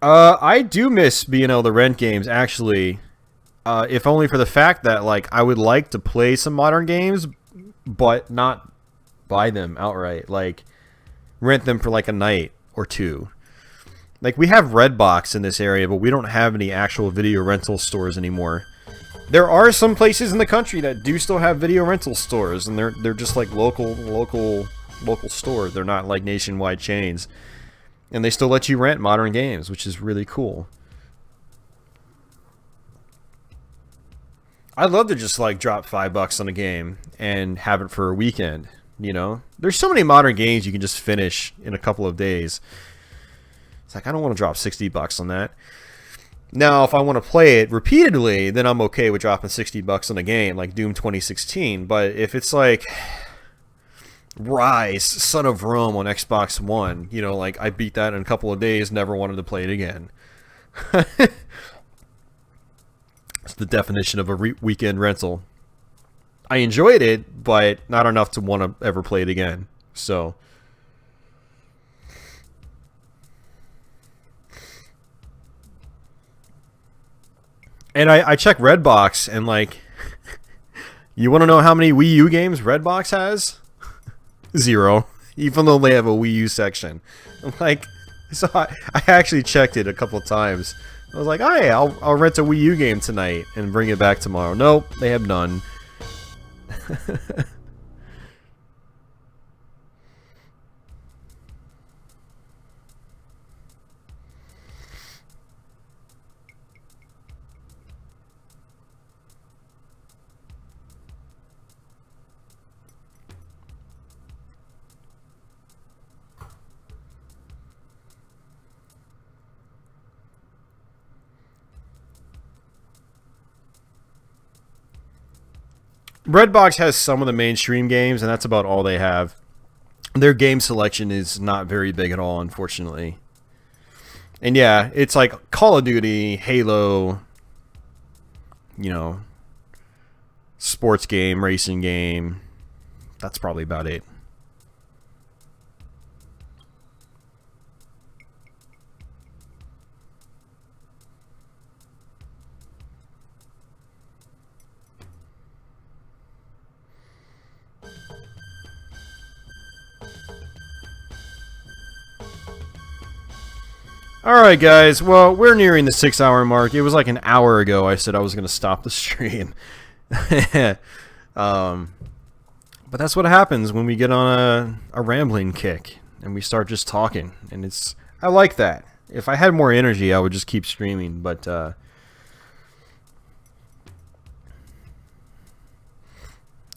I do miss being able to rent games, actually. If only for the fact that, like, I would like to play some modern games, but not buy them outright. Like, rent them for, like, a night or two. Like, we have Redbox in this area, but we don't have any actual video rental stores anymore. There are some places in the country that do still have video rental stores, and they're just like local stores. They're not like nationwide chains. And they still let you rent modern games, which is really cool. I'd love to just like drop $5 on a game and have it for a weekend, you know? There's so many modern games you can just finish in a couple of days. It's like, I don't want to drop $60 on that. Now, if I want to play it repeatedly, then I'm okay with dropping $60 on a game, like Doom 2016. But if it's like Rise, Son of Rome on Xbox One, you know, like I beat that in a couple of days, never wanted to play it again. It's the definition of a weekend rental. I enjoyed it, but not enough to want to ever play it again. So... And I check Redbox, and like, you want to know how many Wii U games Redbox has? 0. Even though they have a Wii U section. I'm like, so I actually checked it a couple of times. I was like, oh yeah, I'll rent a Wii U game tonight and bring it back tomorrow. Nope, they have none. Redbox has some of the mainstream games, and that's about all they have. Their game selection is not very big at all, unfortunately. And yeah, it's like Call of Duty, Halo, you know, sports game, racing game. That's probably about it. Alright guys, well, we're nearing the 6-hour mark. It was like an hour ago I said I was going to stop the stream. But that's what happens when we get on a rambling kick and we start just talking. And I like that. If I had more energy, I would just keep streaming, but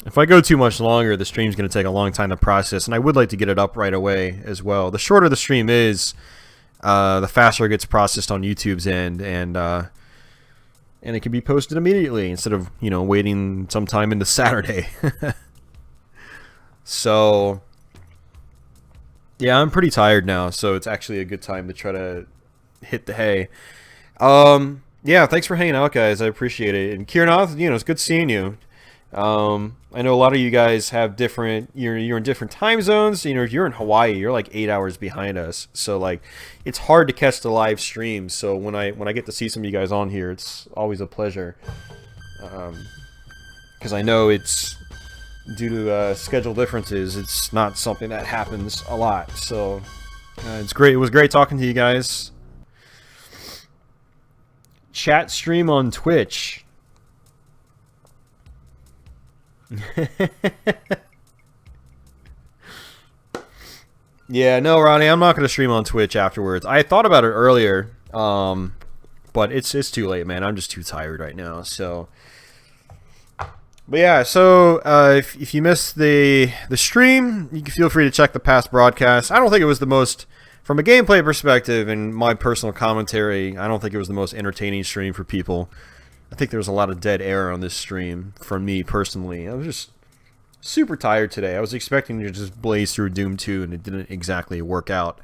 if I go too much longer, the stream's going to take a long time to process, and I would like to get it up right away as well. The shorter the stream is, the faster it gets processed on YouTube's end, and it can be posted immediately instead of, you know, waiting sometime into Saturday. So, yeah, I'm pretty tired now, so it's actually a good time to try to hit the hay. Yeah, thanks for hanging out, guys. I appreciate it. And Kieran, you know, it's good seeing you. I know a lot of you guys have different, you're in different time zones. You know, if you're in Hawaii, you're like 8 hours behind us. So like, it's hard to catch the live stream. So when I get to see some of you guys on here, it's always a pleasure. Because I know it's due to schedule differences. It's not something that happens a lot. So it's great. It was great talking to you guys. chat stream on Twitch. Yeah, no, Ronnie, I'm not going to stream on Twitch afterwards. I thought about it earlier, but it's too late, man. I'm just too tired right now. So, but yeah, so if you missed the stream, you can feel free to check the past broadcasts. I don't think it was the most, from a gameplay perspective and my personal commentary, I don't think it was the most entertaining stream for people. I think there was a lot of dead air on this stream from me personally. I was just super tired today. I was expecting to just blaze through Doom 2, and it didn't exactly work out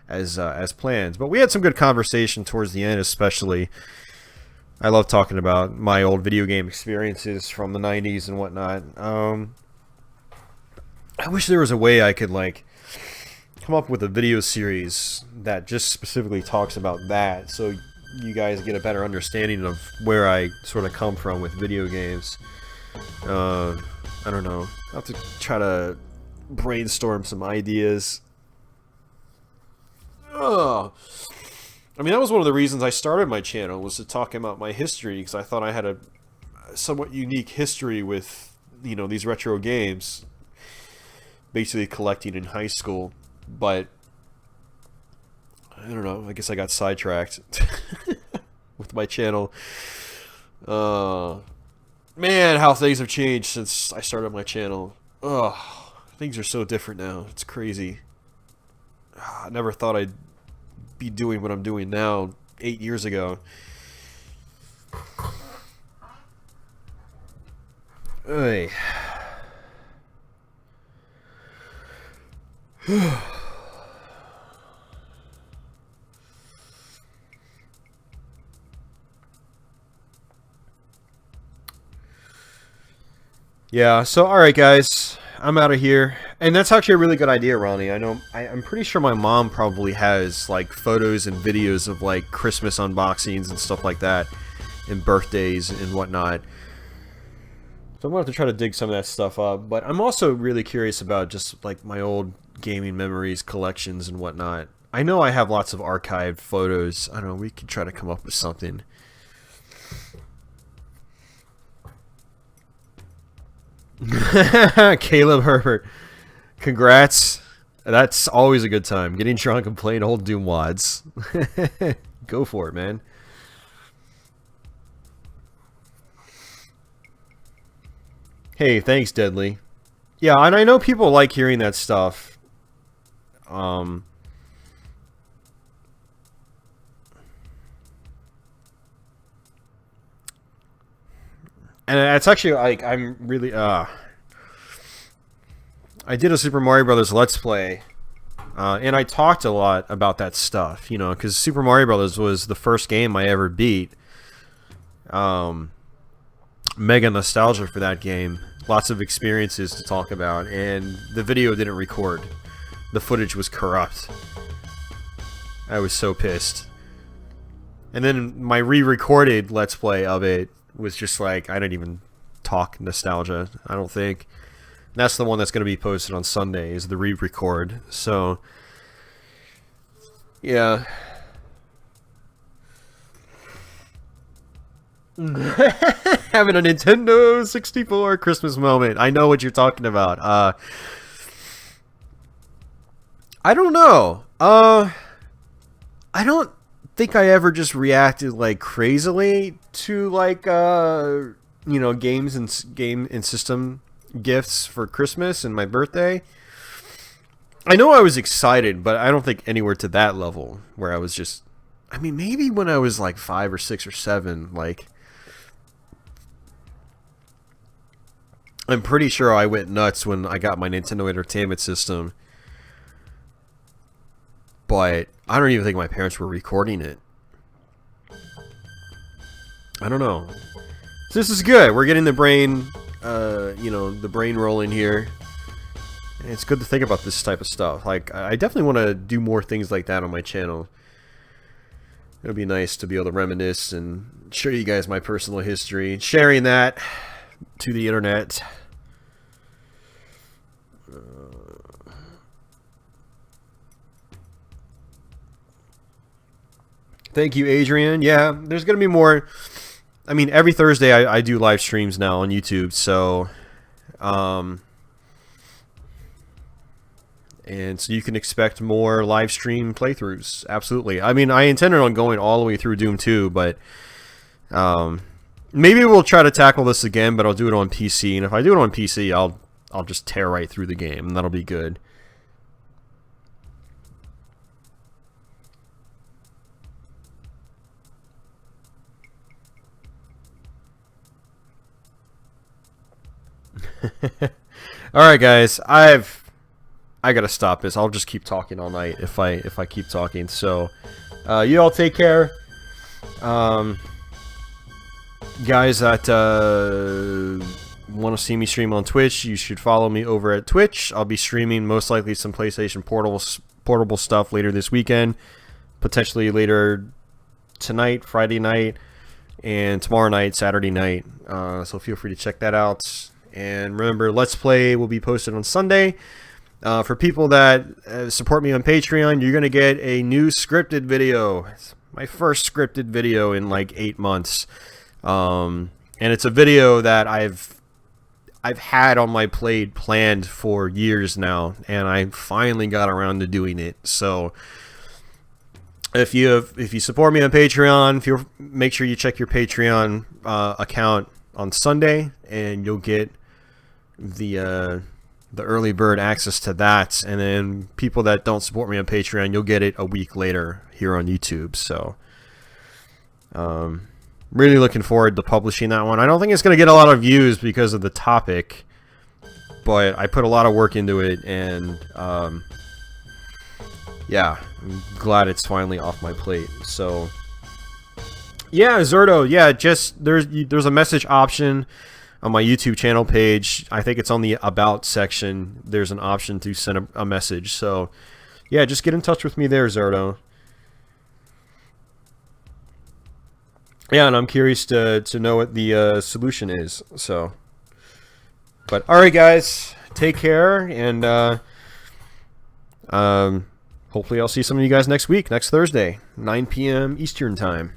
as planned. But we had some good conversation towards the end, especially. I love talking about my old video game experiences from the 90s and whatnot. I wish there was a way I could, like, come up with a video series that just specifically talks about that, so you guys get a better understanding of where I sort of come from with video games. I don't know. I'll have to try to brainstorm some ideas. Ugh. I mean, that was one of the reasons I started my channel, was to talk about my history, because I thought I had a somewhat unique history with, you know, these retro games. Basically collecting in high school, but I don't know, I guess I got sidetracked with my channel. Man, how things have changed since I started my channel. Ugh, things are so different now. It's crazy. I never thought I'd be doing what I'm doing now 8 years ago. Hey. Yeah, so alright guys, I'm out of here. And that's actually a really good idea, Ronnie. I know, I'm pretty sure my mom probably has like photos and videos of like Christmas unboxings and stuff like that, and birthdays and whatnot. So I'm gonna have to try to dig some of that stuff up. But I'm also really curious about just like my old gaming memories, collections and whatnot. I know I have lots of archived photos. I don't know, we could try to come up with something. Caleb Herbert, congrats. That's always a good time. Getting drunk and playing old Doom wads. Go for it, man. Hey, thanks, Deadly. Yeah, and I know people like hearing that stuff. And it's actually like, I'm really I did a Super Mario Brothers Let's Play, and I talked a lot about that stuff, you know, because Super Mario Brothers was the first game I ever beat. Mega nostalgia for that game. Lots of experiences to talk about, and the video didn't record. The footage was corrupt. I was so pissed. And then my re-recorded Let's Play of it was just like, I didn't even talk nostalgia, I don't think. And that's the one that's going to be posted on Sunday, is the re-record. So, yeah. Having a Nintendo 64 Christmas moment. I know what you're talking about. I don't know. I don't think I ever just reacted like crazily to like you know, games and game and system gifts for Christmas and my birthday. I know I was excited, but I don't think anywhere to that level where I was just, I mean, maybe when I was like 5 or 6 or 7, like, I'm pretty sure I went nuts when I got my Nintendo Entertainment System. But I don't even think my parents were recording it. I don't know. So this is good. We're getting the brain, you know, the brain rolling here. And it's good to think about this type of stuff. Like, I definitely want to do more things like that on my channel. It would be nice to be able to reminisce and show you guys my personal history. Sharing that to the internet. Thank you, Adrian. Yeah, there's going to be more. I mean, every Thursday I do live streams now on YouTube, so and so you can expect more live stream playthroughs. Absolutely. I mean, I intended on going all the way through Doom 2, but maybe we'll try to tackle this again, but I'll do it on PC. And if I do it on PC, I'll just tear right through the game, and that'll be good. All right, guys. I gotta stop this. I'll just keep talking all night if I keep talking. So, you all take care. Guys that want to see me stream on Twitch, you should follow me over at Twitch. I'll be streaming most likely some PlayStation portable stuff later this weekend, potentially later tonight, Friday night, and tomorrow night, Saturday night. So feel free to check that out. And remember, Let's Play will be posted on Sunday. For people that support me on Patreon, you're going to get a new scripted video. It's my first scripted video in like 8 months. And it's a video that I've had on my plate planned for years now, and I finally got around to doing it. So if you support me on Patreon, make sure you check your Patreon account on Sunday, and you'll get the early bird access to that. And then people that don't support me on Patreon, you'll get it a week later here on YouTube. So really looking forward to publishing that one. I don't think it's going to get a lot of views because of the topic, but I put a lot of work into it, and yeah, I'm glad it's finally off my plate. So yeah, Zerto, yeah, just there's a message option on my YouTube channel page. I think it's on the About section. There's an option to send a message. So yeah, just get in touch with me there, Zerto. Yeah, and I'm curious to know what the solution is. So, but all right, guys, take care, and hopefully I'll see some of you guys next week, next Thursday, 9 p.m. Eastern time.